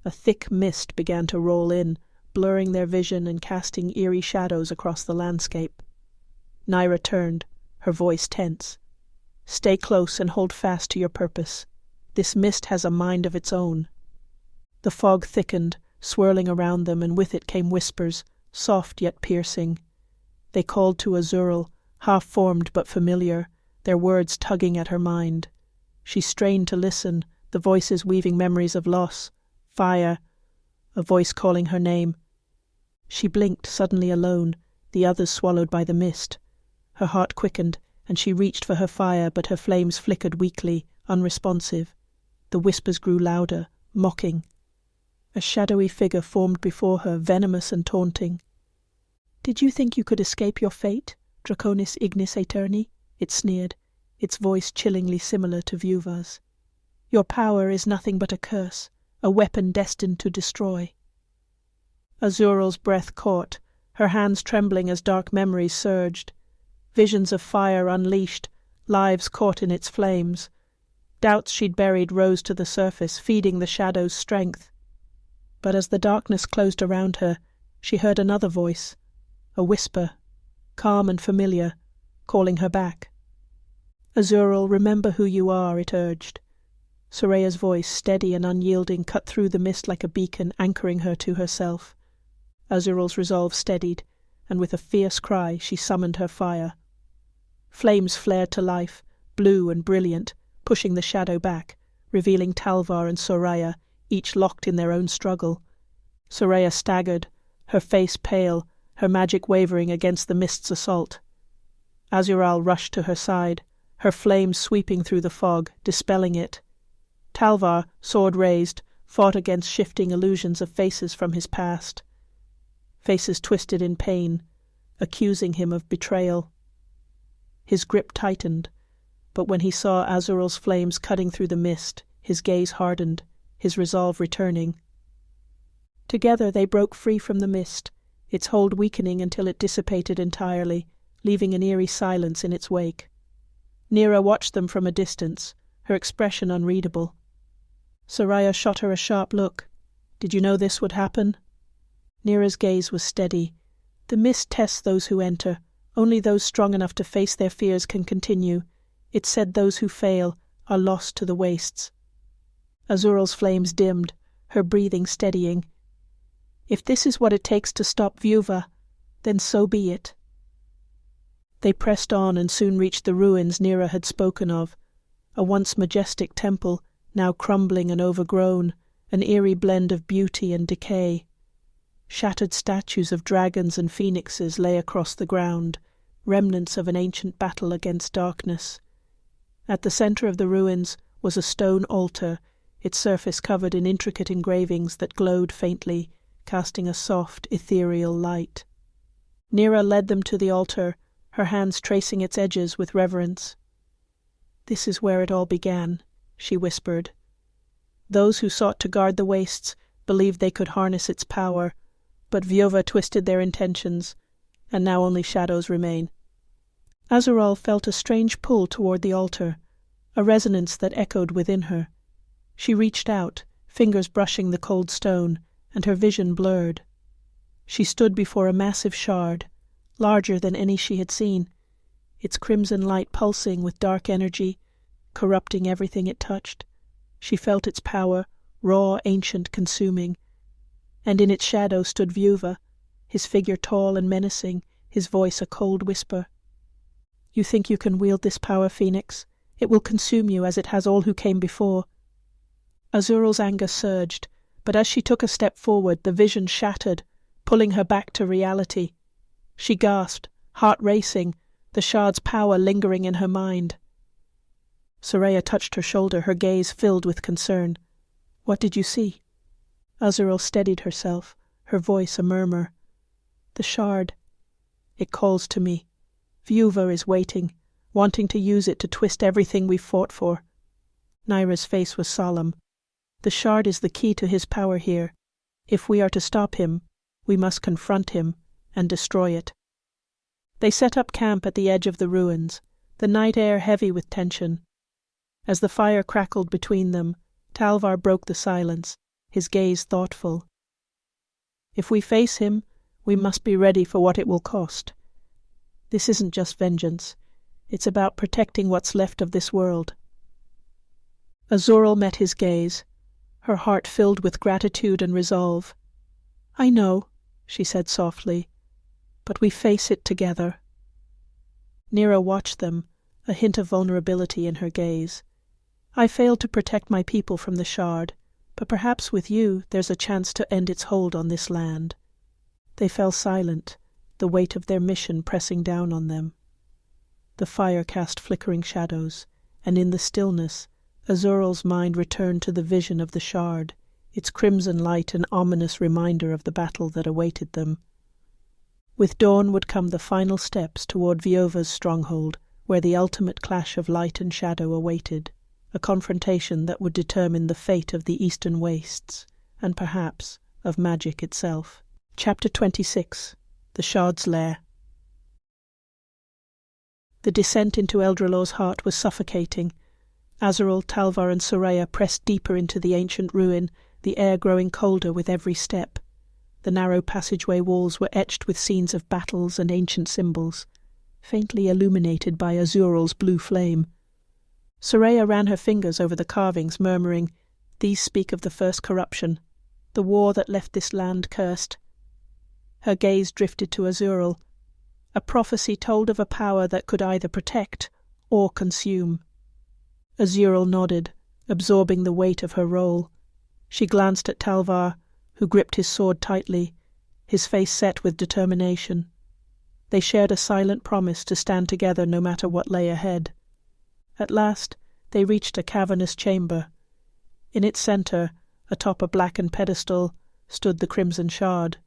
A thick mist began to roll in, blurring their vision and casting eerie shadows across the landscape. Naira turned, her voice tense. "Stay close and hold fast to your purpose. This mist has a mind of its own." The fog thickened, swirling around them, and with it came whispers, soft yet piercing. They called to Azural, half-formed but familiar, their words tugging at her mind. She strained to listen, the voices weaving memories of loss, fire, a voice calling her name. She blinked, suddenly alone, the others swallowed by the mist. Her heart quickened, and she reached for her fire, but her flames flickered weakly, unresponsive. The whispers grew louder, mocking. A shadowy figure formed before her, venomous and taunting. "Did you think you could escape your fate, Draconis Ignis Aeterni?" it sneered, its voice chillingly similar to Vieuva's. "Your power is nothing but a curse, a weapon destined to destroy." Azural's breath caught, her hands trembling as dark memories surged. Visions of fire unleashed, lives caught in its flames. Doubts she'd buried rose to the surface, feeding the shadow's strength. But as the darkness closed around her, she heard another voice, a whisper, calm and familiar, calling her back. "Azural, remember who you are," it urged. Soraya's voice, steady and unyielding, cut through the mist like a beacon, anchoring her to herself. Azural's resolve steadied, and with a fierce cry she summoned her fire. Flames flared to life, blue and brilliant, pushing the shadow back, revealing Talvar and Soraya, each locked in their own struggle. Soraya staggered, her face pale, her magic wavering against the mist's assault. Azural rushed to her side, her flames sweeping through the fog, dispelling it. Talvar, sword raised, fought against shifting illusions of faces from his past. Faces twisted in pain, accusing him of betrayal. His grip tightened, but when he saw Azural's flames cutting through the mist, his gaze hardened, his resolve returning. Together they broke free from the mist, its hold weakening until it dissipated entirely, leaving an eerie silence in its wake. Nira watched them from a distance, her expression unreadable. Soraya shot her a sharp look. "Did you know this would happen?" Nira's gaze was steady. "The mist tests those who enter. Only those strong enough to face their fears can continue. It said those who fail are lost to the wastes." Azural's flames dimmed, her breathing steadying. "If this is what it takes to stop Vieuva, then so be it." They pressed on and soon reached the ruins Nira had spoken of, a once majestic temple, now crumbling and overgrown, an eerie blend of beauty and decay. Shattered statues of dragons and phoenixes lay across the ground, remnants of an ancient battle against darkness. At the center of the ruins was a stone altar, its surface covered in intricate engravings that glowed faintly, casting a soft, ethereal light. Nira led them to the altar, her hands tracing its edges with reverence. "This is where it all began," she whispered. "Those who sought to guard the wastes believed they could harness its power, but Vieuva twisted their intentions, and now only shadows remain." Azural felt a strange pull toward the altar, a resonance that echoed within her. She reached out, fingers brushing the cold stone, and her vision blurred. She stood before a massive shard, larger than any she had seen, its crimson light pulsing with dark energy, corrupting everything it touched. She felt its power, raw, ancient, consuming. And in its shadow stood Vieuva, his figure tall and menacing, his voice a cold whisper. "You think you can wield this power, Phoenix? It will consume you as it has all who came before." Azural's anger surged, but as she took a step forward, the vision shattered, pulling her back to reality. She gasped, heart racing, the shard's power lingering in her mind. Soraya touched her shoulder, her gaze filled with concern. "What did you see?" Azural steadied herself, her voice a murmur. "The shard. It calls to me. Vieuva is waiting, wanting to use it to twist everything we've fought for." Naira's face was solemn. "The shard is the key to his power here. If we are to stop him, we must confront him and destroy it." They set up camp at the edge of the ruins, the night air heavy with tension. As the fire crackled between them, Talvar broke the silence, his gaze thoughtful. "If we face him, we must be ready for what it will cost. This isn't just vengeance. It's about protecting what's left of this world." Azural met his gaze, her heart filled with gratitude and resolve. "I know," she said softly, "but we face it together." Nira watched them, a hint of vulnerability in her gaze. "I failed to protect my people from the shard, but perhaps with you there's a chance to end its hold on this land." They fell silent, the weight of their mission pressing down on them. The fire cast flickering shadows, and in the stillness, Azural's mind returned to the vision of the shard, its crimson light an ominous reminder of the battle that awaited them. With dawn would come the final steps toward Vieuva's stronghold, where the ultimate clash of light and shadow awaited, a confrontation that would determine the fate of the eastern wastes, and perhaps of magic itself. Chapter 26. The Shard's Lair. The descent into Eldralor's heart was suffocating. Azural, Talvar and Soraya pressed deeper into the ancient ruin, the air growing colder with every step. The narrow passageway walls were etched with scenes of battles and ancient symbols, faintly illuminated by Azural's blue flame. Soraya ran her fingers over the carvings, murmuring, "These speak of the first corruption, the war that left this land cursed." Her gaze drifted to Azural. A prophecy told of a power that could either protect or consume. Azural nodded, absorbing the weight of her role. She glanced at Talvar, who gripped his sword tightly, his face set with determination. They shared a silent promise to stand together no matter what lay ahead. At last they reached a cavernous chamber. In its centre, atop a blackened pedestal, stood the crimson shard,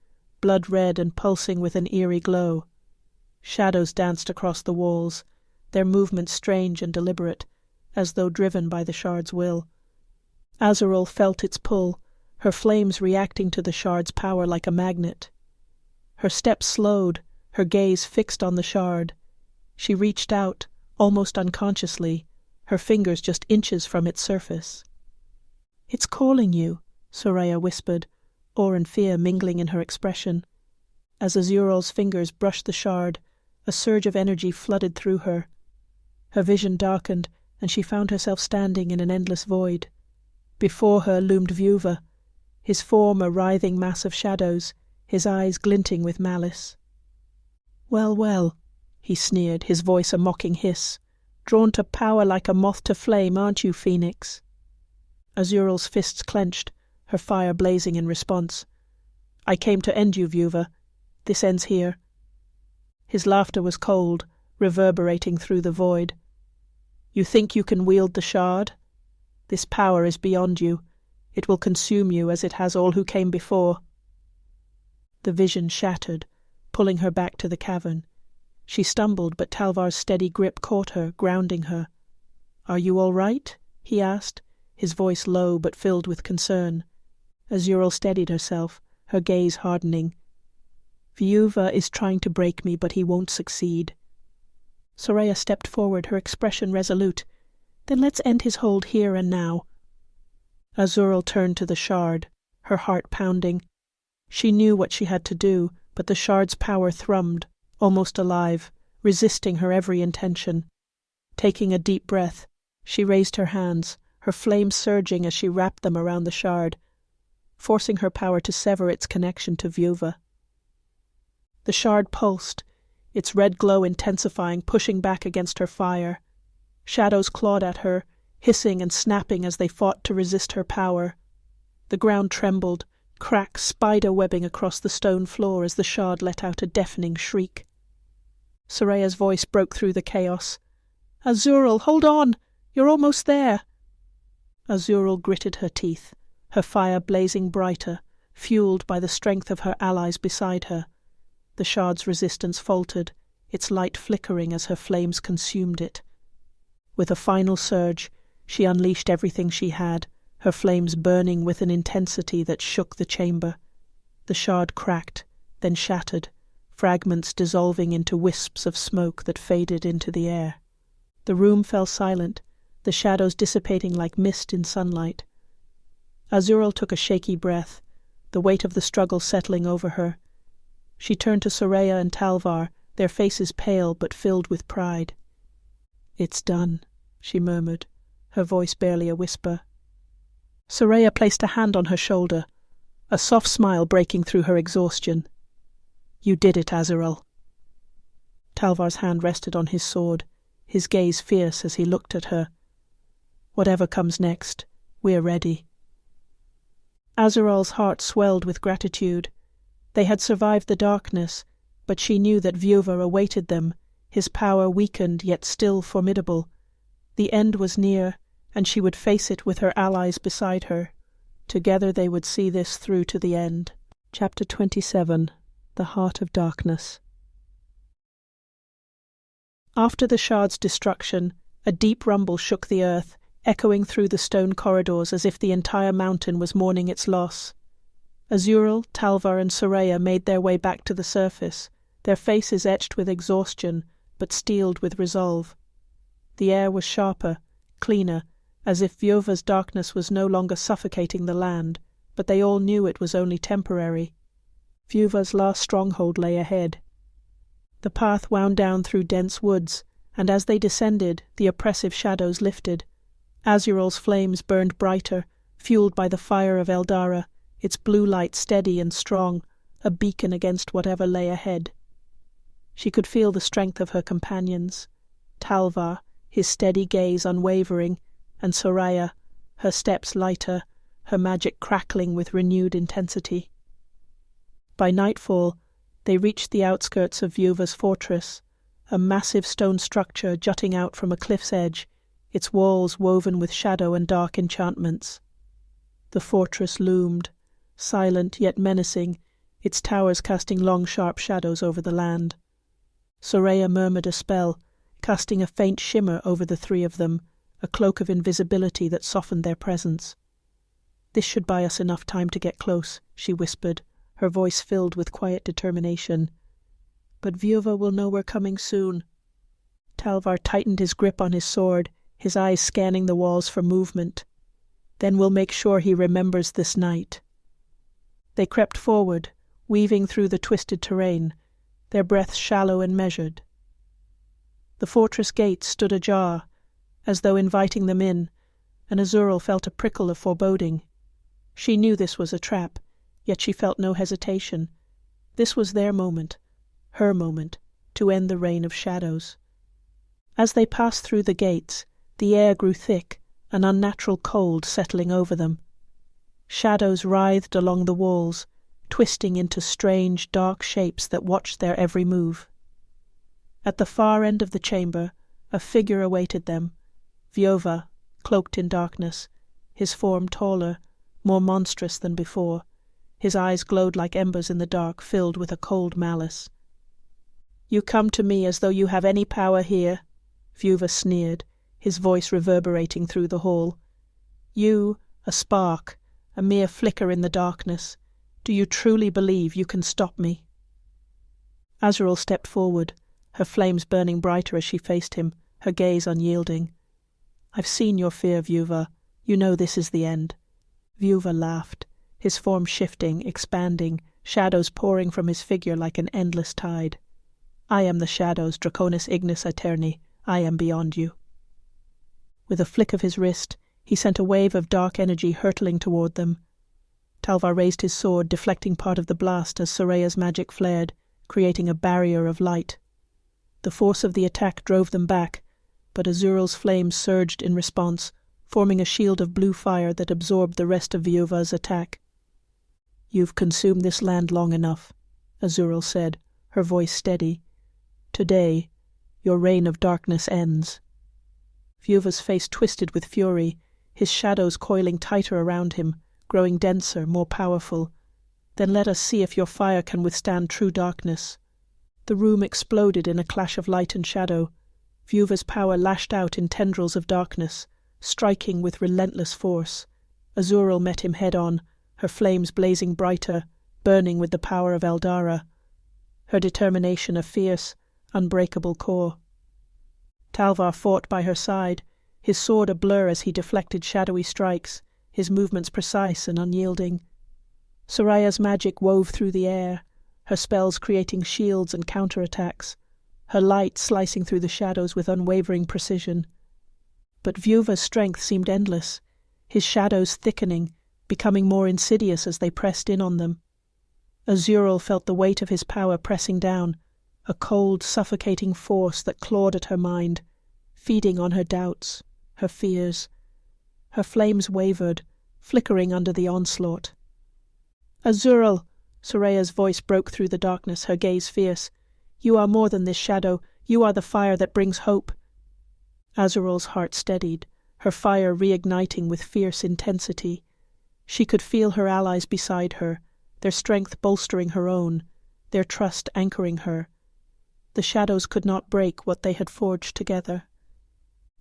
blood-red and pulsing with an eerie glow. Shadows danced across the walls, their movements strange and deliberate, as though driven by the shard's will. Azural felt its pull, her flames reacting to the shard's power like a magnet. Her steps slowed, her gaze fixed on the shard. She reached out, almost unconsciously, her fingers just inches from its surface. "It's calling you," Soraya whispered, awe and fear mingling in her expression. As Azural's fingers brushed the shard, a surge of energy flooded through her. Her vision darkened, and she found herself standing in an endless void. Before her loomed Vieuva, his form a writhing mass of shadows, his eyes glinting with malice. "Well, well," he sneered, his voice a mocking hiss. "Drawn to power like a moth to flame, aren't you, Phoenix?" Azural's fists clenched, her fire blazing in response. "I came to end you, Vieuva. This ends here." His laughter was cold, reverberating through the void. "You think you can wield the shard? This power is beyond you. It will consume you as it has all who came before." The vision shattered, pulling her back to the cavern. She stumbled, but Talvar's steady grip caught her, grounding her. "Are you all right?" he asked, his voice low but filled with concern. Azural steadied herself, her gaze hardening. "Vieuva is trying to break me, but he won't succeed." Soraya stepped forward, her expression resolute. "Then let's end his hold here and now." Azural turned to the shard, her heart pounding. She knew what she had to do, but the shard's power thrummed, almost alive, resisting her every intention. Taking a deep breath, she raised her hands, her flames surging as she wrapped them around the shard, forcing her power to sever its connection to Vieuva. The shard pulsed, its red glow intensifying, pushing back against her fire. Shadows clawed at her, hissing and snapping as they fought to resist her power. The ground trembled, cracks spider-webbing across the stone floor as the shard let out a deafening shriek. Soraya's voice broke through the chaos. "Azural, hold on! You're almost there!" Azural gritted her teeth, her fire blazing brighter, fueled by the strength of her allies beside her. The shard's resistance faltered, its light flickering as her flames consumed it. With a final surge, she unleashed everything she had, her flames burning with an intensity that shook the chamber. The shard cracked, then shattered, fragments dissolving into wisps of smoke that faded into the air. The room fell silent, the shadows dissipating like mist in sunlight. Azural took a shaky breath, the weight of the struggle settling over her. She turned to Soraya and Talvar, their faces pale but filled with pride. "It's done," she murmured, her voice barely a whisper. Soraya placed a hand on her shoulder, a soft smile breaking through her exhaustion. "You did it, Azural." Talvar's hand rested on his sword, his gaze fierce as he looked at her. "Whatever comes next, we're ready." Azural's heart swelled with gratitude. They had survived the darkness, but she knew that Vieuva awaited them, his power weakened yet still formidable. The end was near, and she would face it with her allies beside her. Together they would see this through to the end. Chapter 27. The Heart of Darkness. After the shard's destruction, a deep rumble shook the earth, echoing through the stone corridors as if the entire mountain was mourning its loss. Azural, Talvar and Soraya made their way back to the surface, their faces etched with exhaustion, but steeled with resolve. The air was sharper, cleaner, as if Vieuva's darkness was no longer suffocating the land, but they all knew it was only temporary. Vieuva's last stronghold lay ahead. The path wound down through dense woods, and as they descended, the oppressive shadows lifted. Azural's flames burned brighter, fueled by the fire of Eldara, its blue light steady and strong, a beacon against whatever lay ahead. She could feel the strength of her companions. Talvar, his steady gaze unwavering, and Soraya, her steps lighter, her magic crackling with renewed intensity. By nightfall, they reached the outskirts of Vieuva's fortress, a massive stone structure jutting out from a cliff's edge, its walls woven with shadow and dark enchantments. The fortress loomed, silent yet menacing, its towers casting long sharp shadows over the land. Soraya murmured a spell, casting a faint shimmer over the three of them, a cloak of invisibility that softened their presence. "This should buy us enough time to get close," she whispered, her voice filled with quiet determination. "But Vieuva will know we're coming soon." Talvar tightened his grip on his sword, his eyes scanning the walls for movement. "Then we'll make sure he remembers this night." They crept forward, weaving through the twisted terrain, their breaths shallow and measured. The fortress gates stood ajar, as though inviting them in, and Azural felt a prickle of foreboding. She knew this was a trap, yet she felt no hesitation. This was their moment, her moment, to end the reign of shadows. As they passed through the gates, the air grew thick, an unnatural cold settling over them. Shadows writhed along the walls, twisting into strange, dark shapes that watched their every move. At the far end of the chamber, a figure awaited them, Vieuva, cloaked in darkness, his form taller, more monstrous than before. His eyes glowed like embers in the dark, filled with a cold malice. "You come to me as though you have any power here," Vieuva sneered, his voice reverberating through the hall. "You, a spark, a mere flicker in the darkness. Do you truly believe you can stop me?" Azural stepped forward, her flames burning brighter as she faced him, her gaze unyielding. "I've seen your fear, Vieuva. You know this is the end." Vieuva laughed, his form shifting, expanding, shadows pouring from his figure like an endless tide. "I am the shadows, Draconis Ignis Aeterni. I am beyond you." With a flick of his wrist, he sent a wave of dark energy hurtling toward them. Talvar raised his sword, deflecting part of the blast as Soraya's magic flared, creating a barrier of light. The force of the attack drove them back, but Azural's flames surged in response, forming a shield of blue fire that absorbed the rest of Vieuva's attack. "You've consumed this land long enough," Azural said, her voice steady. "Today, your reign of darkness ends." Vieuva's face twisted with fury, his shadows coiling tighter around him, growing denser, more powerful. "Then let us see if your fire can withstand true darkness." The room exploded in a clash of light and shadow. Vieuva's power lashed out in tendrils of darkness, striking with relentless force. Azural met him head-on, her flames blazing brighter, burning with the power of Eldara, her determination a fierce, unbreakable core. Talvar fought by her side, his sword a blur as he deflected shadowy strikes, his movements precise and unyielding. Soraya's magic wove through the air, her spells creating shields and counterattacks, her light slicing through the shadows with unwavering precision. But Vieuva's strength seemed endless, his shadows thickening, becoming more insidious as they pressed in on them. Azural felt the weight of his power pressing down, a cold, suffocating force that clawed at her mind, feeding on her doubts, her fears. Her flames wavered, flickering under the onslaught. "Azural!" Soraya's voice broke through the darkness, her gaze fierce. "You are more than this shadow. You are the fire that brings hope." Azural's heart steadied, her fire reigniting with fierce intensity. She could feel her allies beside her, their strength bolstering her own, their trust anchoring her. The shadows could not break what they had forged together.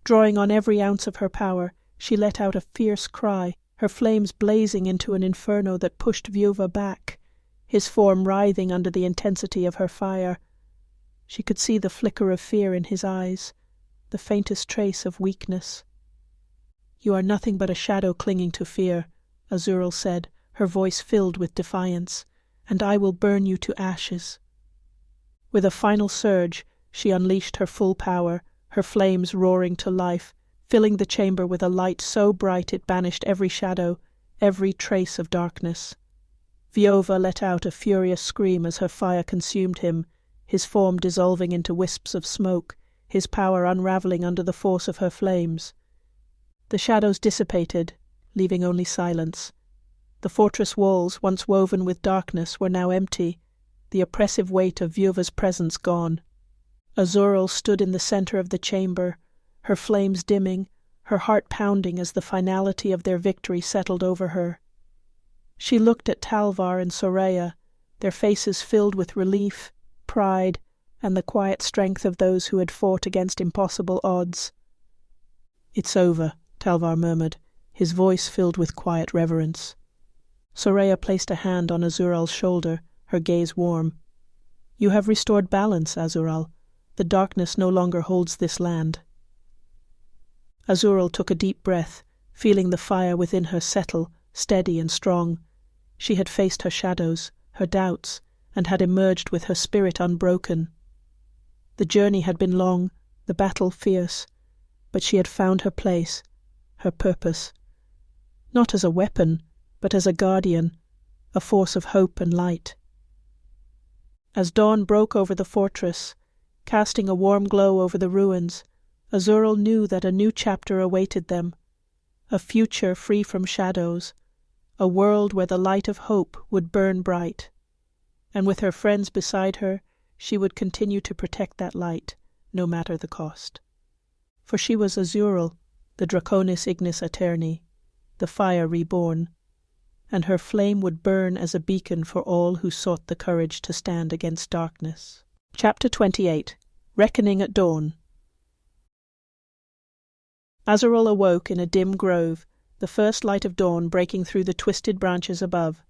Drawing on every ounce of her power, she let out a fierce cry, her flames blazing into an inferno that pushed Vieuva back, his form writhing under the intensity of her fire. She could see the flicker of fear in his eyes, the faintest trace of weakness. "You are nothing but a shadow clinging to fear," Azural said, her voice filled with defiance. and I will burn you to ashes." With a final surge, she unleashed her full power, her flames roaring to life, filling the chamber with a light so bright it banished every shadow, every trace of darkness. Vieuva let out a furious scream as her fire consumed him, his form dissolving into wisps of smoke, his power unravelling under the force of her flames. The shadows dissipated, leaving only silence. The fortress walls, once woven with darkness, were now empty, the oppressive weight of Vieuva's presence gone. Azural stood in the centre of the chamber, her flames dimming, her heart pounding as the finality of their victory settled over her. She looked at Talvar and Soraya, their faces filled with relief, pride, and the quiet strength of those who had fought against impossible odds. "It's over," Talvar murmured, his voice filled with quiet reverence. Soraya placed a hand on Azural's shoulder, her gaze warm. "You have restored balance, Azural. The darkness no longer holds this land." Azural took a deep breath, feeling the fire within her settle, steady and strong. She had faced her shadows, her doubts, and had emerged with her spirit unbroken. The journey had been long, the battle fierce, but she had found her place, her purpose. Not as a weapon, but as a guardian, a force of hope and light. As dawn broke over the fortress, casting a warm glow over the ruins, Azural knew that a new chapter awaited them, a future free from shadows, a world where the light of hope would burn bright. And with her friends beside her, she would continue to protect that light, no matter the cost. For she was Azural, the Draconis Ignis Aeterni, the fire reborn, and her flame would burn as a beacon for all who sought the courage to stand against darkness. Chapter 28. Reckoning at Dawn. Azural awoke in a dim grove, the first light of dawn breaking through the twisted branches above.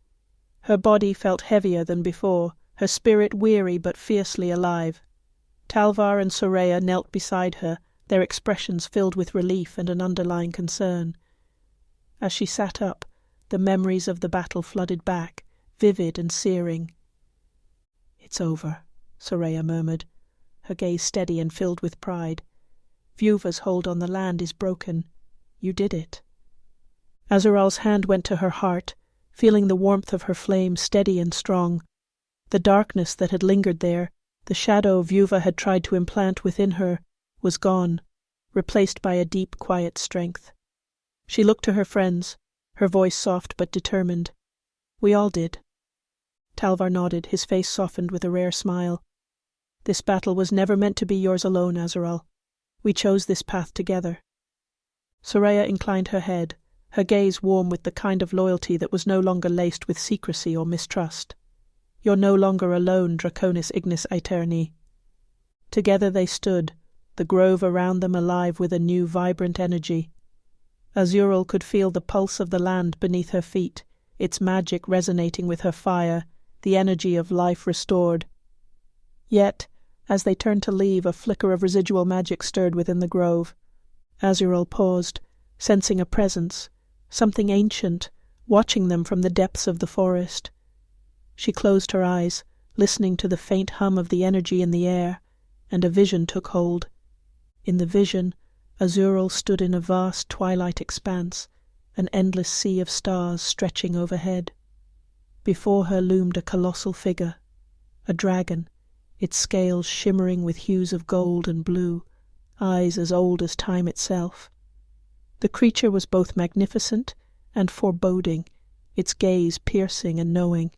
Her body felt heavier than before, her spirit weary but fiercely alive. Talvar and Soraya knelt beside her, their expressions filled with relief and an underlying concern. As she sat up, the memories of the battle flooded back, vivid and searing. "It's over," Soraya murmured, her gaze steady and filled with pride. "Vieuva's hold on the land is broken. You did it." Azural's hand went to her heart, feeling the warmth of her flame steady and strong. The darkness that had lingered there, the shadow Vieuva had tried to implant within her, was gone, replaced by a deep, quiet strength. She looked to her friends, her voice soft but determined. "We all did." Talvar nodded, his face softened with a rare smile. "This battle was never meant to be yours alone, Azural. We chose this path together." Soraya inclined her head, her gaze warm with the kind of loyalty that was no longer laced with secrecy or mistrust. "You're no longer alone, Draconis Ignis Aeterni." Together they stood, the grove around them alive with a new vibrant energy. Azural could feel the pulse of the land beneath her feet, its magic resonating with her fire, the energy of life restored. Yet, as they turned to leave, a flicker of residual magic stirred within the grove. Azural paused, sensing a presence, something ancient, watching them from the depths of the forest. She closed her eyes, listening to the faint hum of the energy in the air, and a vision took hold. In the vision, Azural stood in a vast twilight expanse, an endless sea of stars stretching overhead. Before her loomed a colossal figure, a dragon, its scales shimmering with hues of gold and blue, eyes as old as time itself. The creature was both magnificent and foreboding, its gaze piercing and knowing.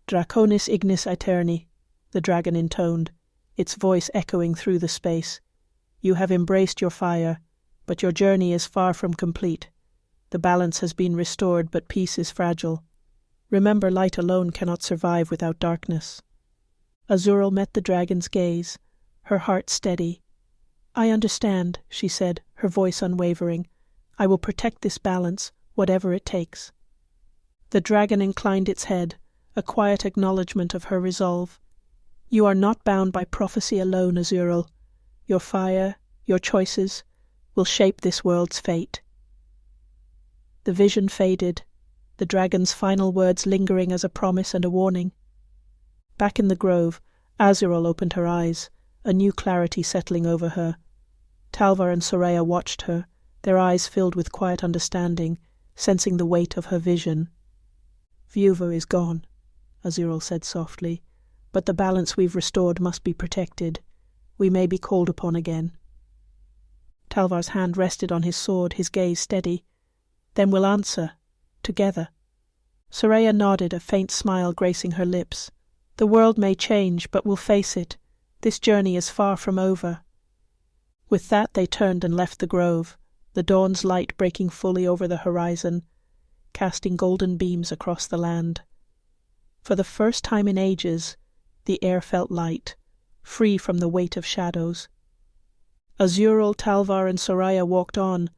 "Draconis Ignis Aeterni," the dragon intoned, its voice echoing through the space. "You have embraced your fire, but your journey is far from complete. The balance has been restored, but peace is fragile. Remember, light alone cannot survive without darkness." Azural met the dragon's gaze, her heart steady. "I understand," she said, her voice unwavering. "I will protect this balance, whatever it takes." The dragon inclined its head, a quiet acknowledgement of her resolve. "You are not bound by prophecy alone, Azural. Your fire, your choices, will shape this world's fate." The vision faded. the dragon's final words lingering as a promise and a warning. Back in the grove, Azural opened her eyes, a new clarity settling over her. Talvar and Soraya watched her, their eyes filled with quiet understanding, sensing the weight of her vision. "Vieuva is gone," Azural said softly, "but the balance we've restored must be protected. We may be called upon again." Talvar's hand rested on his sword, his gaze steady. "Then we'll answer, together." Soraya nodded, a faint smile gracing her lips. "The world may change, but we'll face it. This journey is far from over." With that they turned and left the grove, the dawn's light breaking fully over the horizon, casting golden beams across the land. For the first time in ages, the air felt light, free from the weight of shadows. Azural, Talvar, and Soraya walked on,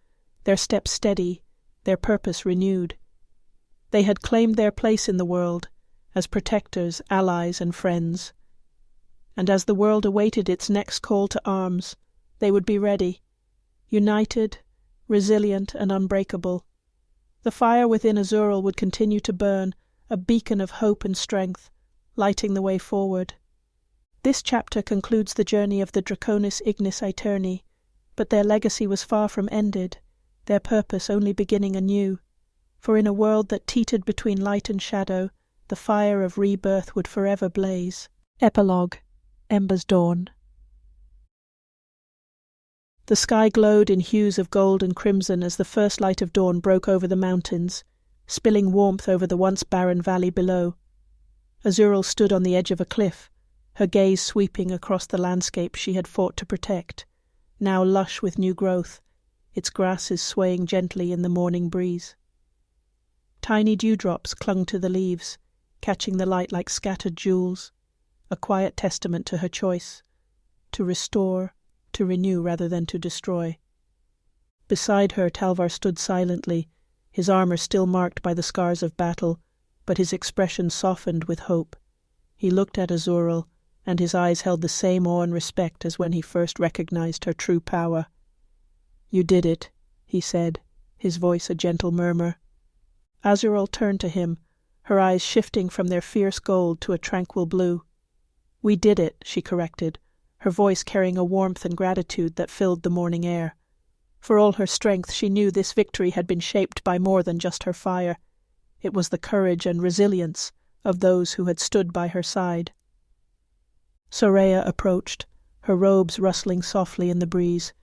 their steps steady, their purpose renewed. They had claimed their place in the world, as protectors, allies, and friends. And as the world awaited its next call to arms, they would be ready, united, resilient, and unbreakable. The fire within Azural would continue to burn, a beacon of hope and strength, lighting the way forward. This chapter concludes the journey of the Draconis Ignis Aeterni, but their legacy was far from ended, their purpose only beginning anew. For in a world that teetered between light and shadow, the fire of rebirth would forever blaze. Epilogue. Ember's Dawn. The sky glowed in hues of gold and crimson as the first light of dawn broke over the mountains, spilling warmth over the once barren valley below. Azural stood on the edge of a cliff, her gaze sweeping across the landscape she had fought to protect, now lush with new growth, its grasses swaying gently in the morning breeze. Tiny dewdrops clung to the leaves, catching the light like scattered jewels, a quiet testament to her choice, to restore, to renew rather than to destroy. Beside her, Talvar stood silently, his armor still marked by the scars of battle, but his expression softened with hope. He looked at Azural, and his eyes held the same awe and respect as when he first recognized her true power. "You did it," he said, his voice a gentle murmur. Azural turned to him, her eyes shifting from their fierce gold to a tranquil blue. "We did it," she corrected, her voice carrying a warmth and gratitude that filled the morning air. For all her strength, she knew this victory had been shaped by more than just her fire. It was the courage and resilience of those who had stood by her side. Soraya approached, her robes rustling softly in the breeze,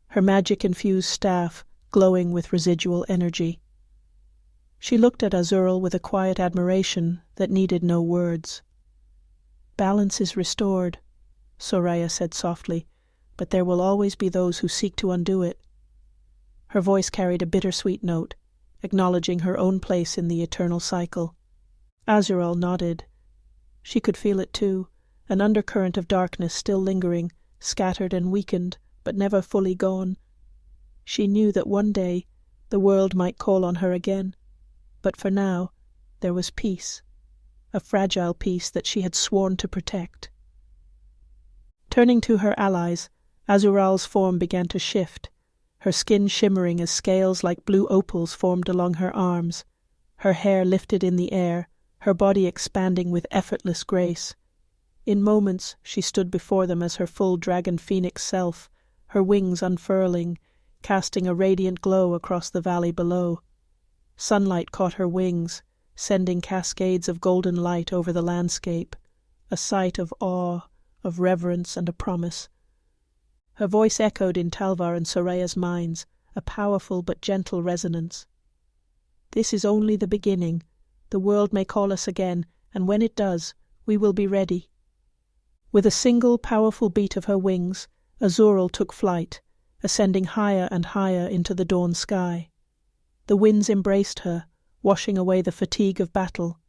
her magic-infused staff glowing with residual energy. She looked at Azural with a quiet admiration that needed no words. "Balance is restored," Soraya said softly, "but there will always be those who seek to undo it." Her voice carried a bittersweet note, acknowledging her own place in the eternal cycle. Azural nodded. She could feel it too, an undercurrent of darkness still lingering, scattered and weakened, but never fully gone. She knew that one day the world might call on her again, but for now there was peace, a fragile peace that she had sworn to protect. Turning to her allies, Azural's form began to shift, her skin shimmering as scales like blue opals formed along her arms, her hair lifted in the air, her body expanding with effortless grace. In moments she stood before them as her full dragon phoenix self, her wings unfurling, casting a radiant glow across the valley below. Sunlight caught her wings, sending cascades of golden light over the landscape, a sight of awe, of reverence, and a promise. Her voice echoed in Talvar and Soraya's minds, a powerful but gentle resonance. "This is only the beginning. The world may call us again, and when it does, we will be ready." With a single powerful beat of her wings, Azural took flight, ascending higher and higher into the dawn sky. The winds embraced her, washing away the fatigue of battle.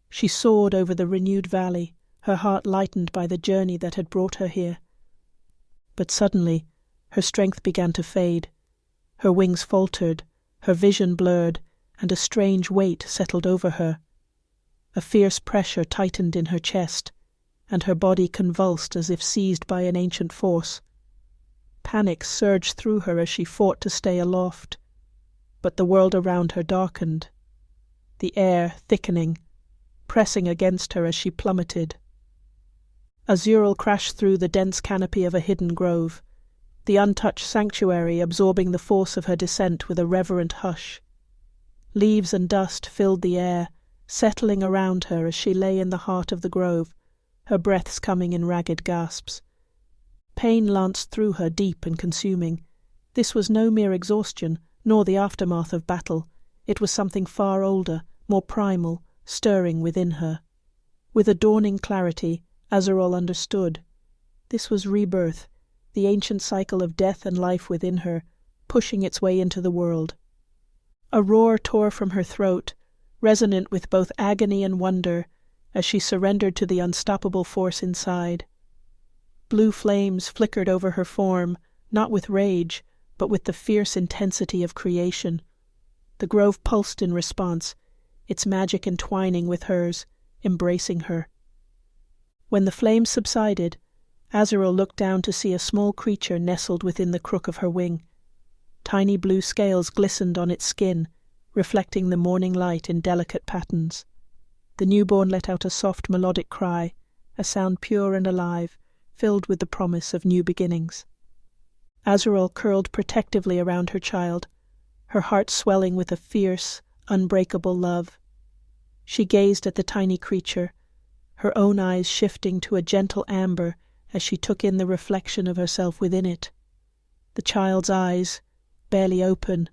She soared over the renewed valley, her heart lightened by the journey that had brought her here. But suddenly, her strength began to fade. Her wings faltered, her vision blurred, and a strange weight settled over her. A fierce pressure tightened in her chest, and her body convulsed as if seized by an ancient force. Panic surged through her as she fought to stay aloft, but the world around her darkened. the air thickening, pressing against her as she plummeted. Azural crashed through the dense canopy of a hidden grove, the untouched sanctuary absorbing the force of her descent with a reverent hush. Leaves and dust filled the air, settling around her as she lay in the heart of the grove, her breaths coming in ragged gasps. Pain lanced through her, deep and consuming. This was no mere exhaustion, nor the aftermath of battle. It was something far older, more primal, stirring within her. With a dawning clarity, Azural understood. This was rebirth, the ancient cycle of death and life within her, pushing its way into the world. A roar tore from her throat, resonant with both agony and wonder, as she surrendered to the unstoppable force inside. Blue flames flickered over her form, not with rage, but with the fierce intensity of creation. The grove pulsed in response, its magic entwining with hers, embracing her. When the flames subsided, Azural looked down to see a small creature nestled within the crook of her wing. Tiny blue scales glistened on its skin, reflecting the morning light in delicate patterns. The newborn let out a soft melodic cry, a sound pure and alive, filled with the promise of new beginnings. Azural curled protectively around her child, her heart swelling with a fierce, unbreakable love. She gazed at the tiny creature, her own eyes shifting to a gentle amber as she took in the reflection of herself within it. The child's eyes, barely open,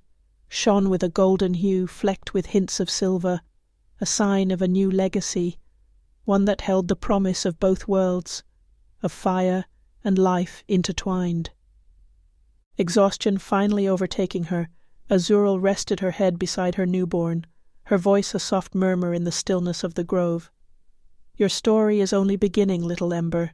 shone with a golden hue flecked with hints of silver, a sign of a new legacy, one that held the promise of both worlds, of fire and life intertwined. Exhaustion finally overtaking her, Azural rested her head beside her newborn, her voice a soft murmur in the stillness of the grove. "Your story is only beginning, little Ember.